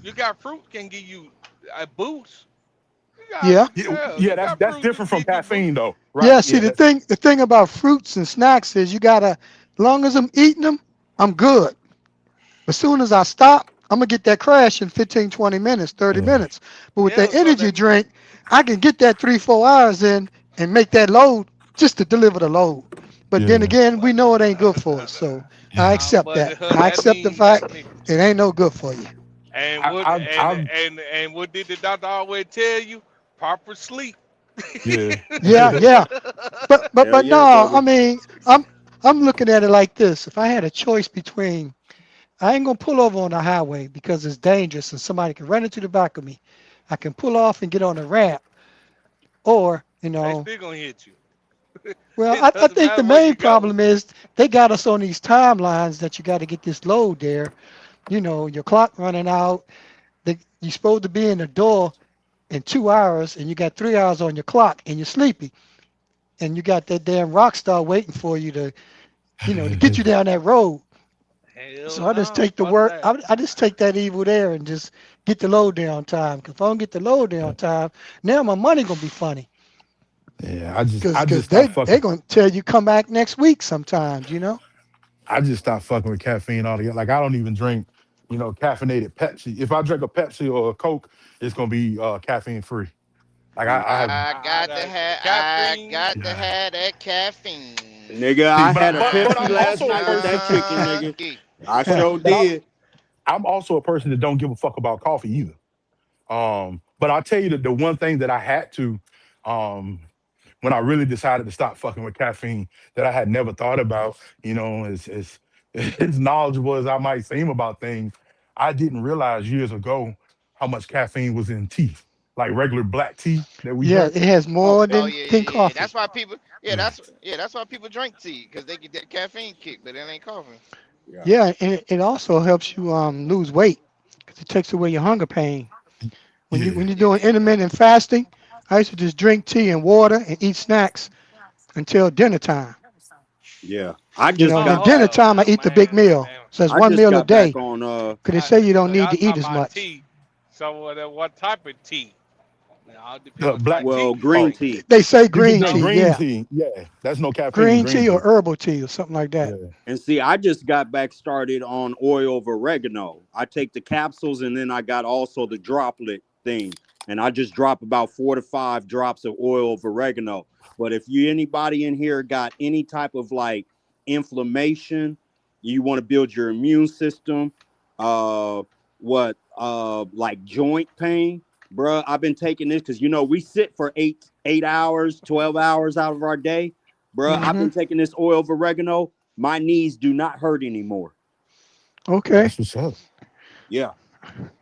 you got fruit can give you a boost. Yeah. You That's got fruit to different from give you a boost. caffeine though. Yeah, Right. see Yeah, the that's thing about fruits and snacks is you gotta, long as I'm eating them, I'm good. As soon as I stop, I'm gonna get that crash in 15, 20 minutes, 30 yeah. minutes. But with Yeah, that because energy drink, I can get that 3, 4 hours in and make that load just to deliver the load. But then Yeah. again, we know it ain't good for us. So I Yeah. accept but that. I accept the fact it ain't no good for you. and what I and what did the doctor always tell you? Proper sleep. yeah. Yeah, yeah. But but Hell but yeah, no, I brother. mean, I'm looking at it like this. If I had a choice between I ain't gonna pull over on the highway because it's dangerous and somebody can run into the back of me. I can pull off and get on the ramp, or They still gonna hit you. well, It I doesn't think the matter where main you go. problem is they got us on these timelines that you got to get this load there. Your clock running out. You're supposed to be in the door in 2 hours, and you got 3 hours on your clock, and you're sleepy, and you got that damn rock star waiting for you to get you down that road. Hell So I just no, take the fuck work. that. I just take that evil there and just get the load there on time. 'Cause if I don't get the load there on time, now my money gonna be funny. Yeah. Cause, I cause just stopped they fucking. gonna tell you come back next week sometimes. I just stopped fucking with caffeine altogether. Like I don't even drink, caffeinated Pepsi. If I drink a Pepsi or a Coke, it's gonna be caffeine free. Like I have. I Caffeine. got to Yeah. have that caffeine. Nigga, See, I but had a but Pepsi I'm last also a night with person. that chicken, nigga. Gee. I Yeah. sure But did. I'm also a person that don't give a fuck about coffee either. But I'll tell you that the one thing that I had to Um, when I really decided to stop fucking with caffeine, that I had never thought about, as as knowledgeable as I might seem about things, I didn't realize years ago how much caffeine was in tea, like regular black tea that we Yeah, drink. it has Oh, more Oh than yeah, yeah, yeah. coffee. That's why people. Yeah, yeah. that's why people drink tea because they get that caffeine kick, but it ain't coffee. Yeah. Yeah, and it also helps you lose weight because it takes away your hunger pain. Yeah. When you're Yeah, doing intermittent fasting, I used to just drink tea and water and eat snacks until dinner time. Yeah. I You just know, then got Hold dinner back. up time I now, eat the big man. meal. Man. So it's I one just meal a got back day on. because they say you don't So need y'all to eat talking as about much. tea. So what type of tea? It all depends what Black. type of tea Well, you green Oh, drinking. tea. They say you can green drink tea, So green yeah, tea. Yeah, there's no caffeine in green green tea or tea. herbal tea or something like that. Yeah. And see, I just got back started on oil of oregano. I take the capsules and then I got also the droplet thing. And I just drop about 4 to 5 drops of oil of oregano. But if you anybody in here got any type of like inflammation, you want to build your immune system, like joint pain, bruh, I've been taking this because we sit for 8 hours, 12 hours out of our day. Bruh, I've Hmm. been taking this oil of oregano. My knees do not hurt anymore. Okay. That's what's up. Yeah,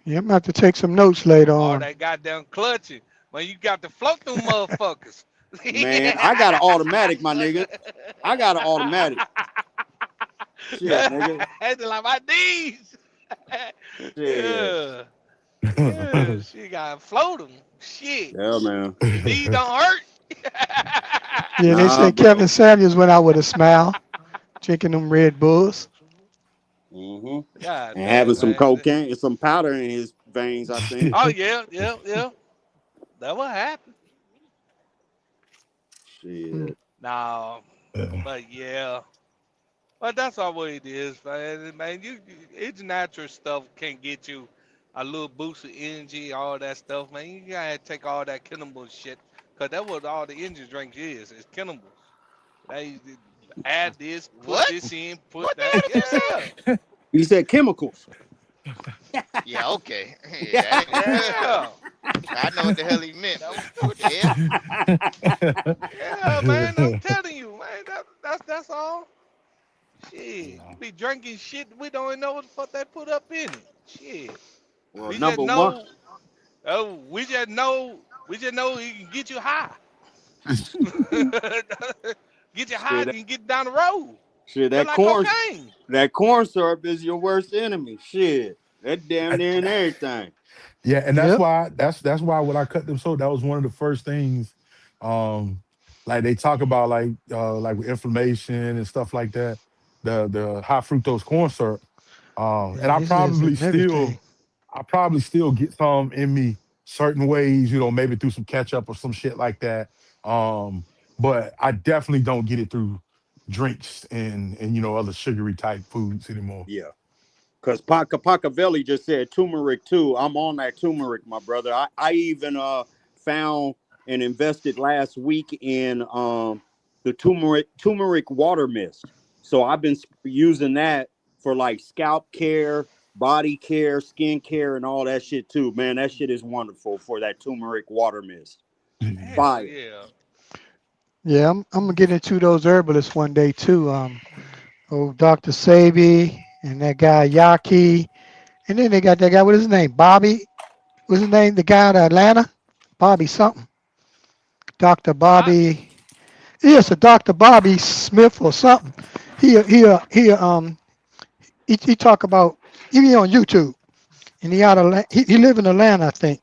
Yeah, I'm gonna have to take some notes later all on. that goddamn clutching. Man, you got to float them motherfuckers. man, I got an automatic, my nigga. I got an automatic. Shit, nigga. It's like my knees. Shit. Yeah. Yeah, she got to float them. Shit. Yeah, man. Your knees don't hurt. Yeah, they Nah, say bro. Kevin Samuels went out with a smile, drinking them Red Bulls. hmm God And having damn, some man. cocaine and some powder in his veins, I think. Oh, yeah, yeah, yeah. That what happened. Mm. Shit. No, Yeah. but yeah. But that's all what it is, man. Man, it's natural stuff can get you a little boost of energy, all that stuff, man. You gotta take all that cannibal shit, cause that's what all the energy drinks is cannibals. They add this, put What? this in, put What the that. hell you say? Yeah, You said chemicals. Yeah, okay. Yeah, yeah, I know what the hell he meant, but what the hell? yeah, man. I'm telling you, man. That's all. Shit, you be drinking shit we don't even know what the fuck they put up in it. Shit, Well, we just number one. know. Oh, we just know. We just know it can get you high. Get you high, Shit, can get down the road. shit, Just like cocaine. that corn syrup is your worst enemy. Shit. That damn near and everything. Yeah, and that's Yep. why that's why when I cut them so that was one of the first things. Um, like they talk about like with inflammation and stuff like that, the high fructose corn syrup. Yeah, And this is in everything. I probably still get some in me certain ways, maybe through some ketchup or some shit like that. Um, but I definitely don't get it through drinks and other sugary type foods anymore. Yeah. Because Pacavelli just said turmeric too. I'm on that turmeric, my brother. I even found and invested last week in the turmeric water mist. So I've been using that for like scalp care, body care, skin care, and all that shit too. Man, that shit is wonderful for that turmeric water mist. Hell Fire. yeah. Yeah, I'm gonna get into those herbalists one day too. Dr. Sabi and that guy Yaki, and then they got that guy. What is his name? Bobby. What's his name? The guy out of Atlanta. Bobby something. Dr. Bobby. Bobby. Yes, a Dr. Bobby Smith or something. He talk about he on YouTube and he live in Atlanta, I think,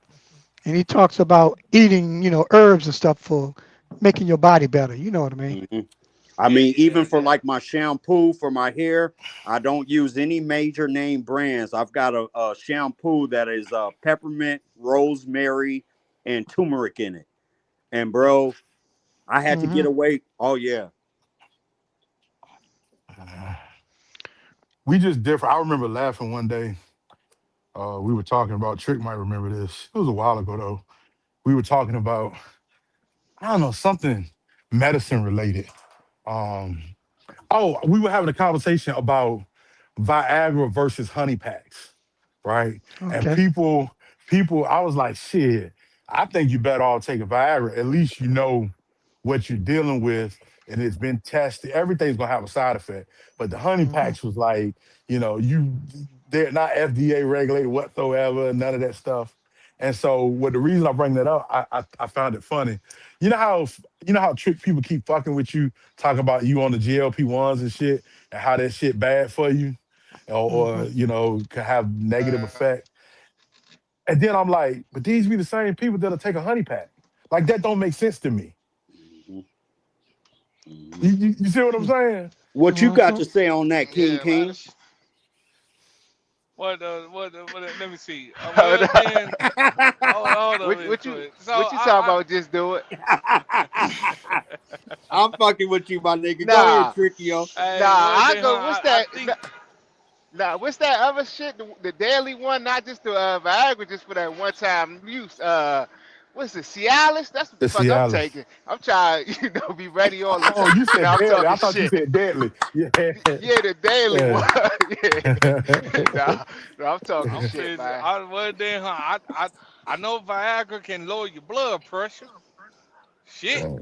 and he talks about eating herbs and stuff for making your body better. You know what I mean? hmm I Yeah, mean, yeah, even for yeah. like my shampoo for my hair, I don't use any major name brands. I've got a shampoo that is peppermint, rosemary, and turmeric in it. And bro, I had to Hmm. get away. Oh yeah. We just different. I remember laughing one day. We were talking about Trick might remember this. It was a while ago though. We were talking about I don't know something medicine related. Um, oh, we were having a conversation about Viagra versus honey packs, right? And Okay. people, I was like, shit. I think you better all take a Viagra. At least you know what you're dealing with, and it's been tested. Everything's gonna have a side effect. But the honey Hmm. packs was like, they're not FDA regulated whatsoever, none of that stuff. And so, what the reason I bring that up, I found it funny. You know how trick people keep fucking with you, talking about you on the GLP-1s and shit, and how that shit bad for you, or Hmm. can have negative effect. And then I'm like, but these be the same people that'll take a honey pack. Like that don't make sense to me. Mhm. You, Mhm. you, you see what I'm saying? What you got Hmm. to say on that, King Yeah, a lot of King? shit. Let me see. Hold Well, on. then, hold on real What you quick. So, what you talking about? Just do it. I'm fucking with you, my nigga. Go ahead, Nah, Tricky, yo. nah. well, I then, go. What's I that? think, Nah, what's that other shit? The daily one, not just the Viagra, just for that one time use. What's the Cialis? That's what the The fuck I'm Cialis. taking. I'm trying, be ready all the Oh, time. you said Now I'm deadly. I talking thought you shit. said deadly. Yeah. Yeah, the daily one. Yeah. Yeah. Nah, nah, I'm talking I'm shit, saying, man. well, then, I know Viagra can lower your blood pressure. Shit. Yeah.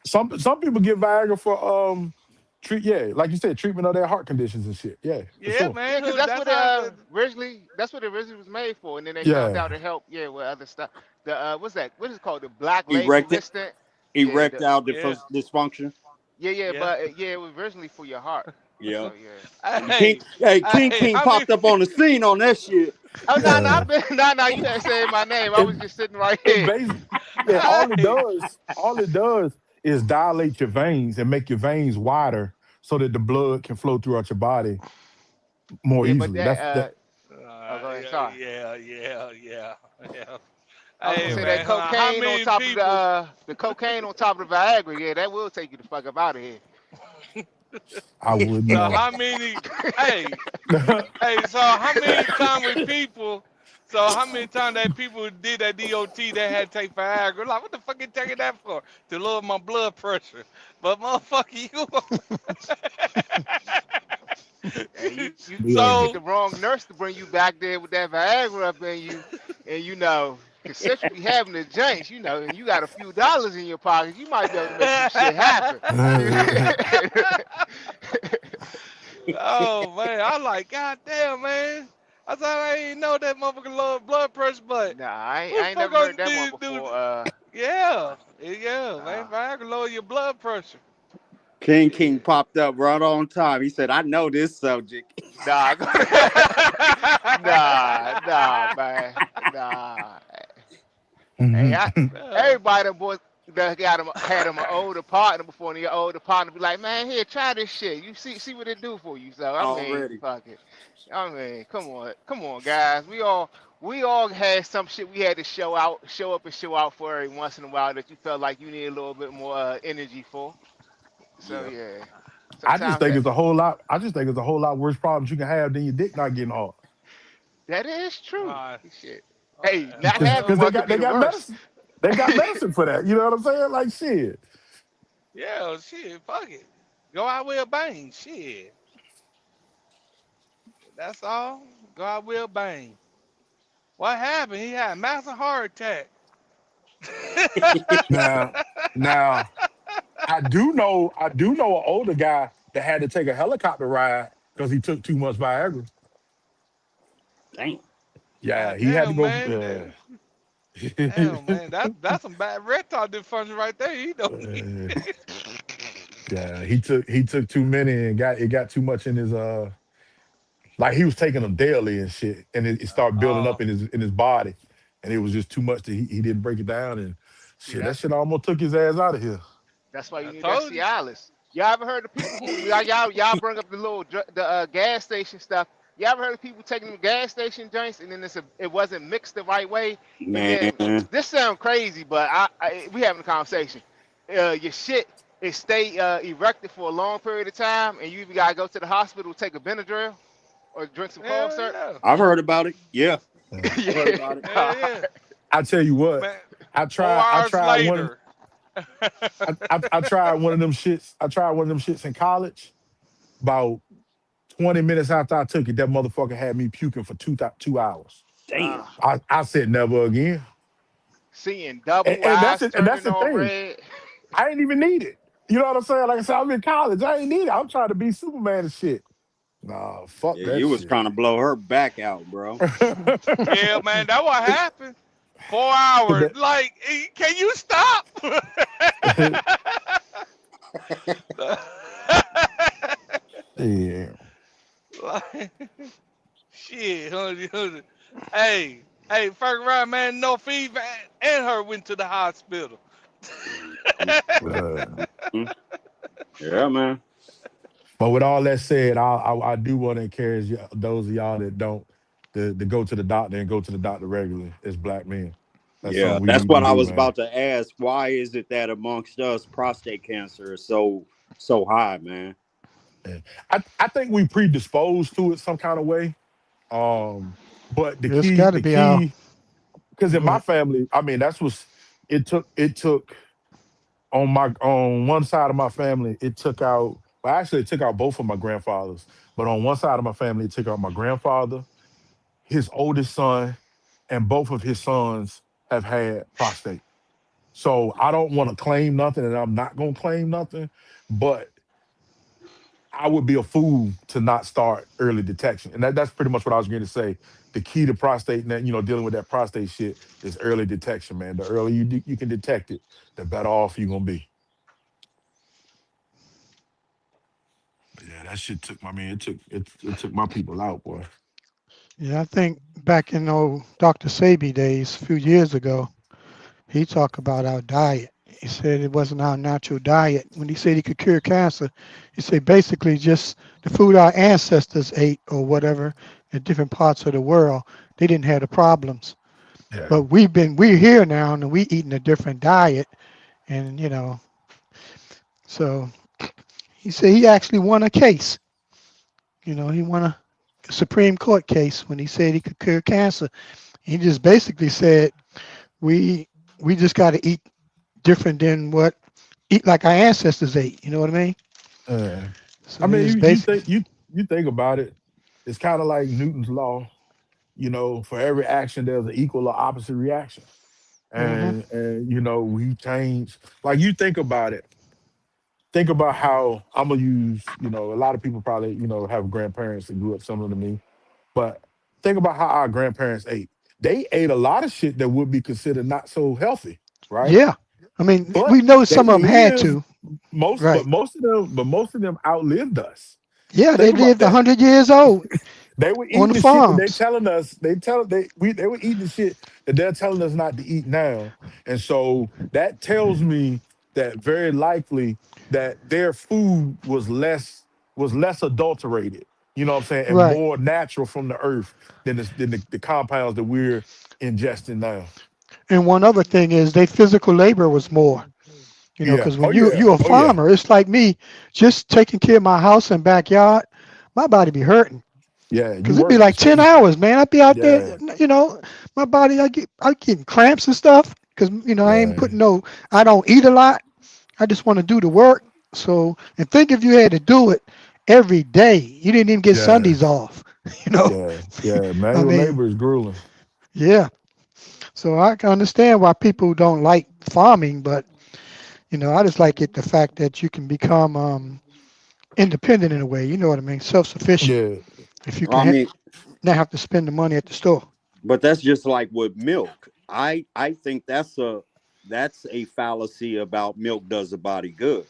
Some people get Viagra for like you said, treatment of their heart conditions and shit. Yeah, for Yeah, sure. Yeah, man. because that's That's what it how. originally was made for, and then they found Yeah. out it helped. Yeah, with other stuff. The what's that? What is it called? The Black Label Erected, listing. Yeah, erectile Yeah, dysfunction. yeah, yeah. but it was originally for your heart. Yeah. So yeah. King, Hey, hey, King hey, King how many? popped up on the scene on that shit. Oh no, no, Yeah. I've been no, you ain't saying my name. I It was just sitting right it here. basically yeah, Hey, all it does is dilate your veins and make your veins wider so that the blood can flow throughout your body more Yeah, but easily. that That's that. oh go ahead, yeah, sorry. yeah. I was gonna Hey, say uh, that man, how cocaine on many top of people? the cocaine on top of the Viagra, yeah, that will take you the fuck up out of here. I wouldn't So know. how many? Hey, so how many times with people? So how many times that people did that DOT that had to take Viagra? Like, what the fuck you taking that for? To lower my blood pressure. But motherfucker, Hey, you. you Yeah. get So the wrong nurse to bring you back there with that Viagra up in you, and consensually be having the jinx, and you got a few dollars in your pocket, you might be able to make some shit happen. oh man, I like, God damn, man. I thought I ain't know that motherfucker low blood pressure, but Nah, who the I ain't fuck never heard gonna that one do? before. Yeah, man. Nah. Viagra lower your blood pressure. King King Shit. popped up right on time. He said, "I know this subject." Nah, nah, man, nah. Hey, Uh, everybody them boys that had him an older partner before, and your older partner be like, man, here, try this shit. You see what it do for you. So I mean, Already. fuck it. I mean, come on, guys. We all had some shit we had to show up and show out for every once in a while that you felt like you need a little bit more energy for. So Yeah. yeah, I just sometimes think it's a whole lot. I just think it's a whole lot worse problems you can have than your dick not getting hard. that is true. uh, Shit. uh, Hey, not having Because well, they one could got be they the got worst. medicine. They got medicine for that. You know what I'm saying? Like shit. yeah, shit, fuck it. Go out with a bang. Shit. That's all. Go out with a bang. What happened? He had a massive heart attack. Now, now I do know an older guy that had to take a helicopter ride because he took too much Viagra. Damn. Yeah, God he had to damn, go. man. Damn, man. That's some bad reptile dysfunction right there. He don't need. Uh, yeah, he took too many and got too much in his like he was taking them daily and shit, and it started building Oh, up in his body, and it was just too much that he didn't break it down and See, shit. That shit almost took his ass out of here. that's why you I need that told you. Cialis. Y'all ever heard of people who y'all bring up the gas station stuff? Y'all ever heard of people taking them gas station joints and then it wasn't mixed the right way, and then Man. this sounds crazy, but we having a conversation. Your shit it stay erected for a long period of time, and you either gotta go to the hospital, take a Benadryl, or drink some cough Hell syrup. yeah. I've heard about it. Yeah. Yeah. I've heard Yeah, about it. Hell yeah. I tell you what, Man, I four tried. I hours tried one. later. I tried one of them shits. I tried one of them shits in college. About 20 minutes after I took it, that motherfucker had me puking for 2 hours. Damn. uh, I said never again. seeing double And that's eyes it. And that's turning the all thing. red. I ain't even need it. You know what I'm saying? Like I said, I'm in college. I ain't need it. I'm trying to be Superman and shit. Nah, fuck Yeah, that you was shit. trying to blow her back out, bro. Yeah, man, that what happened. 4 hours. That- Like, can you stop? yeah. Like, shit. Hey, hey, first round, man, no feedback, and her went to the hospital. Uh, Mhm. Yeah, man. but with all that said, I do want to encourage those of y'all that don't to go to the doctor and go to the doctor regularly as black men. That's Yeah, something we that's need to what I do, was man. about to ask. Why is it that amongst us prostate cancer is so high, man? Yeah. I think we predisposed to it some kind of way. Um, but It's got to the be our. key, because in Go my ahead. family, I mean, that's what's it took on one side of my family, it took out. Well, actually, it took out both of my grandfathers. But on one side of my family, it took out my grandfather, his oldest son, and both of his sons have had prostate. So I don't want to claim nothing, and I'm not gonna claim nothing. But I would be a fool to not start early detection. And that's pretty much what I was going to say. The key to prostate, dealing with that prostate shit is early detection, man. The earlier you can detect it, the better off you're going to be. But yeah, that shit took my man. It took my people out, boy. Yeah, I think back in old Dr. Sabi days, a few years ago, he talked about our diet. He said it wasn't our natural diet. When he said he could cure cancer, he said basically just the food our ancestors ate or whatever in different parts of the world, they didn't have the problems. Yeah. But we're here now and we eating a different diet, and so he said he actually won a case. He won a Supreme Court case when he said he could cure cancer. He just basically said we we just got to eat different than what eat like our ancestors ate. You know what I mean? I So he mean, was you basically, think you think about it. It's kind of like Newton's law. For every action, there's an equal or opposite reaction. hmm And we change. Like you think about how I'm gonna use, a lot of people probably, have grandparents that grew up similar to me, but think about how our grandparents ate. They ate a lot of shit that would be considered not so healthy, right? yeah. I mean, But we know they some of them had lived to, most, right? but most of them outlived us. Yeah, they Think about lived a that. hundred years old They were on eating the the shit that they farms. telling us. They were eating the shit that they're telling us not to eat now, and so that tells me that very likely that their food was less adulterated. You know what I'm saying, and Right. more natural from the earth than the compounds that we're ingesting now. And one other thing is they physical labor was more. Yeah. Because Oh when yeah. you a Oh yeah. farmer, it's like me just taking care of my house and backyard. My body be hurting. Yeah. You Cause it'd be work, like 10 especially. hours, man. I'd be out there, Yeah. my body, I getting cramps and stuff. Cause I ain't Yeah. putting I don't eat a lot. I just want to do the work. So, and think if you had to do it every day, you didn't even get Yeah. Sundays off, you know? Yeah. Yeah. I Manual mean, labor is grueling. yeah. So I can understand why people don't like farming, but I just like it, the fact that you can become, independent in a way, you know what I mean? Self-sufficient Yeah. if you Well, can I mean, not have to spend the money at the store. but that's just like with milk. I think that's a fallacy about milk does the body good.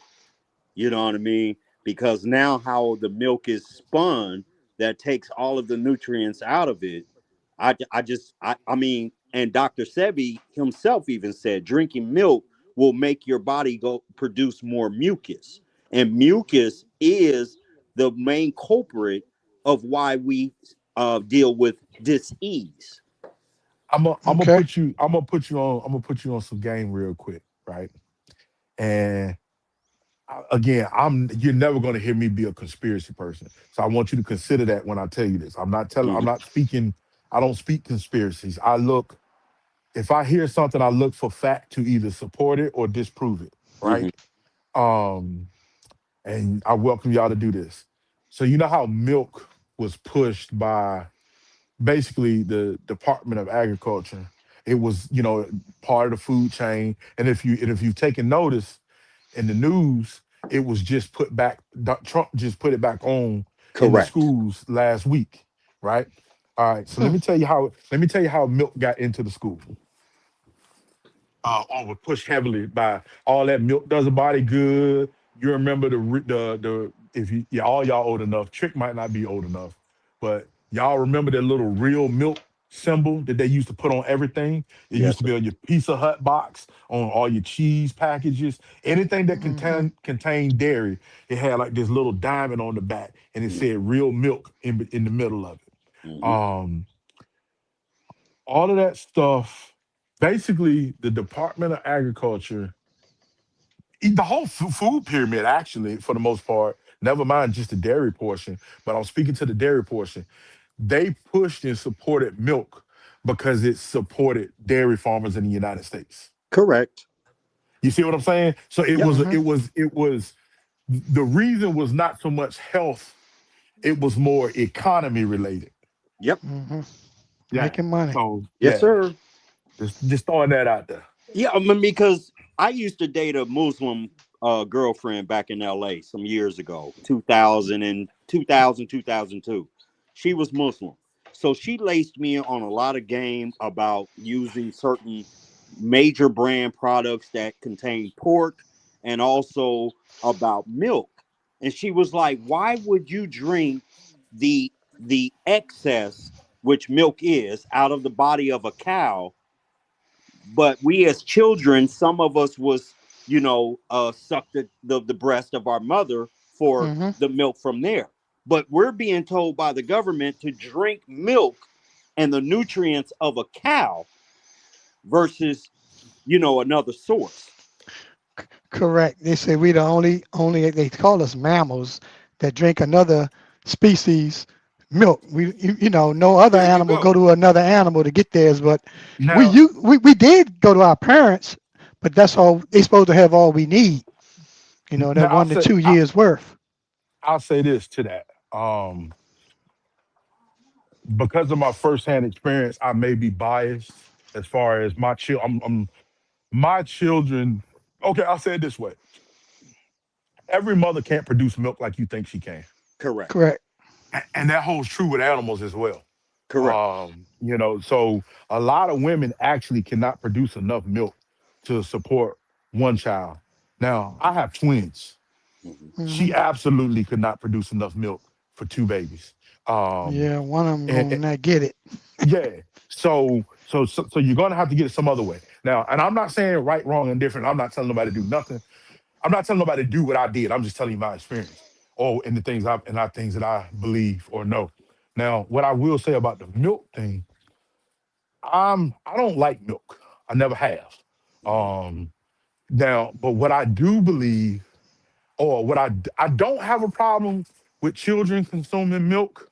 You know what I mean? Because now how the milk is spun that takes all of the nutrients out of it. I mean, and Dr. Sebi himself even said drinking milk will make your body go produce more mucus. And mucus is the main culprit of why we deal with disease. Okay. I'm gonna put you on some game real quick, right? And again, you're never gonna hear me be a conspiracy person. So I want you to consider that when I tell you this. I'm Mhm, not speaking, I don't speak conspiracies. If I hear something, I look for fact to either support it or disprove it, right? mhm, Um, and I welcome y'all to do this. So you know how milk was pushed by basically the Department of Agriculture. It was, part of the food chain. And if you've taken notice in the news, it was just put back. Trump just put it back on in the Correct. schools last week, right? All right. So Hmm. let me tell you how milk got into the school. Or was pushed heavily by all that milk does a body good. You remember the if you yeah, all y'all old enough. Trick might not be old enough, but y'all remember that little real milk symbol that they used to put on everything. It used Yes, to sir. be on your Pizza Hut box, on all your cheese packages, anything that Hmm. contained dairy. It had like this little diamond on the back, and it Mm, said "real milk" in the middle of it. mhm. All of that stuff. Basically, the Department of Agriculture, the whole food pyramid, actually, for the most part, never mind just the dairy portion, but I'm speaking to the dairy portion. They pushed and supported milk because it supported dairy farmers in the United States. Correct. You see what I'm saying? So it Yep. was, Hmm. the reason was not so much health, it was more economy related. Yep. Hmm. Yeah. Making money. So Yes, yeah, sir. just throwing that out there. Yeah, I mean, because I used to date a Muslim girlfriend back in LA some years ago, 2002. She was Muslim. So she laced me on a lot of game about using certain major brand products that contain pork and also about milk. And she was like, "Why would you drink the excess, which milk is, out of the body of a cow, but we as children, some of us was, suck the breast of our mother for Hmm. the milk from there. But we're being told by the government to drink milk and the nutrients of a cow versus, another source." Correct. They say we the only they call us mammals that drink another species milk. No other There you animal go go. to another animal to get theirs, but Now, we did go to our parents, but that's all they supposed to have all we need. That now I'll one to say, 2 years worth. I'll say this to that. Because of my firsthand experience, I may be biased as far as my children. Okay, I'll say it this way: every mother can't produce milk like you think she can, Correct. Correct. and that holds true with animals as well. Correct. So a lot of women actually cannot produce enough milk to support one child. Now, I have twins. Mhm. Hmm. She absolutely could not produce enough milk for two babies. Um, Yeah, one of them and, gonna not get it. Yeah. So you're gonna have to get it some other way. Now, and I'm not saying right, wrong, and different. I'm not telling nobody to do nothing. I'm not telling nobody to do what I did. I'm just telling you my experience. Or in the things things that I believe or know. Now, what I will say about the milk thing, I don't like milk. I never have. Mhm. Um Now, but what I do believe, or I don't have a problem with children consuming milk.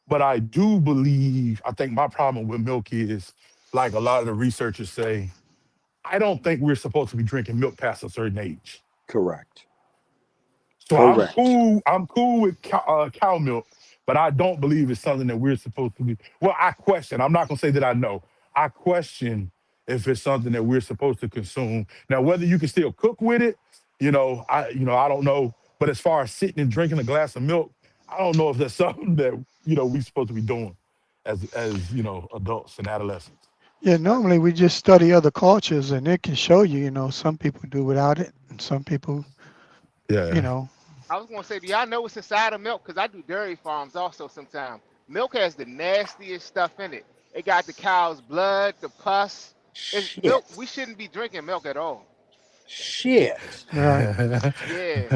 But I do believe, I think my problem with milk is, like a lot of the researchers say, I don't think we're supposed to be drinking milk past a certain age. Correct. So Correct. I'm cool with cow milk, but I don't believe it's something that we're supposed to be. Well, I question. I'm not gonna say that I know. I question if it's something that we're supposed to consume. Now, whether you can still cook with it, I don't know. But as far as sitting and drinking a glass of milk, I don't know if that's something that we're supposed to be doing as adults and adolescents. Yeah, normally we just study other cultures and it can show you, some people do without it and some people, you Yeah. know. I was gonna say, do y'all know what's inside of milk? Cause I do dairy farms also sometimes. Milk has the nastiest stuff in it. It got the cow's blood, the pus. It's milk. Shit. We shouldn't be drinking milk at all. Shit. Right. Yeah,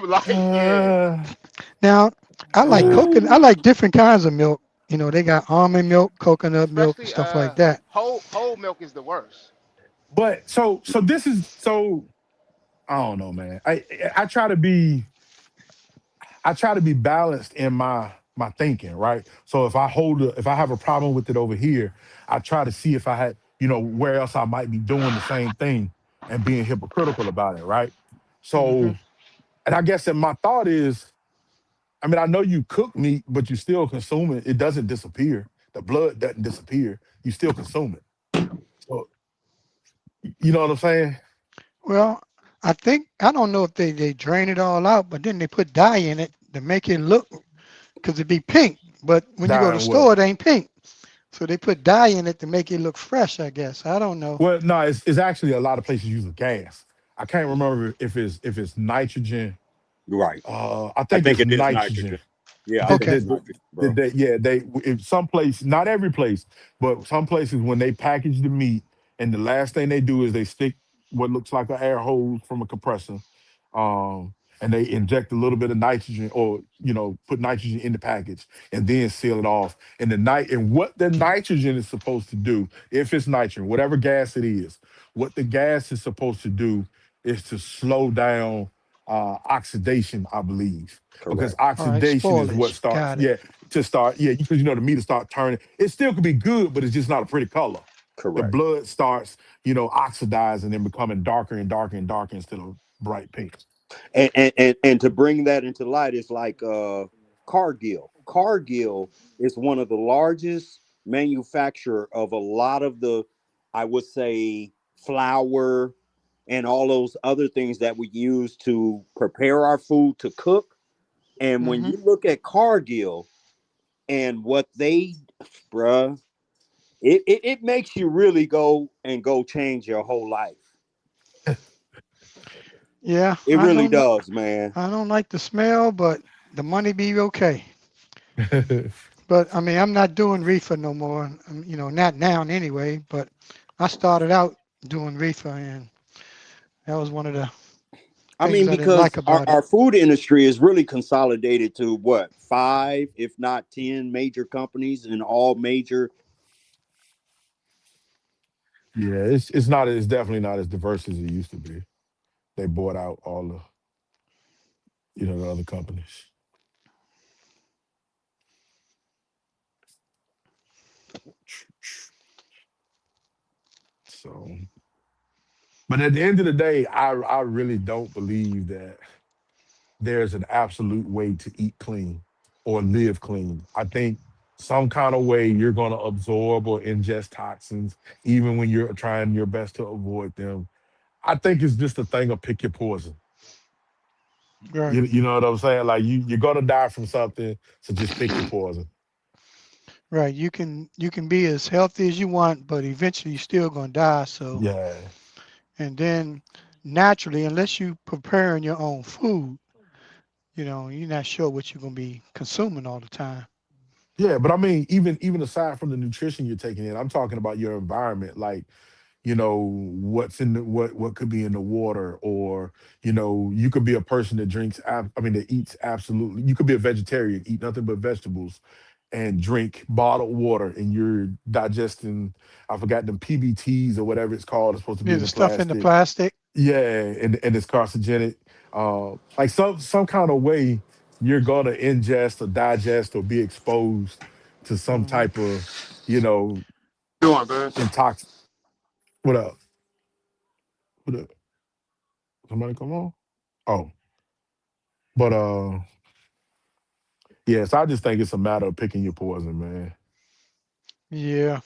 like yeah, Uh, Now, I like uh, cooking. I Ooh. like different kinds of milk. They got almond milk, coconut milk, and especially stuff like that. whole milk is the worst. but so this is so I don't know, man. I try to be balanced in my thinking, right? So if I have a problem with it over here, I try to see if I had, where else I might be doing the same thing and being hypocritical about it, right? Hmm. So, and I guess that my thought is, I mean, I know you cook meat, but you still consume it. It doesn't disappear. The blood doesn't disappear. You still consume it. You know what I'm saying? Well, I don't know if they drain it all out, but then they put dye in it to make it look because it be pink. But when you go to the Dying what? store, it ain't pink. So they put dye in it to make it look fresh, I guess. I don't know. Well, no, it's actually a lot of places use a gas. I can't remember if it's nitrogen. Right. I I think think it's it is nitrogen. nitrogen. Yeah, I That, think Okay. it's that, nitrogen, that, bro. that- yeah, they in some place, not every place, but some places when they package the meat, and the last thing they do is they stick what looks like an air hose from a compressor, and they inject a little bit of nitrogen, or put nitrogen in the package, and then seal it off. And what the nitrogen is supposed to do, if it's nitrogen, whatever gas it is, what the gas is supposed to do is to slow down oxidation, I believe, because Correct. All right. oxidation is what Spoilage. starts, Got it. yeah, because the meat will start turning. It still could be good, but it's just not a pretty color. The Correct. blood starts, oxidizing and becoming darker and darker and darker instead of bright pink. And to bring that into light is like Cargill. Cargill is one of the largest manufacturer of a lot of the, I would say, flour and all those other things that we use to prepare our food to cook. And when Mm-hmm. you look at Cargill and what they, bruh, it makes you really go change your whole life. Yeah. It really does, man. I don't like the smell, but the money be okay. But I mean, I'm not doing reefer no more. Not now anyway. But I started out doing reefer, and that was one of the I things mean, I didn't like because our, about it. our food industry is really consolidated to what, five, if not 10 major companies in all major. Yeah, it's definitely not as diverse as it used to be. They bought out all the other companies. So, but at the end of the day, I really don't believe that there's an absolute way to eat clean or live clean. I think some kind of way you're going to absorb or ingest toxins, even when you're trying your best to avoid them. I think it's just a thing of pick your poison. Right. You know what I'm saying? Like you're gonna die from something, so just pick your poison. Right. You can be as healthy as you want, but eventually you're still gonna die. So, Yeah, and then naturally, unless you preparing your own food, you're not sure what you're gonna be consuming all the time. yeah. But I mean, even aside from the nutrition you're taking in, I'm talking about your environment. Like what's in what could be in the water, or you could be a person that that eats absolutely. You could be a vegetarian, eat nothing but vegetables, and drink bottled water, and you're digesting. I forgot them PBTs or whatever it's called. It's supposed to be Yeah, in the the stuff in the plastic. plastic. Yeah, and it's carcinogenic. Like some kind of way you're gonna ingest or digest or be exposed to some Hmm. type of, you know, Doing, man. intox. What up? What up? Somebody come on? Oh, but yes, I just think it's a matter of picking your poison, man. Yeah,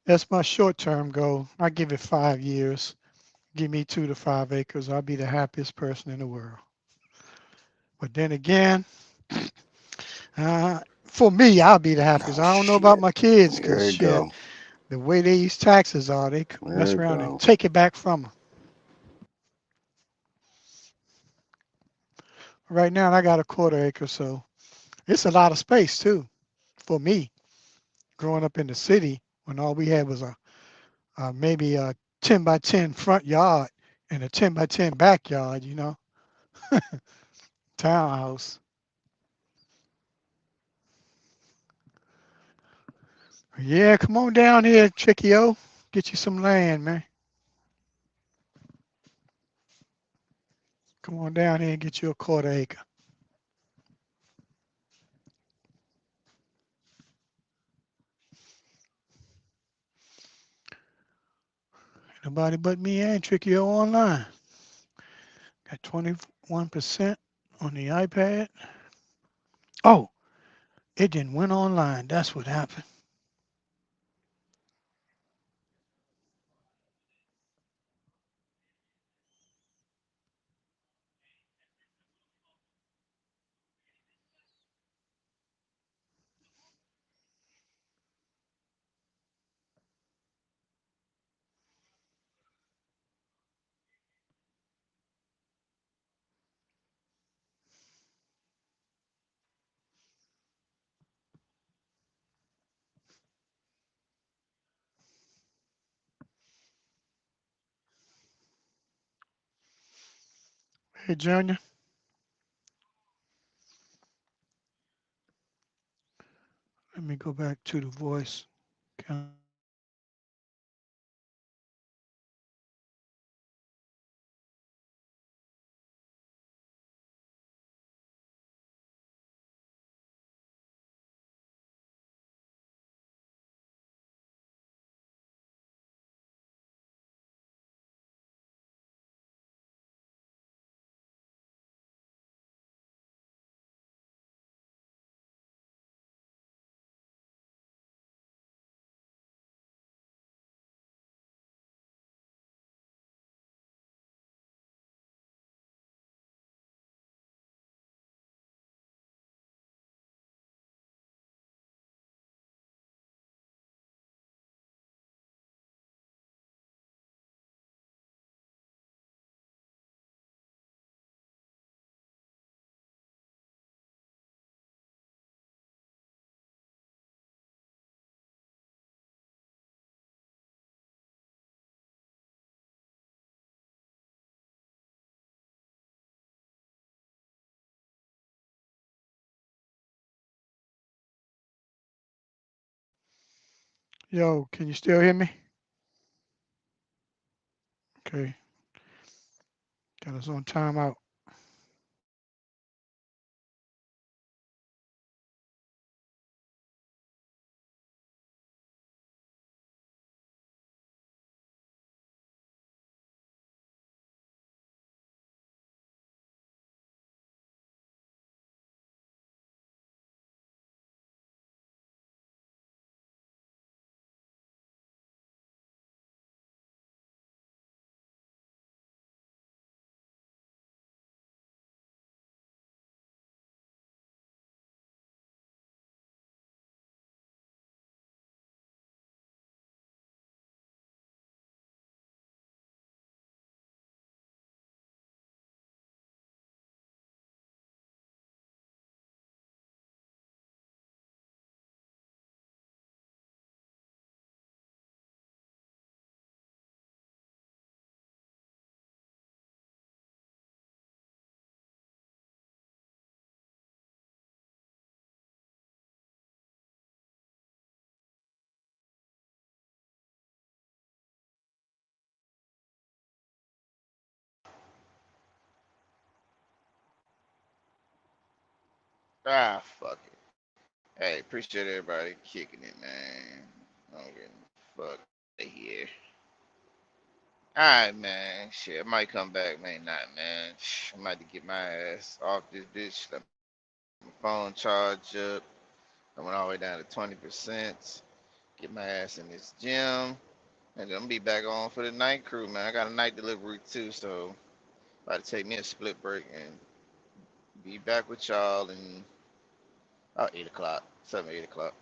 that's my short-term goal. I give it 5 years. Give me 2 to 5 acres. I'll be the happiest person in the world. But then again, for me, I'll be the happiest. Oh I don't know about shit. my kids, because There you shit, go. the way these taxes are, they could There mess you around and go. take it back from them. Right now, I got a quarter acre, so it's a lot of space too for me. Growing up in the city, when all we had was maybe a 10 by 10 front yard and a 10 by 10 backyard, townhouse. Yeah, come on down here, Chickio. Get you some land, man. Come on down here and get you a quarter acre. Nobody but me and Chickio online. Got 21% on the iPad. Oh, it didn't went online. That's what happened. Hey, Junior. Let me go back to the voice. Can Yo, can you still hear me? Okay, got us on timeout. Ah, fuck it. Hey, appreciate everybody kicking it, man. I'm getting fucked here. Alright, man. Shit, I might come back, may not, man. I might have to get my ass off this bitch. Let my phone charge up. I went all the way down to 20%. Get my ass in this gym. And then I'm be back on for the night crew, man. I got a night delivery too, so about to take me a split break and be back with y'all in about 8 o'clock, 7, 8 o'clock.